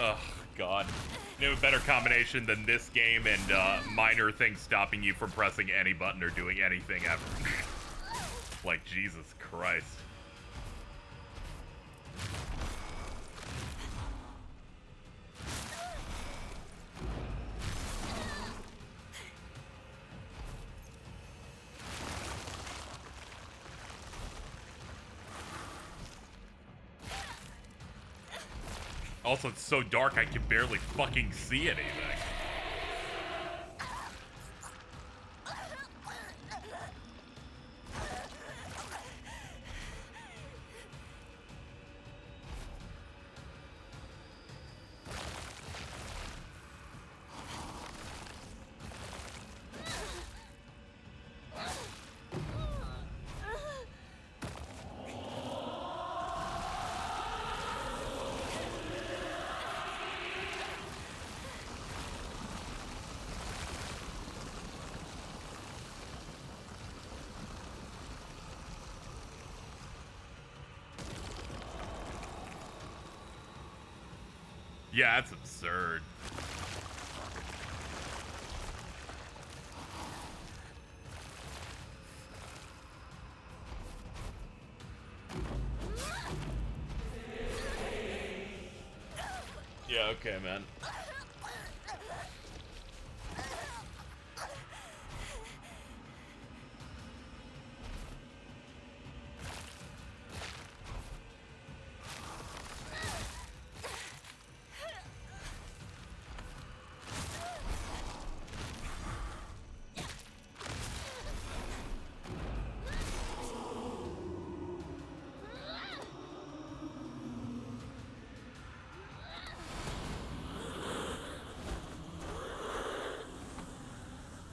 Oh, God. No better combination than this game and minor things stopping you from pressing any button or doing anything ever. Like, Jesus Christ. Also, it's so dark I can barely fucking see anything. Yeah, that's absurd. Yeah, okay, man.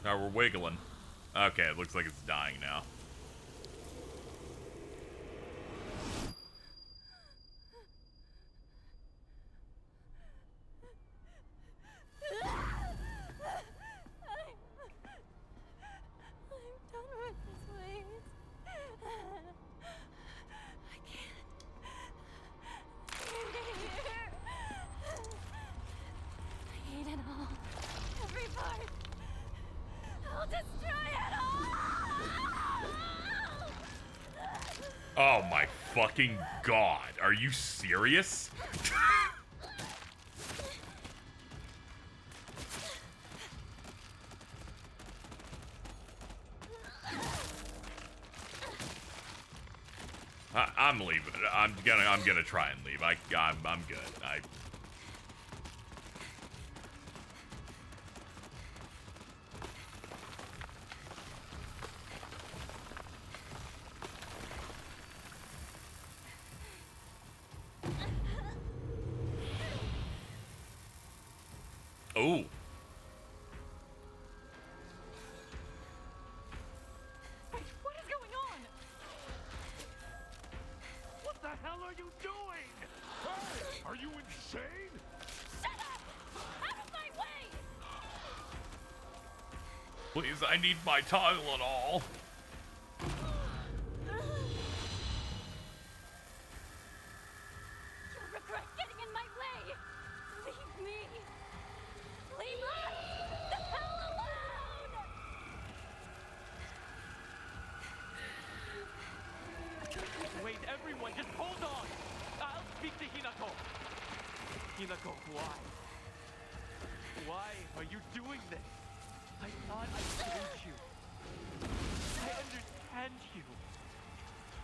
Alright, we're wiggling. Okay, it looks like it's dying now. I'm done with this place. I can't stay here. I hate it all. Every part. I'll destroy it all! Oh my fucking god. Are you serious? I'm leaving. I'm gonna try and leave. I'm good. Oh. What is going on? What the hell are you doing? Hey, are you insane? Shut up! Out of my way! Please, I need my Tylenol. You'll regret getting in my way! Leave me! Leave us the hell alone! Wait, everyone, just hold on! I'll speak to Hinako! Hinako, why? Why are you doing this? I thought I told you. I understand you.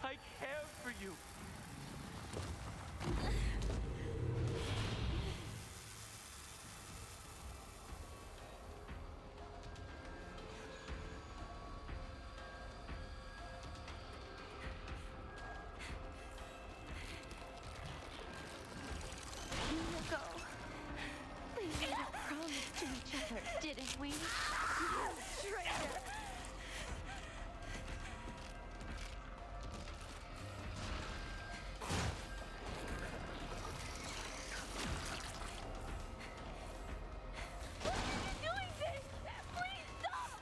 I care for you. Nico, we made a promise to each other, didn't we? You traitor! Why are you doing this? Please stop!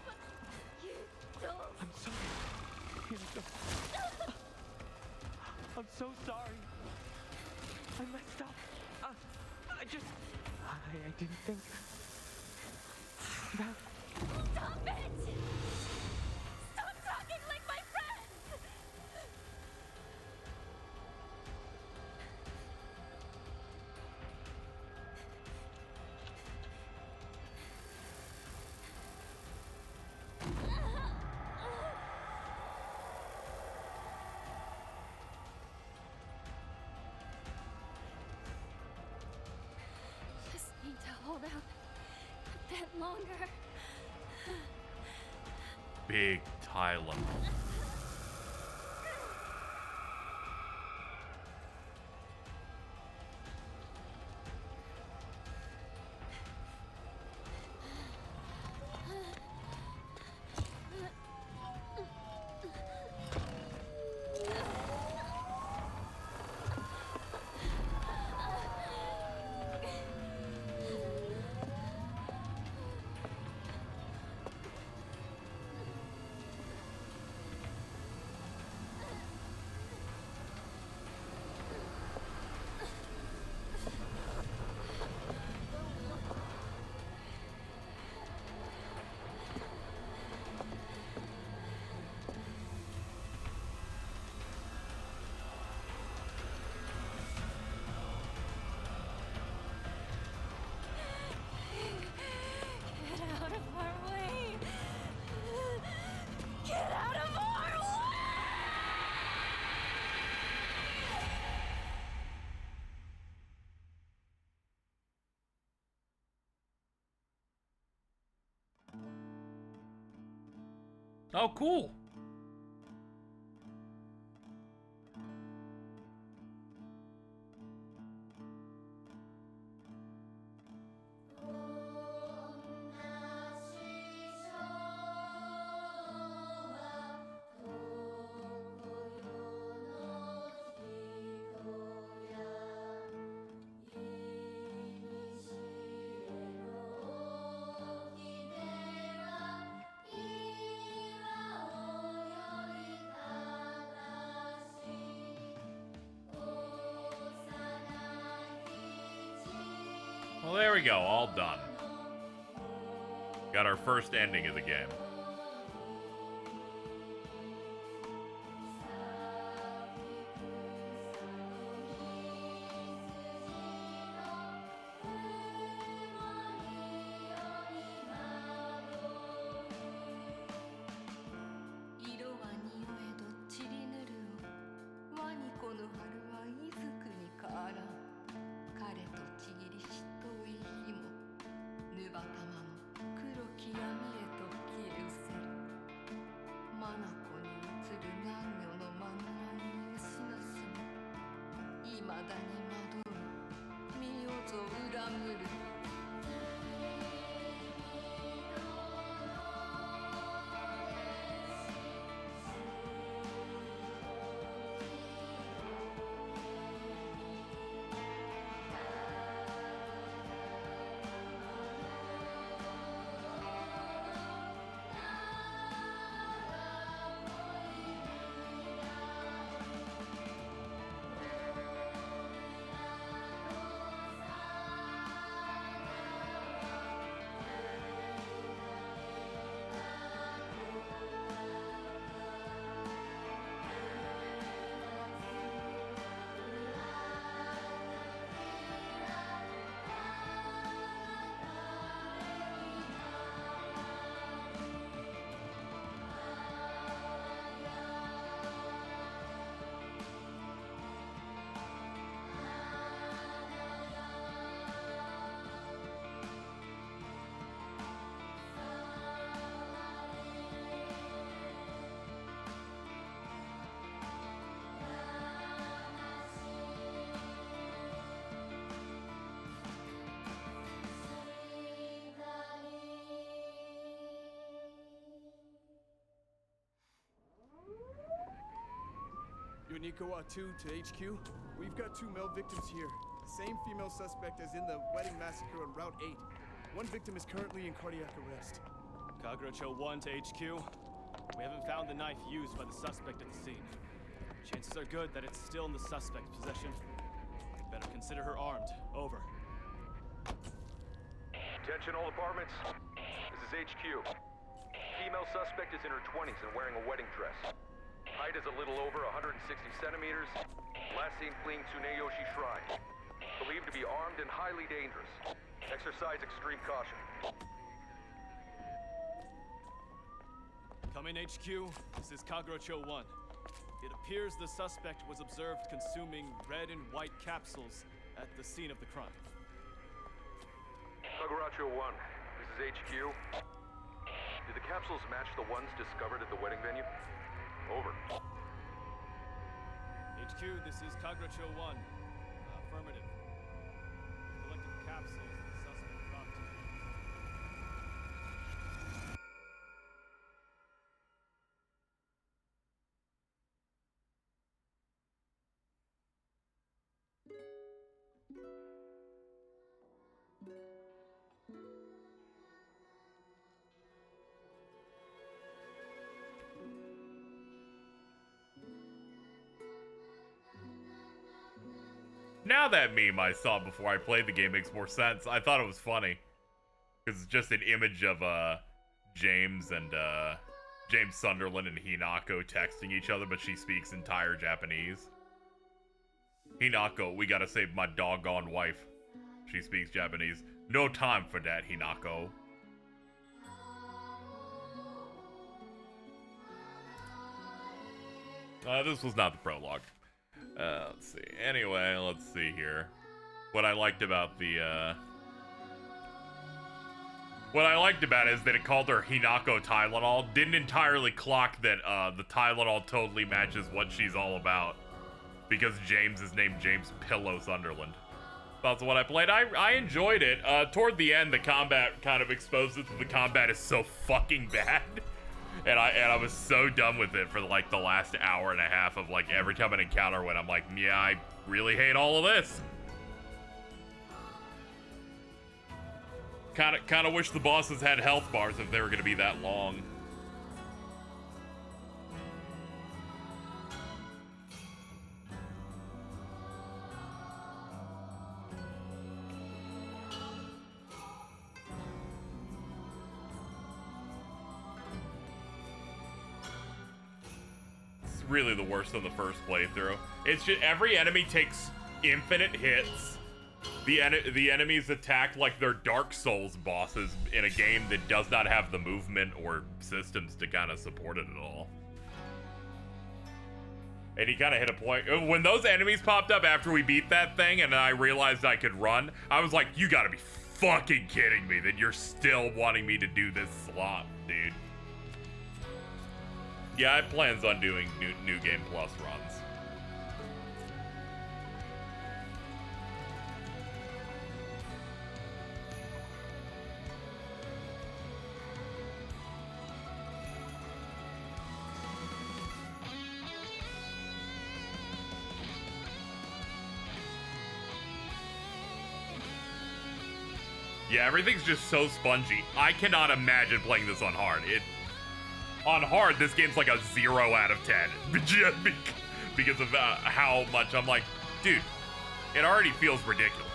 You don't. I'm sorry. Hinako. I'm so sorry. I messed up. I didn't think that. Stop it! Stop talking like my friend! Just need to hold out a bit longer. Big Tylenol. Oh, cool. Well, there we go. All done. Got our first ending of the game. Unikoa 2 to HQ. We've got 2 male victims here. The same female suspect as in the wedding massacre on Route 8. One victim is currently in cardiac arrest. Kagerocho 1 to HQ. We haven't found the knife used by the suspect at the scene. Chances are good that it's still in the suspect's possession. Better consider her armed. Over. Attention all apartments. This is HQ. Female suspect is in her 20s and wearing a wedding dress. Height is a little over 160 centimeters. Last seen fleeing Tsuneyoshi Shrine. Believed to be armed and highly dangerous. Exercise extreme caution. Come in, HQ. This is Kagerocho 1. It appears the suspect was observed consuming red and white capsules at the scene of the crime. Kagerocho 1, this is HQ. Did the capsules match the ones discovered at the wedding venue? Over. HQ, this is Kagerocho 1. Affirmative. Collected capsules that the suspect dropped. Now that meme I saw before I played the game makes more sense. I thought it was funny. Because it's just an image of James and James Sunderland and Hinako texting each other, but she speaks entire Japanese. Hinako, we gotta save my doggone wife. She speaks Japanese. No time for that, Hinako. This was not the prologue. Let's see. Anyway, let's see here. What I liked about the What I liked about it is that it called her Hinako Tylenol. Didn't entirely clock that the Tylenol totally matches what she's all about. Because James is named James Pillow Sunderland. That's what I played. I enjoyed it. Toward the end, the combat kind of exposes that the combat is so fucking bad. And I was so done with it for like the last hour and a half of like every time an encounter went, I'm like, yeah, I really hate all of this. Kind of wish the bosses had health bars if they were gonna be that long. It's really the worst on the first playthrough. It's just every enemy takes infinite hits. The enemies attack like they're Dark Souls bosses in a game that does not have the movement or systems to kind of support it at all. And he kind of hit a point. When those enemies popped up after we beat that thing and I realized I could run, I was like, you gotta be fucking kidding me that you're still wanting me to do this slot, dude. Yeah, I have plans on doing New Game Plus runs. Yeah, everything's just so spongy. I cannot imagine playing this on hard. On hard, this game's like a 0 out of 10. Just because of how much I'm like, dude, it already feels ridiculous.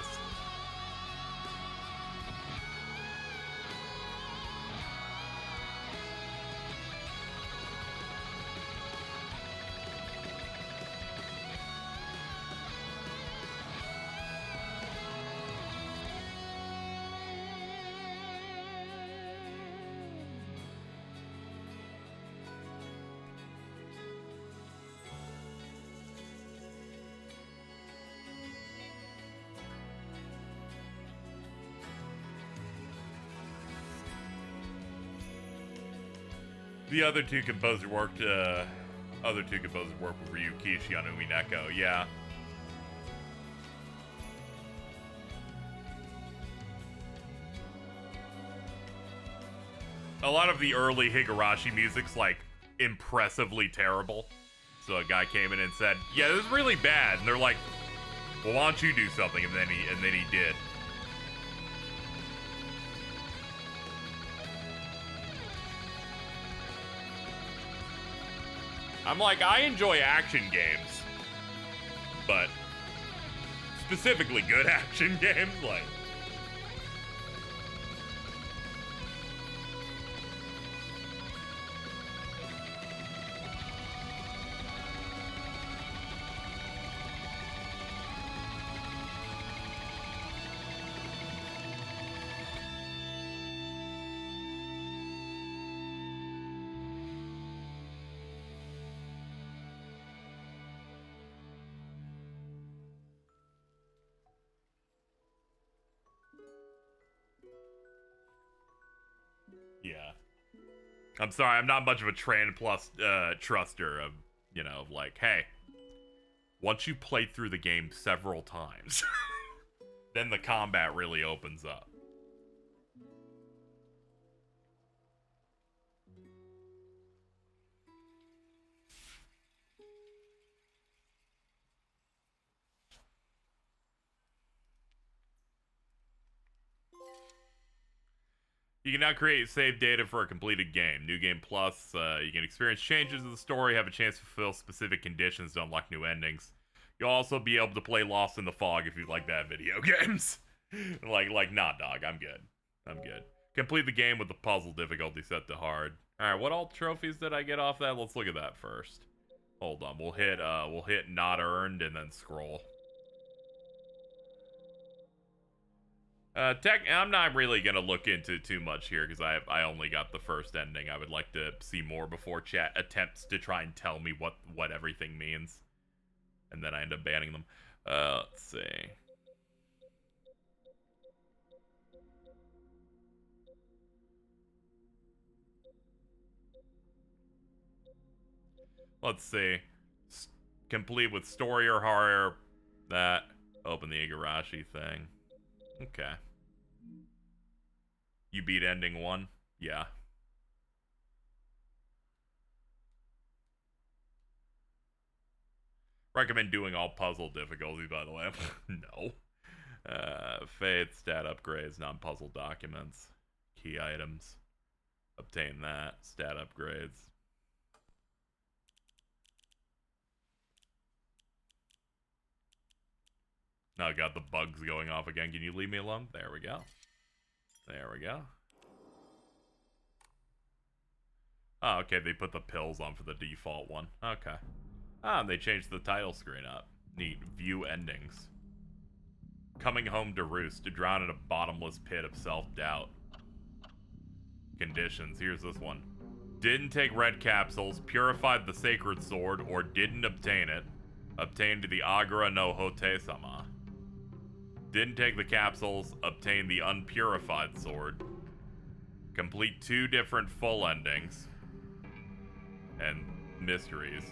The other two composers worked with Ryukishi on Umineko, yeah. A lot of the early Higurashi music's like impressively terrible. So a guy came in and said, yeah, this is really bad. And they're like, well, why don't you do something? And then he did. I'm like, I enjoy action games, but specifically good action games, like. Yeah. I'm sorry, I'm not much of a truster of, you know, like, hey, once you play through the game several times, then the combat really opens up. You can now create save data for a completed game. New Game Plus, you can experience changes in the story, have a chance to fulfill specific conditions to unlock new endings. You'll also be able to play Lost in the Fog if you like that video games. like, nah, dog, I'm good. I'm good. Complete the game with the puzzle difficulty set to hard. Alright, what all trophies did I get off that? Let's look at that first. Hold on, we'll hit not earned and then scroll. I'm not really gonna look into too much here because I only got the first ending. I would like to see more before chat attempts to try and tell me what everything means, and then I end up banning them. Let's see. Let's see. Complete with story or horror. That. Open the Igarashi thing. Okay. You beat ending 1? Yeah. Recommend doing all puzzle difficulties, by the way. No. Faith, stat upgrades, non-puzzle documents, key items. Obtain that. Stat upgrades. Now I got the bugs going off again. Can you leave me alone? There we go. There we go. Oh, okay. They put the pills on for the default one. Okay. Ah, and they changed the title screen up. Neat. View endings. Coming home to roost, to drown in a bottomless pit of self-doubt. Conditions. Here's this one. Didn't take red capsules, purified the sacred sword, or didn't obtain it. Obtained the Agura no Hote-sama. Didn't take the capsules, obtained the unpurified sword. Complete 2 different full endings. And mysteries.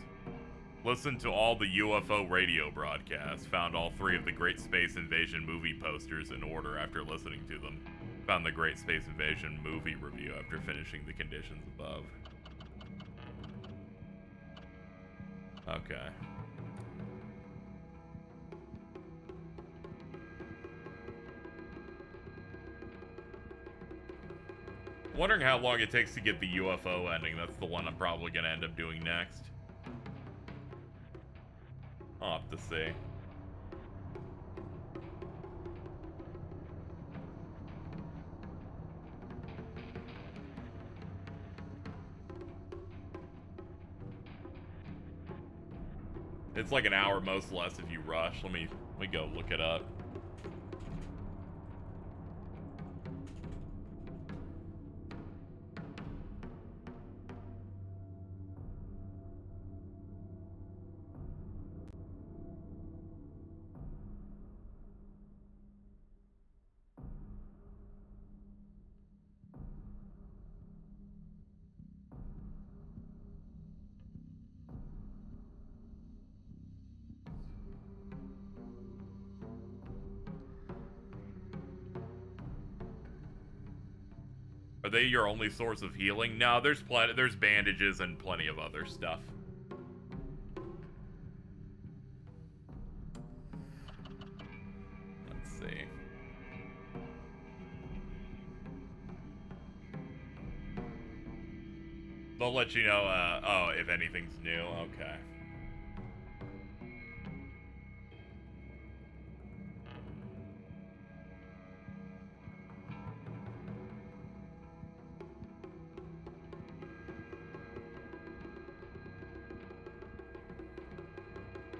Listened to all the UFO radio broadcasts. Found all 3 of the Great Space Invasion movie posters in order after listening to them. Found the Great Space Invasion movie review after finishing the conditions above. Okay. Wondering how long it takes to get the UFO ending. That's the one I'm probably going to end up doing next. I'll have to see. It's like an hour, most less if you rush. Let me go look it up. Are they your only source of healing? No, there's bandages and plenty of other stuff. Let's see. They'll let you know, oh, if anything's new. Okay.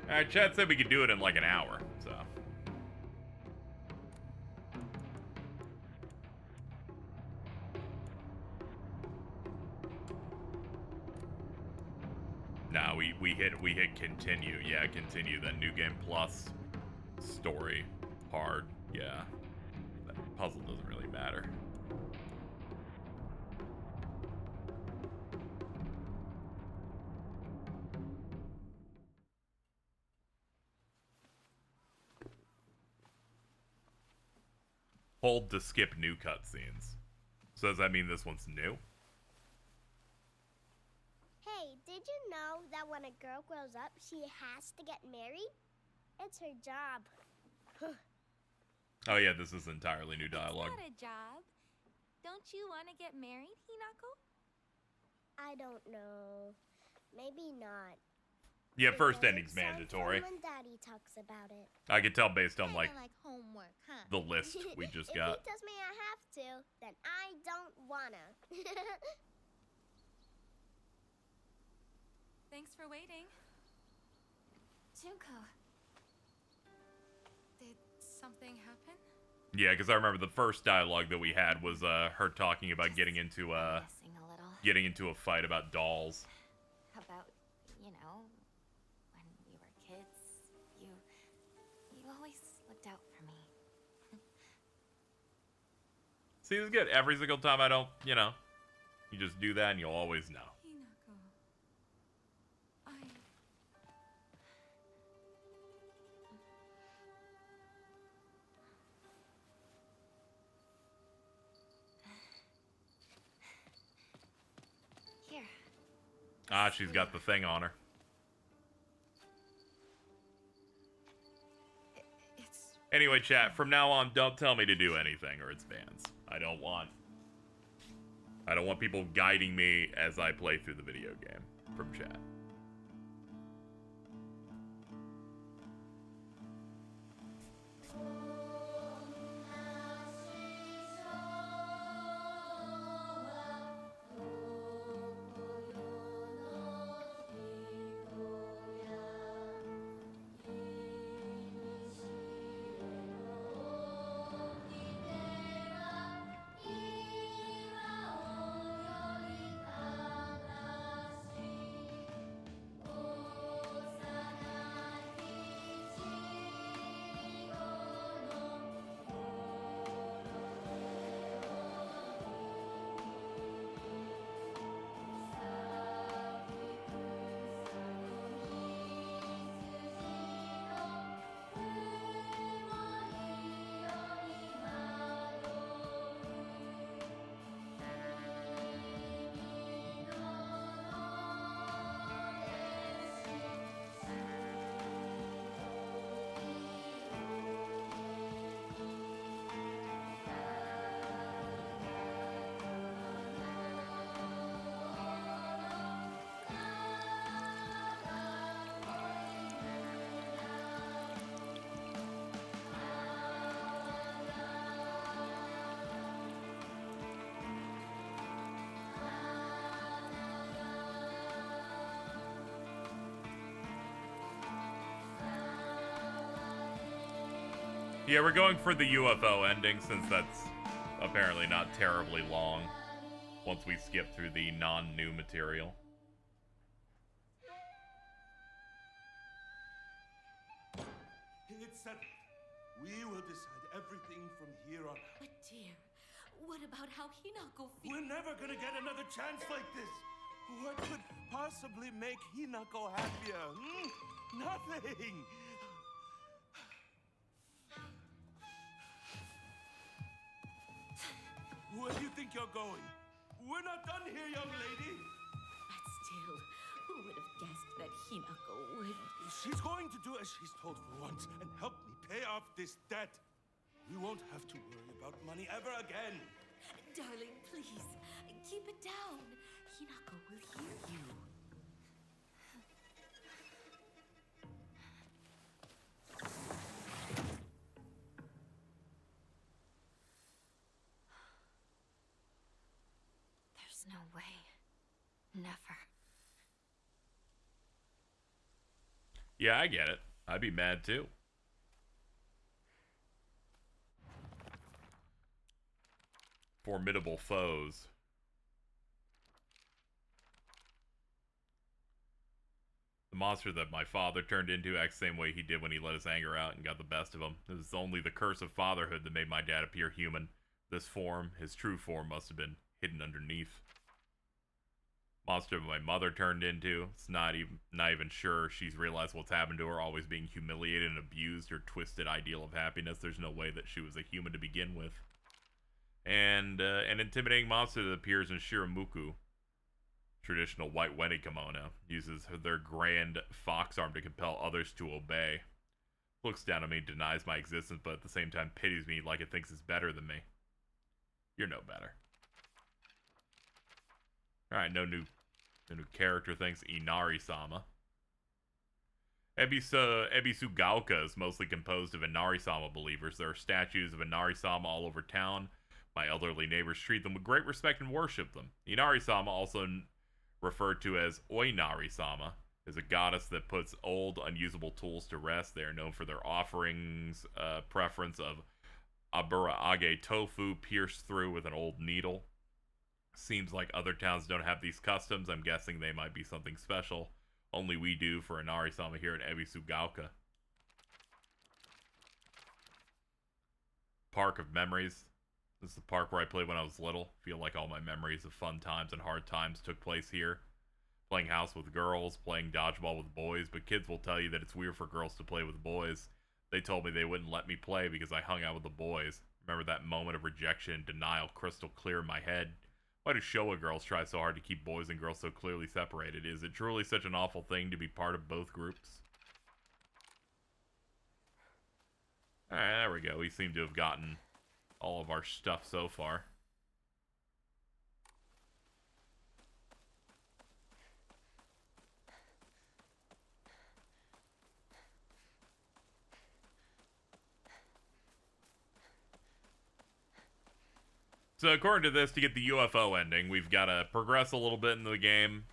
Alright, Chad said we could do it in like an hour, so. Nah, we hit continue. Yeah, continue. That new game plus story. Hard. Yeah. That puzzle doesn't really matter. Hold to skip new cutscenes. So does that mean this one's new? Hey, did you know that when a girl grows up, she has to get married? It's her job. Oh yeah, this is entirely new dialogue. It's not a job. Don't you want to get married, Hinako? I don't know. Maybe not. Yeah, It first doesn't ending's sound mandatory. fun when Daddy talks about it. I could tell based on like Kinda like homework, huh? the list we just If got. he tells me I have to, then I don't wanna. Thanks for waiting. Junko. Did something happen? Yeah, because I remember the first dialogue that we had was her talking about getting into Missing a little. a fight about dolls. About, you know, when we were kids, you always looked out for me. See, this is good. Every single time I don't, you just do that and you'll always know. Hinako. Ah, she's got the thing on her. It's Anyway, chat, from now on, don't tell me to do anything or it's bans. I don't want people guiding me as I play through the video game from chat. Yeah, we're going for the UFO ending since that's apparently not terribly long once we skip through the non-new material. It's settled. We will decide everything from here on out. But dear, what about how Hinako feels? We're never gonna get another chance like this. What could possibly make Hinako happier? Nothing. Where do you think you're going? We're not done here, young lady. But still, who would have guessed that Hinako would... She's going to do as she's told for once and help me pay off this debt. We won't have to worry about money ever again. Darling, please, keep it down. Hinako will hear you. There's no way. Never. Yeah, I get it. I'd be mad too. Formidable foes. The monster that my father turned into acts the same way he did when he let his anger out and got the best of him. It was only the curse of fatherhood that made my dad appear human. This form, his true form, must have been hidden underneath. Monster my mother turned into. It's not even sure she's realized what's happened to her, always being humiliated and abused, her twisted ideal of happiness. There's no way that she was a human to begin with. And an intimidating monster that appears in Shiramuku. Traditional white wedding kimono. Uses their grand fox arm to compel others to obey. Looks down at me, denies my existence, but at the same time pities me like it thinks it's better than me. You're no better. Alright, no new character things. Inari-sama. Ebisugaoka is mostly composed of Inari-sama believers. There are statues of Inari-sama all over town. My elderly neighbors treat them with great respect and worship them. Inari-sama, also referred to as Oinari-sama, is a goddess that puts old, unusable tools to rest. They are known for their offerings, preference of aburaage tofu pierced through with an old needle. Seems like other towns don't have these customs. I'm guessing they might be something special. Only we do for Inari-sama here in Ebisugaoka. Park of Memories. This is the park where I played when I was little. Feel like all my memories of fun times and hard times took place here. Playing house with girls, playing dodgeball with boys, but kids will tell you that it's weird for girls to play with boys. They told me they wouldn't let me play because I hung out with the boys. Remember that moment of rejection and denial crystal clear in my head. Why do Showa girls try so hard to keep boys and girls so clearly separated? Is it truly such an awful thing to be part of both groups? Alright, there we go. We seem to have gotten all of our stuff so far. So according to this, to get the UFO ending, we've got to progress a little bit in the game,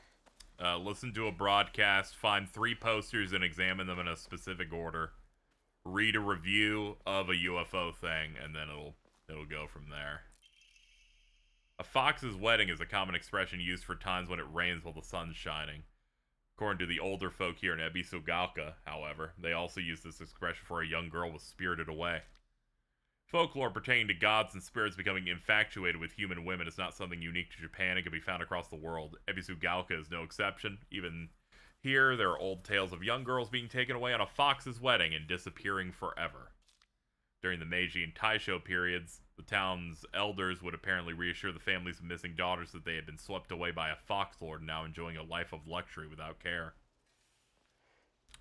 listen to a broadcast, find 3 posters and examine them in a specific order, read a review of a UFO thing, and then it'll go from there. A fox's wedding is a common expression used for times when it rains while the sun's shining. According to the older folk here in Ebisugalka, however, they also use this expression for a young girl was spirited away. Folklore pertaining to gods and spirits becoming infatuated with human women is not something unique to Japan and can be found across the world. Ebisugalka is no exception. Even here, there are old tales of young girls being taken away on a fox's wedding and disappearing forever. During the Meiji and Taisho periods, the town's elders would apparently reassure the families of missing daughters that they had been swept away by a fox lord now enjoying a life of luxury without care.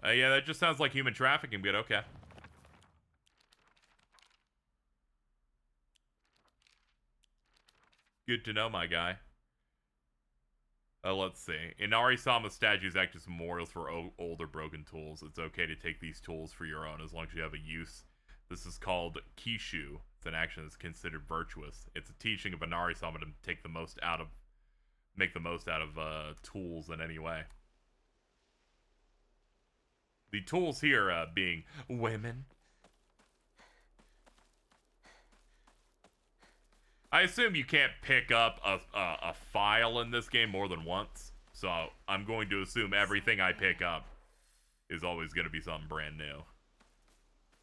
Yeah, that just sounds like human trafficking, but okay. Good to know, my guy. Let's see. Inari-sama statues act as memorials for older broken tools. It's okay to take these tools for your own as long as you have a use. This is called kishu. It's an action that's considered virtuous. It's a teaching of Inari-sama to make the most out of tools in any way. The tools here being women. I assume you can't pick up a file in this game more than once, so I'm going to assume everything I pick up is always going to be something brand new.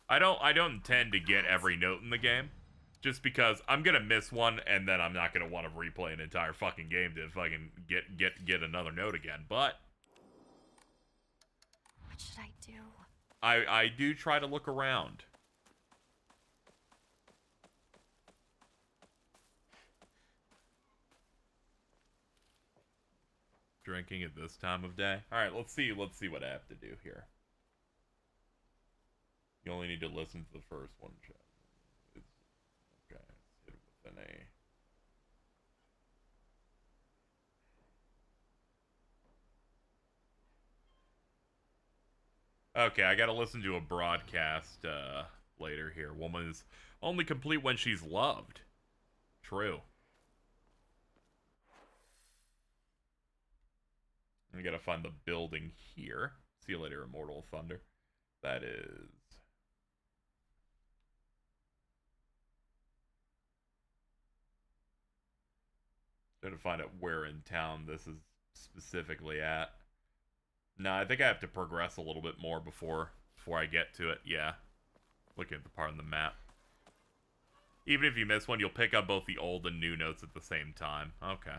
I don't intend to get every note in the game, just because I'm going to miss one, and then I'm not going to want to replay an entire fucking game to fucking get another note again, but... What should I do? I do try to look around. Drinking at this time of day. All right, let's see what I have to do here. You only need to listen to the first one, Chad. Okay, let's hit it with an A. Okay, I gotta listen to a broadcast later here. Woman is only complete when she's loved. True. I gotta find the building here. See you later, Immortal Thunder. That is... trying to find out where in town this is specifically at. No, I think I have to progress a little bit more before I get to it. Yeah. Looking at the part on the map. Even if you miss one, you'll pick up both the old and new notes at the same time. Okay.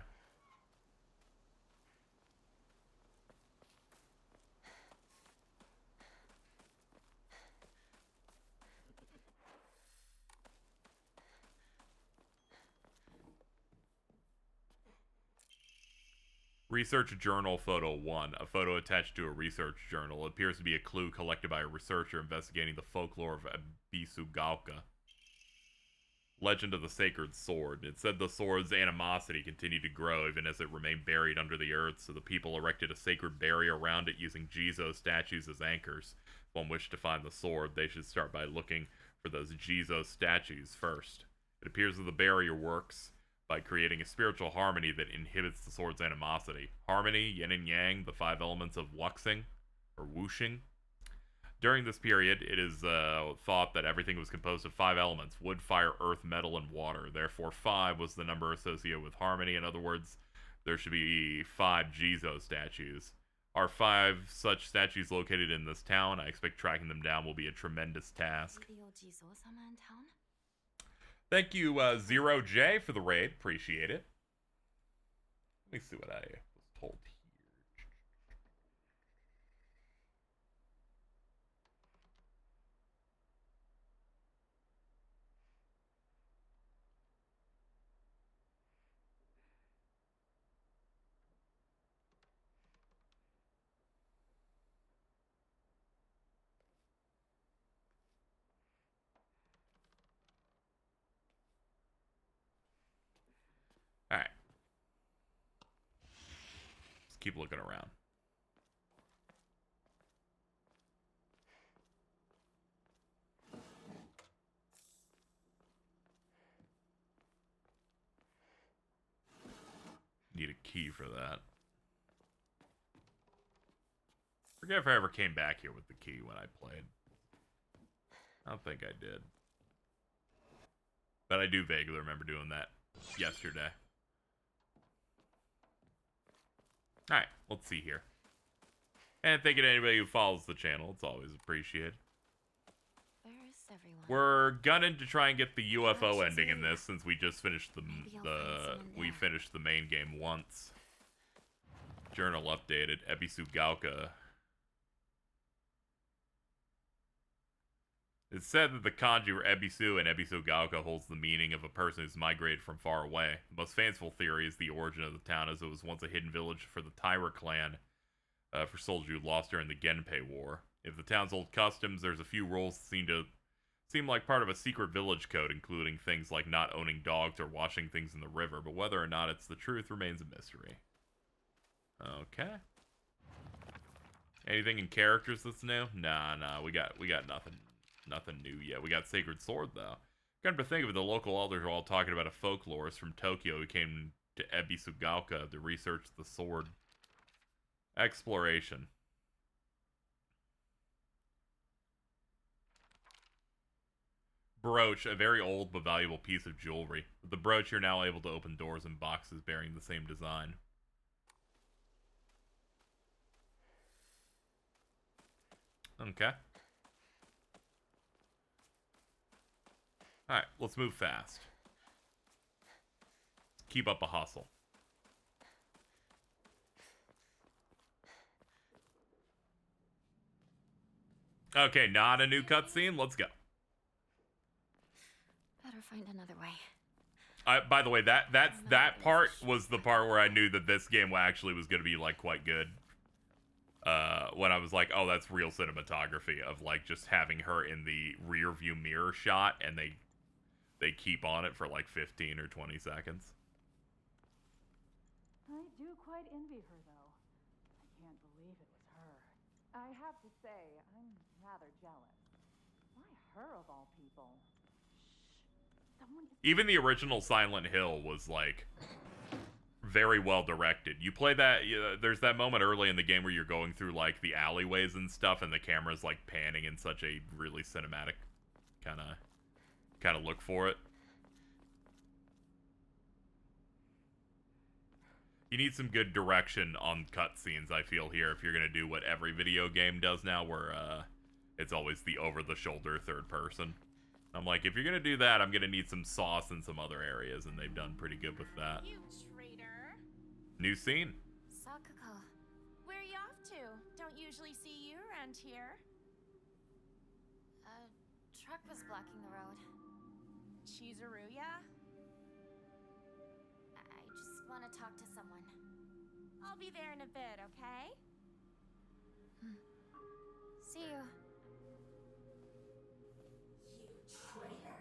Research Journal Photo 1. A photo attached to a research journal. It appears to be a clue collected by a researcher investigating the folklore of Abisugalka. Legend of the Sacred Sword. It said the sword's animosity continued to grow even as it remained buried under the earth, so the people erected a sacred barrier around it using Jizo statues as anchors. If one wished to find the sword, they should start by looking for those Jizo statues first. It appears that the barrier works by creating a spiritual harmony that inhibits the sword's animosity. Harmony, yin and yang, the 5 elements of wuxing, or wuxing. During this period, it is thought that everything was composed of 5 elements: wood, fire, earth, metal, and water. Therefore, 5 was the number associated with harmony. In other words, there should be 5 Jizo statues. Are 5 such statues located in this town? I expect tracking them down will be a tremendous task. Thank you, Zero J, for the raid. Appreciate it. Let me see what I was told here. keep looking around. Need a key for that. Forget if I ever came back here with the key when I played. I don't think I did. But I do vaguely remember doing that yesterday. Alright, let's see here. And thank you to anybody who follows the channel. It's always appreciated. Where is everyone? We're gunning to try and get the UFO ending in this since we just finished we finished the main game once. Journal updated. Ebisugalka. It's said that the kanji for Ebisu and Ebisugalka holds the meaning of a person who's migrated from far away. The most fanciful theory is the origin of the town, as it was once a hidden village for the Taira clan, for soldiers who lost during the Genpei War. If the town's old customs, there's a few rules that seem like part of a secret village code, including things like not owning dogs or washing things in the river, but whether or not it's the truth remains a mystery. Okay. Anything in characters that's new? Nah, we got nothing. Nothing new yet. We got Sacred Sword, though. Come to think of it, the local elders are all talking about a folklorist from Tokyo who came to Ebisugalka to research the sword. Exploration. Brooch, a very old but valuable piece of jewelry. With the brooch, you're now able to open doors and boxes bearing the same design. Okay. Alright, let's move fast. Keep up a hustle. Okay, not a new cutscene. Let's go. Better find another way. By the way, that part was the part where I knew that this game actually was going to be like quite good. When I was like, oh, that's real cinematography of like just having her in the rear view mirror shot, and they keep on it for like 15 or 20 seconds. I do quite envy her, though. I can't believe it was her. I have to say, I'm rather jealous. Why her of all people? Shh. Someone is... Even the original Silent Hill was like very well directed. You play that, there's that moment early in the game where you're going through like the alleyways and stuff, and the camera's like panning in such a really cinematic kind of look for it. You need some good direction on cutscenes, I feel, here, if you're going to do what every video game does now, where it's always the over-the-shoulder third person. I'm like, if you're going to do that, I'm going to need some sauce in some other areas, and they've done pretty good with that. You traitor. New scene. Sakuko. Where are you off to? Don't usually see you around here. A truck was blocking the road. Chizuruya? I just want to talk to someone. I'll be there in a bit, okay? See you. You traitor.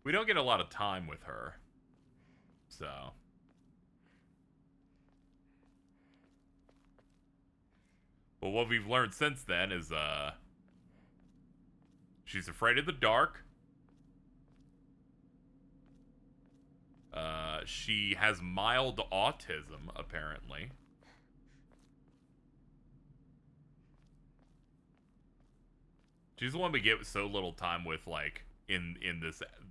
We don't get a lot of time with her, so... But what we've learned since then is, she's afraid of the dark. She has mild autism, apparently. She's the one we get so little time with, like, in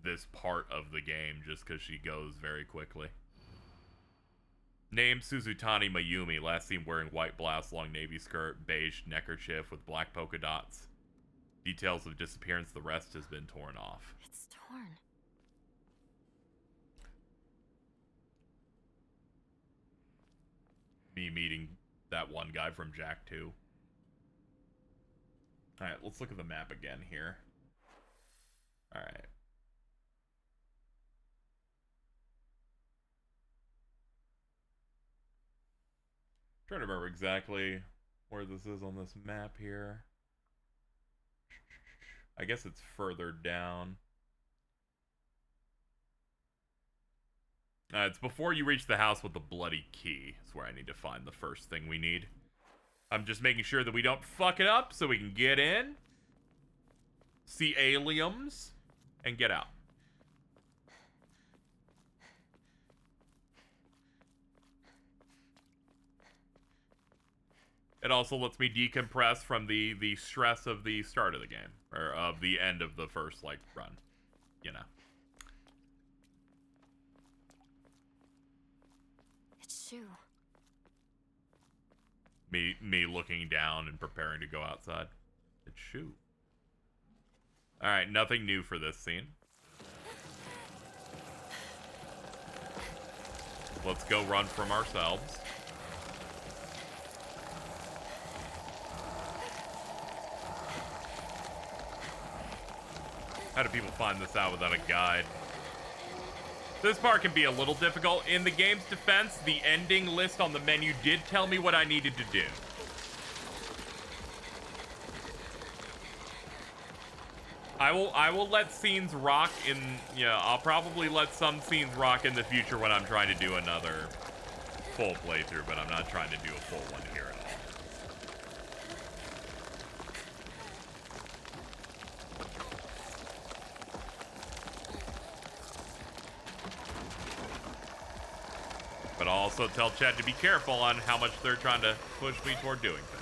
this part of the game, just because she goes very quickly. Named Suzutani Mayumi, last seen wearing white blouse, long navy skirt, beige neckerchief with black polka dots. Details of disappearance, the rest has been torn off. It's torn. Me meeting that one guy from Jack 2. Alright, let's look at the map again here. Alright. trying to remember exactly where this is on this map here. I guess it's further down. It's before you reach the house with the bloody key. That's where I need to find the first thing we need. I'm just making sure that we don't fuck it up so we can get in, see aliens, and get out. It also lets me decompress from the stress of the start of the game, or of the end of the first, like, run, you know. It's Shu. Me looking down and preparing to go outside. It's Shu. Alright, nothing new for this scene. Let's go run from ourselves. How do people find this out without a guide? This part can be a little difficult. In the game's defense, the ending list on the menu did tell me what I needed to do. I will let scenes rock in, yeah, I'll probably let some scenes rock in the future when I'm trying to do another full playthrough, but I'm not trying to do a full one here at all. But I'll also tell Chad to be careful on how much they're trying to push me toward doing things.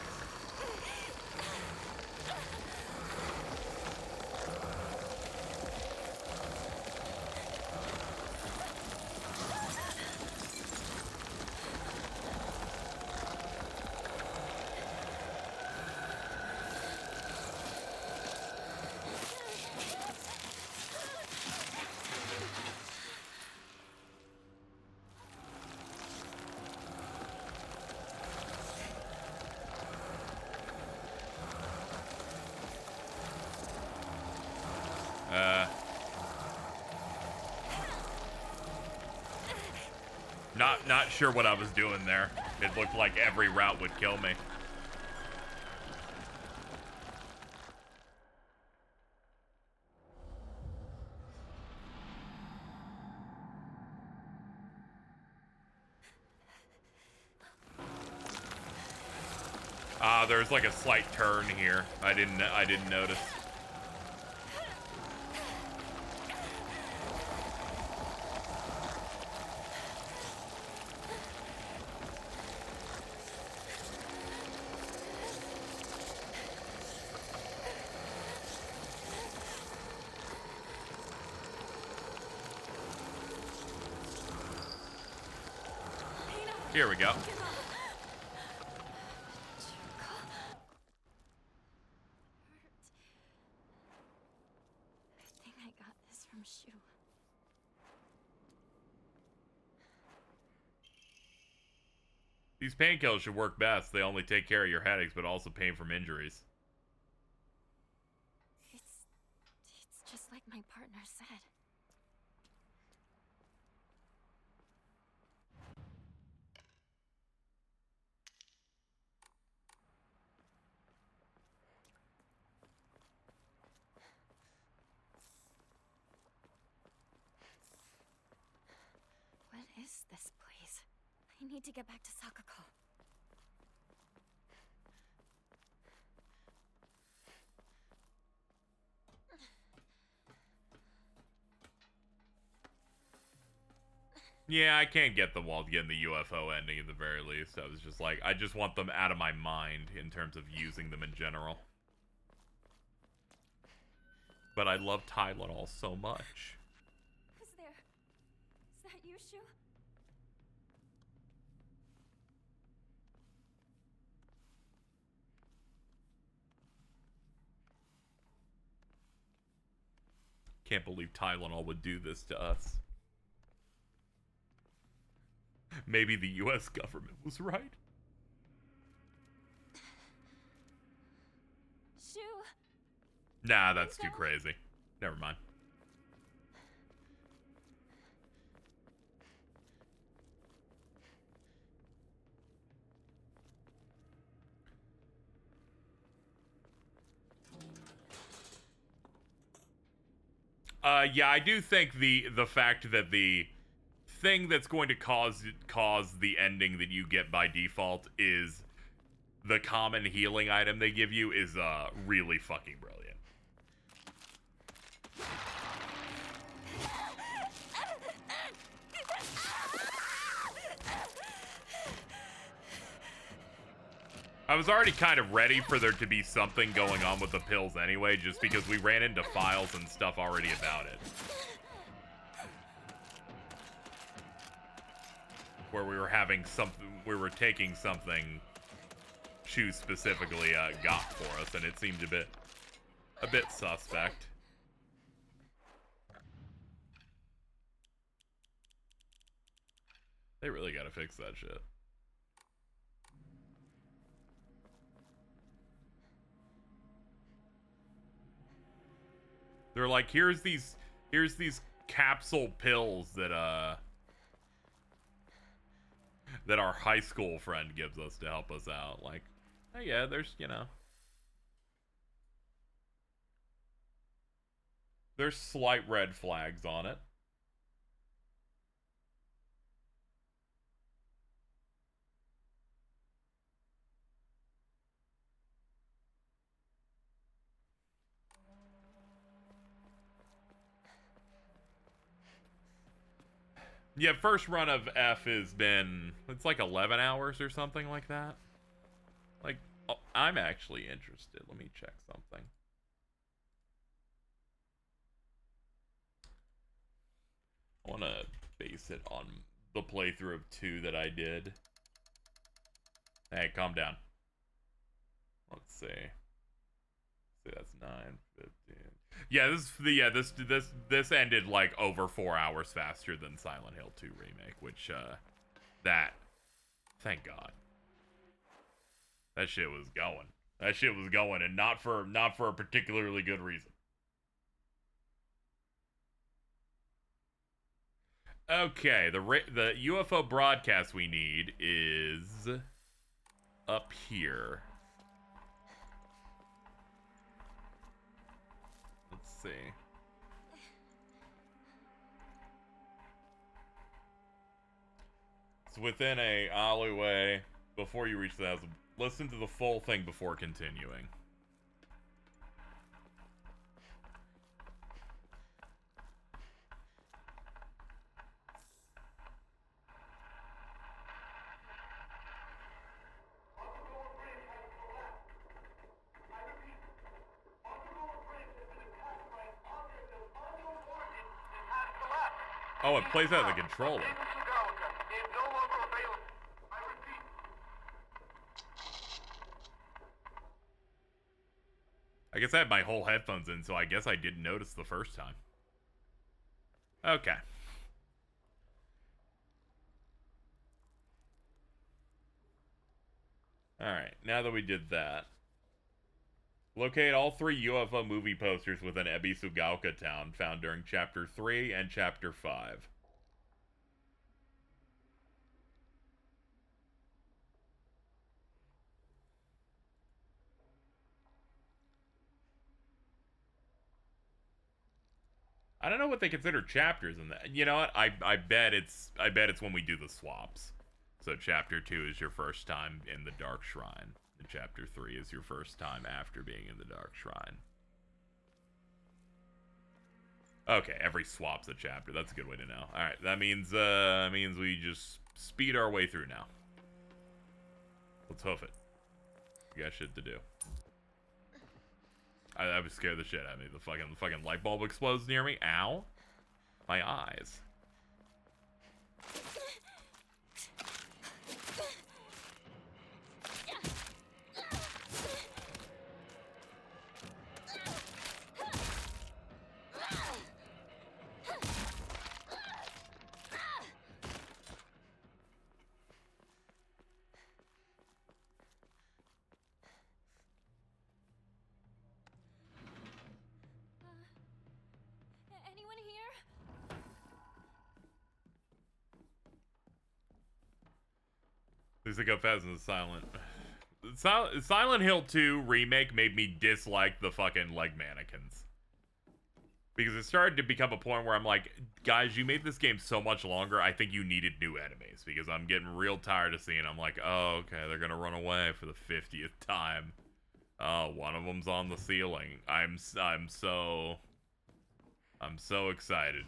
Not sure what I was doing there. It looked like every route would kill me. There's like a slight turn here. I didn't notice. Here we go. I think I got this from Shu. These painkillers should work best. They only take care of your headaches, but also pain from injuries. It's just like my partner said. What is this place? I need to get back to Sakako. Yeah, I can't get them while getting the UFO ending at the very least. I was just like, I just want them out of my mind in terms of using them in general. But I love Tylenol so much. Who's there? Is that you, Shu? Can't believe Tylenol would do this to us. Maybe the US government was right. Shu! Nah, that's too crazy. Never mind. Yeah, I do think the fact that the thing that's going to cause the ending that you get by default is the common healing item they give you is really fucking brilliant. I was already kind of ready for there to be something going on with the pills anyway, just because we ran into files and stuff already about it. Where we were having something, we were taking something Chu specifically got for us, and it seemed a bit suspect. They really gotta fix that shit. They're like, here's these capsule pills that that our high school friend gives us to help us out. Like, oh yeah, there's, you know, there's slight red flags on it. Yeah, first run of F has been, it's like 11 hours or something like that. Like, oh, I'm actually interested. Let me check something. I want to base it on the playthrough of 2 that I did. Hey, calm down. Let's see. That's 9, 15. Yeah, this ended like over 4 hours faster than Silent Hill 2 remake, which thank God. That shit was going. That shit was going, and not for a particularly good reason. Okay, the UFO broadcast we need is up here. Let's see. It's within a alleyway. Before you reach the house, listen to the full thing before continuing. Oh, it plays out of the controller. I guess I had my whole headphones in, so I guess I didn't notice the first time. Okay. Alright, now that we did that. Locate all 3 UFO movie posters within Ebisugaoka town found during Chapter 3 and Chapter 5. I don't know what they consider chapters in that. You know what? I bet it's when we do the swaps. So Chapter 2 is your first time in the Dark Shrine. And Chapter 3 is your first time after being in the Dark Shrine. Okay, every swap's a chapter. That's a good way to know. Alright, that means we just speed our way through now. Let's hoof it. We got shit to do. I was scared the shit out of me. The fucking light bulb explodes near me. Ow. My eyes. Anyone here? At least I go fast and silent. Silent Hill 2 remake made me dislike the fucking leg mannequins. Because it started to become a point where I'm like, guys, you made this game so much longer, I think you needed new enemies. Because I'm getting real tired of seeing, I'm like, oh, okay, they're gonna run away for the 50th time. Oh, one of them's on the ceiling. I'm so excited.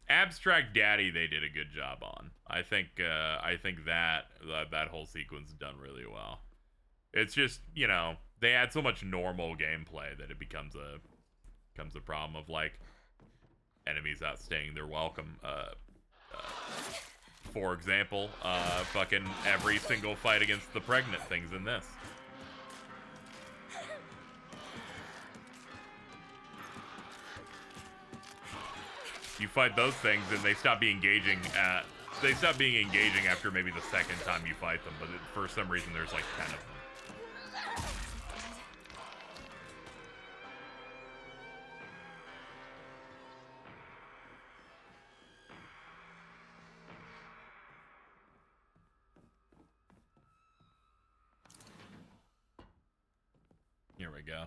Abstract Daddy, they did a good job on. I think that whole sequence is done really well. It's just, you know, they add so much normal gameplay that it becomes a problem of like enemies outstaying their welcome. For example, fucking every single fight against the pregnant things in this. You fight those things and they stop being engaging after maybe the second time you fight them, but for some reason there's like 10 of them. Here we go.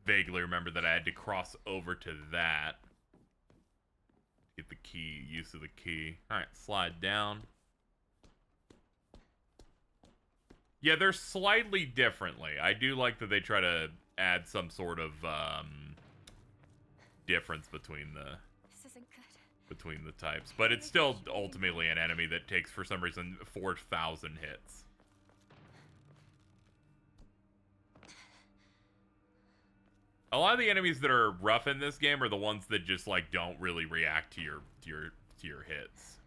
Vaguely remember that I had to cross over to that. Get the key, use of the key. Alright, slide down. Yeah, they're slightly differently. I do like that they try to add some sort of difference between the types. But it's still ultimately an enemy that takes, for some reason, 4,000 hits. A lot of the enemies that are rough in this game are the ones that just like don't really react to your hits.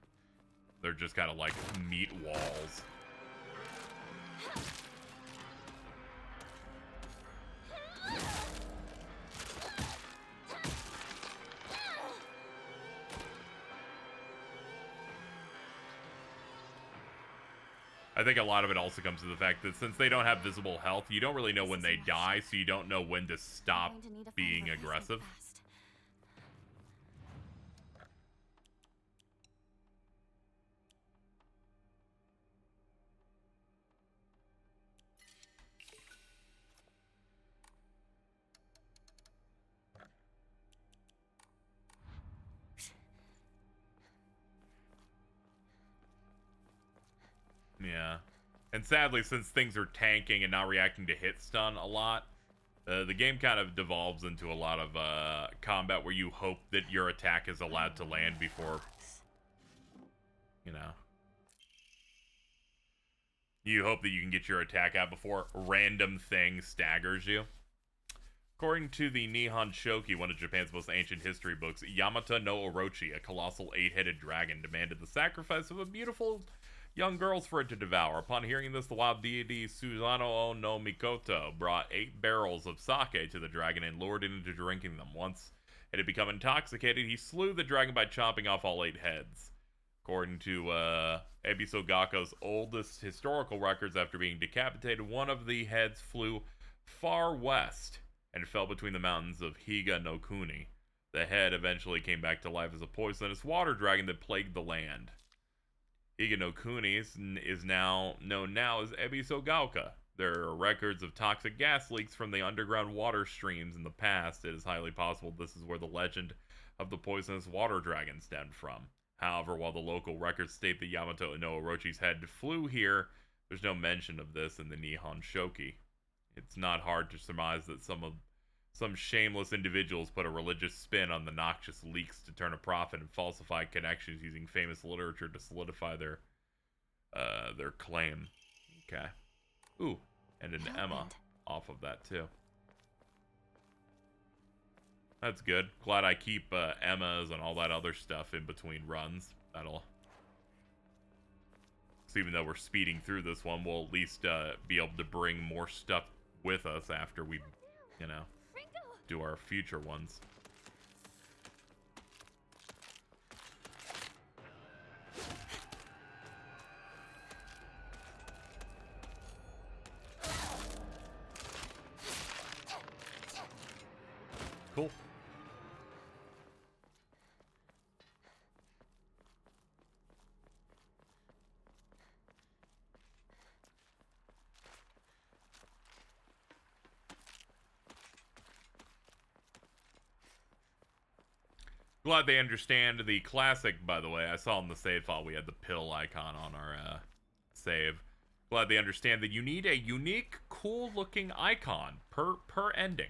They're just kind of like meat walls. I think a lot of it also comes to the fact that since they don't have visible health, you don't really know when they die, so you don't know when to stop being aggressive. Yeah. And sadly, since things are tanking and not reacting to hit stun a lot, the game kind of devolves into a lot of combat where you hope that your attack is allowed to land before, you know. You hope that you can get your attack out before random thing staggers you. According to the Nihon Shoki, one of Japan's most ancient history books, Yamata no Orochi, a colossal 8-headed dragon, demanded the sacrifice of a beautiful young girls for it to devour. Upon hearing this, the wild deity Suzano no Mikoto brought 8 barrels of sake to the dragon and lured it into drinking them. Once it had become intoxicated, he slew the dragon by chopping off all 8 heads. According to Ebiso Gakko's oldest historical records, after being decapitated, one of the heads flew far west and fell between the mountains of Higa no Kuni. The head eventually came back to life as a poisonous water dragon that plagued the land. Higa no Kuni is now known as Ebiso Gakko. There are records of toxic gas leaks from the underground water streams in the past. It is highly possible this is where the legend of the poisonous water dragon stemmed from. However, while the local records state that Yamato no Orochi's head flew here, there's no mention of this in the Nihon Shoki. It's not hard to surmise that some shameless individuals put a religious spin on the noxious leaks to turn a profit and falsify connections using famous literature to solidify their claim. Okay. Ooh, and an Emma off of that too. That's good. Glad I keep Emmas and all that other stuff in between runs. That'll... So even though we're speeding through this one, we'll at least be able to bring more stuff with us after we, you know, do our future ones. Glad they understand the classic, by the way. I saw in the save file we had the pill icon on our save. Glad they understand that you need a unique, cool-looking icon per ending.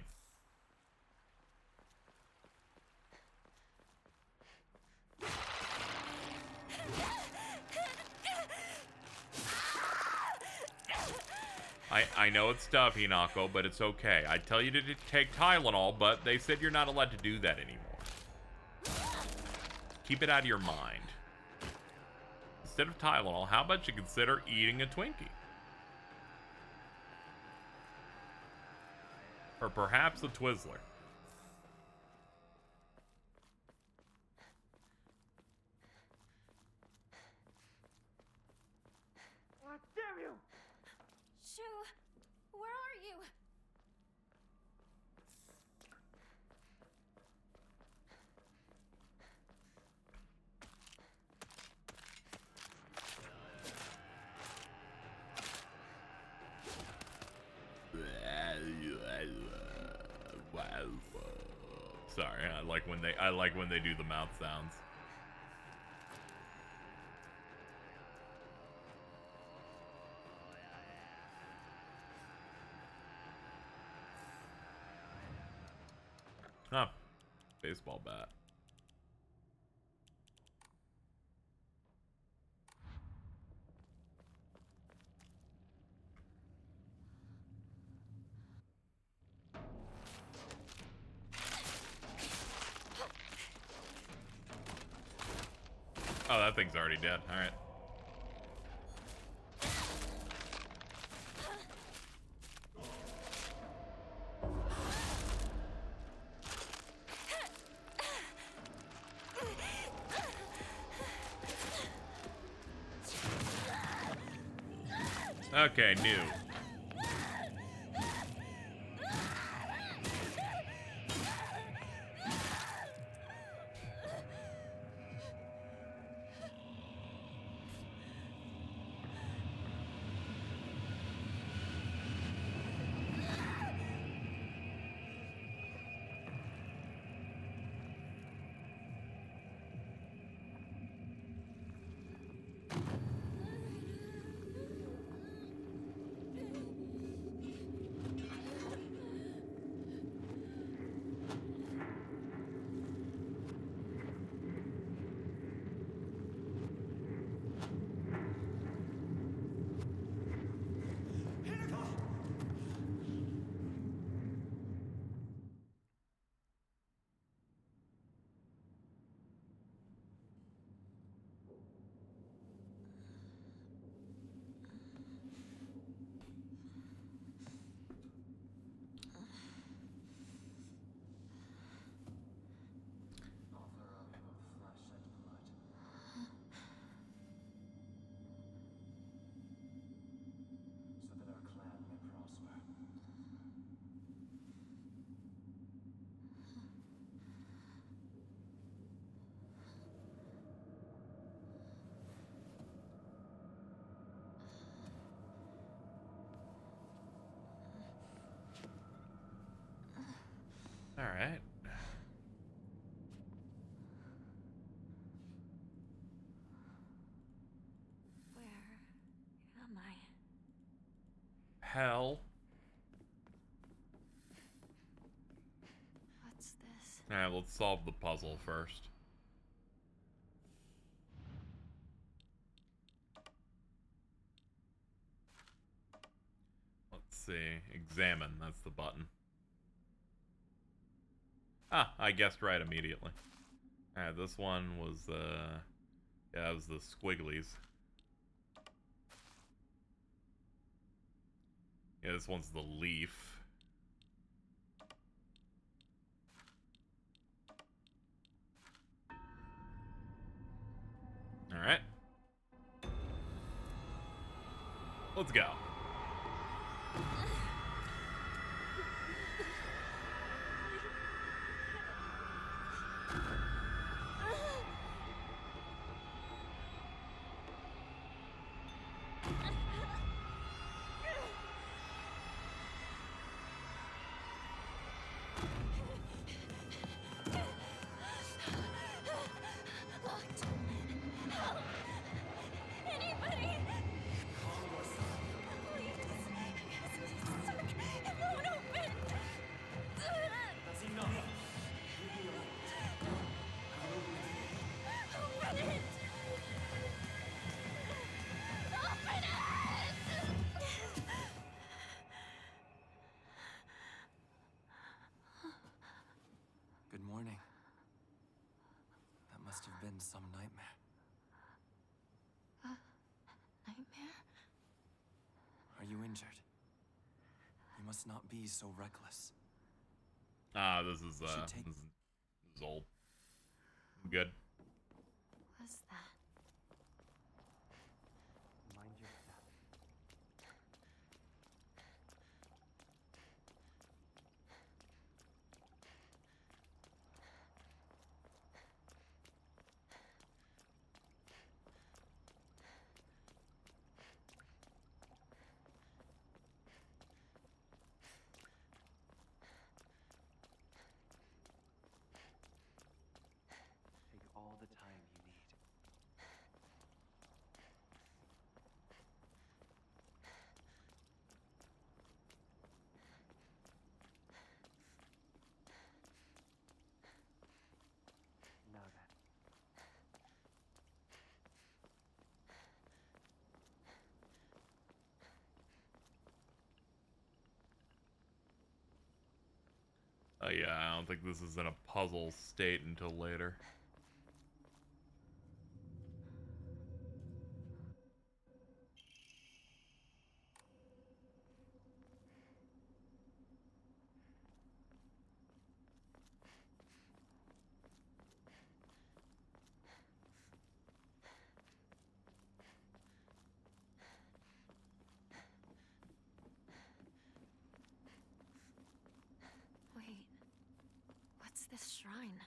I know it's tough, Hinako, but it's okay. I tell you to take Tylenol, but they said you're not allowed to do that anymore. Keep it out of your mind. Instead of Tylenol, how about you consider eating a Twinkie? Or perhaps a Twizzler. Damn you! Shu, where are you? Sorry, I like when they do the mouth sounds. Huh. Baseball bat. Oh, that thing's already dead. All right. Okay, new. All right. Where am I? Hell. What's this? All right, let's solve the puzzle first. Let's see. Examine. That's the button. Ah, I guessed right immediately. Alright, this one was, yeah, it was the squigglies. Yeah, this one's the leaf. Alright. Let's go. in some nightmare. Nightmare? Are you injured? You must not be so reckless. Ah, this is old. I'm good. What's that? Mind your step. Take all the time you need. Now then. Oh yeah, I don't think this is in a puzzle state until later. Wait, what's this shrine?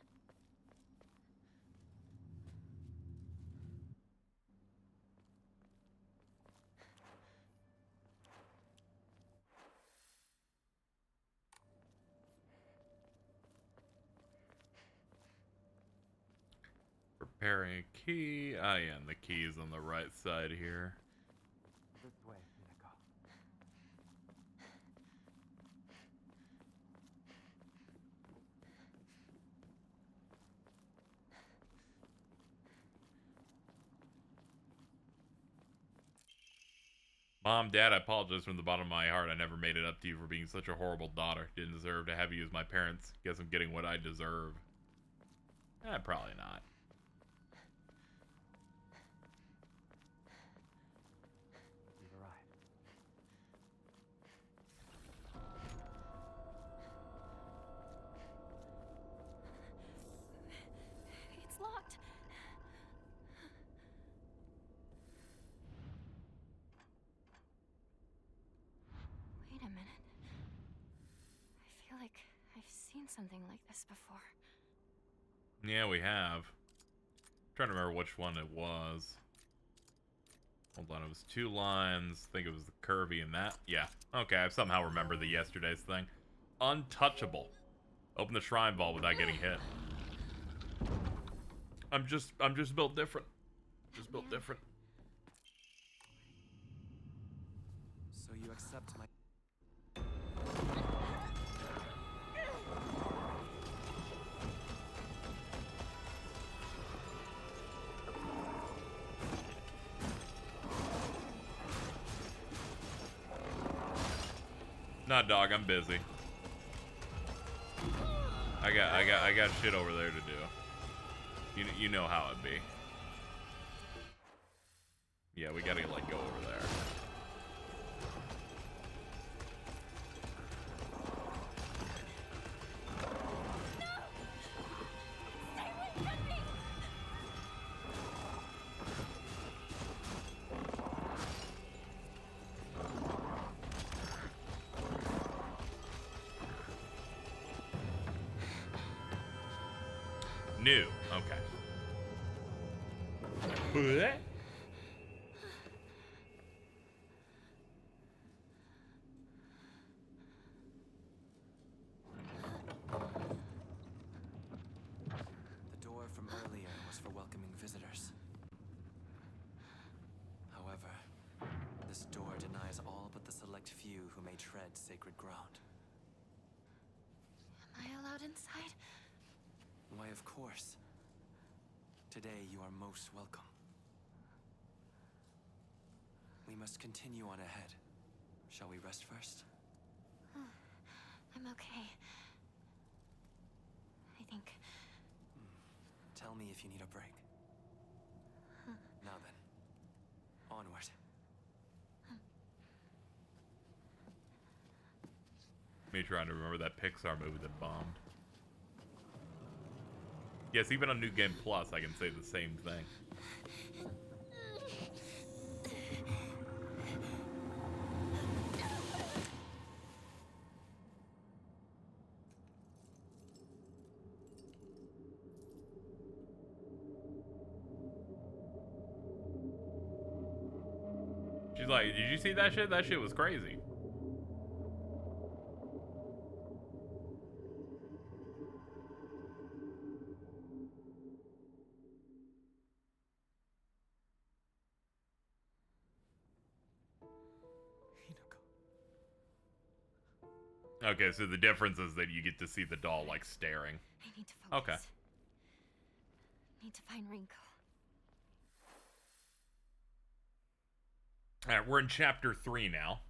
Preparing a key. Ah, yeah, and the key is on the right side here. This way, Hinako. Mom, Dad, I apologize from the bottom of my heart. I never made it up to you for being such a horrible daughter. Didn't deserve to have you as my parents. Guess I'm getting what I deserve. Probably not. You've arrived. It's locked. Wait a minute. I feel like I've seen something like this before. Yeah, we have. I'm trying to remember which one it was. Hold on, it was 2 lines. I think it was the curvy and that. Yeah. Okay, I somehow remember the yesterday's thing. Untouchable. Open the shrine vault without getting hit. I'm just built different. Just built different. So you accept my... Nah, dog, I'm busy. I got shit over there to do. You know how it be. Yeah, we gotta like go over there. New. Okay. What? The door from earlier was for welcoming visitors. However, this door denies all but the select few who may tread sacred ground. Am I allowed inside? Why, of course. Today you are most welcome. We must continue on ahead. Shall we rest first? I'm okay. I think. Tell me if you need a break. Now then, onward. Me trying to remember that Pixar movie that bombed. Yes, even on New Game Plus, I can say the same thing. She's like, did you see that shit? That shit was crazy. Okay, so the difference is that you get to see the doll, like, staring. I need to focus. Okay. Need to find Rinko. Alright, we're in chapter 3 now.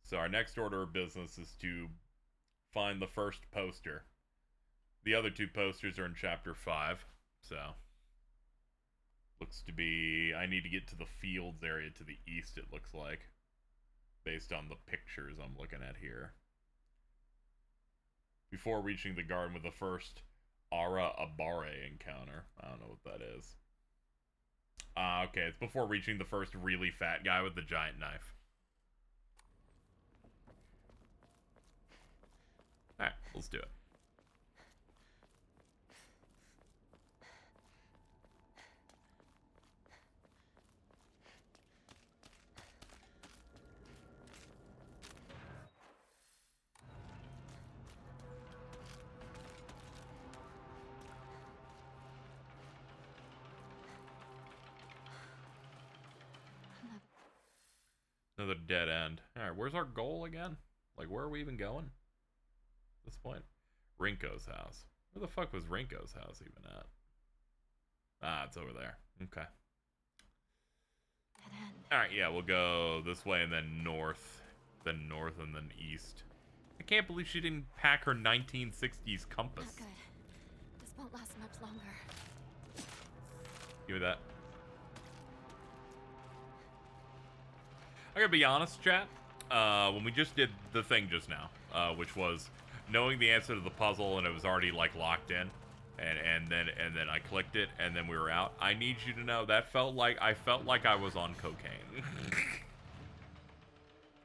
So our next order of business is to find the first poster. The other 2 posters are in chapter 5, so... Looks to be... I need to get to the fields area to the east, it looks like. Based on the pictures I'm looking at here. Before reaching the garden with the first Ara Abare encounter. I don't know what that is. Okay, it's before reaching the first really fat guy with the giant knife. Alright, let's do it. Another dead end. Alright, where's our goal again? Like, where are we even going? At this point? Rinko's house. Where the fuck was Rinko's house even at? Ah, it's over there. Okay. Alright, yeah, we'll go this way and then north. Then north and then east. I can't believe she didn't pack her 1960s compass. Not good. This won't last much longer. Give me that. I gotta be honest, chat. When we just did the thing just now, which was knowing the answer to the puzzle and it was already like locked in, and then I clicked it and then we were out. I need you to know that I felt like I was on cocaine.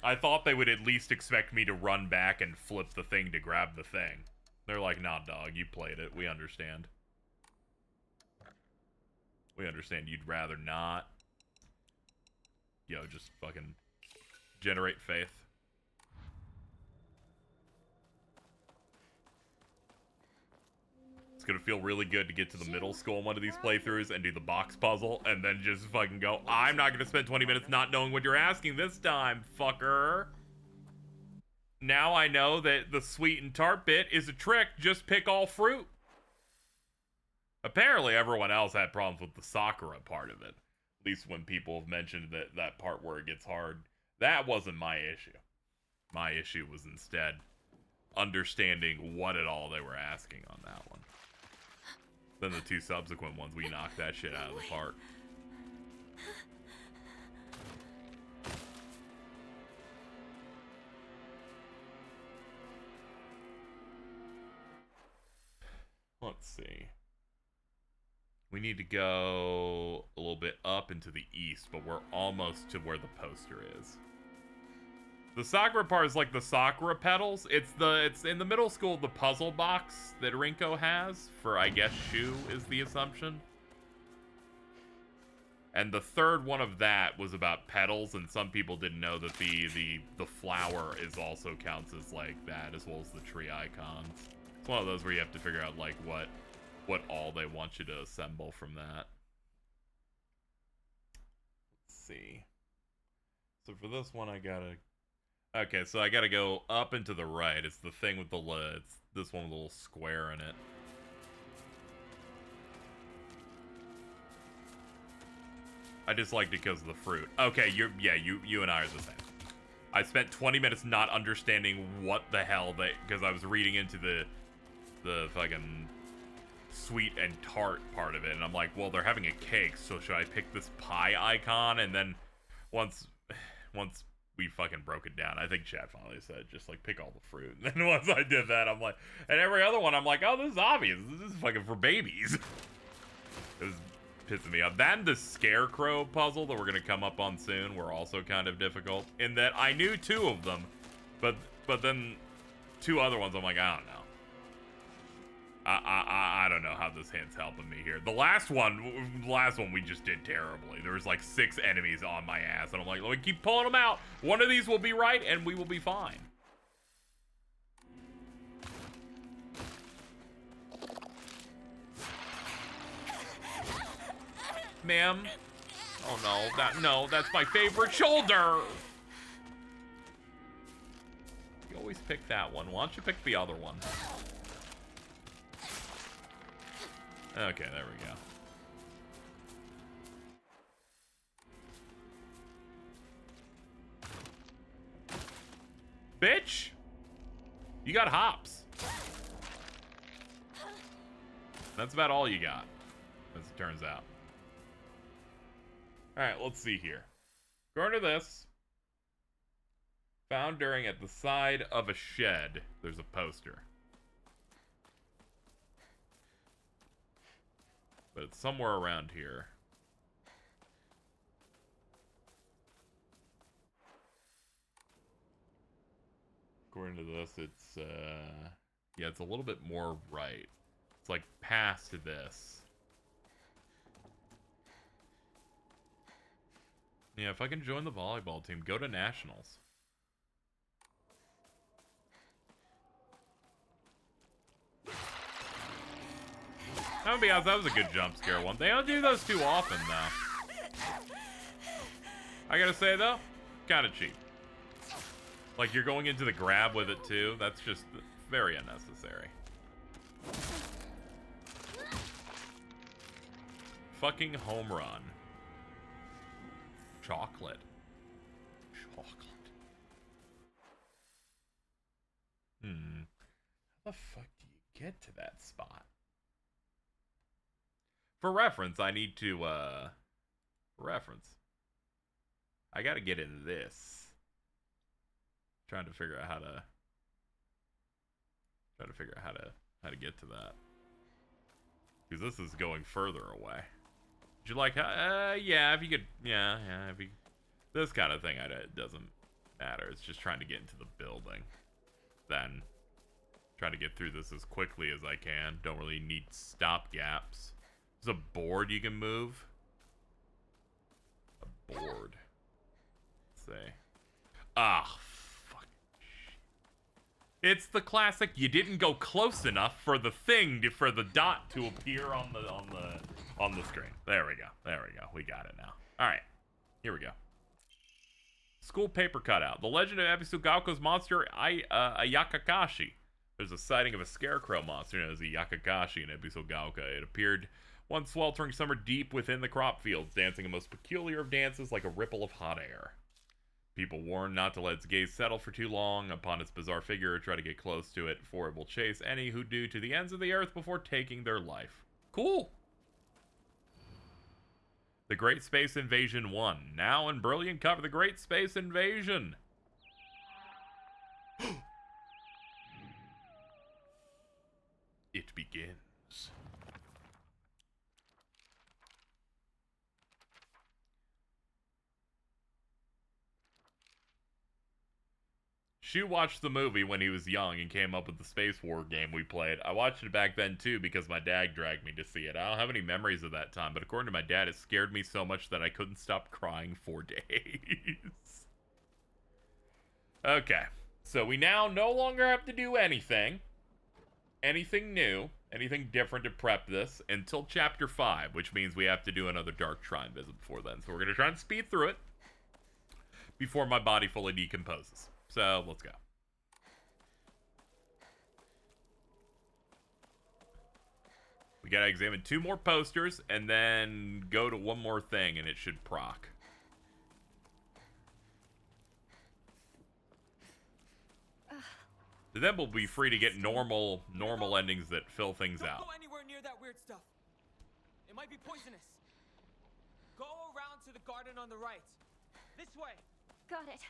I thought they would at least expect me to run back and flip the thing to grab the thing. They're like, nah, dog, you played it. We understand. We understand you'd rather not. Yo, just fucking generate faith. It's gonna feel really good to get to the middle school in one of these playthroughs and do the box puzzle and then just fucking go, I'm not gonna spend 20 minutes not knowing what you're asking this time, fucker. Now I know that the sweet and tart bit is a trick, just pick all fruit. Apparently everyone else had problems with the Sakura part of it. At least when people have mentioned that part where it gets hard. That wasn't my issue. My issue was instead understanding what at all they were asking on that one. Then the 2 subsequent ones, we knocked that shit out of the park. Let's see. We need to go a little bit up into the east, but we're almost to where the poster is. The Sakura part is like the Sakura petals. It's in the middle school, the puzzle box that Rinko has for, I guess, Shu is the assumption. And the third one of that was about petals, and some people didn't know that the flower is also counts as like that, as well as the tree icons. It's one of those where you have to figure out like what all they want you to assemble from that. Let's see. So for this one, I gotta... Okay, so I gotta go up and to the right. It's the thing with the... It's this one with a little square in it. I disliked it because of the fruit. Okay, you and I are the same. I spent 20 minutes not understanding what the hell because I was reading into the fucking sweet and tart part of it, and I'm like, well, they're having a cake, so should I pick this pie icon? And then once we fucking broke it down, I think Chad finally said, just like pick all the fruit. And then once I did that, I'm like, and every other one, I'm like, oh, this is obvious. This is fucking for babies. It was pissing me off. That and the scarecrow puzzle that we're gonna come up on soon were also kind of difficult in that I knew 2 of them, but then 2 other ones I'm like, I don't know. I don't know how this hint's helping me here. The last one we just did terribly. There was like 6 enemies on my ass, and I'm like, let me keep pulling them out. One of these will be right, and we will be fine. Ma'am? Oh no, that's my favorite shoulder. You always pick that one. Why don't you pick the other one? Okay, there we go. Bitch! You got hops. That's about all you got, as it turns out. Alright, let's see here. According to this, found during at the side of a shed, there's a poster. But it's somewhere around here. According to this, it's, yeah, it's a little bit more right. It's like past this. Yeah, if I can join the volleyball team, go to nationals. I'm gonna be honest, that was a good jump scare one. They don't do those too often, though. I gotta say, though, kind of cheap. Like, you're going into the grab with it, too. That's just very unnecessary. Fucking home run. Chocolate. Chocolate. How the fuck do you get to that spot? For reference, I need to, I gotta get in this. Trying to figure out how to get to that. Because this is going further away. Would you like, yeah, if you could, yeah, if you, this kind of thing, it doesn't matter. It's just trying to get into the building. Then, trying to get through this as quickly as I can. Don't really need stop gaps. There's a board you can move. A board. Let's see. Ah, fuck. It's the classic. You didn't go close enough for the thing for the dot to appear on the screen. There we go. There we go. We got it now. All right. Here we go. School paper cutout. The legend of Ebisugaoka's monster Ayakakashi. There's a sighting of a scarecrow monster known as Ayakakashi in Ebisugaoka. It appeared one sweltering summer deep within the crop fields, dancing a most peculiar of dances like a ripple of hot air. People warned not to let its gaze settle for too long upon its bizarre figure, try to get close to it, for it will chase any who do to the ends of the earth before taking their life. Cool! The Great Space Invasion 1. Now in brilliant cover, The Great Space Invasion! It begins. Shu watched the movie when he was young and came up with the Space War game we played. I watched it back then too because my dad dragged me to see it. I don't have any memories of that time, but according to my dad, it scared me so much that I couldn't stop crying for days. Okay, so we now no longer have to do anything new, anything different to prep this until Chapter 5, which means we have to do another Dark Shrine visit before then. So we're going to try and speed through it before my body fully decomposes. So, let's go. We gotta examine 2 more posters, and then go to one more thing, and it should proc. Then we'll be free to get normal endings that fill things Don't out. go anywhere near that weird stuff. It might be poisonous. Go around to the garden on the right. This way. Got it.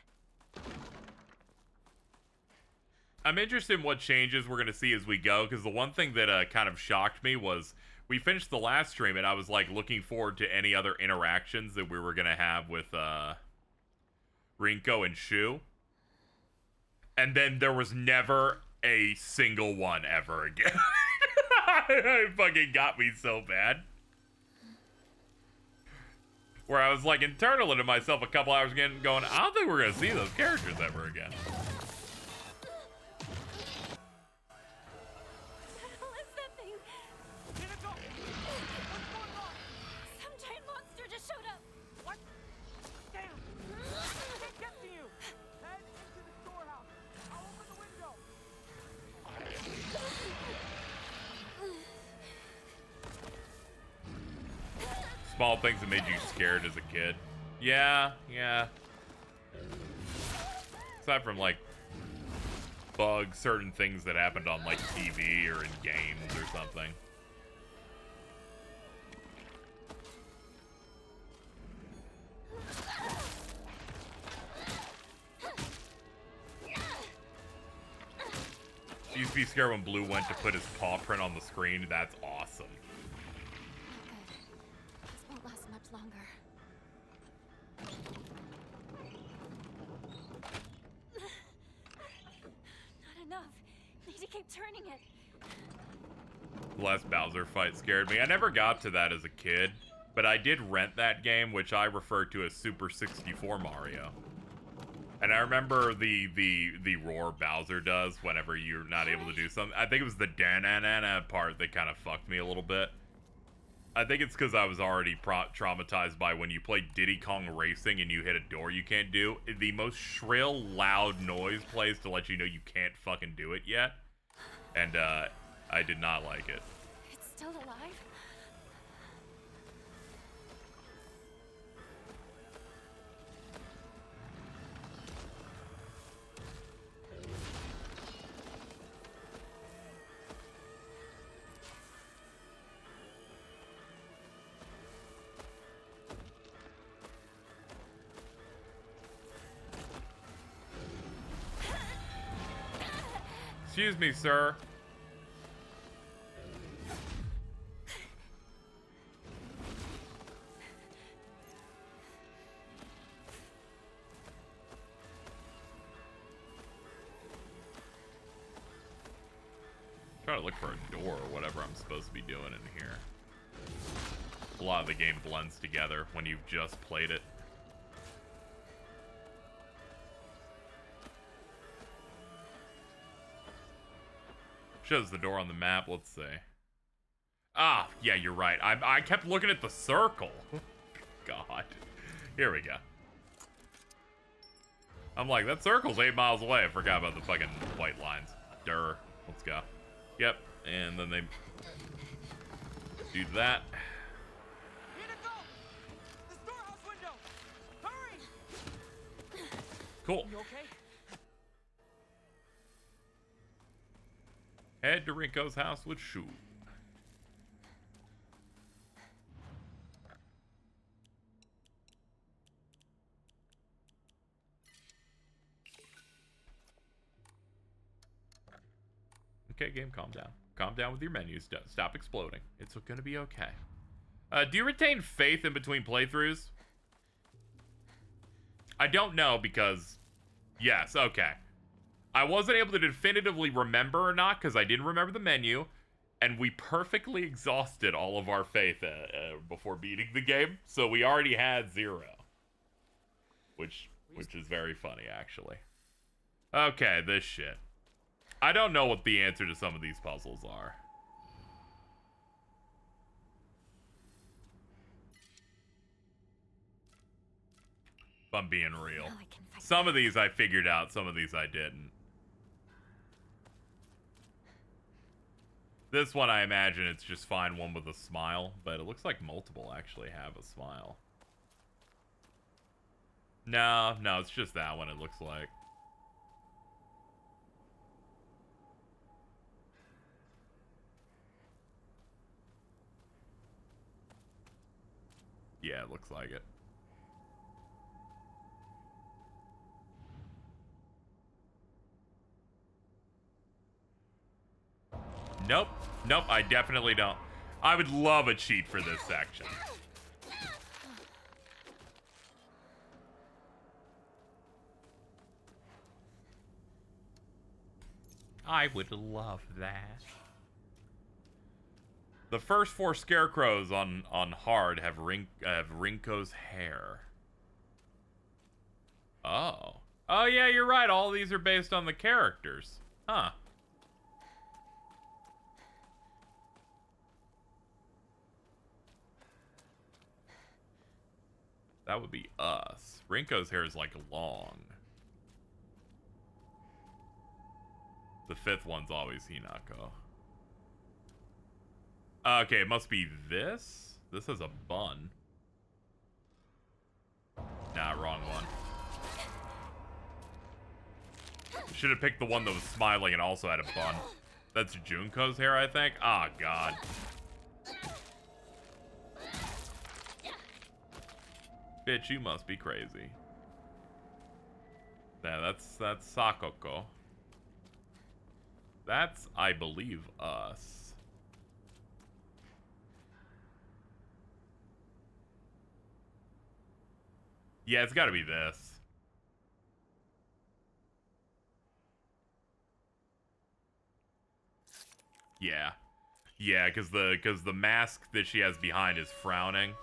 I'm interested in what changes we're going to see as we go, because the one thing that kind of shocked me was we finished the last stream, and I was, like, looking forward to any other interactions that we were going to have with Rinko and Shu. And then there was never a single one ever again. It fucking got me so bad. Where I was, like, internal to myself a couple hours again, going, I don't think we're going to see those characters ever again. Small things that made you scared as a kid. Yeah. Aside from, like, bugs, certain things that happened on, like, TV or in games or something. I used to be scared when Blue went to put his paw print on the screen. That's awesome. Longer. Not enough. Need to keep turning it. The last Bowser fight scared me. I never got to that as a kid, but I did rent that game, which I refer to as Super 64 Mario. And I remember the roar Bowser does whenever you're not able to do something. I think it was the da-na-na-na part that kind of fucked me a little bit. I think it's because I was already traumatized by when you play Diddy Kong Racing and you hit a door you can't do. The most shrill, loud noise plays to let you know you can't fucking do it yet. And, I did not like it. It's still alive? Excuse me, sir. Try to look for a door or whatever I'm supposed to be doing in here. A lot of the game blends together when you've just played it. Shows the door on the map. Let's see. Ah, yeah, you're right. I kept looking at the circle. God. Here we go. I'm like, that circle's 8 miles away. I forgot about the fucking white lines. Durr. Let's go. Yep. And then they do that. The storehouse window! Hurry! Cool. You okay? Head to Rinko's house with Shu. Okay, game, calm down. Calm down with your menus. Stop exploding. It's gonna be okay. Do you retain faith in between playthroughs? I don't know because... Yes, okay. I wasn't able to definitively remember or not because I didn't remember the menu, and we perfectly exhausted all of our faith before beating the game, so we already had 0. Which is very funny, actually. Okay, this shit. I don't know what the answer to some of these puzzles are. If I'm being real. Some of these I figured out, some of these I didn't. This one, I imagine it's just find one with a smile, but it looks like multiple actually have a smile. No, it's just that one, it looks like. Yeah, it looks like it. Nope. Nope, I definitely don't. I would love a cheat for this section. I would love that. The first 4 scarecrows on hard have Rinko's hair. Oh. Oh yeah, you're right. All these are based on the characters. Huh. That would be us. Rinko's hair is like long. The 5th one's always Hinako. Okay, it must be this. This has a bun. Nah, wrong one. Should have picked the one that was smiling and also had a bun. That's Junko's hair, I think. Ah, oh, God. Bitch, you must be crazy. Yeah, that's Sakoko. That's, I believe, us. Yeah, it's gotta be this. Yeah. Yeah, because the mask that she has behind is frowning.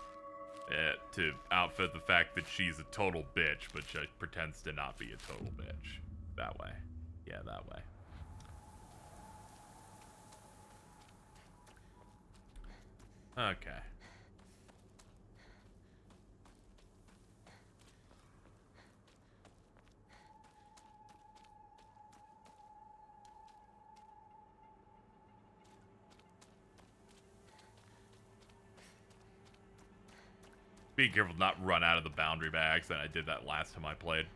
To outfit the fact that she's a total bitch, but she pretends to not be a total bitch. That way. Yeah, that way. Okay. Be careful not run out of the boundary by accident. I did that last time I played.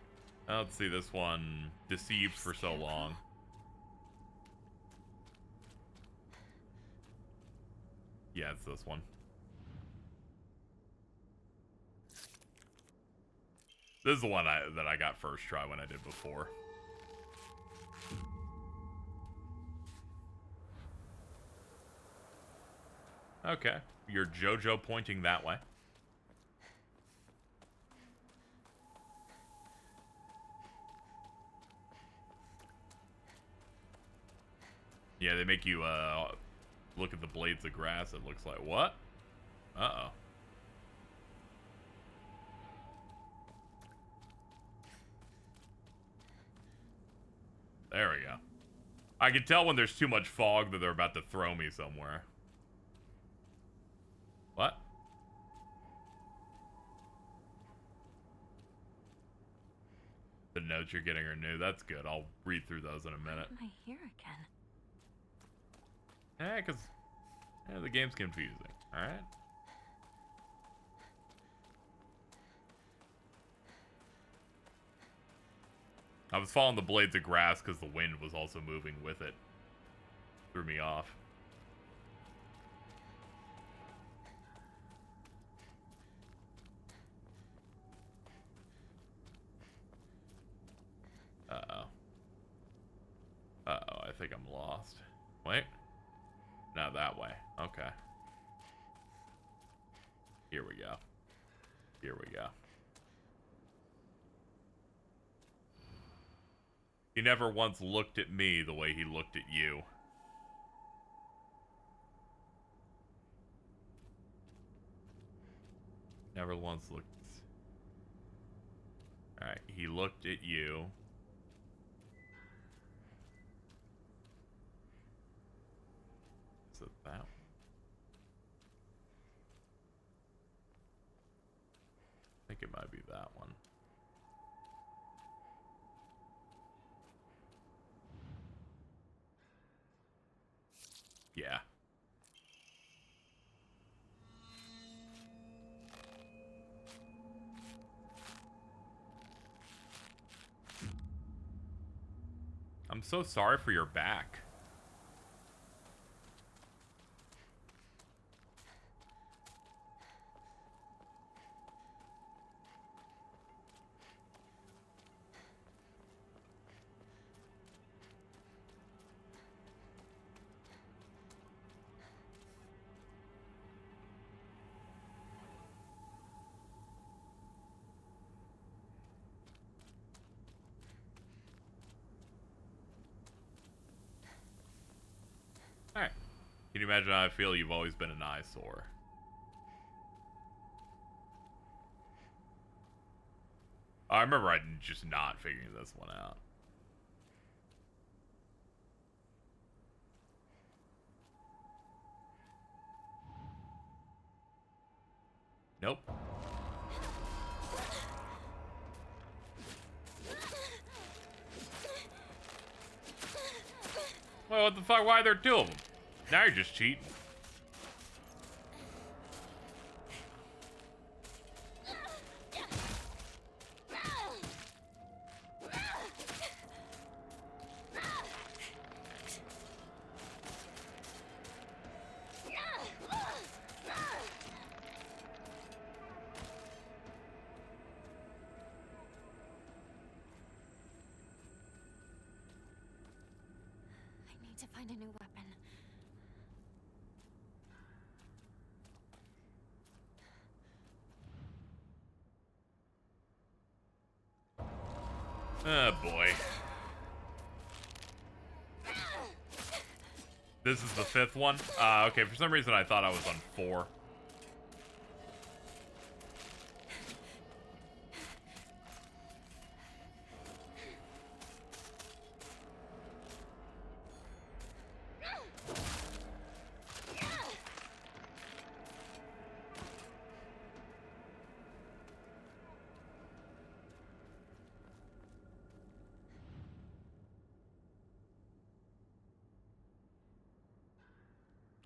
Let's see, this one. Deceived for so long. Yeah, it's this one. This is the one that I got first try when I did before. Okay. You're JoJo pointing that way. Yeah, they make you look at the blades of grass. It looks like what? Uh-oh. There we go. I can tell when there's too much fog that they're about to throw me somewhere. What? The notes you're getting are new. That's good. I'll read through those in a minute. Why am I here again? Yeah, because the game's confusing. Alright? I was following the blades of grass because the wind was also moving with it. Threw me off. Uh-oh. Uh-oh, I think I'm lost. Wait. Not that way. Okay. Here we go. Here we go. He never once looked at me the way he looked at you. Never once looked. Alright, he looked at you. Is it that one? I think it might be that one. Yeah. I'm so sorry for your back. Can you imagine how I feel? You've always been an eyesore. I remember I just not figuring this one out. Nope. Well, what the fuck? Why are there two of them? Now you're just cheating. I need to find a new weapon. Oh boy. This is the fifth one? Okay, for some reason I thought I was on 4.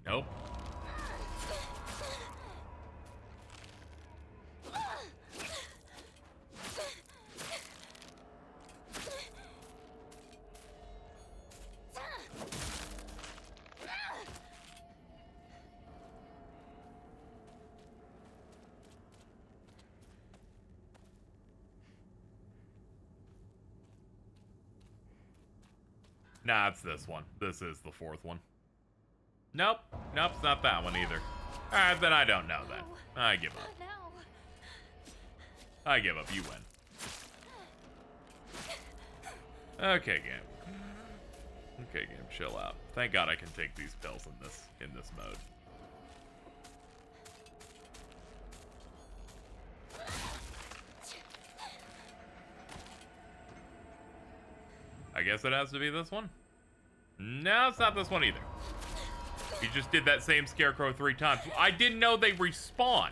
Nope. Nah, it's this one. This is the 4th one. Nope. Nope, it's not that one either. Alright, then I don't know then. I give up. I give up. You win. Okay, game. Okay, game. Chill out. Thank God I can take these pills in this mode. I guess it has to be this one. No, it's not this one either. You just did that same scarecrow 3 times. I didn't know they respawn.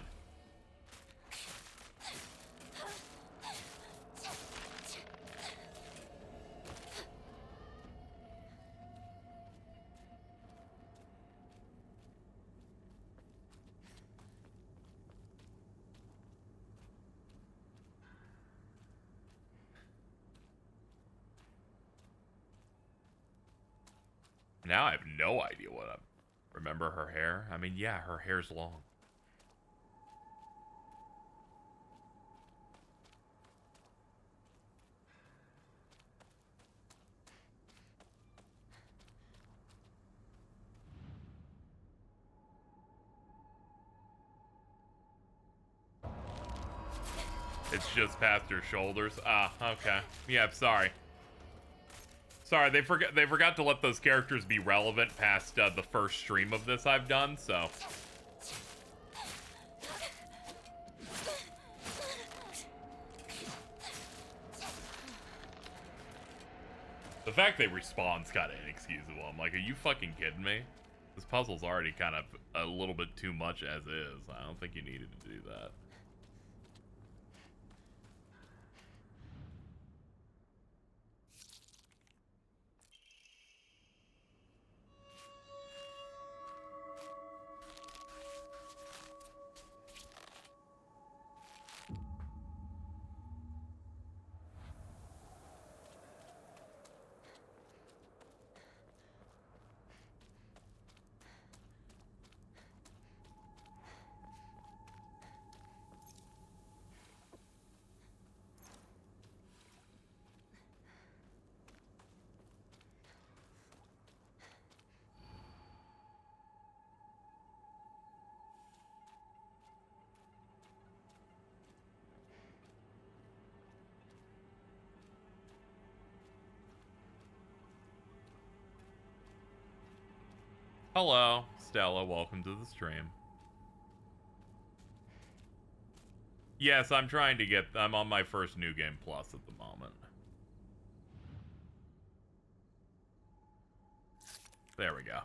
Now I have no idea what I'm... Remember her hair? I mean, yeah, her hair's long. It's just past her shoulders. Ah, okay. Yeah, I'm sorry. Sorry, they forgot to let those characters be relevant past the first stream of this I've done, so... The fact they respawn's kind of inexcusable. I'm like, are you fucking kidding me? This puzzle's already kind of a little bit too much as is. I don't think you needed to do that. Hello, Stella. Welcome to the stream. Yes, I'm trying to get... I'm on my first New Game Plus at the moment. There we go.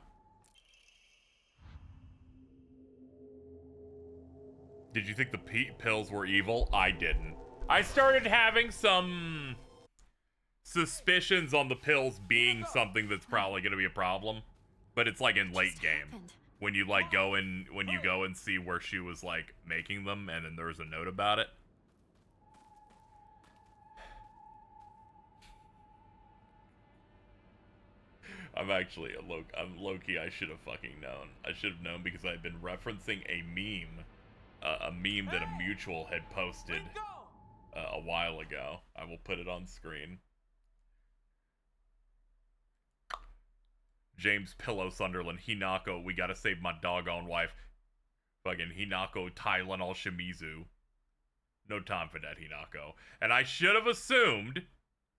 Did you think the pills were evil? I didn't. I started having some suspicions on the pills being something that's probably going to be a problem, but it's like in late game when you like go and see where she was like making them, and then there's a note about it. I'm actually I'm low-key. I should have fucking known. I should have known because I've been referencing a meme that a mutual had posted a while ago. I will put it on screen. James Pillow Sunderland, Hinako, we gotta save my doggone wife. Fucking Hinako, Tylenol, Shimizu. No time for that, Hinako. And I should have assumed,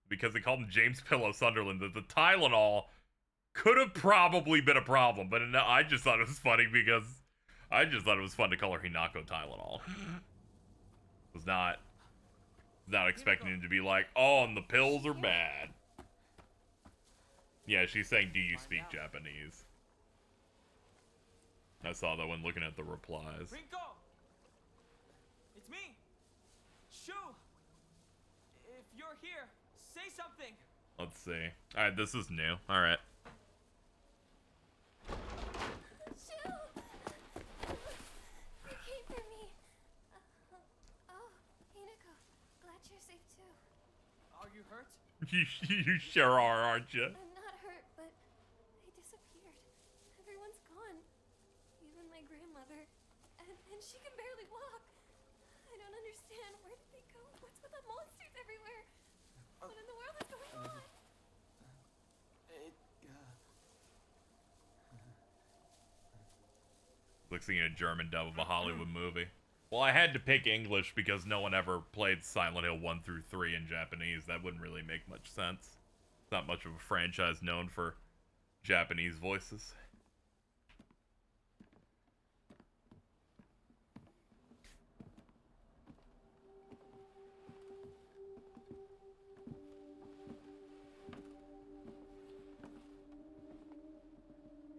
because they called him James Pillow Sunderland, that the Tylenol could have probably been a problem. But no, I just thought it was funny because I just thought it was fun to call her Hinako Tylenol. Was not expecting him to be like, oh, and the pills are bad. Yeah, she's saying, do you speak Japanese? I saw that when looking at the replies. Rinko! It's me! Shu! If you're here, say something! Let's see. Alright, this is new. Alright. Shu! You came for me. Oh, Hinako, glad you're safe too. Are you hurt? You sure are, aren't you? I'm not hurt, but they disappeared. Everyone's gone. Even my grandmother. And she can barely walk. I don't understand. Where did they go? What's with the monsters everywhere? What in the world is going on? Looks like a German dub of a Hollywood movie. Well, I had to pick English because no one ever played Silent Hill 1 through 3 in Japanese. That wouldn't really make much sense. It's not much of a franchise known for Japanese voices.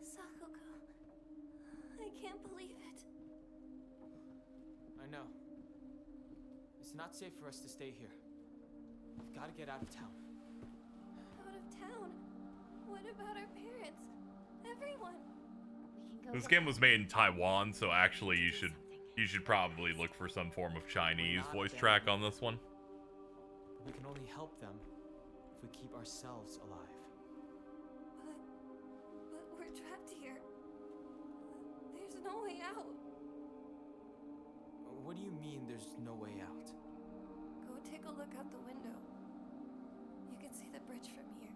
Sakuko, I can't believe it. I know. It's not safe for us to stay here. We've got to get out of town. Out of town? What about our parents? Everyone? We can go. This game was made in Taiwan, so actually you should probably look for some form of Chinese voice track on this one. We can only help them if we keep ourselves alive. But we're trapped here. There's no way out. What do you mean there's no way out? Go take a look out the window. You can see the bridge from here.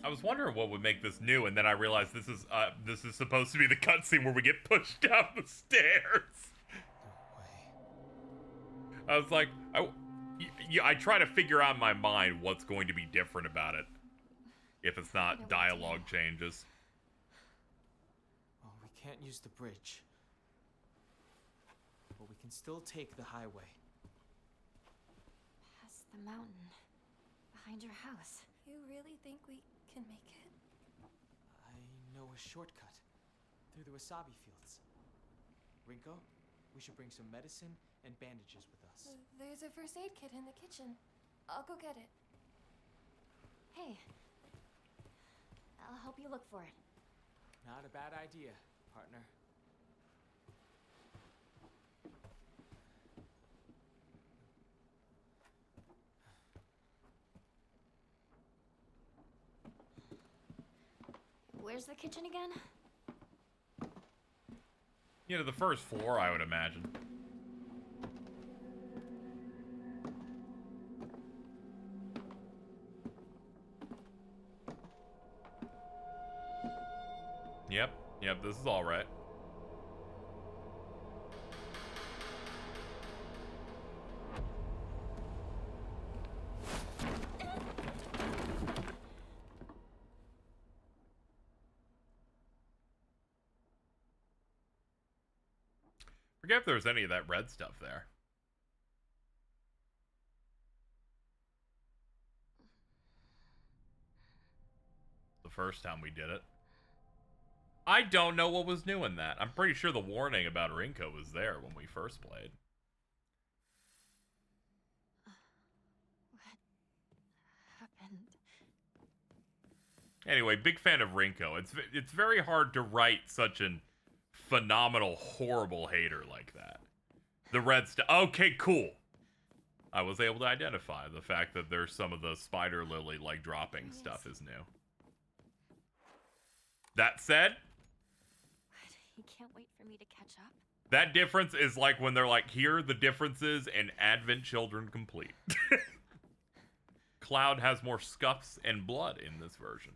I was wondering what would make this new, and then I realized this is supposed to be the cutscene where we get pushed down the stairs. No way. I was like, I try to figure out in my mind what's going to be different about it if it's not dialogue changes. Well, we can't use the bridge. But we can still take the highway. Past the mountain. Behind your house. You really think we can make it? I know a shortcut through the wasabi fields. Rinko, we should bring some medicine and bandages with us. There's a first aid kit in the kitchen. I'll go get it. Hey. I'll help you look for it. Not a bad idea, partner. Where's the kitchen again? You know, the first floor, I would imagine. Yep, this is all right. Forget if there was any of that red stuff there. The first time we did it. I don't know what was new in that. I'm pretty sure the warning about Rinko was there when we first played. What happened? Anyway, big fan of Rinko. It's very hard to write such an phenomenal, horrible hater like that. The red stuff. Okay, cool. I was able to identify the fact that there's some of the spider lily like dropping stuff is new. That said, What? You can't wait for me to catch up? that difference is like when they're like, here are the differences in Advent Children Complete. Cloud has more scuffs and blood in this version.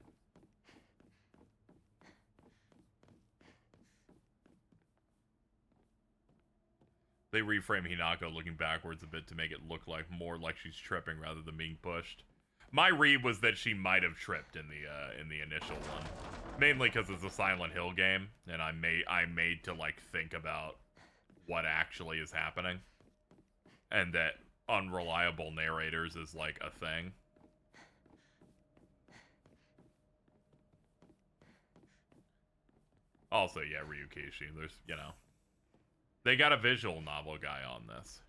They reframe Hinako looking backwards a bit to make it look like more like she's tripping rather than being pushed. My read was that she might have tripped in the initial one, mainly because it's a Silent Hill game, and I'm made to like think about what actually is happening, and that unreliable narrators is like a thing. Also, yeah, Ryukishi. There's, you know, they got a visual novel guy on this.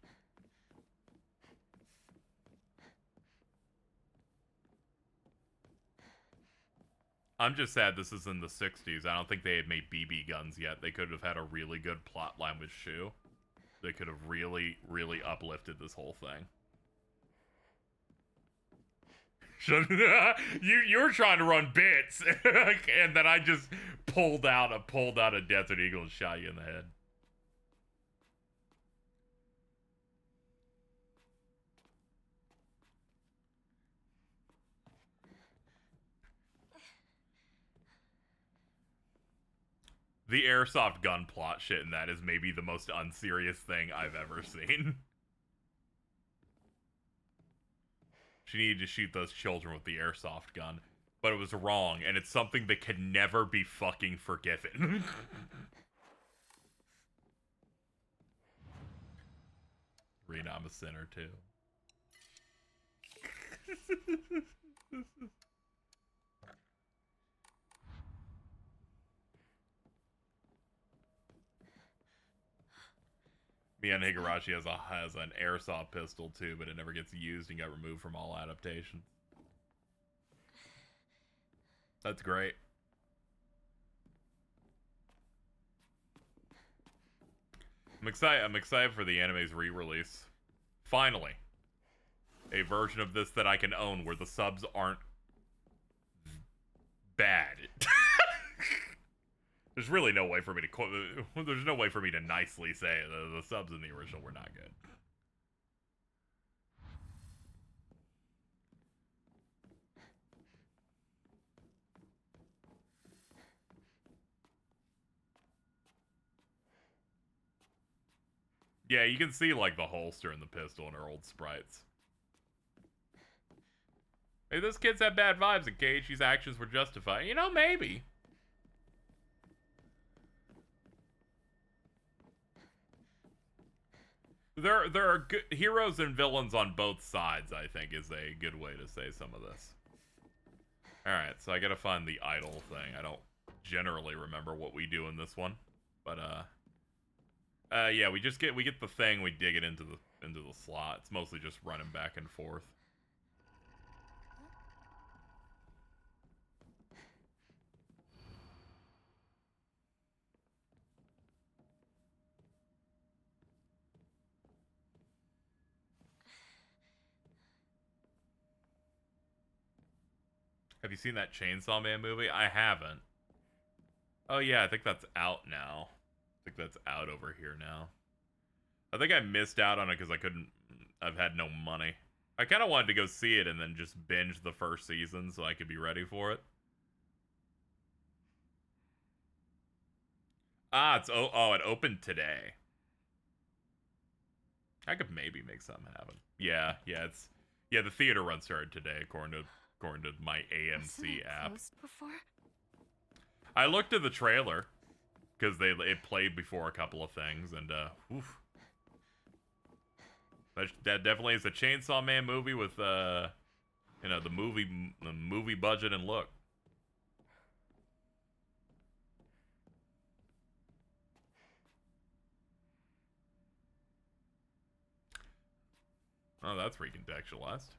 I'm just sad this is in the 60s. I don't think they had made BB guns yet. They could have had a really good plot line with Shu. They could have really, really uplifted this whole thing. you were trying to run bits, and then I just pulled out a Desert Eagle and shot you in the head. The airsoft gun plot shit in that is maybe the most unserious thing I've ever seen. She needed to shoot those children with the airsoft gun, but it was wrong, and it's something that can never be fucking forgiven. Rena, I'm a sinner too. Mian Higurashi has an airsoft pistol too, but it never gets used and got removed from all adaptations. That's great. I'm excited for the anime's re-release. Finally, a version of this that I can own where the subs aren't bad. There's really no way for me to there's no way for me to nicely say the subs in the original were not good. Yeah, you can see like the holster and the pistol in her old sprites. Hey, this kid's had bad vibes, and Keiichi's actions were justified. You know, maybe. There are good heroes and villains on both sides, I think, is a good way to say some of this. Alright, so I gotta find the idol thing. I don't generally remember what we do in this one. But yeah, we get the thing, we dig it into the slot. It's mostly just running back and forth. Have you seen that Chainsaw Man movie? I haven't. Oh yeah, I think that's out now. I think that's out over here now. I think I missed out on it because I've had no money. I kind of wanted to go see it and then just binge the first season so I could be ready for it. Ah, it opened today. I could maybe make something happen. Yeah, the theater run started today according to my AMC app. Before? I looked at the trailer. because it played before a couple of things, and oof. That definitely is a Chainsaw Man movie with you know, the movie budget and look. Oh, that's recontextualized.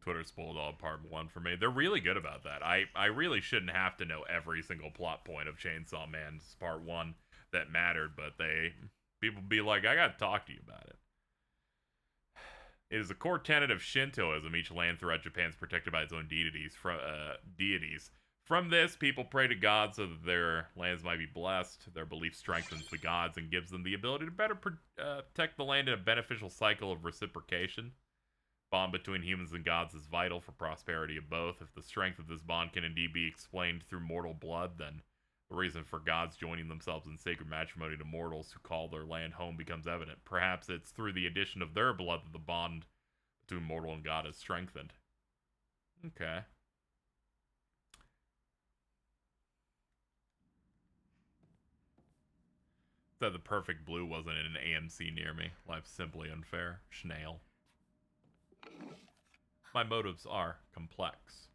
Twitter spoiled all part 1 for me. They're really good about that. I really shouldn't have to know every single plot point of Chainsaw Man's part 1 that mattered, but people be like, I gotta talk to you about it. It is a core tenet of Shintoism. Each land throughout Japan is protected by its own deities. From this, people pray to God so that their lands might be blessed. Their belief strengthens the gods and gives them the ability to better protect the land in a beneficial cycle of reciprocation. Bond between humans and gods is vital for prosperity of both. If the strength of this bond can indeed be explained through mortal blood, then the reason for gods joining themselves in sacred matrimony to mortals who call their land home becomes evident. Perhaps it's through the addition of their blood that the bond between mortal and god is strengthened. Okay. Said the perfect blue wasn't in an AMC near me. Life's simply unfair. Schnail. My motives are complex.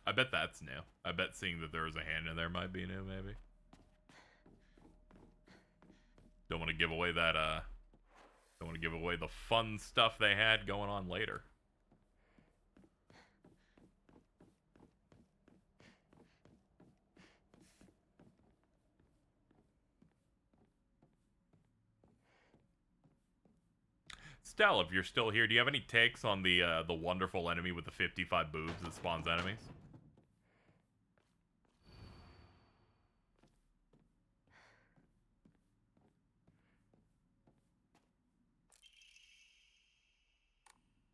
I bet that's new. I bet seeing that there was a hand in there might be new, maybe. Don't want to give away that, don't want to give away the fun stuff they had going on later. Stell, if you're still here, do you have any takes on the wonderful enemy with the 55 boobs that spawns enemies?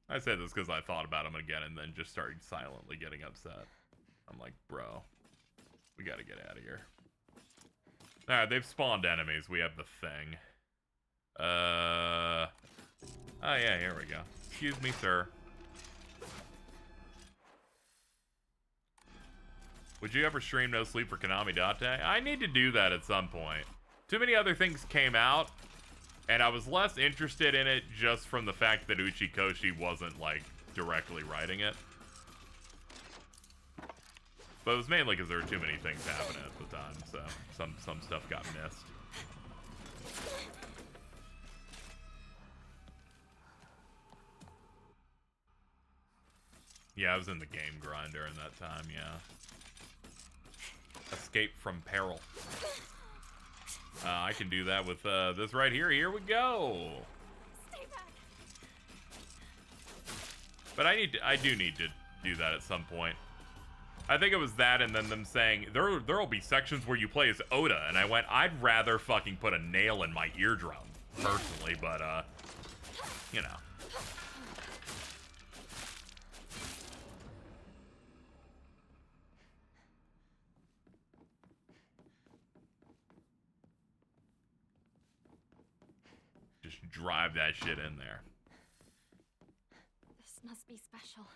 I say this because I thought about him again and then just started silently getting upset. I'm like, bro, we gotta get out of here. Alright, they've spawned enemies. We have the thing. Oh yeah, here we go. Excuse me, sir. Would you ever stream No Sleep for Konami Date? I need to do that at some point. Too many other things came out, and I was less interested in it just from the fact that Uchikoshi wasn't, like, directly writing it. But it was mainly because there were too many things happening at the time, so some stuff got missed. Yeah, I was in the game grind during that time, yeah. Escape from peril. I can do that with this right here. Here we go. Stay back. But I do need to do that at some point. I think it was that and then them saying, there'll be sections where you play as Oda, and I went, I'd rather fucking put a nail in my eardrum, personally, but, you know. Just drive that shit in there. This must be special.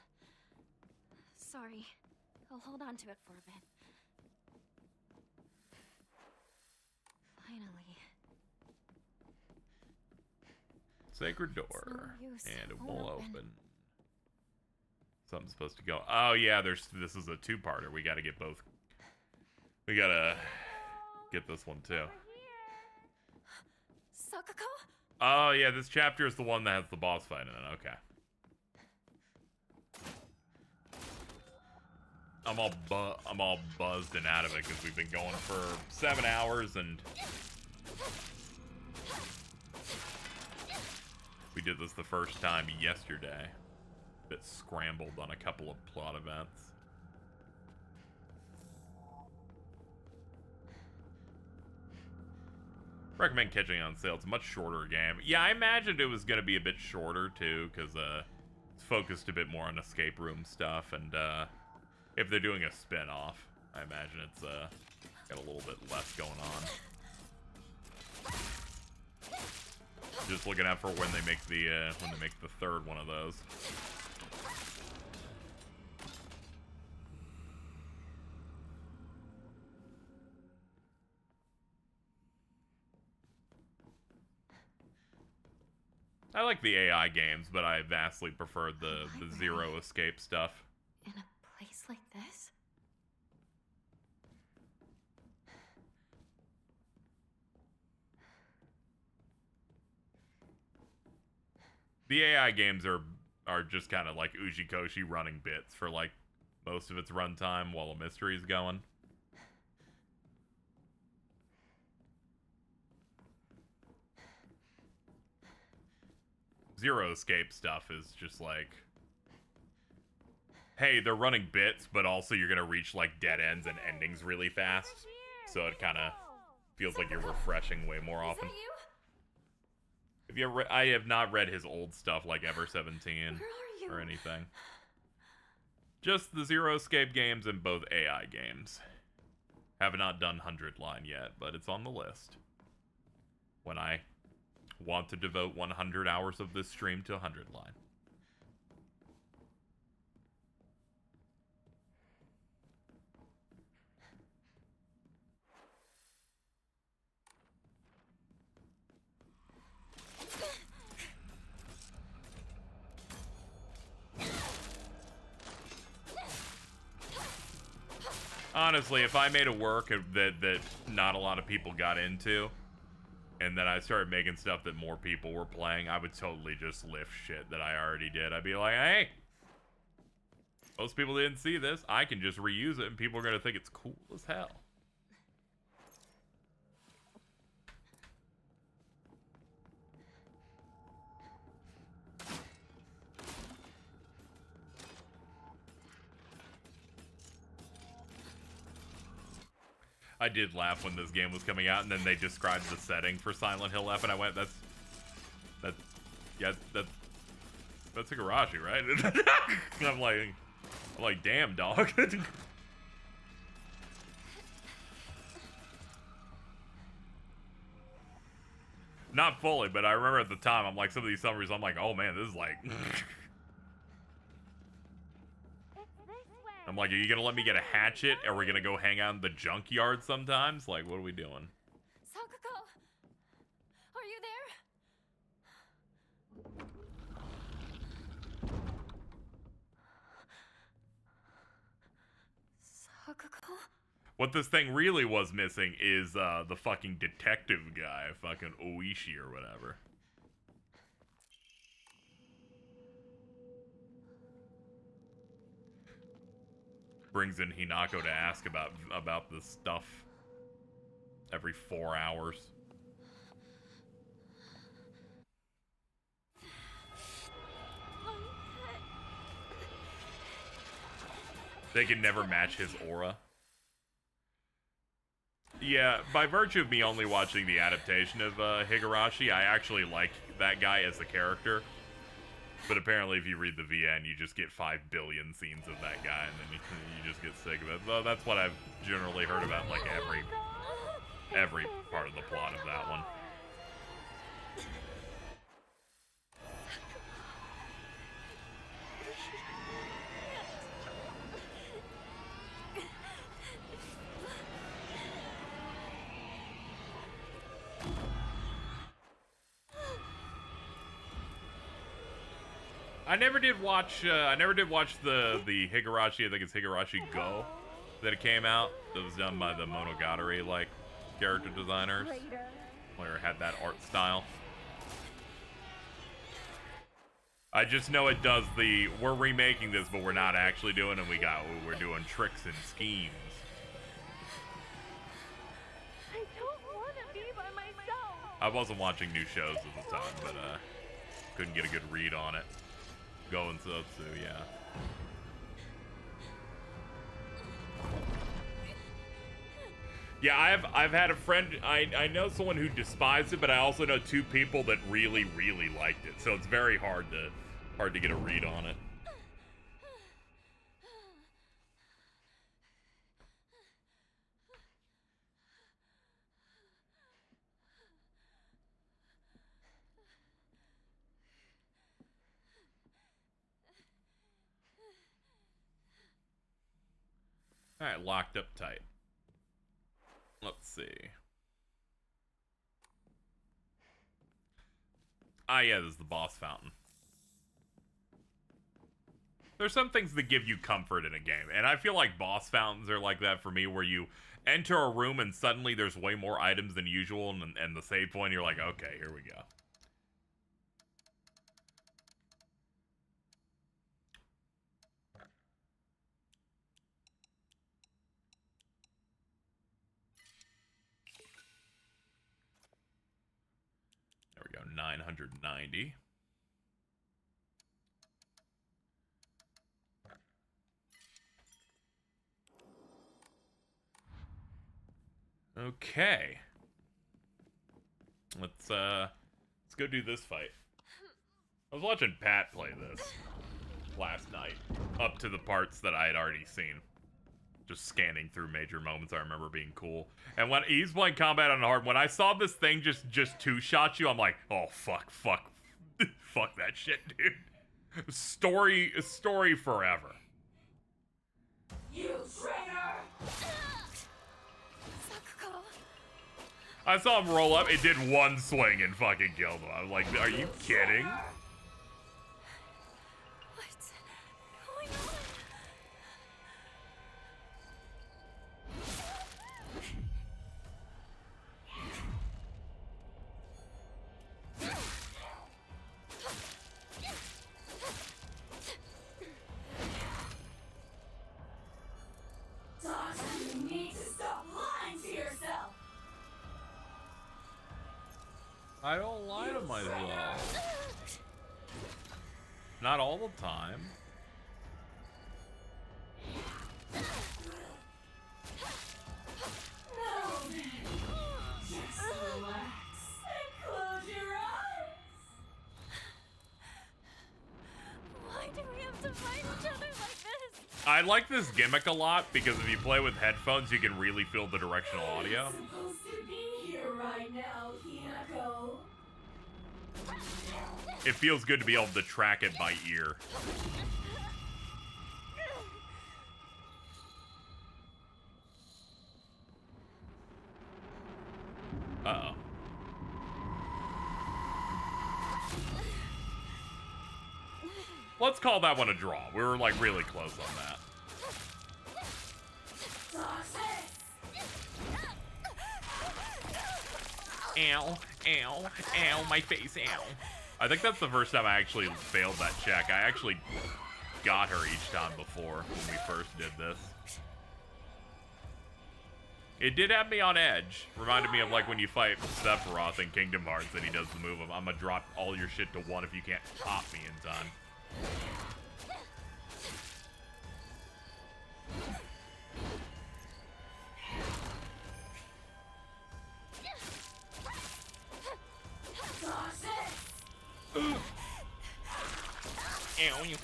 Sorry. I'll hold on to it for a bit. Finally. Sacred door. No use. And it Won't won't open. open. Something's supposed to go. Oh yeah, this is a two-parter. We gotta get both. We gotta get this one too. Sakako? Oh yeah, this chapter is the one that has the boss fight in it. Okay. I'm all buzzed and out of it because we've been going for 7 hours and we did this the first time yesterday. Bit scrambled on a couple of plot events. Recommend catching it on sale. It's a much shorter game. Yeah, I imagined it was going to be a bit shorter too because it's focused a bit more on escape room stuff, and if they're doing a spin-off, I imagine it's got a little bit less going on. Just looking out for when they make the third one of those. I like the AI games, but I vastly preferred the Zero Escape stuff. In a place like this? The AI games are just kind of like Ujikoshi running bits for like most of its runtime while a mystery's going. Zero Escape stuff is just like, hey, they're running bits, but also you're gonna reach like dead ends and endings really fast, so it kind of feels like you're refreshing way more often. Have you ever I have not read his old stuff like Ever 17 or anything. Just the Zero Escape games and both AI games. Have not done 100 Line yet, but it's on the list. When I want to devote 100 hours of this stream to 100 Line. Honestly, if I made a work that not a lot of people got into, and then I started making stuff that more people were playing, I would totally just lift shit that I already did. I'd be like, hey, most people didn't see this. I can just reuse it, and people are going to think it's cool as hell. I did laugh when this game was coming out, and then they described the setting for Silent Hill F, and I went, that's Higurashi, right? And I'm like, damn, dog. Not fully, but I remember at the time, I'm like, some of these summaries, I'm like, oh man, this is like... I'm like, are you gonna let me get a hatchet? Are we gonna go hang out in the junkyard sometimes? Like, what are we doing? Sakuko! Are you there? Sakuko? What this thing really was missing is the fucking detective guy, fucking Oishi or whatever. Brings in Hinako to ask about this stuff every 4 hours. They can never match his aura. Yeah, by virtue of me only watching the adaptation of Higurashi, I actually like that guy as a character. But apparently if you read the VN, you just get 5 billion scenes of that guy, and then you just get sick of it. Well, that's what I've generally heard about, like, every part of the plot of that one. I never did watch the Higurashi, I think it's Higurashi Go, that it came out, that was done by the Monogatari, like, character designers, where it had that art style. I just know it does we're remaking this, but we're not actually doing it, we're doing tricks and schemes. I don't want to be by myself. I wasn't watching new shows at the time, but, couldn't get a good read on it. Going so yeah. Yeah, I've had a friend, I know someone who despised it, but I also know 2 people that really, really liked it. So it's very hard to get a read on it. Alright, locked up tight. Let's see. Ah, yeah, this is the boss fountain. There's some things that give you comfort in a game, and I feel like boss fountains are like that for me, where you enter a room and suddenly there's way more items than usual, and the save point, you're like, okay, here we go. There we go, 990. Okay. Let's go do this fight. I was watching Pat play this last night, up to the parts that I had already seen. Just scanning through major moments I remember being cool. And when he's playing combat on hard, when I saw this thing just two-shot you, I'm like, oh, fuck. Fuck that shit, dude. Story forever. You traitor! Sakuko. I saw him roll up, it did one swing and fucking killed him. I was like, are you kidding? What's going on? Sasha, you need to stop lying to yourself. I don't lie to myself. Not all the time. No, just relax and close your eyes. Why do we have to fight each other like this? I like this gimmick a lot because if you play with headphones, you can really feel the directional audio. You're supposed to be here right now, Hinako. It feels good to be able to track it by ear. Uh-oh. Let's call that one a draw. We were, like, really close on that. Ow, ow, ow, my face, ow. I think that's the first time I actually failed that check. I actually got her each time before when we first did this. It did have me on edge. Reminded me of like when you fight Sephiroth in Kingdom Hearts and he does the move of, I'm gonna drop all your shit to 1 if you can't pop me in time. Ow, you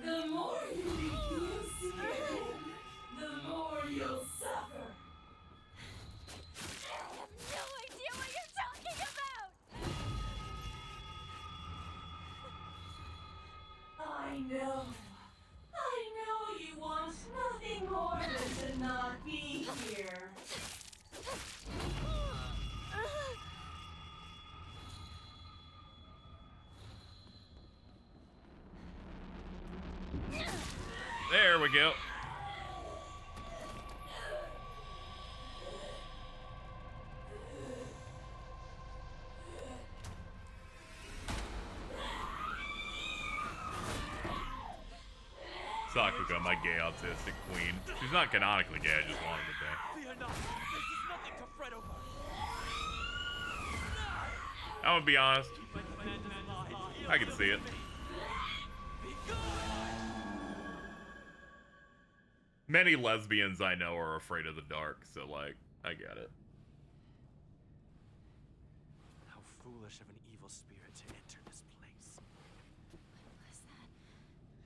The more you refuse to give in, the more you'll suffer. I have no idea what you're talking about! I know you want nothing more than to not be here. There we go. Sakuga, my gay autistic queen. She's not canonically gay, I just wanted to be. Fear not. This is nothing to fret over. I'm gonna be honest. I can see it. Many lesbians I know are afraid of the dark, so like, I get it. How foolish of an evil spirit to enter this place. What was that?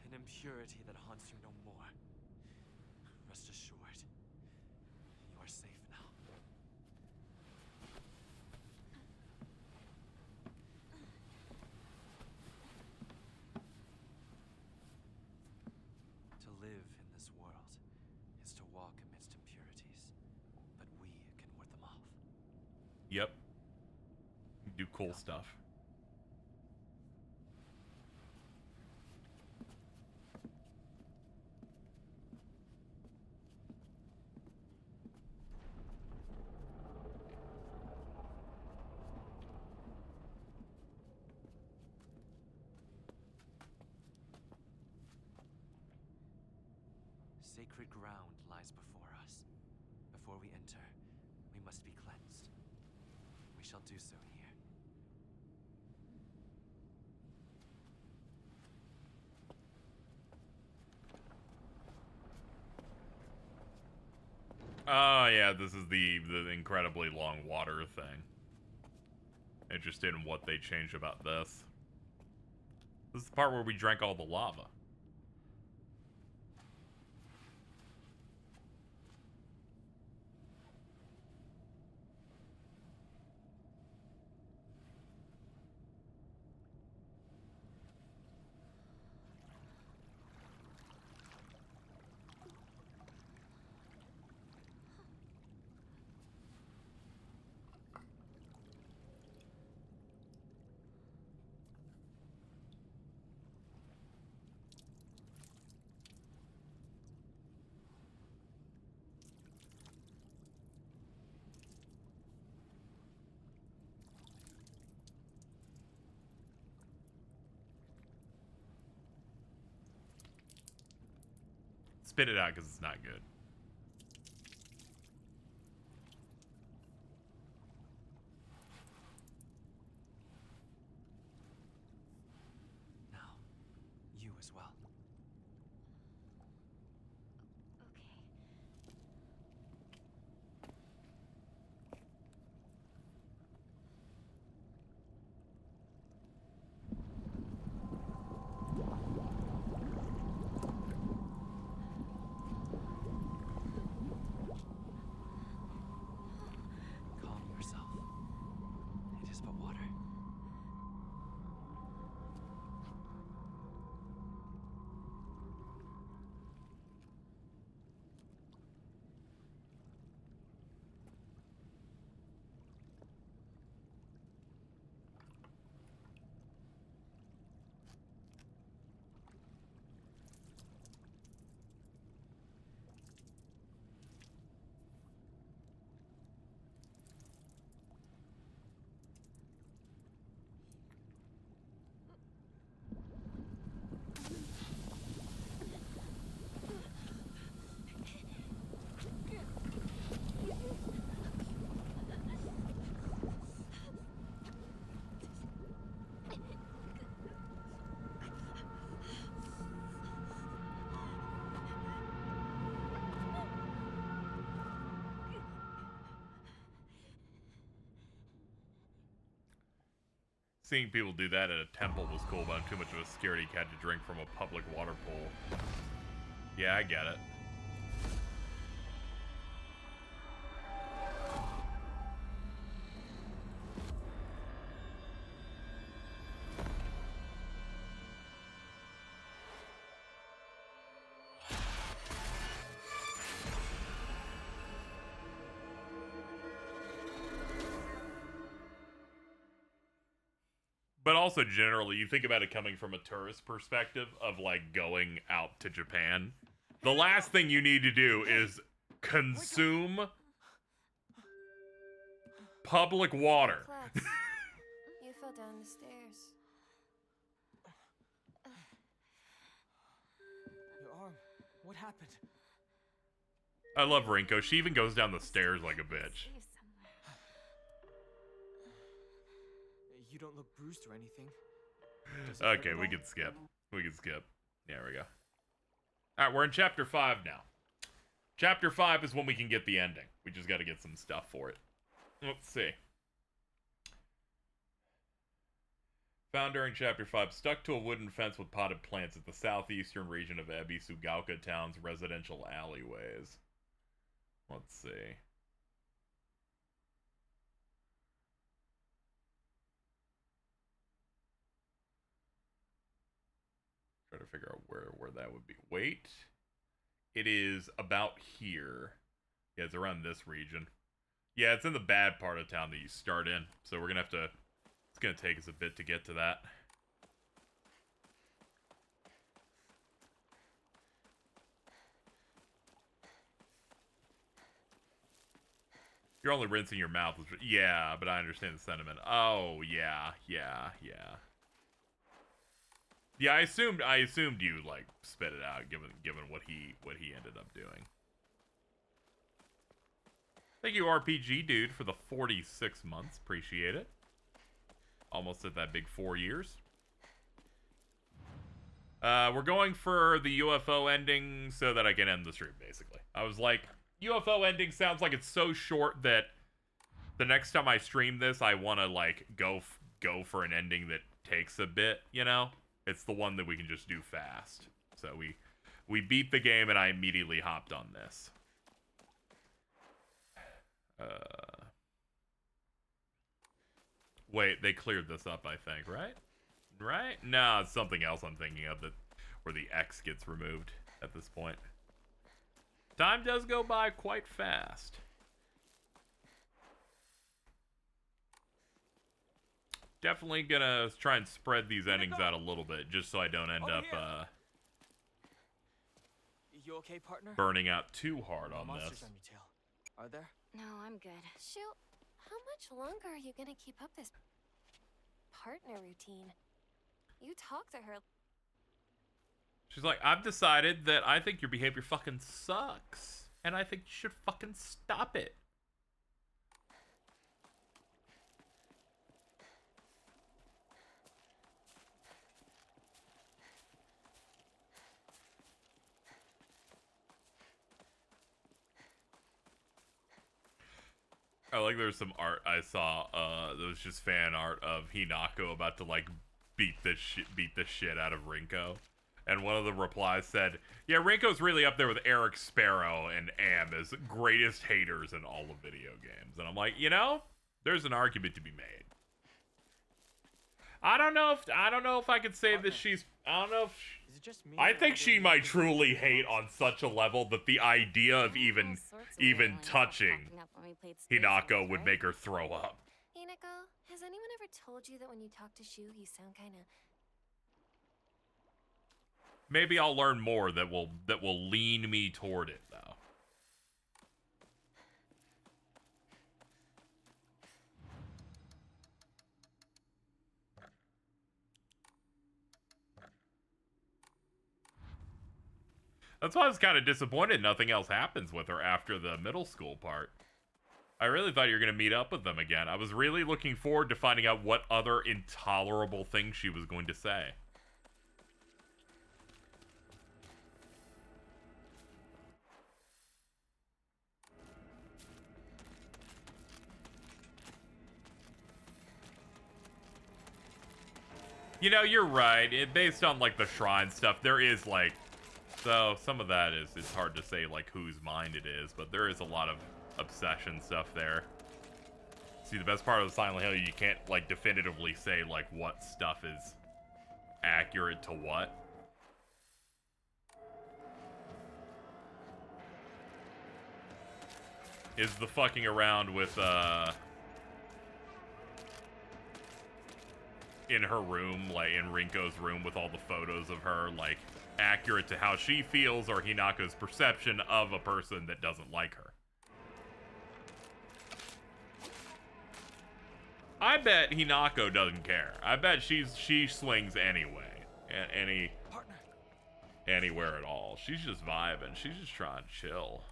An impurity that haunts you no more. Rest assured, you are safe now. To live in this world is to walk amidst impurities, but we can ward them off. Yep. Do cool stuff. Sacred ground lies before us. Before we enter, we must be cleansed. We shall do so here. Oh yeah, this is the incredibly long water thing. Interested in what they changed about this. This is the part where we drank all the lava. Spit it out because it's not good. Now, you as well. Calm yourself. It is but water. Seeing people do that at a temple was cool, but I'm too much of a scaredy cat to drink from a public water pool. Yeah, I get it. But also, generally, you think about it coming from a tourist perspective of, like, going out to Japan. The last thing you need to do is consume public water. Klutz, you fell down the stairs. Your arm. What happened? I love Rinko. She even goes down the stairs like a bitch. You don't look bruised or anything. Okay, we can skip. We can skip. There we go. Alright, we're in Chapter 5 now. Chapter 5 is when we can get the ending. We just gotta get some stuff for it. Let's see. Found during Chapter 5, stuck to a wooden fence with potted plants at the southeastern region of Ebisugaoka Town's residential alleyways. Let's see. Try to figure out where that would be. Wait. It is about here. Yeah, it's around this region. Yeah, it's in the bad part of town that you start in. So we're gonna have to... It's gonna take us a bit to get to that. You're only rinsing your mouth. Yeah, but I understand the sentiment. Oh, yeah. Yeah, I assumed you like spit it out given what he ended up doing. Thank you, RPG dude, for the 46 months. Appreciate it. Almost at that big 4 years. We're going for the UFO ending so that I can end the stream, basically. I was like, UFO ending sounds like it's so short that the next time I stream this, I want to, like, go for an ending that takes a bit, you know? It's the one that we can just do fast. So we beat the game and I immediately hopped on this. Wait, they cleared this up, I think, right? Right? No, it's something else I'm thinking of, that where the X gets removed at this point. Time does go by quite fast. Definitely gonna try and spread these endings out a little bit, just so I don't end up You okay, partner? burning out too hard on Monsters this. on your tail. Are there? No, I'm good. Shoot, how much longer are you gonna keep up this partner routine? You talk to her. She's like, I've decided that I think your behavior fucking sucks, and I think you should fucking stop it. I like there's some art I saw that was just fan art of Hinako about to like beat the shit out of Rinko. And one of the replies said, yeah, Rinko's really up there with Eric Sparrow and Am as greatest haters in all of video games. And I'm like, you know, there's an argument to be made. I don't know if I could say that she's, I don't know if Is it just me? I think she might truly hate on such a level that the idea of even touching Hinako would make her throw up. Hinako, has anyone ever told you that when you talk to Shu, you sound kind of... Maybe I'll learn more that will lean me toward it, though. That's why I was kind of disappointed nothing else happens with her after the middle school part. I really thought you were going to meet up with them again. I was really looking forward to finding out what other intolerable things she was going to say. You know, you're right. Based on, like, the shrine stuff, there is, like... So, some of that is... It's hard to say, like, whose mind it is, but there is a lot of obsession stuff there. See, the best part of the Silent Hill, you can't, like, definitively say, like, what stuff is accurate to what. Is the fucking around with, in her room, like in Rinko's room with all the photos of her, like, accurate to how she feels or Hinako's perception of a person that doesn't like her. I bet Hinako doesn't care. I bet she swings anyway. Anywhere at all. She's just vibing. She's just trying to chill.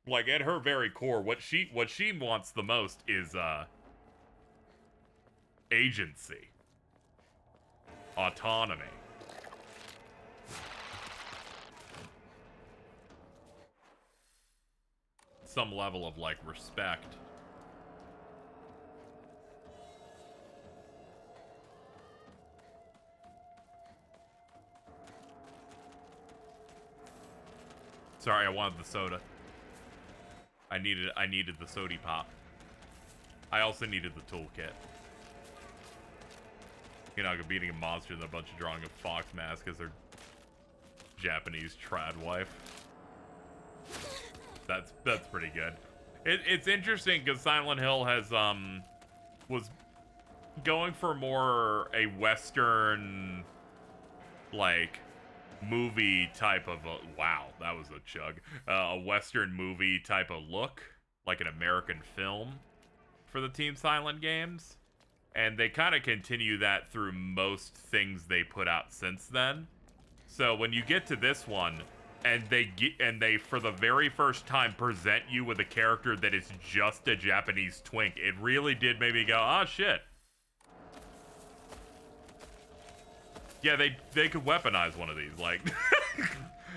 Like, at her very core, what she wants the most is agency, autonomy. some level of like respect. Sorry, I wanted the soda. I needed the sody pop. I also needed the toolkit. You know, beating a monster and a bunch of drawing a fox mask as their Japanese trad wife. That's pretty good. It's interesting because Silent Hill has was going for more a Western like movie type of a, wow, that was a chug. A Western movie type of look, like an American film for the Team Silent games. And they kind of continue that through most things they put out since then. So when you get to this one, and they for the very first time present you with a character that is just a Japanese twink, it really did make me go, oh shit. Yeah, they could weaponize one of these, like,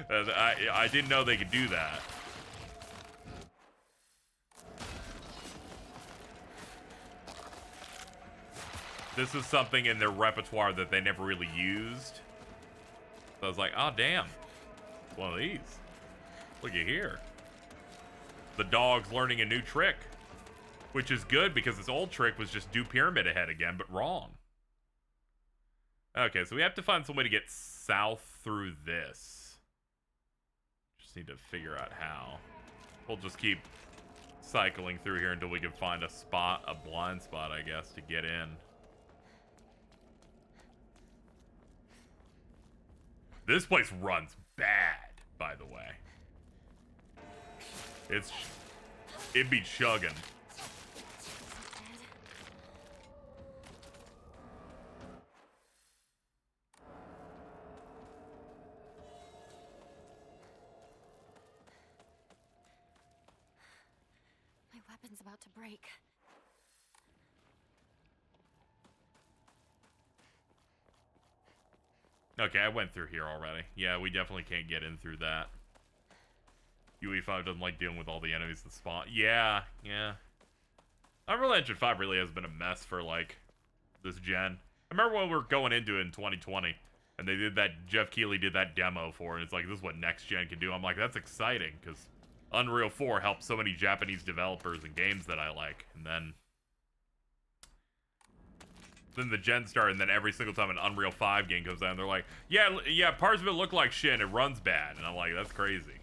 I didn't know they could do that. This is something in their repertoire that they never really used. So I was like, oh damn, it's one of these. Look at here. The dog's learning a new trick, which is good because this old trick was just do pyramid ahead again, but wrong. Okay, so we have to find some way to get south through this. Just need to figure out how. We'll just keep cycling through here until we can find a spot, a blind spot, I guess, to get in. This place runs bad, by the way. It'd be chugging. My weapon's about to break. Okay, I went through here already. Yeah, we definitely can't get in through that. UE5 doesn't like dealing with all the enemies that spawn. Yeah. Unreal Engine 5 really has been a mess for, like, this gen. I remember when we were going into it in 2020, and they did that, Jeff Keighley did that demo for it, and it's like, this is what next gen can do. I'm like, that's exciting, because Unreal 4 helped so many Japanese developers and games that I like, and then the gen started, and then every single time an Unreal 5 game comes out, they're like, yeah, parts of it look like shit, and it runs bad. And I'm like, that's crazy.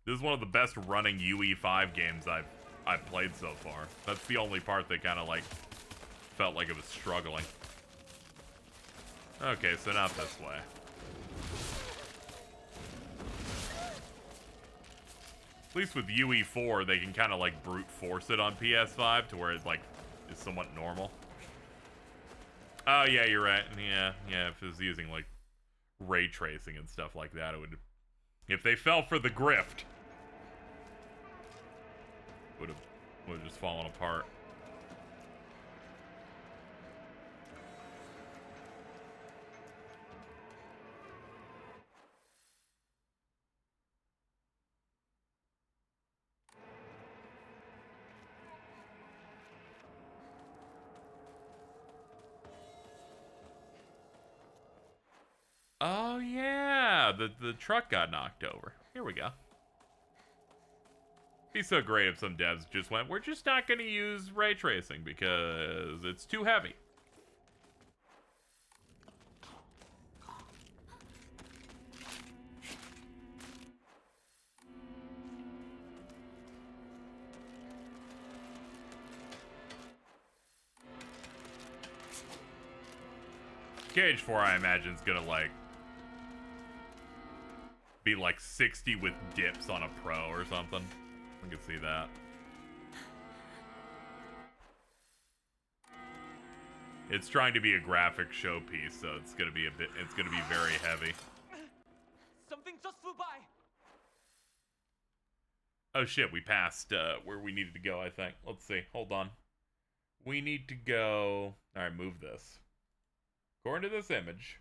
This is one of the best running UE5 games I've played so far. That's the only part that kind of, like, felt like it was struggling. Okay, so not this way. At least with UE4, they can kind of, like, brute force it on PS5 to where it's, like, is somewhat normal. Oh, yeah, you're right. Yeah, if it was using, like, ray tracing and stuff like that, it would... If they fell for the grift, would have just fallen apart. Oh, yeah. The truck got knocked over. Here we go. Be so great if some devs just went, we're just not going to use ray tracing because it's too heavy. Cage 4, I imagine, is going to, like, be like 60 with dips on a pro or something. I can see that. It's trying to be a graphic showpiece, so it's gonna be very heavy. Something just flew by. Oh shit, we passed where we needed to go, I think. Let's see. Hold on. We need to go. Alright, move this. According to this image,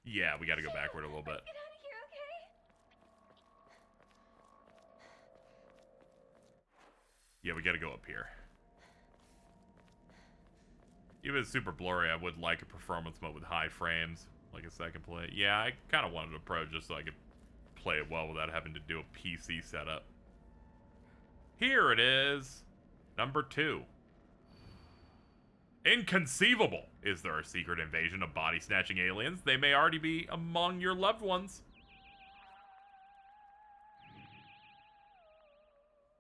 Yeah, we gotta go backward a little bit. Get out of here, okay? Yeah, we gotta go up here. Even if it's super blurry, I would like a performance mode with high frames, like a second play. Yeah, I kind of wanted a pro just so I could play it well without having to do a PC setup. Here it is. Number 2. Inconceivable! Is there a secret invasion of body-snatching aliens? They may already be among your loved ones.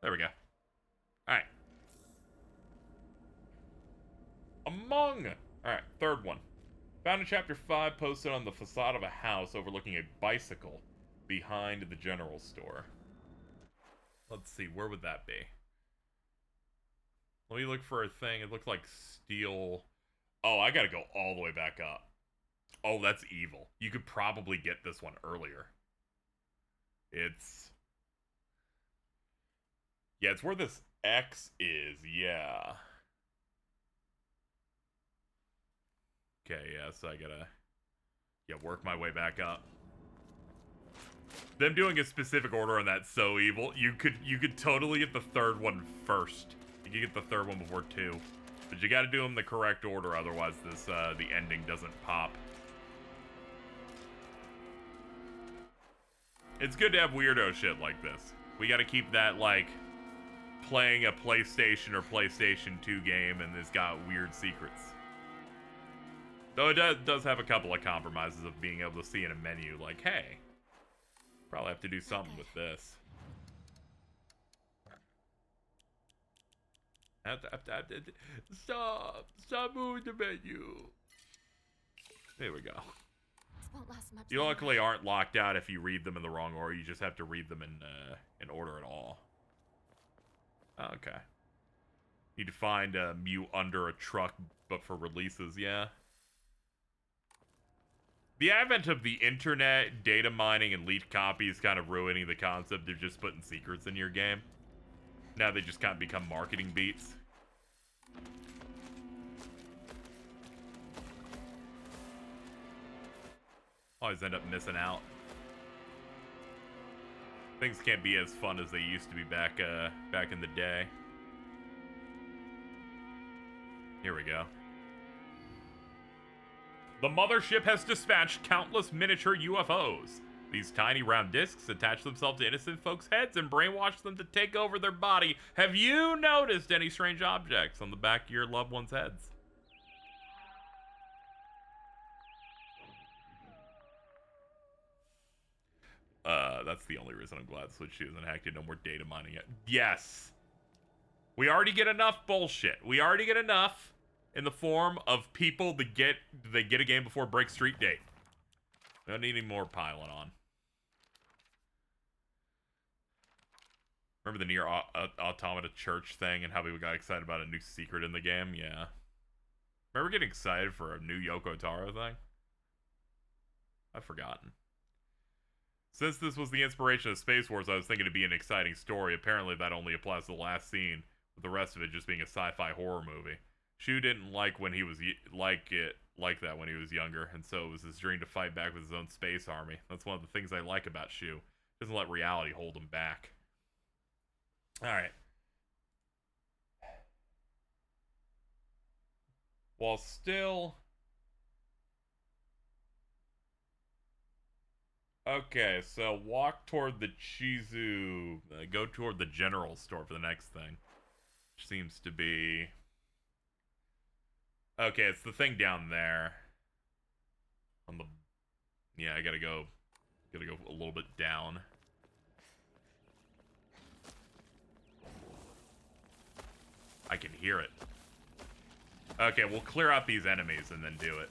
There we go. Alright. Among! Alright, third one. Found in Chapter 5, posted on the facade of a house overlooking a bicycle behind the general store. Let's see, where would that be? Let me look for a thing. It looked like steel. Oh, I gotta go all the way back up. Oh, that's evil. You could probably get this one earlier. It's... Yeah, it's where this X is, yeah. Okay, yeah, so I gotta... Yeah, work my way back up. Them doing a specific order on that's so evil. You could totally get the third one first. You could get the third one before 2. But you gotta do them the correct order, otherwise this, the ending doesn't pop. It's good to have weirdo shit like this. We gotta keep that, like, playing a PlayStation or PlayStation 2 game and it's got weird secrets. Though it does have a couple of compromises of being able to see in a menu, like, hey, probably have to do something with this. Stop moving the menu. There we go. This won't last much You longer. luckily aren't locked out if you read them in the wrong order. You just have to read them in order at all. Okay. Need to find Mew under a truck, but for releases, yeah. The advent of the internet, data mining, and leaked copies kind of ruining the concept of just putting secrets in your game. Now they just kind of become marketing beats. Always end up missing out. Things can't be as fun as they used to be back in the day. Here we go. The mothership has dispatched countless miniature UFOs. These tiny round discs attach themselves to innocent folks' heads and brainwash them to take over their body. Have you noticed any strange objects on the back of your loved ones' heads? That's the only reason I'm glad Switch 2 isn't hacked. No more data mining it. Yes! We already get enough bullshit. We already get enough in the form of people that get a game before break street date. We don't need any more piling on. Remember the Nier Automata church thing and how we got excited about a new secret in the game? Yeah. Remember getting excited for a new Yoko Taro thing? I've forgotten. Since this was the inspiration of Space Wars, I was thinking it'd be an exciting story. Apparently that only applies to the last scene, with the rest of it just being a sci-fi horror movie. Shu didn't like when he was like that when he was younger, and so it was his dream to fight back with his own space army. That's one of the things I like about Shu. He doesn't let reality hold him back. Alright. While still... Okay, so walk toward the Chizu... go toward the general store for the next thing. Which seems to be... Okay, it's the thing down there. On the... Yeah, I gotta go a little bit down. I can hear it. Okay, we'll clear out these enemies and then do it.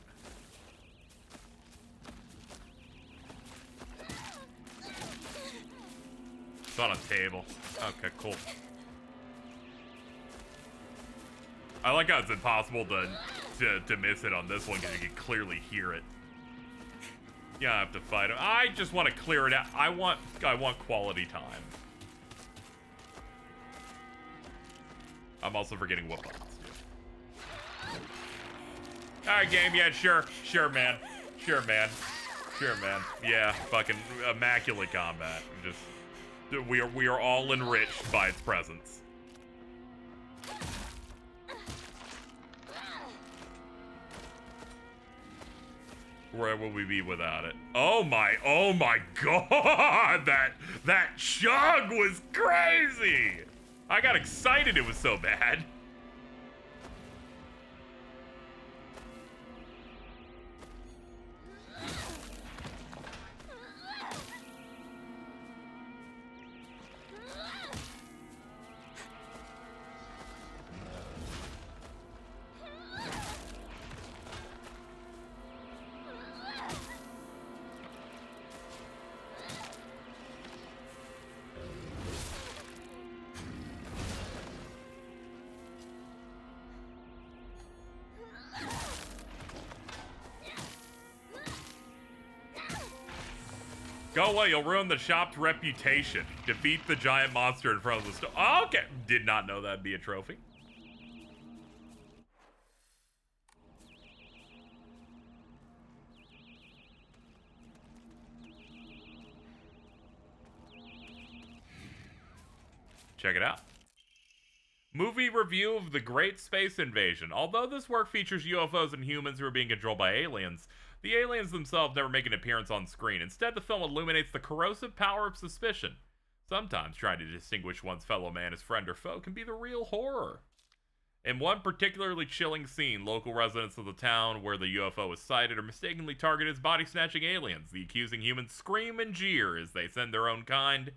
It's on a table. Okay, cool. I like how it's impossible to miss it on this one because you can clearly hear it. Yeah, I have to fight him. I just want to clear it out. I want quality time. I'm also forgetting what buttons do. Alright, game, yeah, sure, man. Sure, man. Sure, man. Yeah, fucking immaculate combat. Just we are all enriched by its presence. Where will we be without it? Oh my god! That chug was crazy! I got excited it was so bad. Go away, you'll ruin the shop's reputation. Defeat the giant monster in front of the store. Oh, okay. Did not know that'd be a trophy. Check it out. Movie review of The Great Space Invasion. Although this work features UFOs and humans who are being controlled by aliens, the aliens themselves never make an appearance on screen. Instead, the film illuminates the corrosive power of suspicion. Sometimes trying to distinguish one's fellow man as friend or foe can be the real horror. In one particularly chilling scene, local residents of the town where the UFO was sighted are mistakenly targeted as body-snatching aliens. The accusing humans scream and jeer as they send their own kind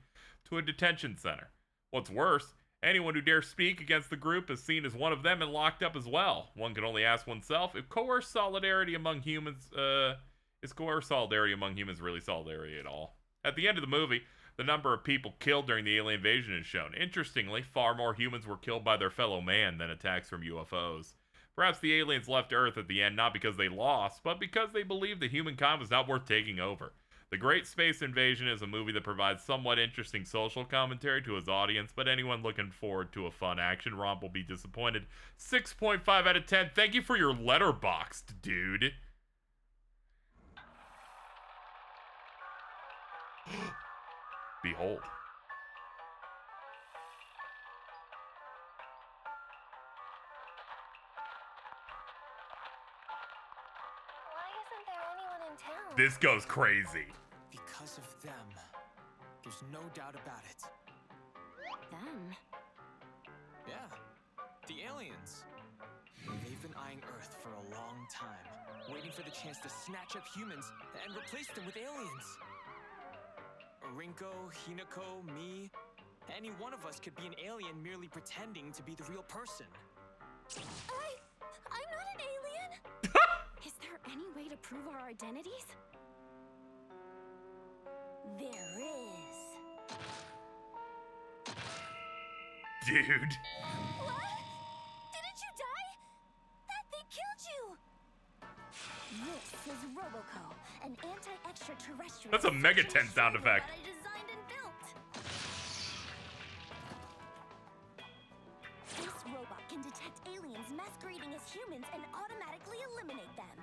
to a detention center. What's worse, anyone who dares speak against the group is seen as one of them and locked up as well. One can only ask oneself if coerced solidarity among humans, is coerced solidarity among humans really solidarity at all? At the end of the movie, the number of people killed during the alien invasion is shown. Interestingly, far more humans were killed by their fellow man than attacks from UFOs. Perhaps the aliens left Earth at the end not because they lost, but because they believed that humankind was not worth taking over. The Great Space Invasion is a movie that provides somewhat interesting social commentary to its audience, but anyone looking forward to a fun action romp will be disappointed. 6.5 out of 10. Thank you for your letterboxd, dude. Behold. Why isn't there anyone in town? This goes crazy. Because of them. There's no doubt about it. Them? Yeah, the aliens. They've been eyeing Earth for a long time, waiting for the chance to snatch up humans and replace them with aliens. Rinko, Hinako, me, any one of us could be an alien merely pretending to be the real person. I'm not an alien! Is there any way to prove our identities? There is. Dude. What? Didn't you die? That thing killed you! This is Roboco, an anti-extraterrestrial. That's a Megaten sound effect. That I designed and built. This robot can detect aliens masquerading as humans and automatically eliminate them.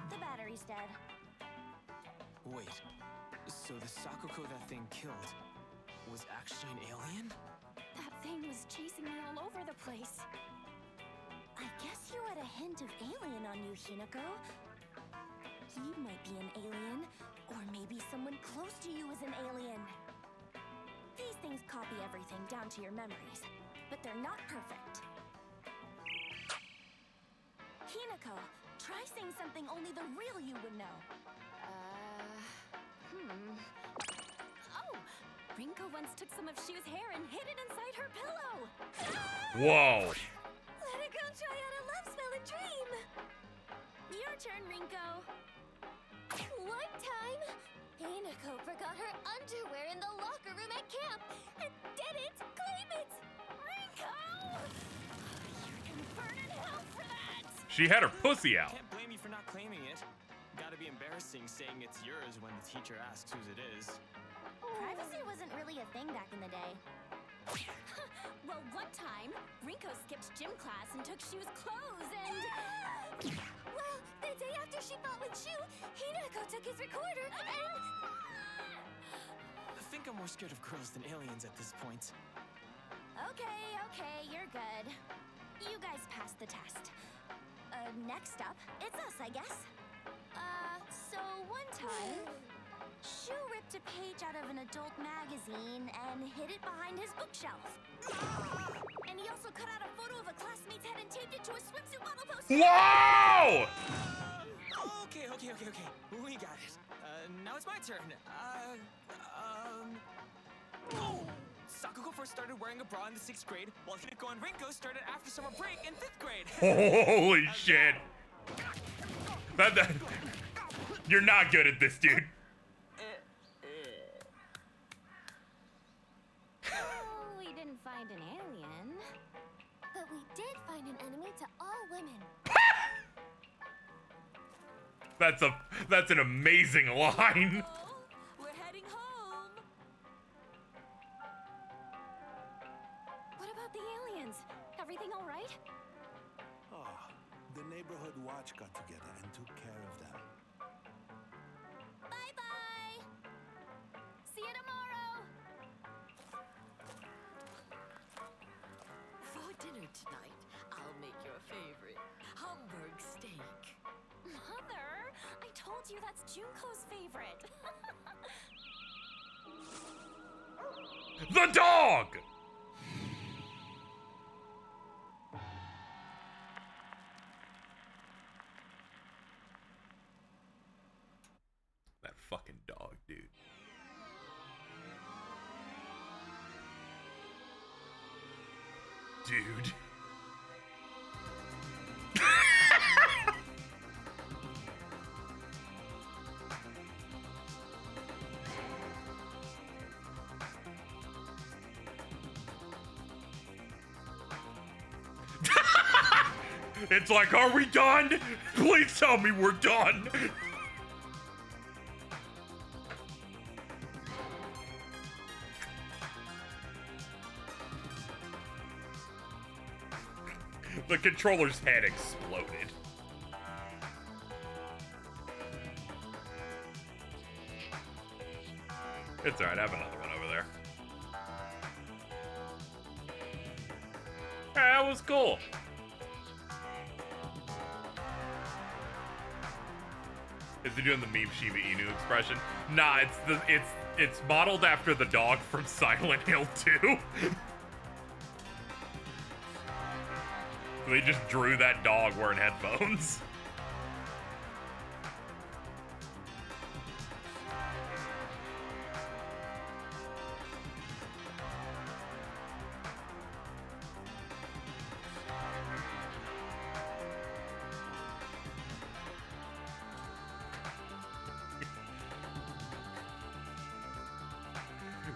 The battery's dead. Wait, so the Sakuko that thing killed was actually an alien? That thing was chasing me all over the place. I guess you had a hint of alien on you, Hinako. You might be an alien, or maybe someone close to you is an alien. These things copy everything down to your memories, but they're not perfect. Hinako, try saying something only the real you would know. Oh, Rinko once took some of Shu's hair and hid it inside her pillow. Whoa. Let a girl try out a love spell and dream. Your turn, Rinko. One time, Hinako forgot her underwear in the locker room at camp and didn't claim it. Rinko! You're gonna burn in hell for that. She had her pussy out. Can't blame you for not claiming it. Gotta be embarrassing saying it's yours when the teacher asks whose it is. Privacy wasn't really a thing back in the day. Well, one time, Rinko skipped gym class and took Shu's clothes and... Let Well, the day after she fought with Shu, Hinako took his recorder and... I think I'm more scared of girls than aliens at this point. Okay, you're good. You guys passed the test. Next up, it's us, I guess. So one time, Shu ripped a page out of an adult magazine and hid it behind his bookshelf. And he also cut out a photo of a classmate's head and taped it to a swimsuit model poster. Whoa! Okay. We got it. Now it's my turn. Oh! Sakuko first started wearing a bra in the 6th grade, while Hinako and Rinko started after summer break in 5th grade. Holy shit. That, you're not good at this, dude. Oh, we didn't find an alien. But we did find an enemy to all women. That's an amazing line. We're heading home. What about the aliens? Everything all right? Oh, the neighborhood watch got together and took care of them. Bye-bye. See you tomorrow. For dinner tonight, I'll make your favorite Hamburg steak. Mother, I told you that's Junko's favorite. The dog! That fucking dog, dude. Dude. It's like, are we done? Please tell me we're done. The controller's head exploded. It's alright, I have another one over there. That was cool. Is he doing the meme Shiba Inu expression? Nah, it's modeled after the dog from Silent Hill 2. They just drew that dog wearing headphones.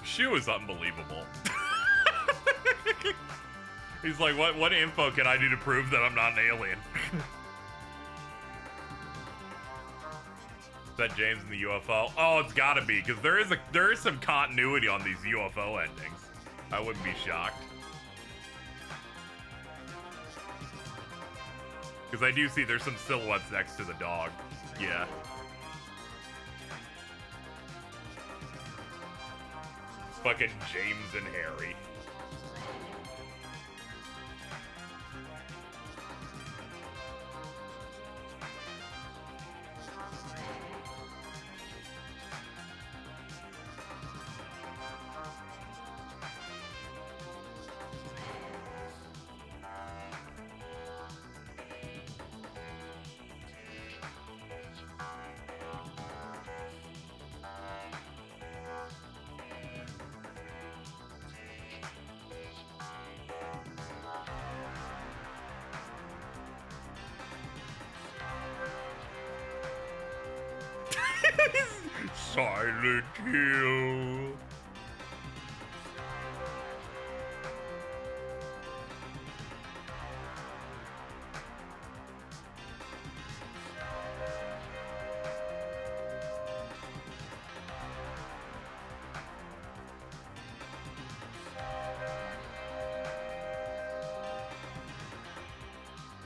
Shu is unbelievable. He's like, what info can I do to prove that I'm not an alien? Is that James in the UFO? Oh, it's gotta be, because there is some continuity on these UFO endings. I wouldn't be shocked. Because I do see there's some silhouettes next to the dog. Yeah. Fucking James and Harry. Silent Hill.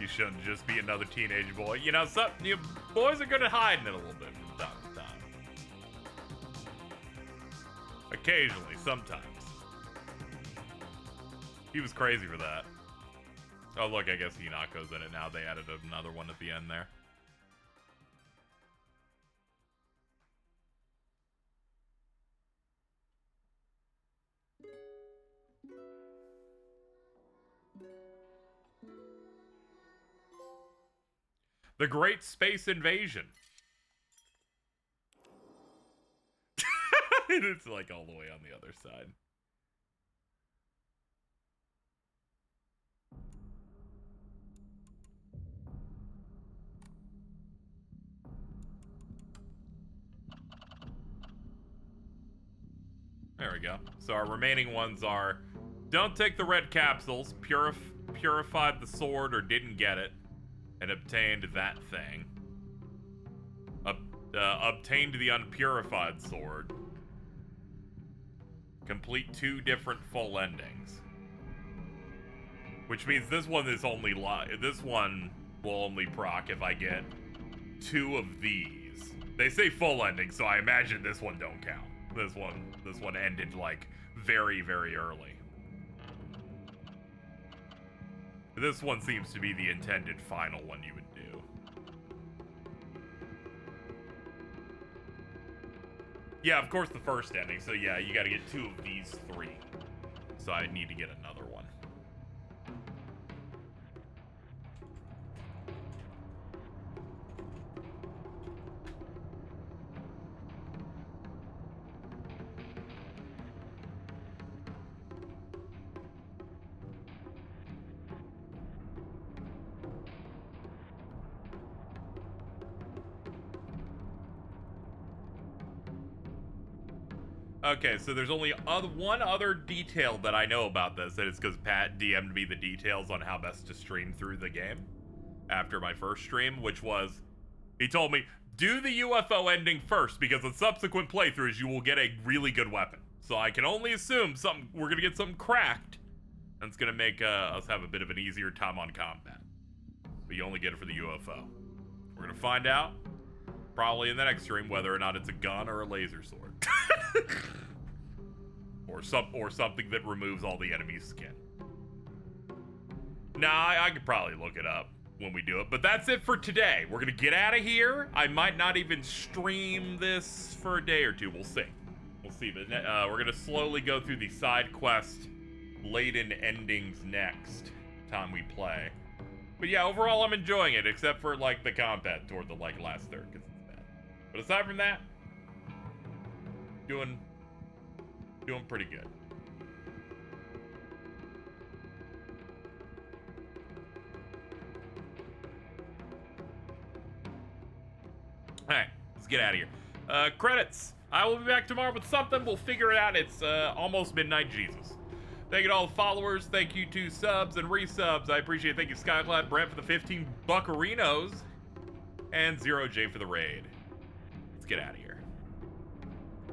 You shouldn't just be another teenage boy. You know, boys are good at hiding it a little bit from time to time. Occasionally, sometimes. He was crazy for that. Oh, look, I guess Hinako's in it now. They added another one at the end there. The Great Space Invasion. It's like all the way on the other side. There we go. So our remaining ones are: don't take the red capsules, purified the sword or didn't get it, and obtained that thing. Obtained the unpurified sword. Complete 2 different full endings. Which means this one is only this one will only proc if I get 2 of these. They say full ending, so I imagine this one don't count. This one ended like very, very early. This one seems to be the intended final one you would do. Yeah, of course the first ending, so yeah, you gotta get 2 of these 3. So I need to get another one. Okay, so there's only one other detail that I know about this, and it's because Pat DM'd me the details on how best to stream through the game after my first stream, which was, he told me, do the UFO ending first, because in subsequent playthroughs, you will get a really good weapon. So I can only assume we're gonna get something cracked, and it's gonna make us have a bit of an easier time on combat. But you only get it for the UFO. We're gonna find out, probably in the next stream, whether or not it's a gun or a laser sword. or something that removes all the enemy's skin. Nah, I could probably look it up when we do it, but that's it for today. We're gonna get out of here. I might not even stream this for a day or two. We'll see. We'll see, but we're gonna slowly go through the side quest laden endings next time we play. But yeah, overall I'm enjoying it, except for like the combat toward the last third, because it's bad. But aside from that, doing pretty good. Alright, let's get out of here. Credits. I will be back tomorrow with something. We'll figure it out. It's almost midnight Jesus. Thank you to all the followers. Thank you to subs and resubs. I appreciate it. Thank you, Skyclad, Brent for the 15 buccarinos, and Zero J for the raid. Let's get out of here.